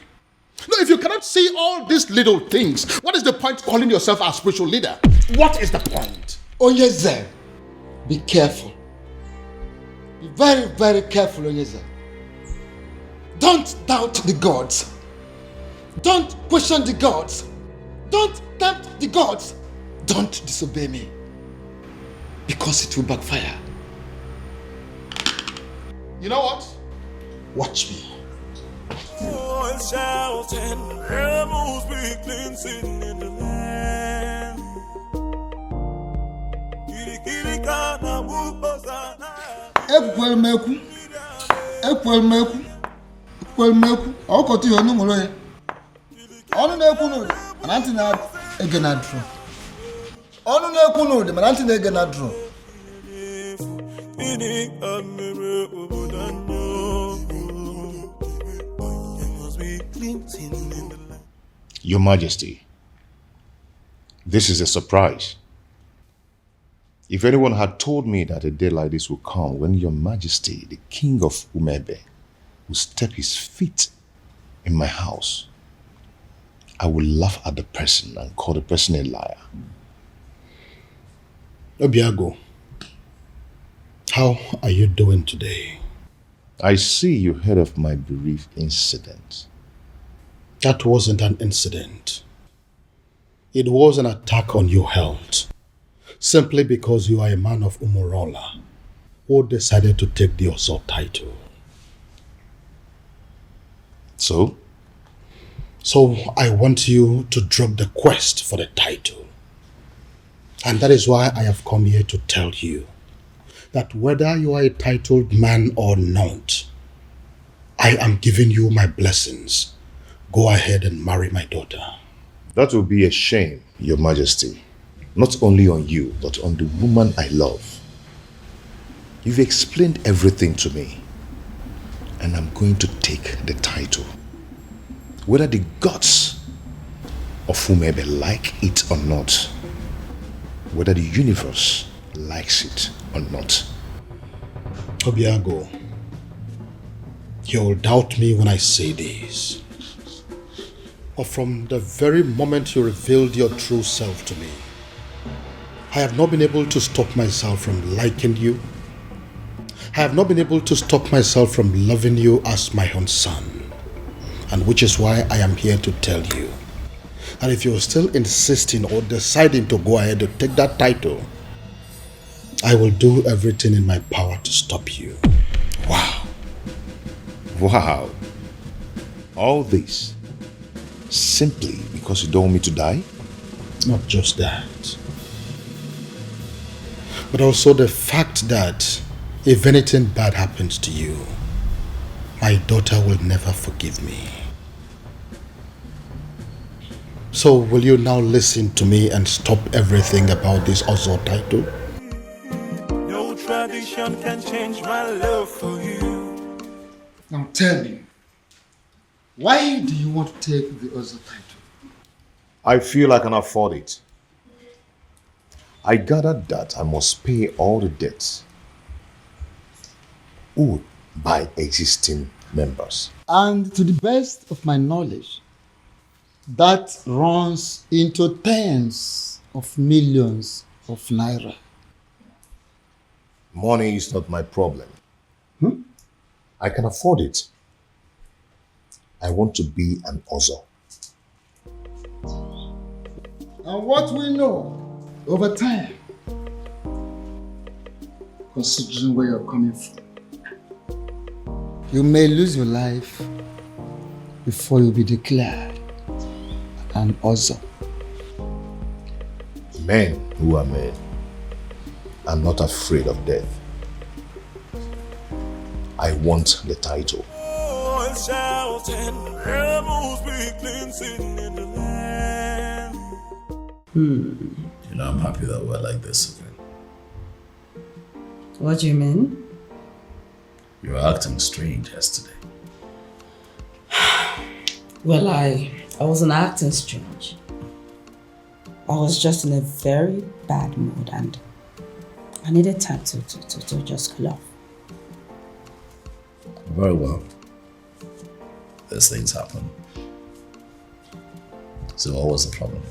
No, if you cannot see all these little things, what is the point calling yourself a spiritual leader? What is the point? Onyeze, be careful. Be very, very careful, Onyeze. Don't doubt the gods. Don't question the gods. Don't tempt the gods. Don't disobey me, because it will backfire. You know what? Watch me. Shouting, there must be cleansing in the land. Ekwelmeku, ọkọtụ ihe ọnụ mụrụ ya. Ọnụ na-ekwu n'ụdị, mana ntị na-ege na drum. Ọnụ na-ekwu n'ụdị, mana ntị na-ege na drum. Your Majesty, this is a surprise. If anyone had told me that a day like this would come when Your Majesty, the King of Umebe, will step his feet in my house, I would laugh at the person and call the person a liar. Obiago, how are you doing today? I see you heard of my bereaved incident. That wasn't an incident. It was an attack on your health. Simply because you are a man of Umurola who decided to take the Ozo title. So? So I want you to drop the quest for the title. And that is why I have come here to tell you that whether you are a titled man or not, I am giving you my blessings. Go ahead and marry my daughter. That will be a shame, Your Majesty. Not only on you, but on the woman I love. You've explained everything to me, and I'm going to take the title. Whether the gods of whomever like it or not, whether the universe likes it or not. Obiago, you'll doubt me when I say this. But from the very moment you revealed your true self to me, I have not been able to stop myself from liking you. I have not been able to stop myself from loving you as my own son. And which is why I am here to tell you that if you're still insisting or deciding to go ahead to take that title, I will do everything in my power to stop you. Wow. Wow. All this simply because you don't want me to die? Not just that, but also the fact that if anything bad happens to you, my daughter will never forgive me. So will you now listen to me and stop everything about this Ozo title? No tradition can change my love for you. Now tell me, why do you want to take the Ozo title? I feel I can afford it. I gathered that I must pay all the debts owed by existing members. And to the best of my knowledge, that runs into tens of millions of naira. Money is not my problem. I can afford it. I want to be an Ozo. And what we know over time, considering where you're coming from, you may lose your life before you'll be declared an Ozo. Men who are men are not afraid of death. I want the title. You know, I'm happy that we're like this again. What do you mean? You were acting strange yesterday. Well, I wasn't acting strange. I was just in a very bad mood and I needed time to just cool off. Very well. These things happen. So what was the problem?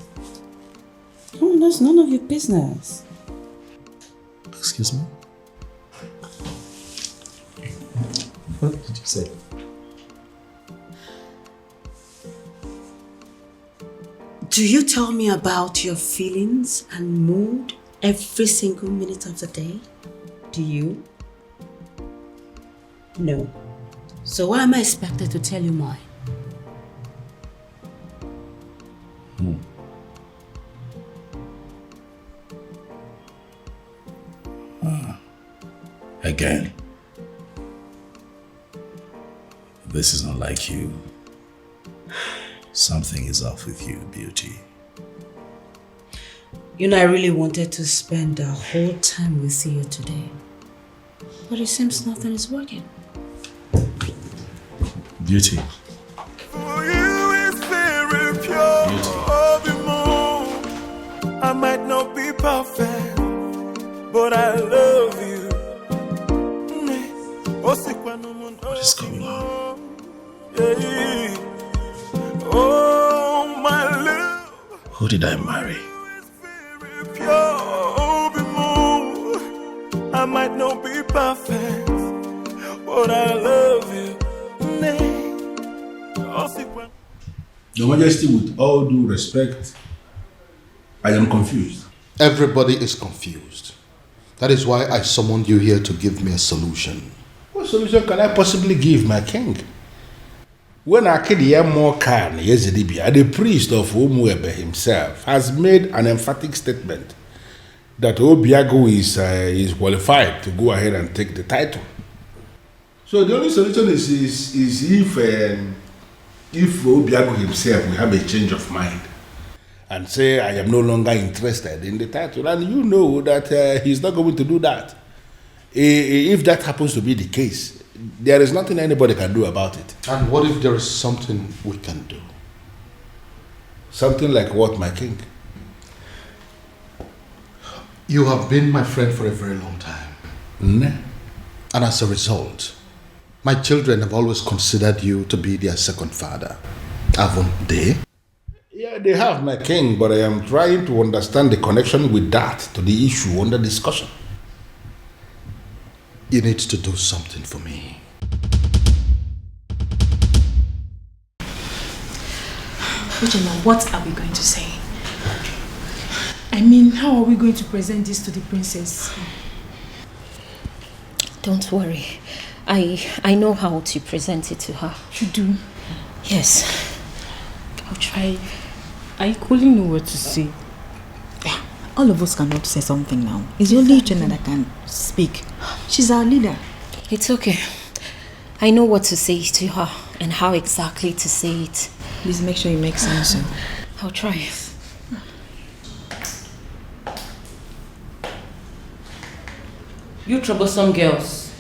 Oh, that's none of your business. Excuse me? What did you say? Do you tell me about your feelings and mood every single minute of the day? Do you? No. So why am I expected to tell you mine? Again. This is not like you. Something is off with you, beauty. You know, I really wanted to spend the whole time with you today. But it seems nothing is working. Beauty. For you is very pure. I might not be perfect, but Who did I marry? I might not be perfect, but I love you. Your Majesty, with all due respect, I am confused. Everybody is confused. That is why I summoned you here to give me a solution. What solution can I possibly give, my king? When Akediyamokan Yezidibia, the priest of Umuebe himself, has made an emphatic statement that Obiago is qualified to go ahead and take the title. So the only solution is if Obiago himself will have a change of mind and say, I am no longer interested in the title, and you know that he's not going to do that. If that happens to be the case, there is nothing anybody can do about it. And what if there is something we can do? Something like what, my king? You have been my friend for a very long time. And as a result, my children have always considered you to be their second father. Haven't they? Yeah, they have, my king, but I am trying to understand the connection with that to the issue under discussion. You need to do something for me. Ujema, what are we going to say? I mean, how are we going to present this to the princess? Don't worry. I know how to present it to her. You do? Yes. I'll try. I equally know what to say. All of us cannot say something now. It's only Uchenna that can speak. She's our leader. It's okay. I know what to say to her and how exactly to say it. Please make sure you make sense. I'll try. You troublesome girls.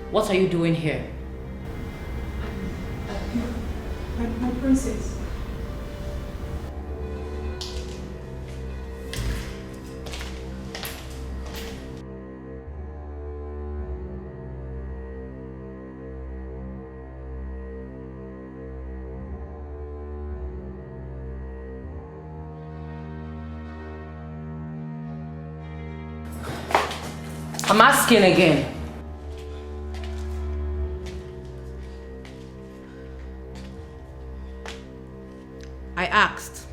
What are you doing here? My princess. I'm asking again. I asked,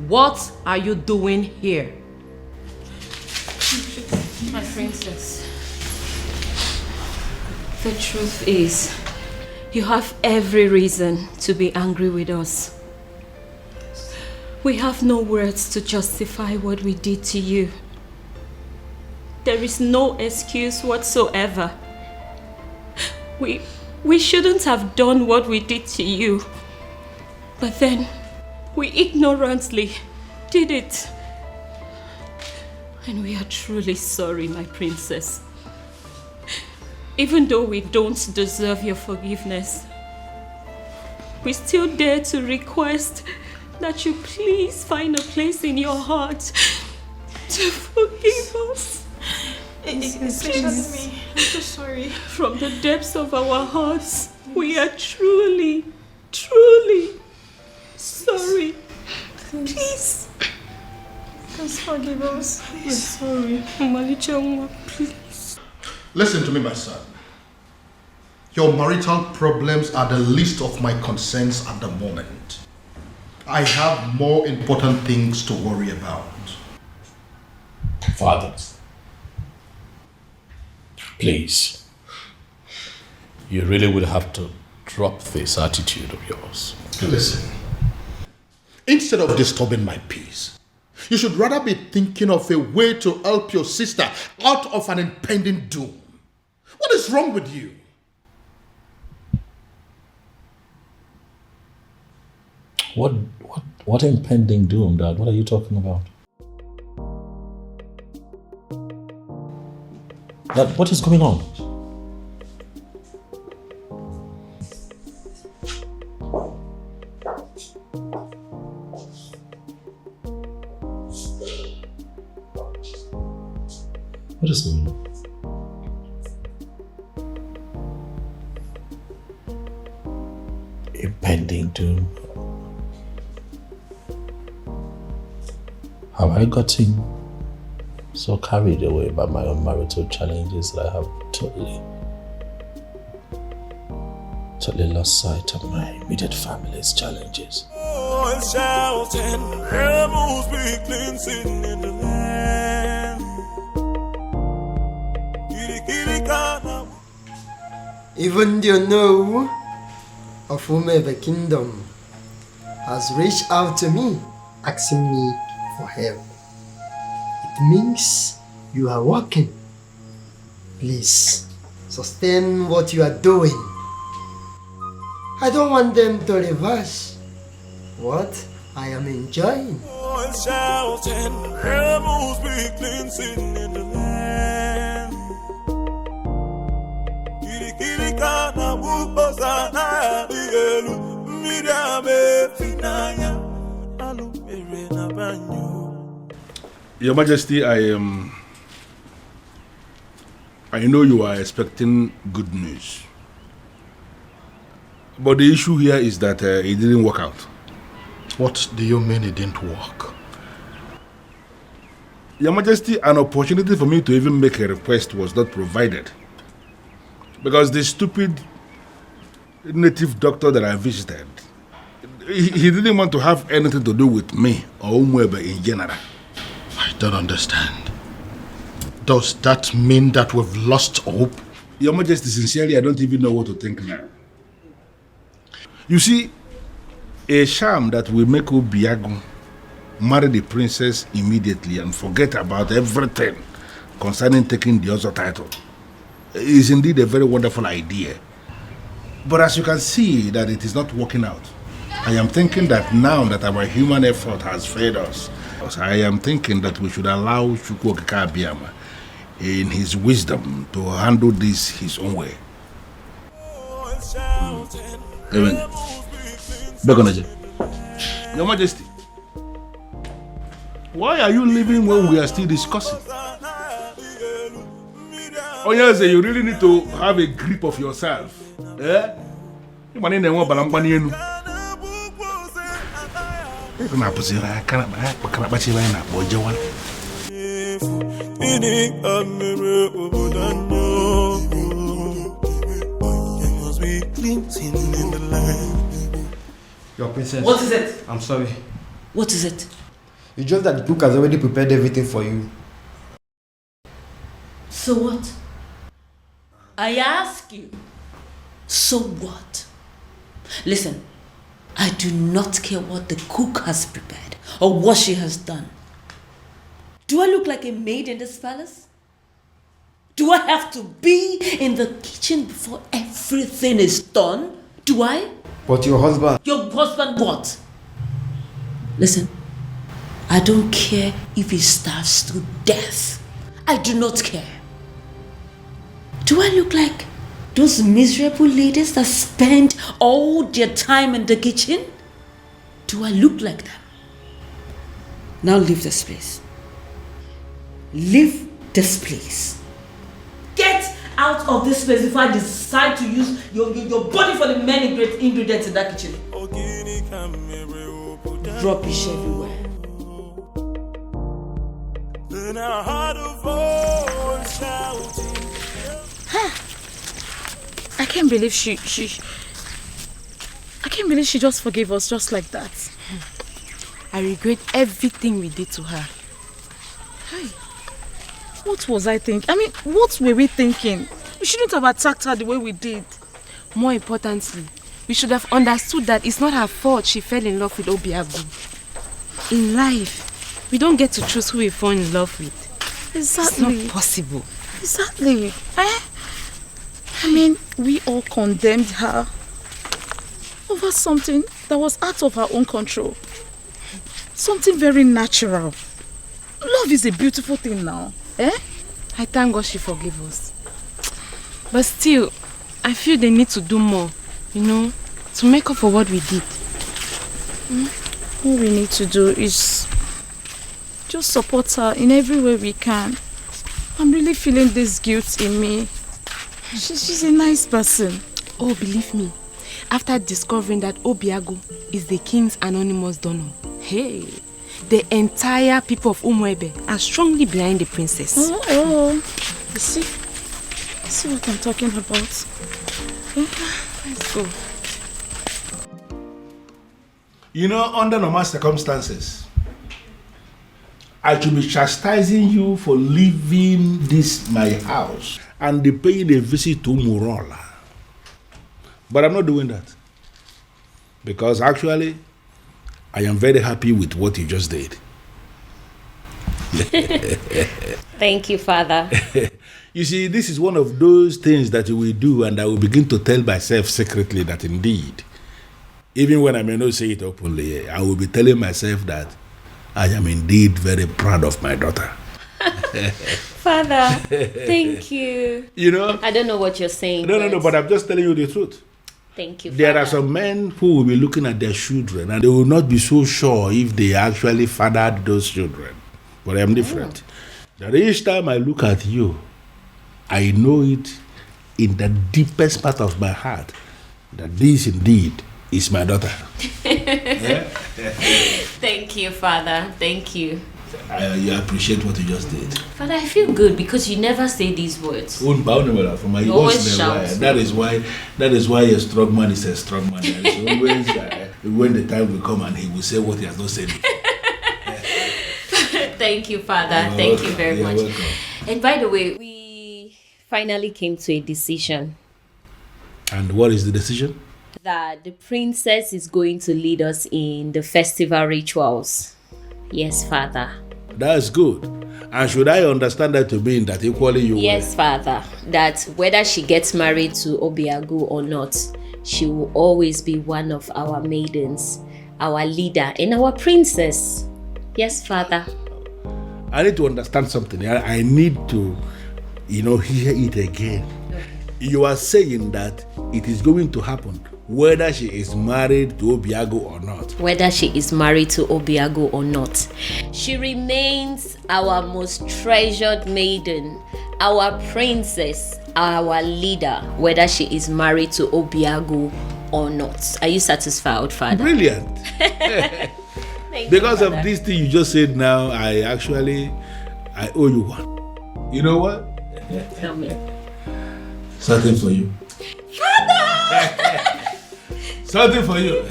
what are you doing here? My princess, the truth is, you have every reason to be angry with us. We have no words to justify what we did to you. There is no excuse whatsoever. We shouldn't have done what we did to you. But then, we ignorantly did it. And we are truly sorry, my princess. Even though we don't deserve your forgiveness, we still dare to request that you please find a place in your heart to forgive us. Especially me. I'm so sorry. From the depths of our hearts, we are truly, truly sorry. Please. Please forgive us. We're sorry. Malichangwa, please. Listen to me, my son. Your marital problems are the least of my concerns at the moment. I have more important things to worry about. Father, please, you really would have to drop this attitude of yours. Listen, instead of disturbing my peace, you should rather be thinking of a way to help your sister out of an impending doom. What is wrong with you? What impending doom, Dad? What are you talking about? Dad, what is going on? What is going on? Impending doom? Have I gotten so carried away by my own marital challenges that I have totally lost sight of my immediate family's challenges? Shouting, rebels be cleansing in the land. Even the know of whomever kingdom has reached out to me, asking me for help. It means you are working. Please, sustain what you are doing. I don't want them to reverse what I am enjoying. Shouting, rebels be cleansing in the land. Your Majesty, I know you are expecting good news. But the issue here is that it didn't work out. What do you mean it didn't work? Your Majesty, an opportunity for me to even make a request was not provided. Because the stupid native doctor that I visited, he didn't want to have anything to do with me or Umwebe in general. I don't understand. Does that mean that we've lost hope? Your Majesty, sincerely, I don't even know what to think now. You see, a sham that will make Obiago marry the princess immediately and forget about everything concerning taking the other title is indeed a very wonderful idea. But as you can see that it is not working out, I am thinking that now that our human effort has failed us, I am thinking that we should allow Chukwu Okike Abiyama in his wisdom to handle this his own way. Amen. Your Majesty, why are you leaving when we are still discussing? Oh yes, you really need to have a grip of yourself. Eh? Your princess. What is it? I'm sorry. What is it? You just that the cook has already prepared everything for you. So what? I ask you. So what? Listen, I do not care what the cook has prepared or what she has done. Do I look like a maid in this palace? Do I have to be in the kitchen before everything is done? Do I? But your husband... Your husband what? Listen, I don't care if he starves to death. I do not care. Do I look like those miserable ladies that spend all their time in the kitchen? Do I look like them? Now leave this place. Leave this place. Get out of this place before I decide to use your body for the many great ingredients in that kitchen. Rubbish everywhere. I can't believe she just forgave us just like that. I regret everything we did to her. Hey, what was I thinking? I mean, what were we thinking? We shouldn't have attacked her the way we did. More importantly, we should have understood that it's not her fault she fell in love with Obiagu. In life, we don't get to choose who we fall in love with. Exactly. It's not possible. Exactly. I mean, we all condemned her over something that was out of her own control. Something very natural. Love is a beautiful thing now. Eh? I thank God she forgave us. But still, I feel they need to do more, to make up for what we did. All we need to do is just support her in every way we can. I'm really feeling this guilt in me. She's a nice person. Oh, believe me, after discovering that Obiagu is the king's anonymous donor, hey, the entire people of Umuebe are strongly behind the princess. You see what I'm talking about? Let's go. You know, under normal circumstances, I should be chastising you for leaving this my house and paying a visit to Murola. But I'm not doing that. Because actually, I am very happy with what you just did. Thank you, Father. You see, this is one of those things that you will do, and I will begin to tell myself secretly that indeed, even when I may not say it openly, I will be telling myself that I am indeed very proud of my daughter. Father, thank you. You know? I don't know what you're saying. No, but I'm just telling you the truth. Thank you, There Father. are some men who will be looking at their children and they will not be so sure if they actually fathered those children. But I'm different. That each time I look at you, I know it in the deepest part of my heart that this indeed is my daughter. Thank you, Father. Thank you. I appreciate what you just did. Father, I feel good because you never say these words. You always shout. That is why a strong man is a strong man. There is always when the time will come and he will say what he has not said. Thank you, Father. Thank you very much. Welcome. And by the way, we finally came to a decision. And what is the decision? That the princess is going to lead us in the festival rituals. Yes, Father. That's good. And should I understand that to mean that equally you Yes, Father. That whether she gets married to Obiagu or not, she will always be one of our maidens, our leader, and our princess. Yes, Father. I need to understand something. I need to, hear it again. Okay. You are saying that it is going to happen whether she is married to Obiago or not. Whether she is married to Obiago or not, she remains our most treasured maiden, our princess, our leader, whether she is married to Obiago or not. Are you satisfied, Father? Brilliant. Because of this thing you just said now, I owe you one. You know what? Tell me. Something for you. Father! Something for you.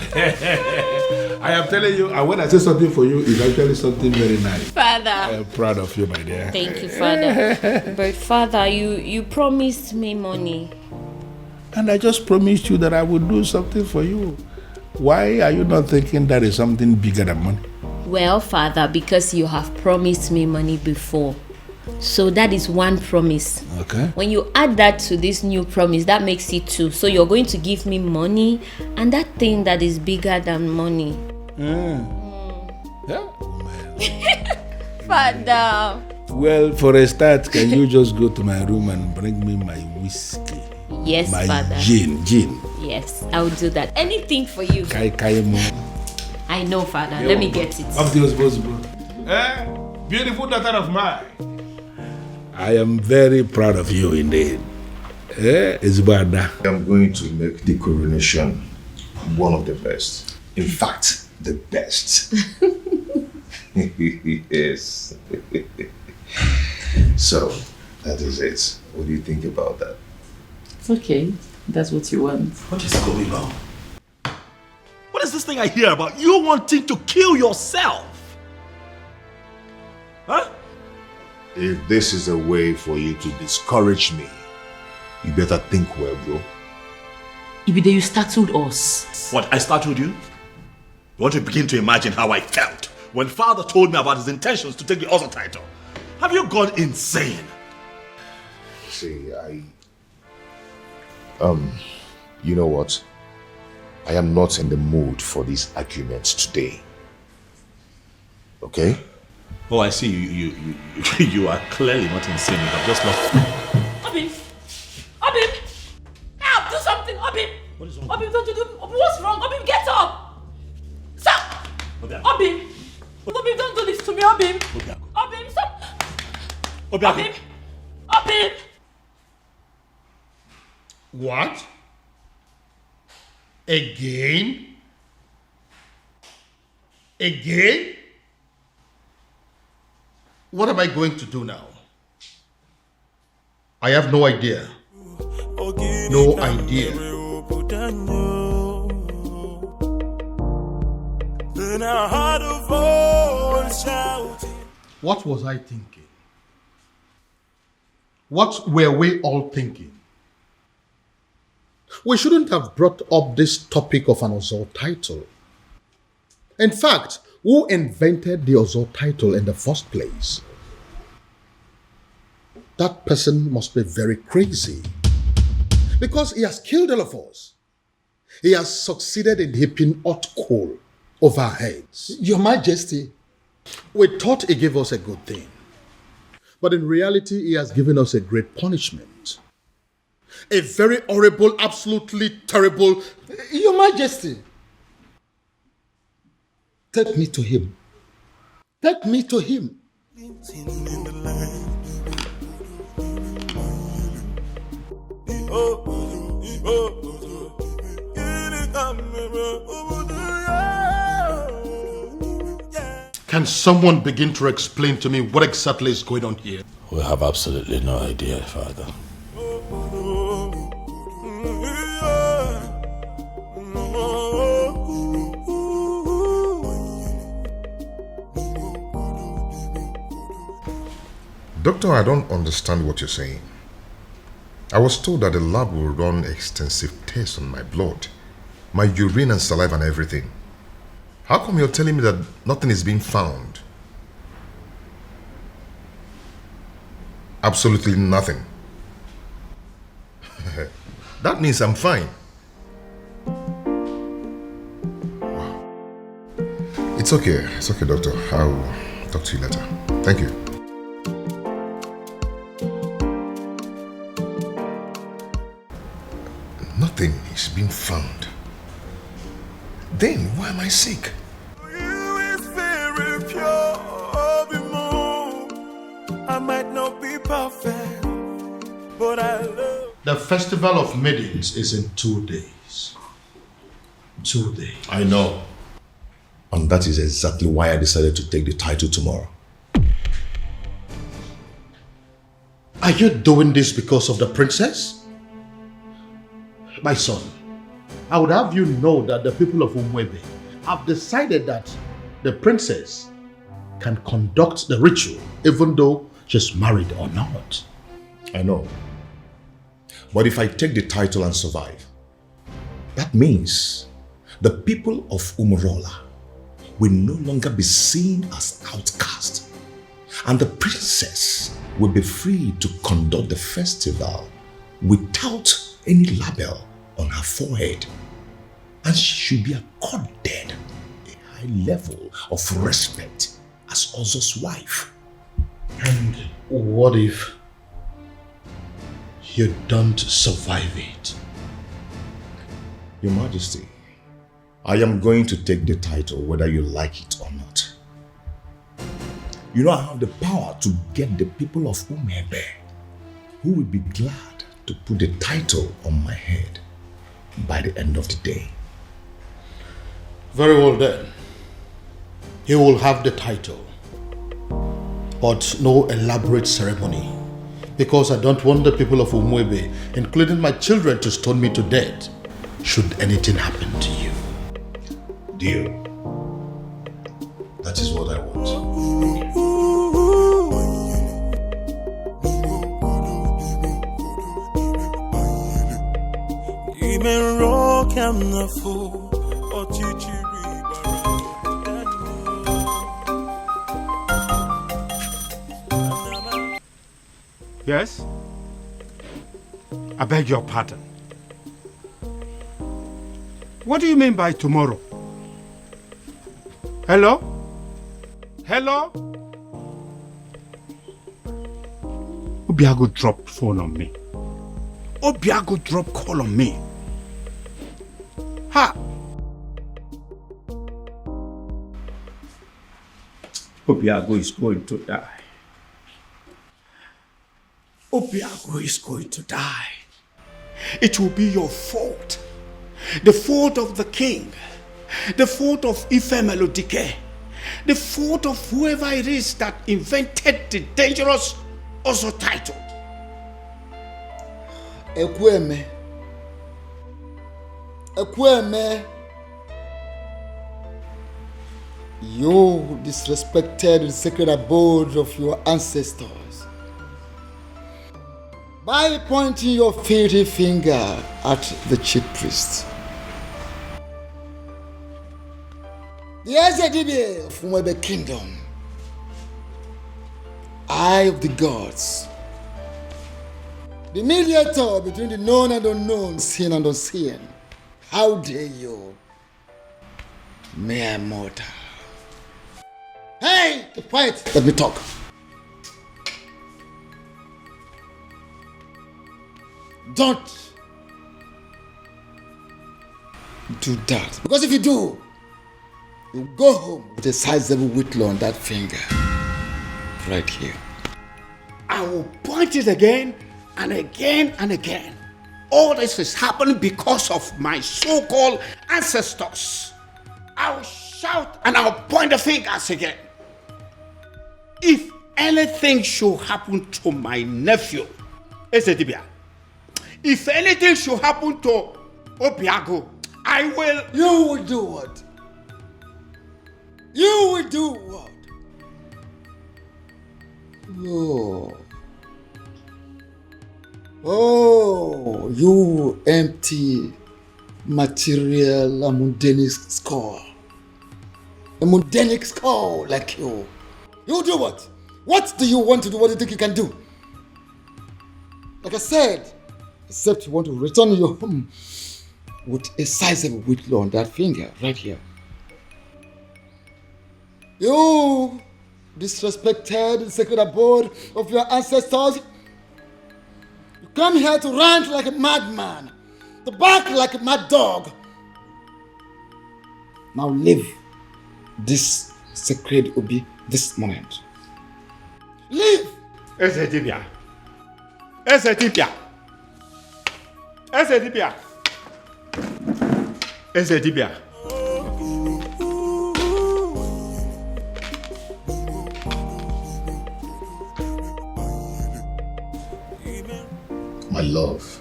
I am telling you, and when I say something for you, it's actually something very nice. Father. I am proud of you, my dear. Thank you, Father. But Father, you promised me money. And I just promised you that I would do something for you. Why are you not thinking that is something bigger than money? Well, Father, because you have promised me money before. So that is one promise. Okay. When you add that to this new promise, that makes it two. So you're going to give me money and that thing that is bigger than money. Yeah. Father. Well, for a start, can you just go to my room and bring me my whiskey? Yes, my Father. Gin. Yes, I will do that. Anything for you. I know, Father. Let me get it. Of those boys, bro. Beautiful daughter of mine. I am very proud of you indeed. It's bad. I'm going to make the coronation one of the best. In fact, the best. Yes. So, that is it. What do you think about that? It's okay. That's what you want. What is going on? What is this thing I hear about you wanting to kill yourself? Huh? If this is a way for you to discourage me, you better think well, bro. Ibide, you startled us. What, I startled you? You want to begin to imagine how I felt when father told me about his intentions to take the other title. Have you gone insane? See, you know what? I am not in the mood for these arguments today. Okay? Oh, I see. You are clearly not insane. You have just lost. Obim! Help! Do something! Obim! What is wrong? Obim, don't you do... What's wrong? Obim, get up! Stop! Obim! Obim, don't do this to me, Obim! Obim, stop! Obim! What? Again? What am I going to do now? I have no idea. No idea. What was I thinking? What were we all thinking? We shouldn't have brought up this topic of an Ozor title. In fact, who invented the Ozor title in the first place? That person must be very crazy. Because he has killed all of us. He has succeeded in heaping hot coal over our heads. Your Majesty. We thought he gave us a good thing. But in reality, he has given us a great punishment. A very horrible, absolutely terrible... Your Majesty. Take me to him. Take me to him. Can someone begin to explain to me what exactly is going on here? We have absolutely no idea, Father. Doctor, I don't understand what you're saying. I was told that the lab will run extensive tests on my blood, my urine and saliva and everything. How come you're telling me that nothing is being found? Absolutely nothing. That means I'm fine. Wow. It's okay, doctor. I'll talk to you later. Thank you. Nothing is being found. Then why am I sick? I might not be perfect, but I love. The Festival of Maidens is in 2 days. 2 days. I know. And that is exactly why I decided to take the title tomorrow. Are you doing this because of the princess? My son, I would have you know that the people of Umwebe have decided that the princess can conduct the ritual even though she's married or not. I know. But if I take the title and survive, that means the people of Umurola will no longer be seen as outcasts, and the princess will be free to conduct the festival without any label on her forehead, and she should be accorded a high level of respect as Ozor's wife. And what if you don't survive it? Your Majesty, I am going to take the title whether you like it or not. You know, I have the power to get the people of Umebe who will be glad to put the title on my head by the end of the day. Very well then. He will have the title, but no elaborate ceremony, because I don't want the people of Umwebe, including my children, to stone me to death should anything happen to you. Deal. That is what I want. Yes? I beg your pardon. What do you mean by tomorrow? Hello? Hello? Obiago dropped phone on me. Obiago dropped call on me. Ha! Obiago is going to die. Obiago is going to die. It will be your fault. The fault of the king. The fault of Ife Melodike. the fault of whoever it is that invented the dangerous also title. Ekweme. Ekweme. You disrespected the sacred abode of your ancestors by pointing your filthy finger at the chief priest. The Ezedibe of Mwebe Kingdom, eye of the gods, the mediator between the known and unknown, seen and unseen. How dare you, mere mortal? Hey, quiet, let me talk. Don't do that, because if you do, you go home with a sizable whitlow on that finger, right here. I will point it again and again and again. All this is happening because of my so-called ancestors. I'll shout and I'll point the fingers again. If anything should happen to my nephew, Ezedibia, if anything should happen to Obiago, I will... You will do what? You will do what? Oh, you empty material, a mundane skull. A mundane skull like you. You do what? What do you want to do? What do you think you can do? Like I said, except you want to return your home with a sizable whitlow on that finger right here. You disrespected the sacred abode of your ancestors. You come here to rant like a madman, to bark like a mad dog. Now leave this sacred Obi this moment. Leave! Ezedibia. Ezedibia. Ezedibia. Ezedibia. My love,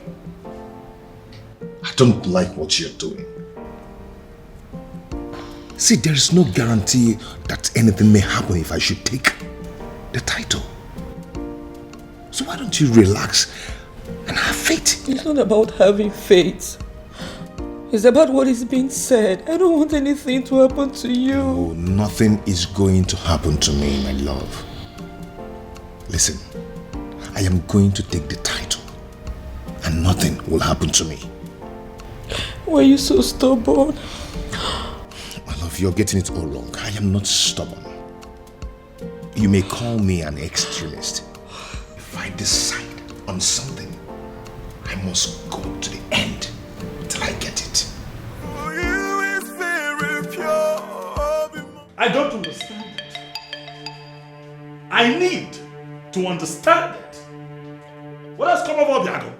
I don't like what you're doing. See, there is no guarantee that anything may happen if I should take the title. So why don't you relax and have faith? It's not about having faith. It's about what is being said. I don't want anything to happen to you. Oh, nothing is going to happen to me, my love. Listen, I am going to take the title and nothing will happen to me. Why are you so stubborn? My love, you're getting it all wrong. I am not stubborn. You may call me an extremist. If I decide on something, I must go to the end till I get it. I don't understand it. I need to understand it. What has come over Obiago?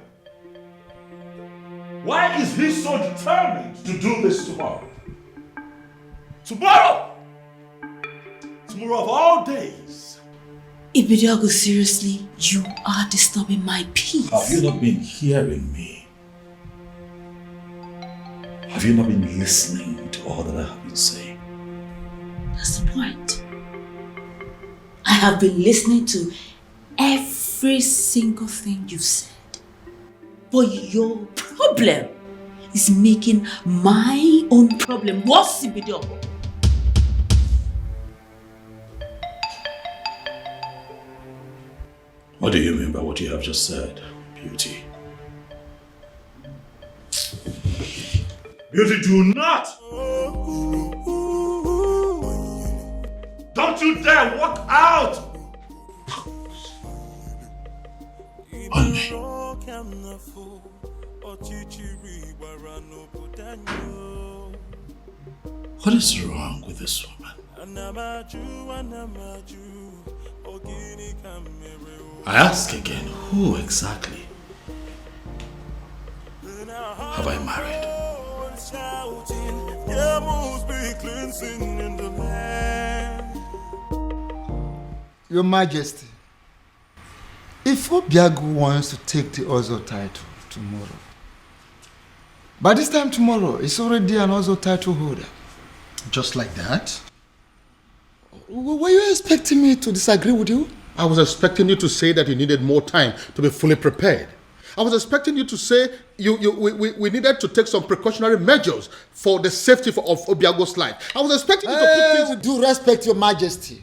Why is he so determined to do this tomorrow? Tomorrow! Tomorrow of all days. Ibidiago, seriously, you are disturbing my peace. Have you not been hearing me? Have you not been listening to all that I have been saying? That's the point. I have been listening to every single thing you've said. But your problem is making my own problem worse, Ibidiago. What do you mean by what you have just said, Beauty? Beauty, do not! Don't you dare walk out! On me. What is wrong with this woman? I ask again, who exactly have I married? There must be cleansing in the land. Your Majesty, if Obiago wants to take the Ozo title tomorrow, by this time tomorrow, it's already an Ozo title holder. Just like that? Were you expecting me to disagree with you? I was expecting you to say that you needed more time to be fully prepared. I was expecting you to say we needed to take some precautionary measures for the safety of Obiago's life. I was expecting you to put things... With due respect, Your Majesty,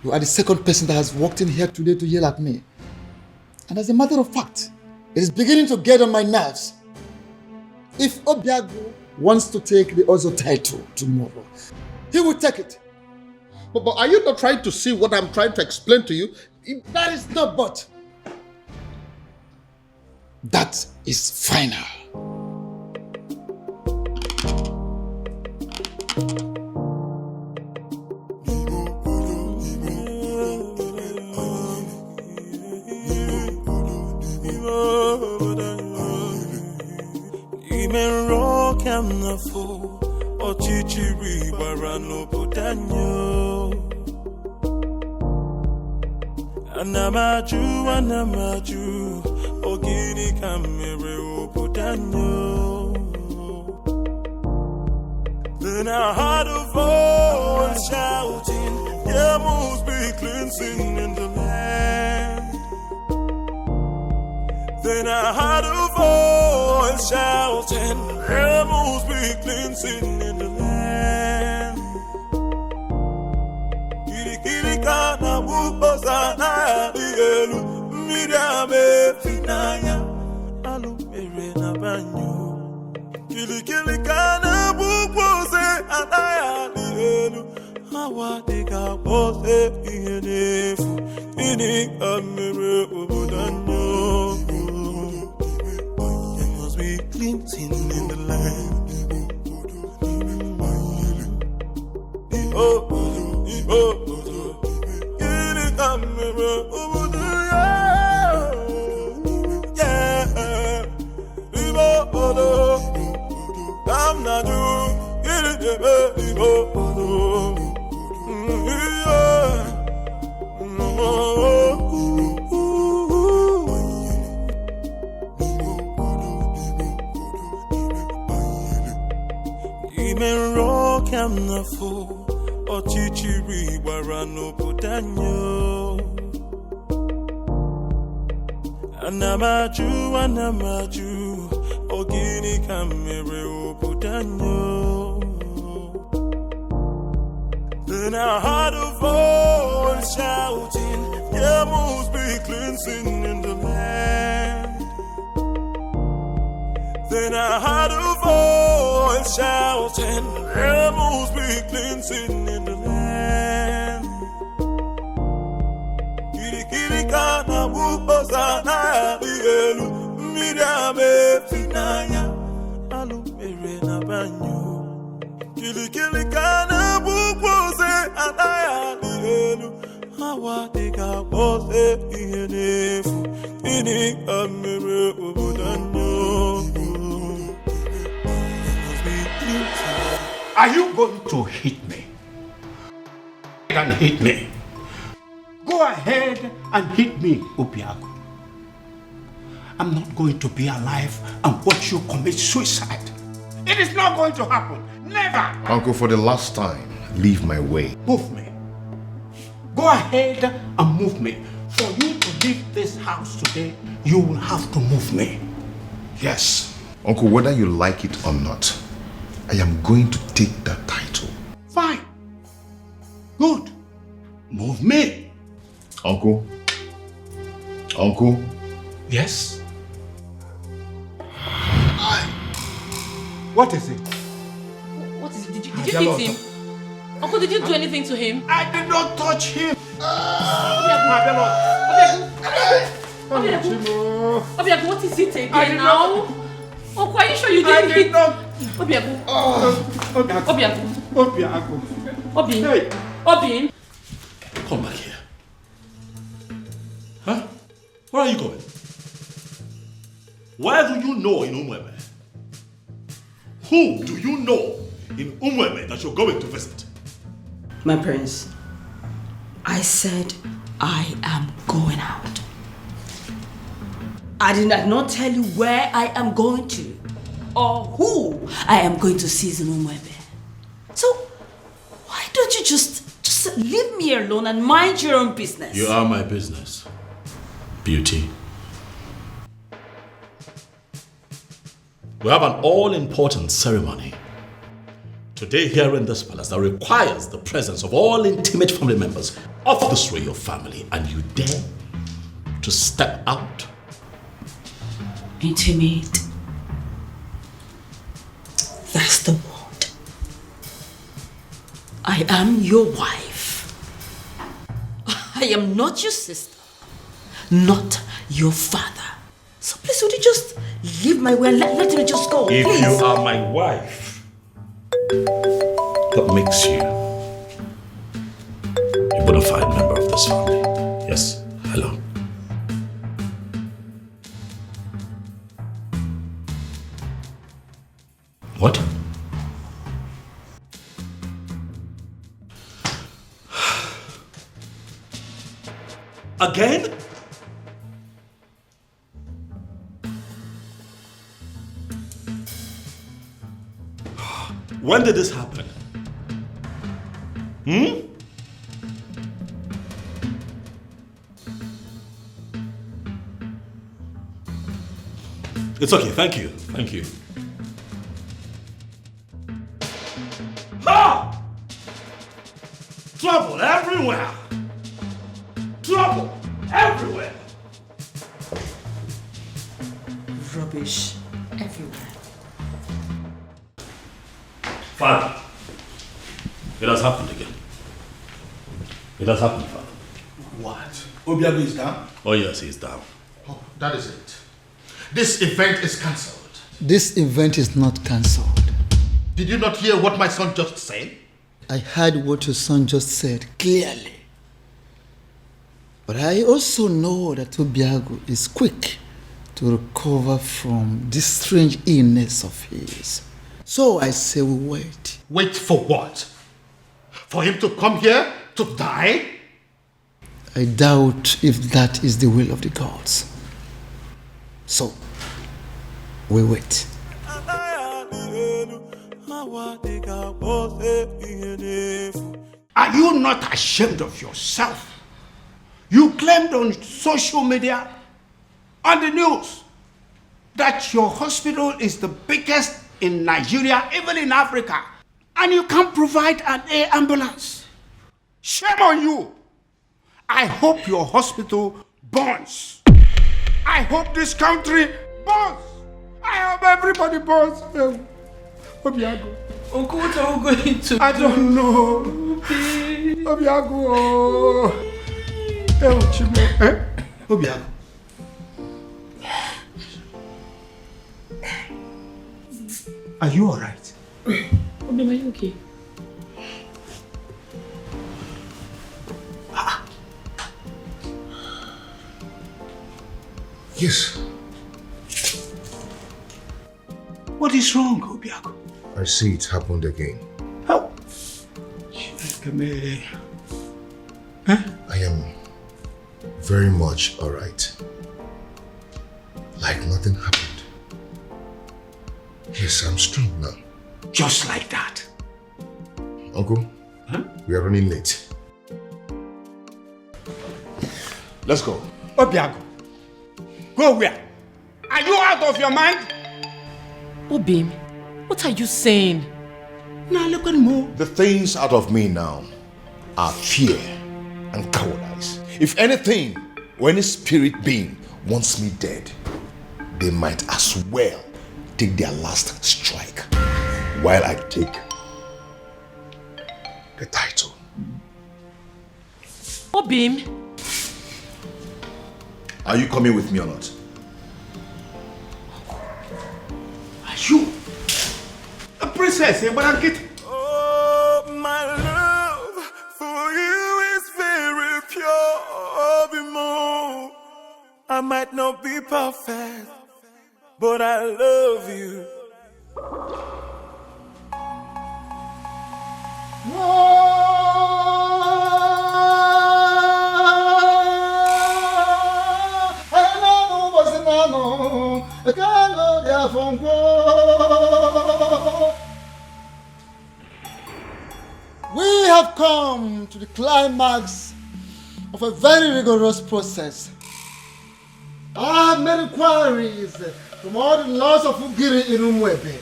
you are the second person that has walked in here today to yell at me. And as a matter of fact, it is beginning to get on my nerves. If Obiago wants to take the Ozo title tomorrow, he will take it. But are you not trying to see what I'm trying to explain to you? That is not but. That is final. Anamaju, ogini kamere opudanyo. Then I heard a voice shouting, there must be cleansing in the land. Then I heard a voice shouting, there must be cleansing in the land. Kirikana wupozana dielu, mirame finaya, alumere na banyo. Kirikana wupoze anaya dielu, hawa dika pose iyenefu, ini amere obodanyo. There must be cleansing in the land. Ochichiri warano pudanyo. Anamaju, ogini kamere opudanyo. Then I heard a voice shouting, there must be cleansing in the land. Then I heard a voice shouting, there must be cleansing in the land. Kirikana wupozana dielu, mirame finaya, alumere na banyo. Kirikana wupoze anaya dielu, hawa dika pose iyenefu, ini amere obodanyo. Are you going to hit me? And hit me. Go ahead and hit me, Obiago. I'm not going to be alive and watch you commit suicide. It is not going to happen. Never. Uncle, for the last time, leave my way. Move me. Go ahead and move me. For you to leave this house today, you will have to move me. Yes. Uncle, whether you like it or not, I am going to take that title. Fine. Good. Move me. Uncle? Uncle? Yes? What is it? What is it? Did you hit him? Uncle, did you do anything to him? I did not touch him. Obiago, what is it again now? Uncle, are you sure you didn't hit? Obiago. Obiago. Come back here. Huh? Where are you going? Where do you know in Umweme? Who do you know in Umweme that you're going to visit? My prince, I said I am going out. I did not tell you where I am going to or who I am going to see in Umwebe. So, why don't you just leave me alone and mind your own business? You are my business, Beauty. We have an all-important ceremony today here in this palace that requires the presence of all intimate family members of this royal family, and you dare to step out? Intimate. That's the word. I am your wife. I am not your sister, not your father. So please, would you just leave my way and let me just go, If please? you are my wife, what makes you a bona fide member of this family? Yes, hello. What? Again? When did this happen? It's okay, thank you, thank you. Ha! Trouble everywhere! Trouble everywhere! Rubbish everywhere. Father, it has happened again. It has happened, Father. What? Obiago is down? Oh yes, he's down. Oh, that is it. This event is cancelled. This event is not cancelled. Did you not hear what my son just said? I heard what your son just said clearly. But I also know that Obiago is quick to recover from this strange illness of his. So I say we wait. Wait for what? For him to come here to die? I doubt if that is the will of the gods. So, we wait. Are you not ashamed of yourself? You claimed on social media, on the news, that your hospital is the biggest in Nigeria, even in Africa, and you can't provide an air ambulance. Shame on you. I hope your hospital burns. I hope this country burns. I hope everybody burns. Obiago. Uncle, what are we going to I don't know. Obiago. Obiago. Are you alright? Obi, are you okay? Yes. What is wrong, Obiago? I see it happened again. How? I am very much alright. Like nothing happened. Yes, I'm strong now. Just like that. Uncle, we are running late. Let's go. Obiago, go where? Are you out of your mind? Obim, what are you saying? Now look at me. The things out of me now are fear and cowardice. If anything, or any spirit being wants me dead, they might as well take their last strike while I take the title. Obim. Are you coming with me or not? Are you a princess, eh? Oh, my love for you is very pure. Obimo. I might not be perfect, but I love you. come to the climax of a very rigorous process. I have made inquiries from all the laws of Ugiri in Umwebe.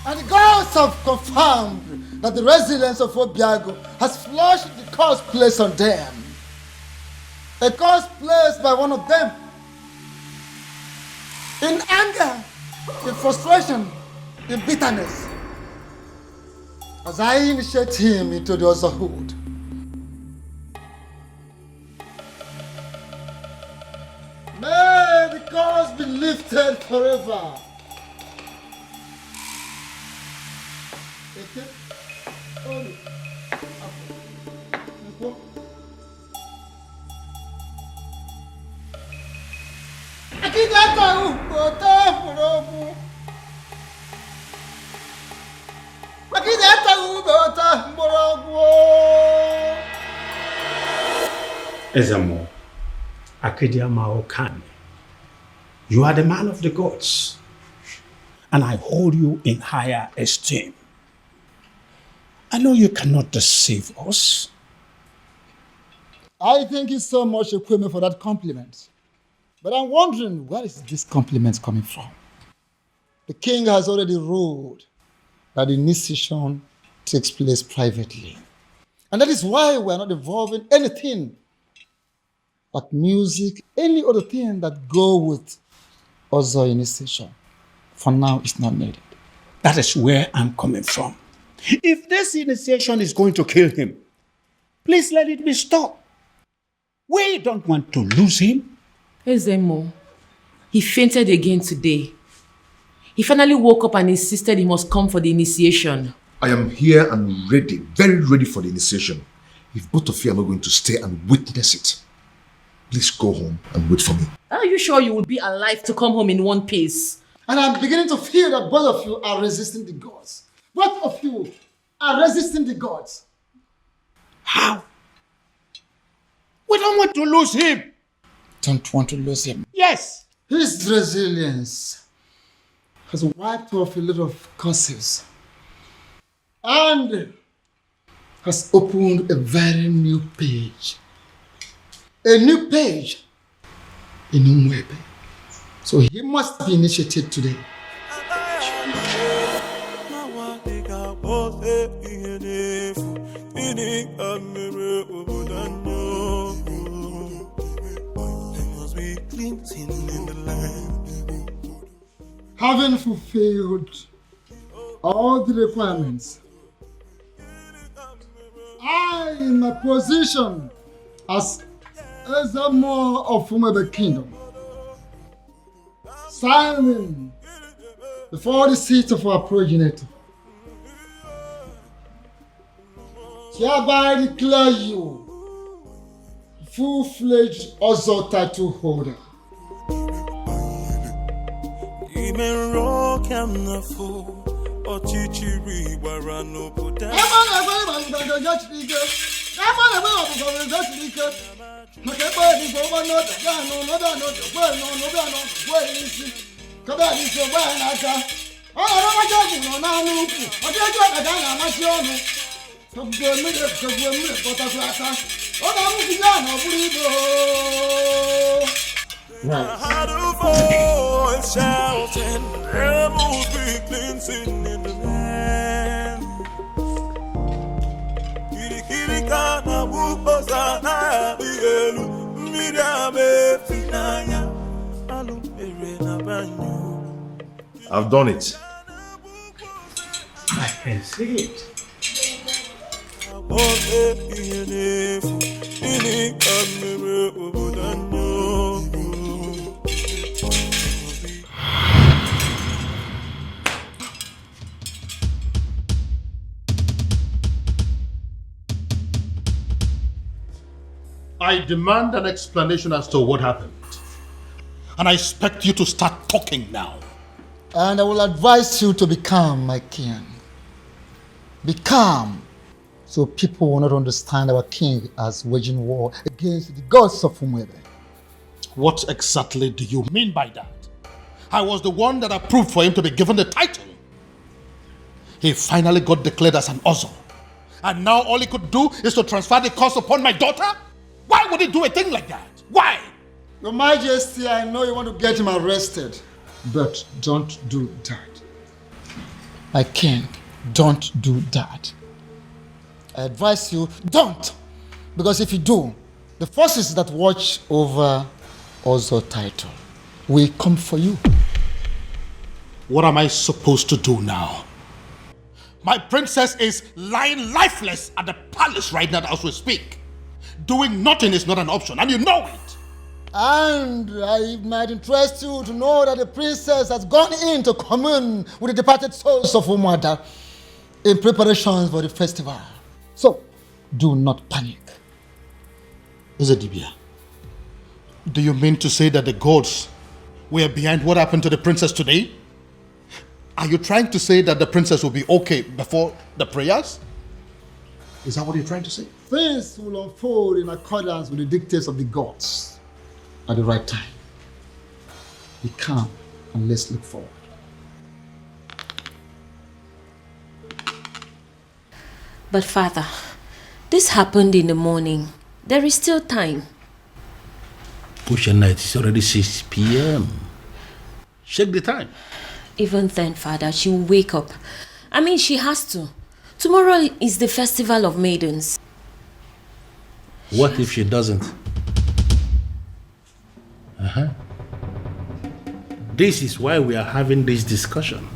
And the gods have confirmed that the residents of Obiago has flushed the curse placed on them. A curse placed by one of them. In anger, in frustration, in bitterness. As I initiate him into the otherhood. May the curse be lifted forever. Ezamo, Akediama Okane, you are the man of the gods, and I hold you in higher esteem. I know you cannot deceive us. I thank you so much, Ekweme, for that compliment. But I'm wondering, where is this compliment coming from? The king has already ruled that the initiation takes place privately. And that is why we are not involving anything like music, any other thing that go with other initiation. For now, it's not needed. That is where I'm coming from. If this initiation is going to kill him, please let it be stopped. We don't want to lose him. Ezemo, he fainted again today. He finally woke up and insisted he must come for the initiation. I am here and ready, very ready for the initiation. If both of you are not going to stay and witness it, please go home and wait for me. Are you sure you will be alive to come home in one piece? And I'm beginning to feel that both of you are resisting the gods. Both of you are resisting the gods. How? We don't want to lose him. Don't want to lose him? Yes. His resilience has wiped off a lot of curses and has opened a very new page. A new page in Umwebe. So he must be initiated today. Having fulfilled all the requirements, I, in my position as Ezamo of Umwebe Kingdom, signing before the seat of our progenitor, hereby declare you full-fledged Ozo title holder. Shouting, rebels be cleansing in the land. I've done it. I can see it. I demand an explanation as to what happened. And I expect you to start talking now. And I will advise you to be calm, my king. Be calm, so people will not understand our king as waging war against the gods of Umwebe. What exactly do you mean by that? I was the one that approved for him to be given the title. he finally got declared as an Ozo. And now all he could do is to transfer the curse upon my daughter? Why would he do a thing like that? Why? Your Majesty, I know you want to get him arrested, but don't do that. My king, don't do that. I advise you, don't! Because if you do, the forces that watch over Ozo title will come for you. What am I supposed to do now? My princess is lying lifeless at the palace right now as we speak. Doing nothing is not an option, and you know it. And it might interest you to know that the princess has gone in to commune with the departed souls of her mother in preparations for the festival. So, do not panic. Uzedibia, do you mean to say that the gods were behind what happened to the princess today? Are you trying to say that the princess will be okay before the prayers? Is that what you're trying to say? Things will unfold in accordance with the dictates of the gods at the right time. Be calm and let's look forward. But Father, this happened in the morning. There is still time. Ocean night is already 6 p.m. Check the time. Even then, Father, she will wake up. I mean, she has to. Tomorrow is the festival of maidens. What if she doesn't? This is why we are having this discussion.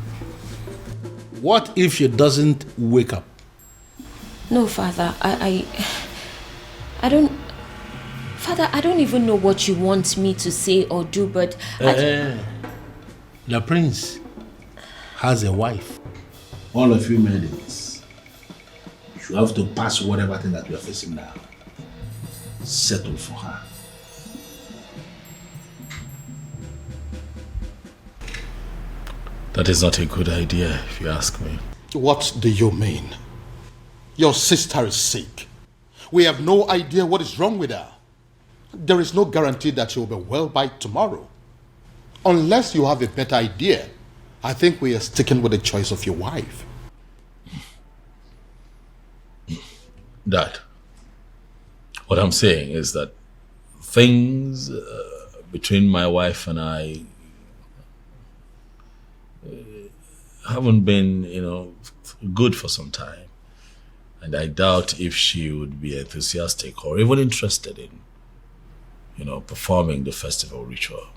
What if she doesn't wake up? No, Father, I don't... Father, I don't even know what you want me to say or do, but... The prince has a wife. All of you maidens, you have to pass whatever thing that you are facing now. Settle for her. That is not a good idea, if you ask me. What do you mean? Your sister is sick. We have no idea what is wrong with her. There is no guarantee that she will be well by tomorrow. Unless you have a better idea, I think we are sticking with the choice of your wife. Dad, what I'm saying is that things between my wife and I haven't been, good for some time. And I doubt if she would be enthusiastic or even interested in, performing the festival ritual.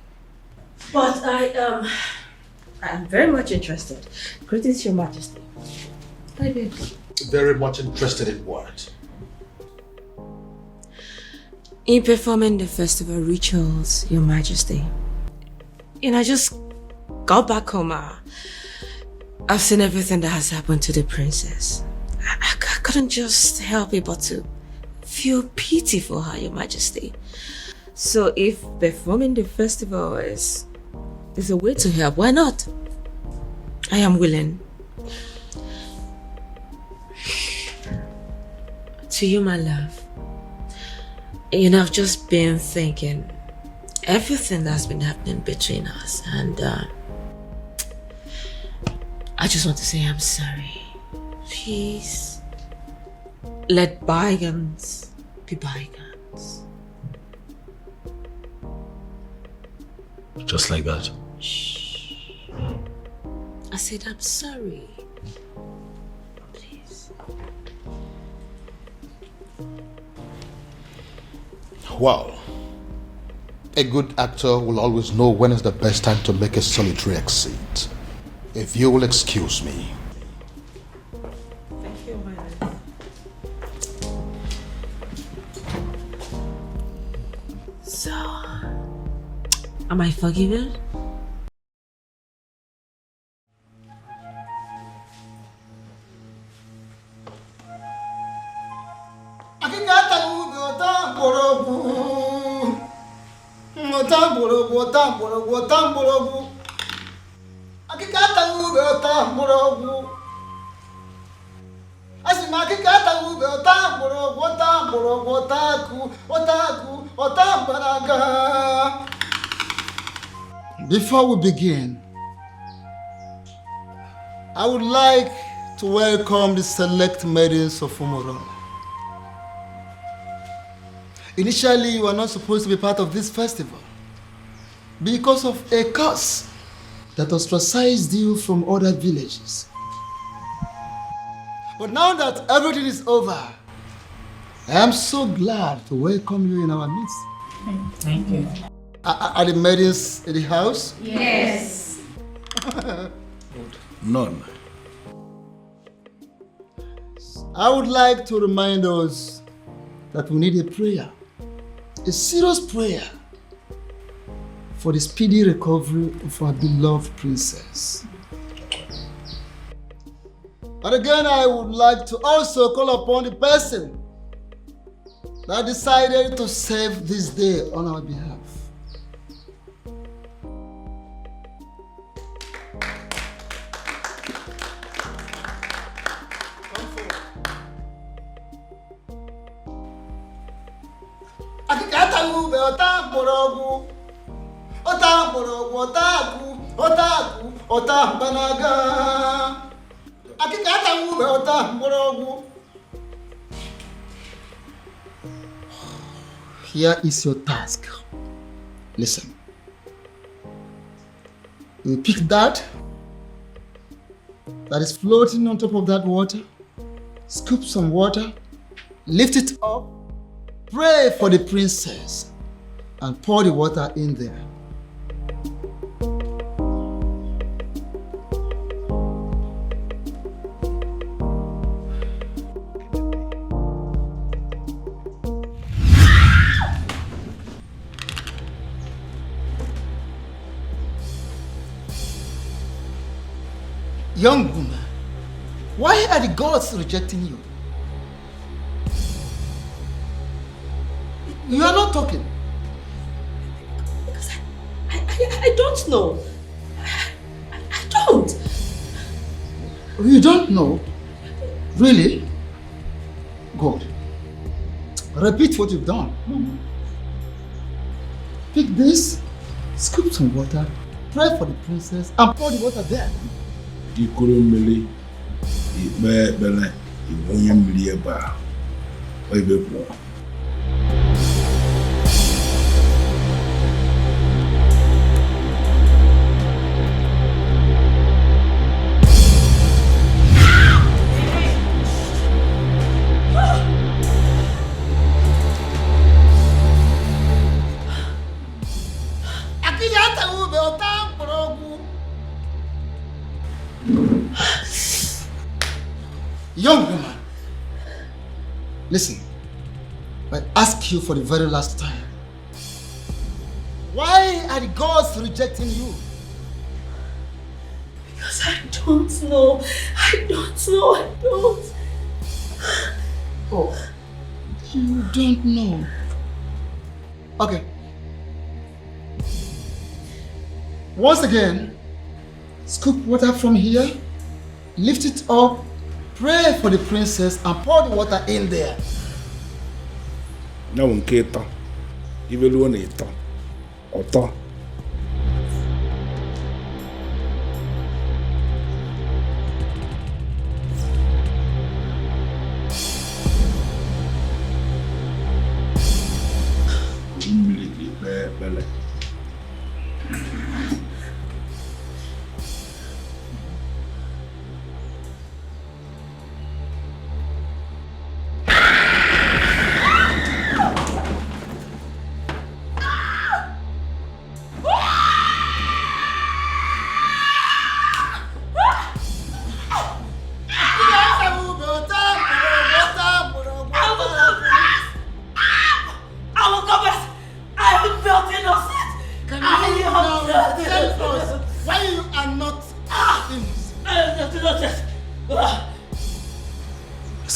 But I'm very much interested. Greetings, Your Majesty. Hi, babe. Very much interested in what? In performing the festival rituals, Your Majesty. I just got back home. I've seen everything that has happened to the princess. I couldn't just help it but to feel pity for her, Your Majesty. So if performing the festival is a way to help, why not? I am willing. To you, my love. I've just been thinking everything that's been happening between us, and I just want to say I'm sorry. Please, let bygones be bygones. Just like that? Shh. I said I'm sorry. Please. Well, a good actor will always know when is the best time to make a solitary exit. If you will excuse me. Thank you, my love. So, am I forgiven? Before we begin, I would like to welcome the select maidens of Umorola. Initially, you were not supposed to be part of this festival because of a curse that ostracized you from other villages. But now that everything is over, I am so glad to welcome you in our midst. Thank you. Are the maidens in the house? Yes. None. I would like to remind us that we need a prayer, a serious prayer for the speedy recovery of our beloved princess. And again, I would like to also call upon the person that decided to save this day on our behalf. Here is your task. Listen. You pick that is floating on top of that water, scoop some water, lift it up, pray for the princess, and pour the water in there. Young woman, why are the gods rejecting you? You are not talking. Because I don't know. I don't. You don't know? Really? Good. Repeat what you've done. Pick this, scoop some water, pray for the princess, and pour the water there. Ikurumili, Ibele, Ibonyamiliaba, Oibepo. Young woman, listen, I ask you for the very last time. Why are the gods rejecting you? Because I don't know. I don't. Oh, you don't know. Okay. Once again, scoop water from here, lift it up, pray for the princess, and pour the water in there. Now, in Keto, you will want it. Oto. Bele.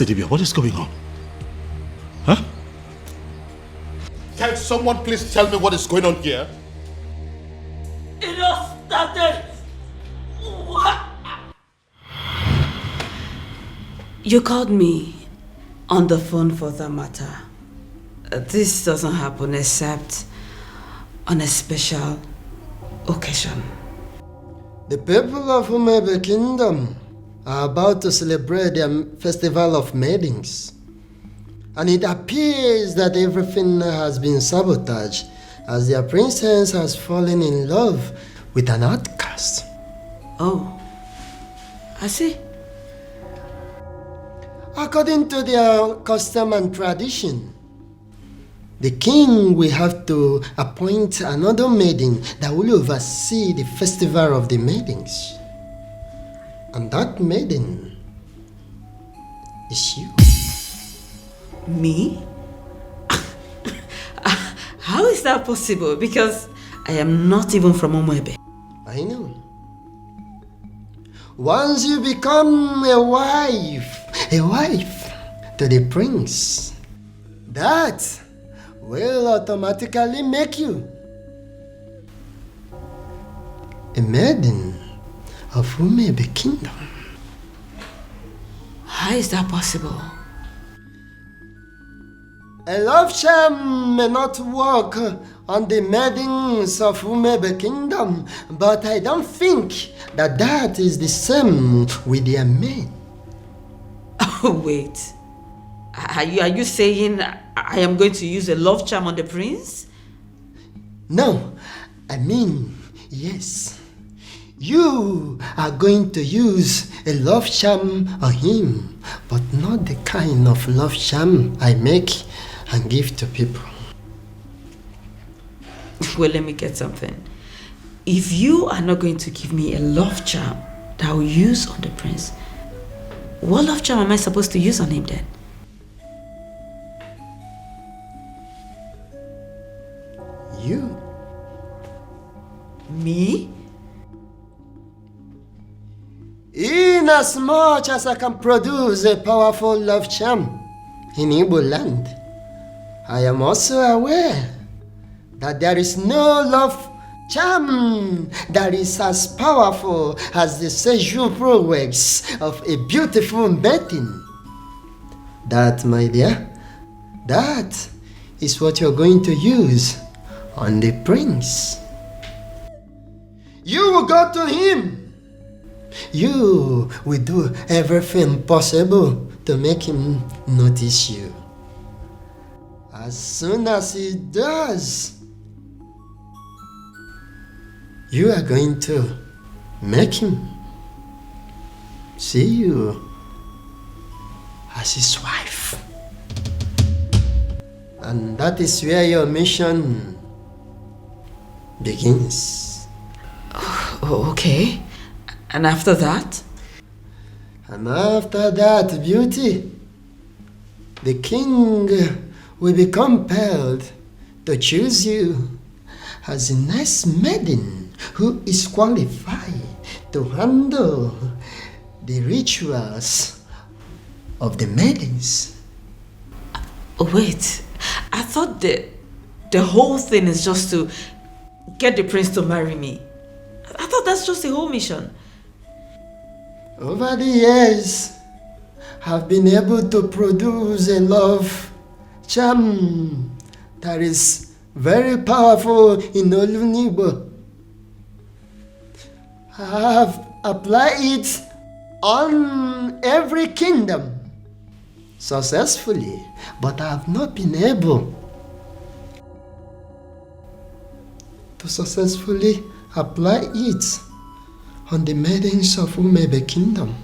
Divya, what is going on? Huh? Can someone please tell me what is going on here? It all started. What? You called me on the phone for that matter. This doesn't happen except on a special occasion. The people of Umebe Kingdom are about to celebrate their festival of maidens. And it appears that everything has been sabotaged as their princess has fallen in love with an outcast. Oh, I see. According to their custom and tradition, the king will have to appoint another maiden that will oversee the festival of the maidens. And that maiden is you. Me? How is that possible? Because I am not even from Umuebe. I know. Once you become a wife to the prince, that will automatically make you a maiden of Umuebe Kingdom. How is that possible? A love charm may not work on the maidens of Umuebe Kingdom, but I don't think that is the same with their men. Oh, wait. Are you saying I am going to use a love charm on the prince? No, I mean, yes. You are going to use a love charm on him, but not the kind of love charm I make and give to people. Well, let me get something. If you are not going to give me a love charm that I will use on the prince, what love charm am I supposed to use on him then? You. Me? Inasmuch as I can produce a powerful love charm in Igbo land, I am also aware that there is no love charm that is as powerful as the sexual prowess of a beautiful maiden. That, my dear, that is what you're going to use on the prince. You will go to him. You will do everything possible to make him notice you. As soon as he does, you are going to make him see you as his wife. And that is where your mission begins. Oh, okay. And after that? And after that, beauty, the king will be compelled to choose you as the next maiden who is qualified to handle the rituals of the maidens. Wait, I thought the whole thing is just to get the prince to marry me. I thought that's just the whole mission. Over the years, I've been able to produce a love charm that is very powerful in Olunibo. I have applied it on every kingdom successfully, but I have not been able to successfully apply it on the maidens of Umuebe Kingdom.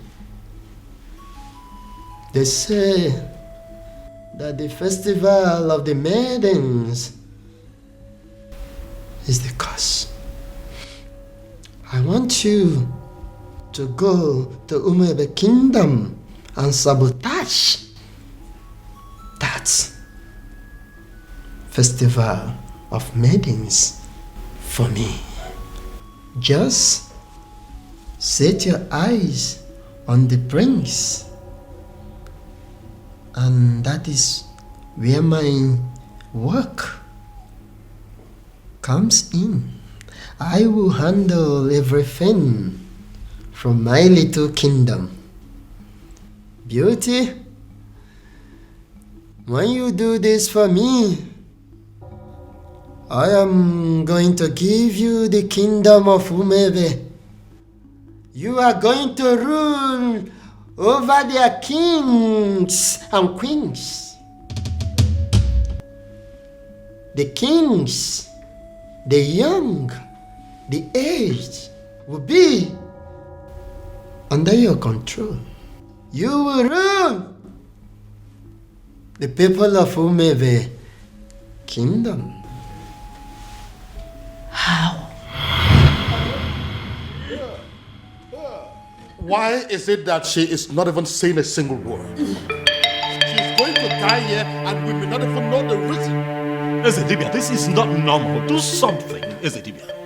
They say that the festival of the maidens is the cause. I want you to go to Umuebe Kingdom and sabotage that festival of maidens for me. Just set your eyes on the prince, and that is where my work comes in. I will handle everything from my little kingdom. Beauty, when you do this for me, I am going to give you the kingdom of Umuebe You are going to rule over their kings and queens. The kings, the young, the aged will be under your control. You will rule the people of Umebe kingdom. How? Why is it that she is not even saying a single word? She's going to die here and we may not even know the reason. Ezedibia, this is not normal. Do something, Ezedibia.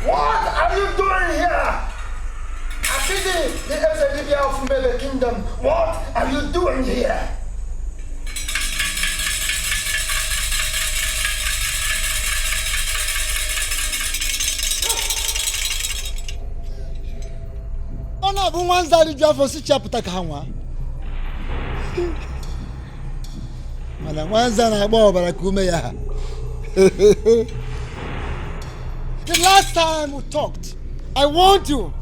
What are you doing here? Akidi, the Ezedibia of Umebe kingdom, what are you doing here? Ona bu wanza ri jwa fosi chapter ka nwa. Mana wanza na agba obara ka ume ya. The last time we talked, I warned you,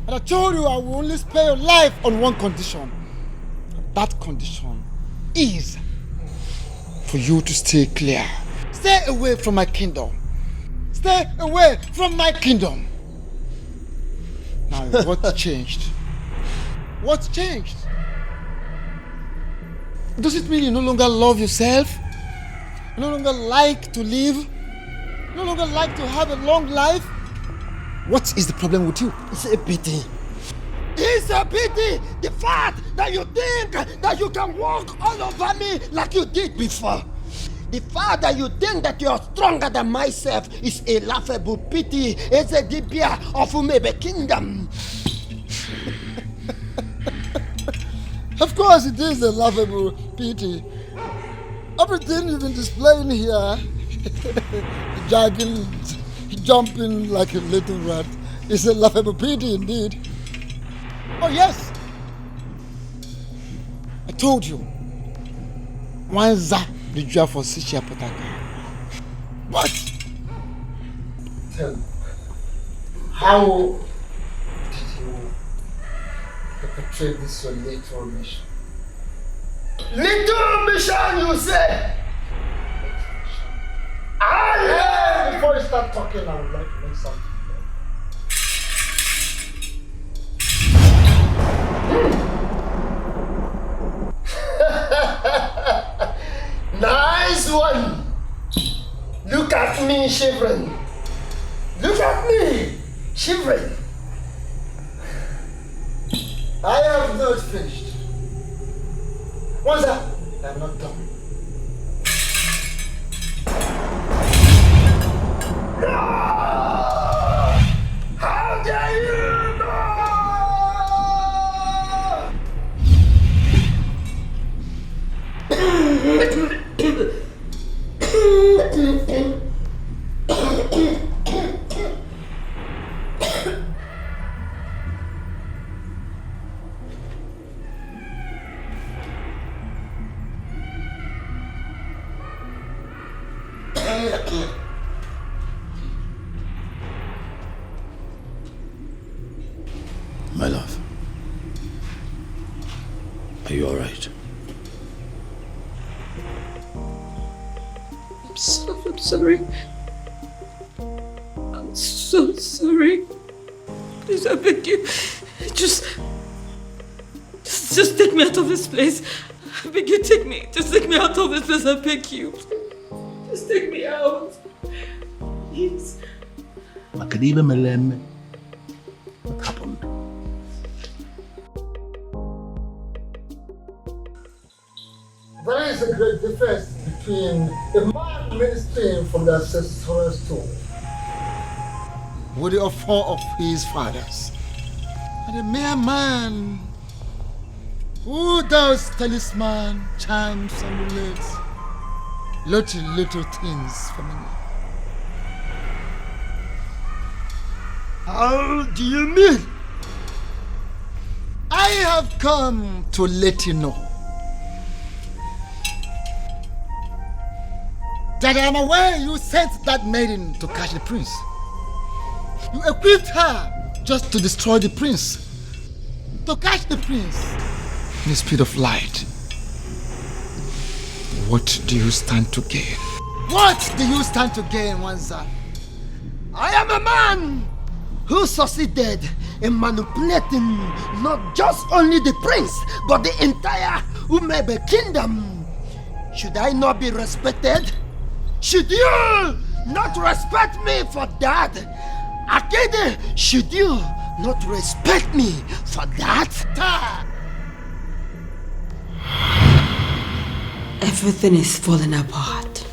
and I told you I will only spare your life on one condition. That condition is for you to stay clear. Stay away from my kingdom. Stay away from my kingdom. Now, what changed? What changed? Does it mean you no longer love yourself? You no longer like to live? No longer like to have a long life? What is the problem with you? It's a pity. It's a pity! The fact that you think that you can walk all over me like you did before. The fact that you think that you are stronger than myself is a laughable pity. It's a Ezedibia of Umebe kingdom. Of course it is a laughable pity. Everything you've been displaying here, jogging, jumping like a little rat, is a laughable pity indeed. Oh yes, I told you. Wanza the job for Sichia Potaka. What? Tell me, how did you perpetrate this your little mission? Little mission, you say? Before you start talking, I would like to know something. Nice one! Look at me shivering. Look at me shivering. I have not finished. What's that? I'm not done. No! How dare you! No! My love, are you all right? I'm sorry. I'm so sorry. Please, I beg you. Just take me out of this place. I beg you, just take me out of this place, I beg you. Just take me out. Please. What happened? There is a great difference between a man ministering from the ancestral stone with the offer of his fathers and a mere man who does talisman, charms, and amulets, little things for me. How do you mean? I have come to let you know that I am aware you sent that maiden to catch the prince. You equipped her just to destroy the prince, to catch the prince in the speed of light. What do you stand to gain? What do you stand to gain, Wanza? I am a man who succeeded in manipulating not just only the prince, but the entire Umebe kingdom. Should I not be respected? Should you not respect me for that? Akede, should you not respect me for that? Everything is falling apart.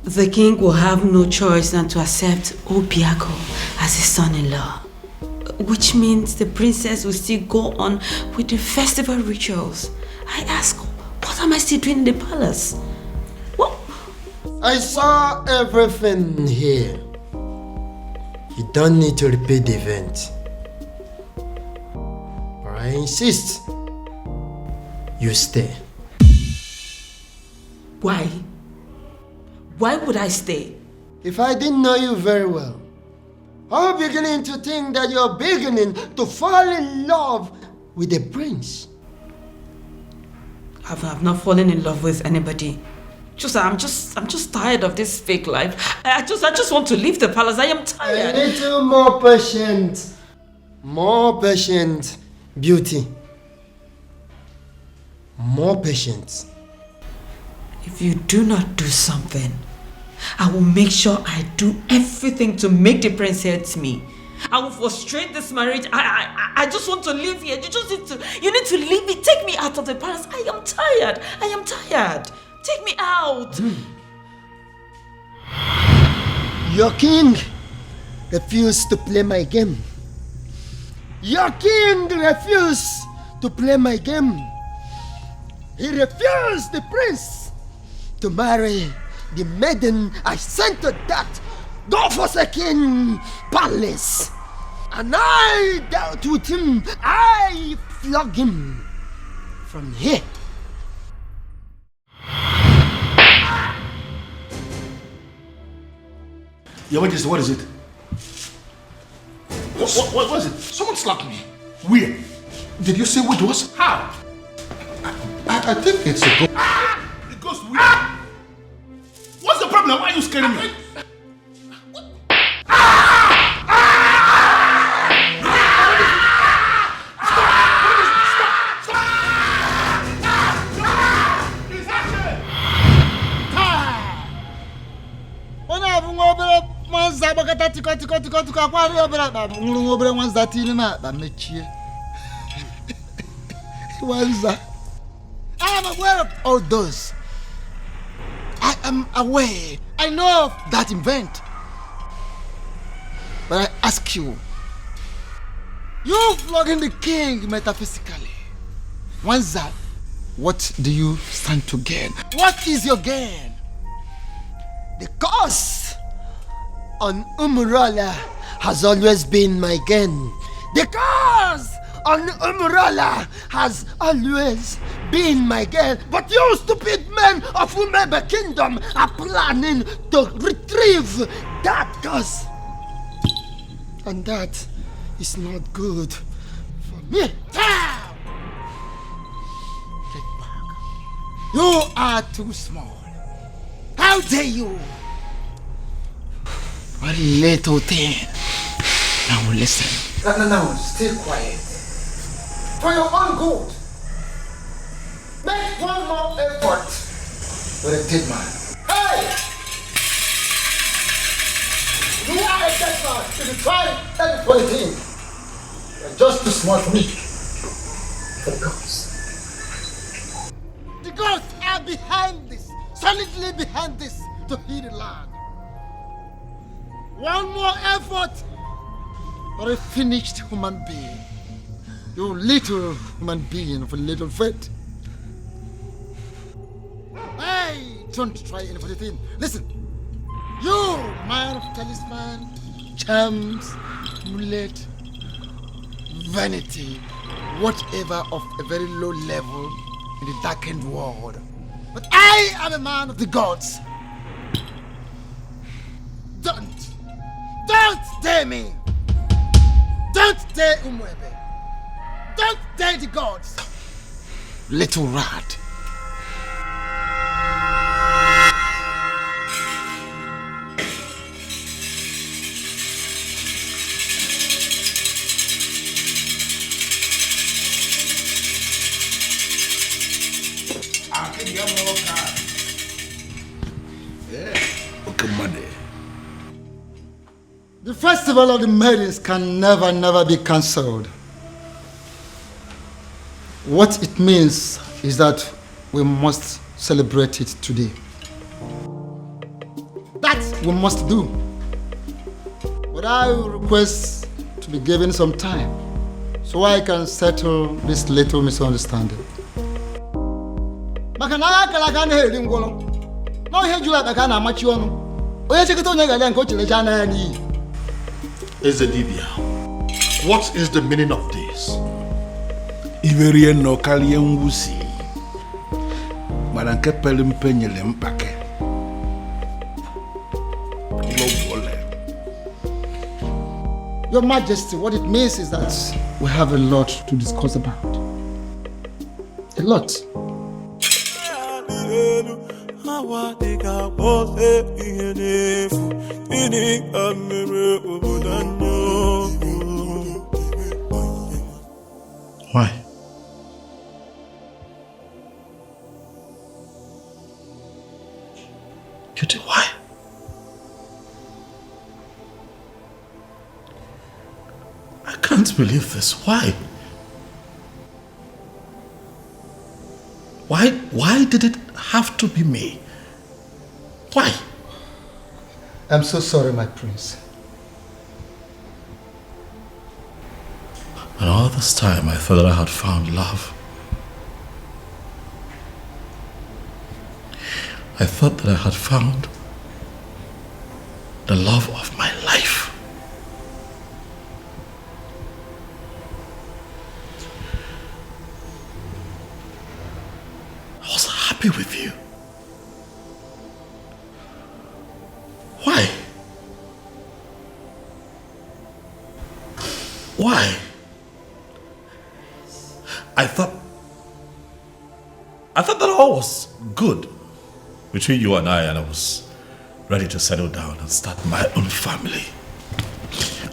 The king will have no choice than to accept Obiago as his son-in-law, which means the princess will still go on with the festival rituals. I ask, what am I still doing in the palace? What? I saw everything here. You don't need to repeat the event. But I insist you stay. Why? Why would I stay? If I didn't know you very well, I'm beginning to think that you're beginning to fall in love with the prince. I've not fallen in love with anybody. I'm just tired of this fake life. I just want to leave the palace. I am tired. A little more patient. More patient, beauty. More patience. If you do not do something, I will make sure I do everything to make the prince hate me. I will frustrate this marriage. I just want to live here. You need to leave me. Take me out of the palace. I am tired. Take me out. Your king refused to play my game. Your king refused to play my game. He refused the prince to marry the maiden I sent to that God-forsaken palace. And I dealt with him. I flogged him from here. Your Majesty, what is it? What was it? Someone slapped me. Where? Did you say what it was? How? I think it's a ghost. It goes where? What's the problem? Why are you scaring me? I am aware of all those. I am aware. I know of that event. But I ask you, flogging the king metaphysically. Wanza, what do you stand to gain? What is your gain? The curse on Umurola has always been my gain. The curse on Umurola has always been my gain. But you stupid men of Umebe Kingdom are planning to retrieve that curse. And that is not good for me. Get back. You are too small. How dare you? One little thing. Now listen. No, stay quiet. For your own good. Make one more effort with a dead man. Hey! You are a dead man. If you try anything, you're just too smart for me. For the gods. The gods are behind this, solidly behind this, to heal the land. One more effort, or a finished human being. You little human being of a little faith. Hey, don't try anything. Listen, you man of talisman, charms, amulet, vanity, whatever of a very low level in the darkened world. But I am a man of the gods. Don't dare me. Don't dare Umwebe. Don't dare the gods. Little rat. The festival of the maidens can never be cancelled. What it means is that we must celebrate it today. That we must do. But I will request to be given some time so I can settle this little misunderstanding. Ezedibia, what is the meaning of this? Iverian no Kalian Wusi. Maranke Pelim Penyelem Pake. Your Majesty, what it means is that we have a lot to discuss about. A lot. Why? Cutie, why? I can't believe this. Why? Why did it have to be me? Why? I'm so sorry, my prince. And all this time I thought that I had found love. I thought that I had found the love of my life. I was happy with you. Why? Why? I thought that all was good between you and I was ready to settle down and start my own family.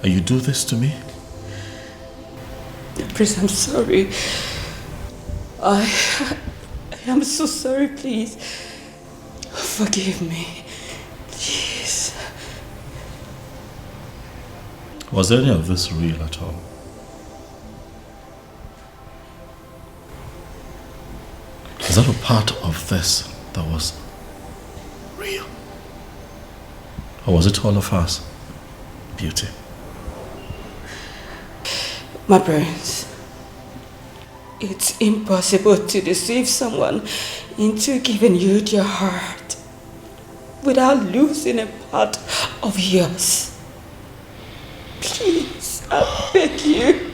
And you do this to me? Prince, I'm sorry. I am so sorry, please. Forgive me. Please. Was any of this real at all? Is that a part of this that was real? Or was it all of us? Beauty. My parents, it's impossible to deceive someone into giving you their heart without losing a part of yours. Please, I beg you.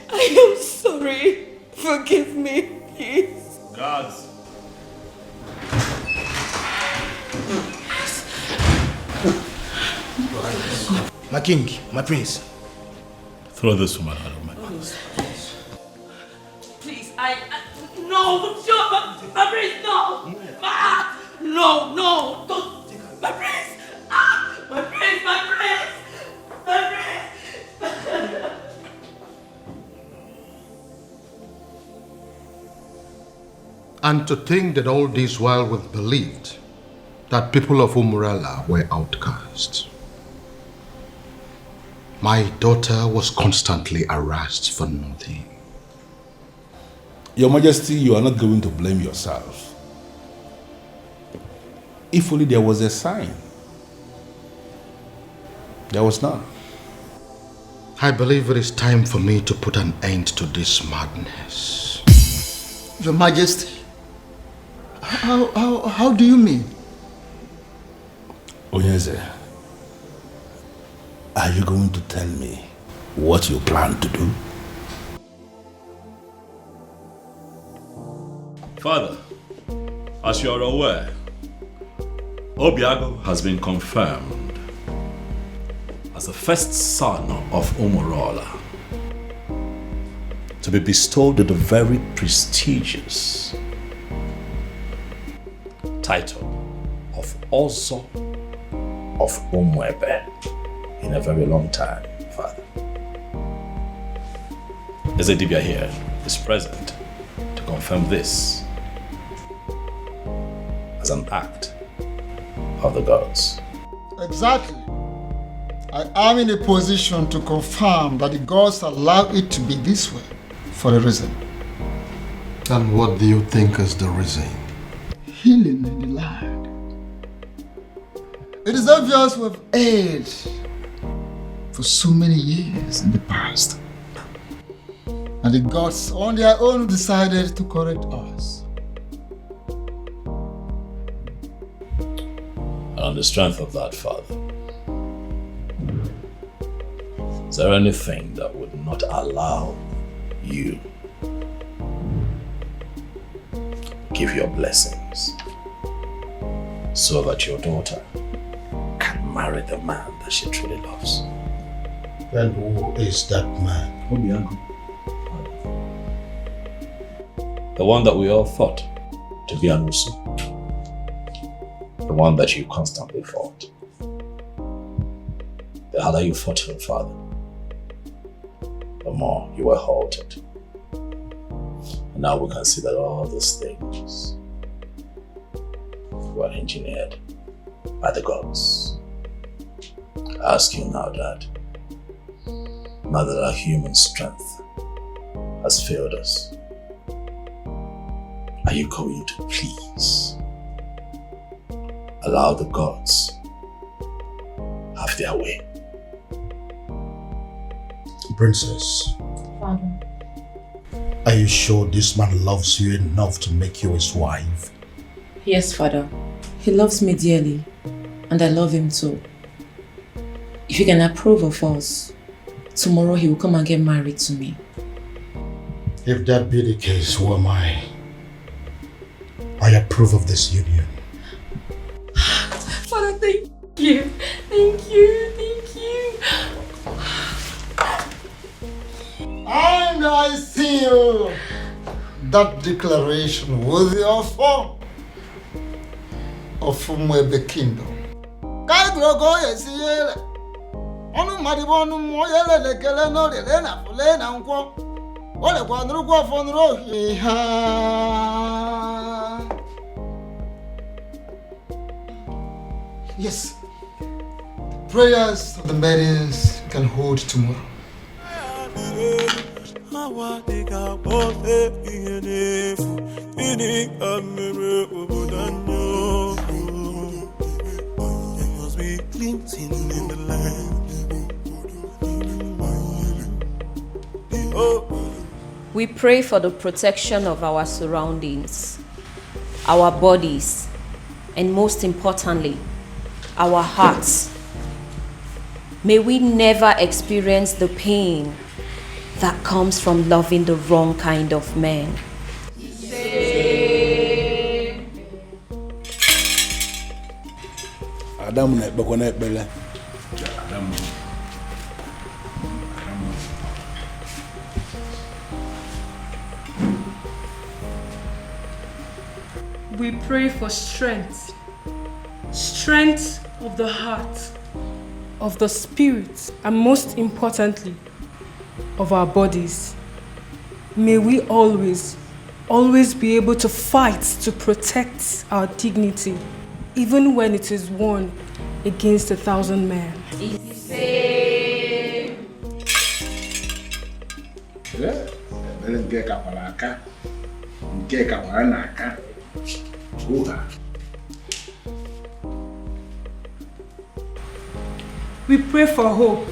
I am sorry. Forgive me, please. Gods. My king, my prince. Throw this woman out of my house. Please, no, my prince, no. No, don't. My prince, my prince, my prince! My prince! And to think that all this while we've believed that people of Umbrella were outcasts. My daughter was constantly harassed for nothing. Your Majesty, you are not going to blame yourself. If only there was a sign. There was none. I believe it is time for me to put an end to this madness. Your Majesty, how do you mean? Onyeze, are you going to tell me what you plan to do? Father, as you are aware, Obiago has been confirmed as the first son of Umorola to be bestowed with the very prestigious title of Ozo of Umwebe in a very long time, Father. Ezedibia here is present to confirm this as an act of the gods. Exactly. I am in a position to confirm that the gods allow it to be this way for a reason. And what do you think is the reason? Healing in the land. It is obvious we have erred for so many years in the past. And the gods on their own decided to correct us. On the strength of that, Father, is there anything that would not allow you give your blessings so that your daughter can marry the man that she truly loves? Then who is that man? Obiago. The one that we all thought to be Anusu. The one that you constantly fought. The harder you fought him, Father, the more you were halted. And now we can see that all these things were engineered by the gods. I ask you now, Dad, now that our human strength has failed us, are you going to please allow the gods have their way? Princess, Father, are you sure this man loves you enough to make you his wife? yes, Father. He loves me dearly, and I love him too. If you can approve of us, tomorrow he will come and get married to me. If that be the case, who am I? I approve of this union. Father, thank you. Thank you. Thank you. And I seal that declaration with the offer of Umwebe Kingdom. Yes, prayers of the maidens can hold tomorrow. We pray for the protection of our surroundings, our bodies, and most importantly, our hearts. May we never experience the pain that comes from loving the wrong kind of man. We pray for strength of the heart, of the spirit, and most importantly, of our bodies. May we always be able to fight to protect our dignity, even when it is won against 1,000 men. We pray for hope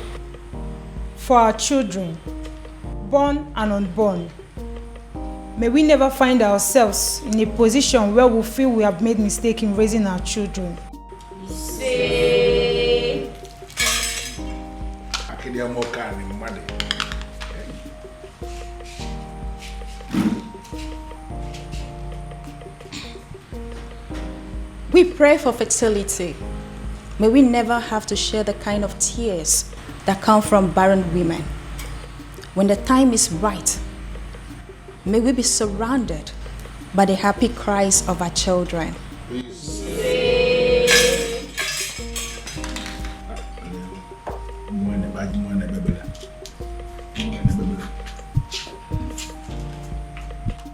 for our children, born and unborn. May we never find ourselves in a position where we feel we have made mistake in raising our children. We pray for fertility. May we never have to share the kind of tears that come from barren women. When the time is right, may we be surrounded by the happy cries of our children.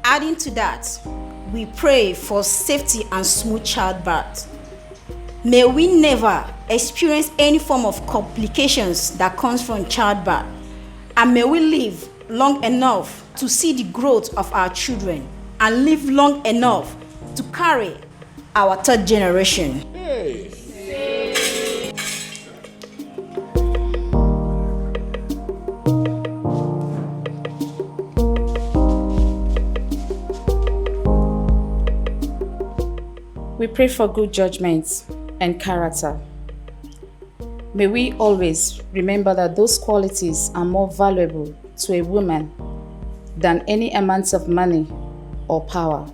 Adding to that, we pray for safety and smooth childbirth. May we never experience any form of complications that comes from childbirth, and may we live long enough to see the growth of our children and live long enough to carry our third generation. Hey. We pray for good judgment and character. May we always remember that those qualities are more valuable to a woman than any amount of money or power.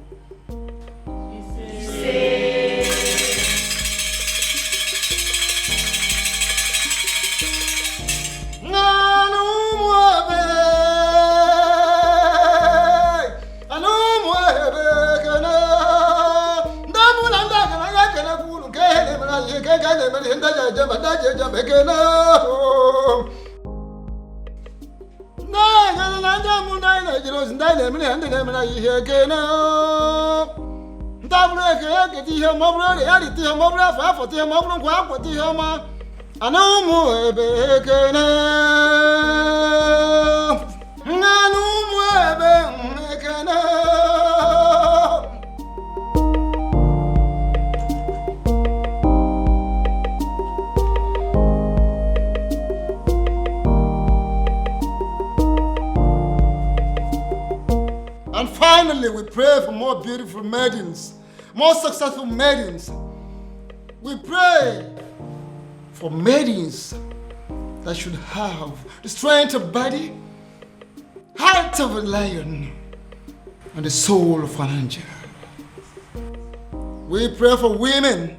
And finally, we pray for more beautiful maidens, more successful maidens. We pray for maidens that should have the strength of body, heart of a lion, and the soul of an angel. We pray for women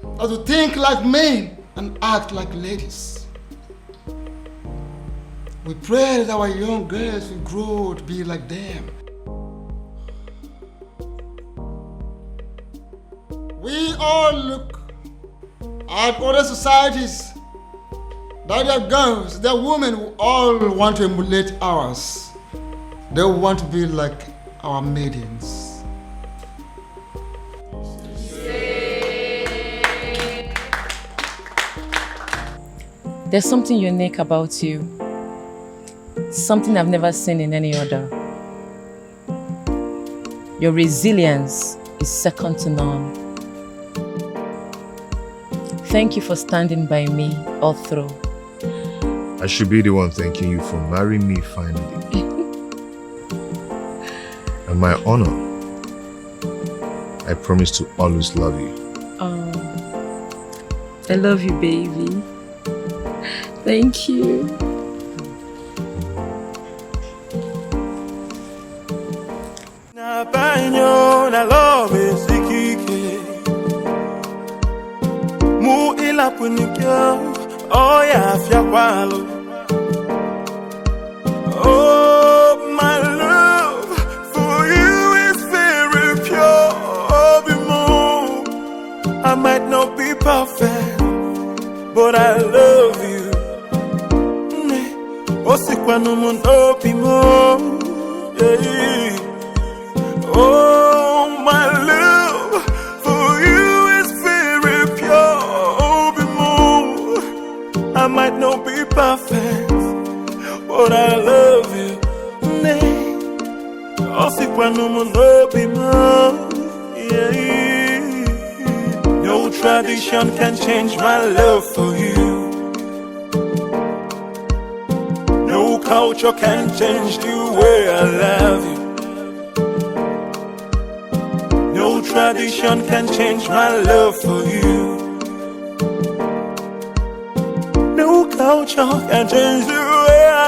that will think like men and act like ladies. We pray that our young girls will grow to be like them. We all look at other societies that their girls, their women who all want to emulate ours. They want to be like our maidens. There's something unique about you. Something I've never seen in any other. Your resilience is second to none. Thank you for standing by me all through. I should be the one thanking you for marrying me finally. And my honor, I promise to always love you. Oh, I love you, baby. Thank you. Na love is Mu ila punikyo, oh ya fiakwalo. Oh, my love for you is very pure. I might not be perfect, but I love Oh, my love for you is very pure. I might not be perfect, but I love you. No tradition can change my love for you. No culture can change the way I love you. No tradition can change my love for you. No culture can change the way I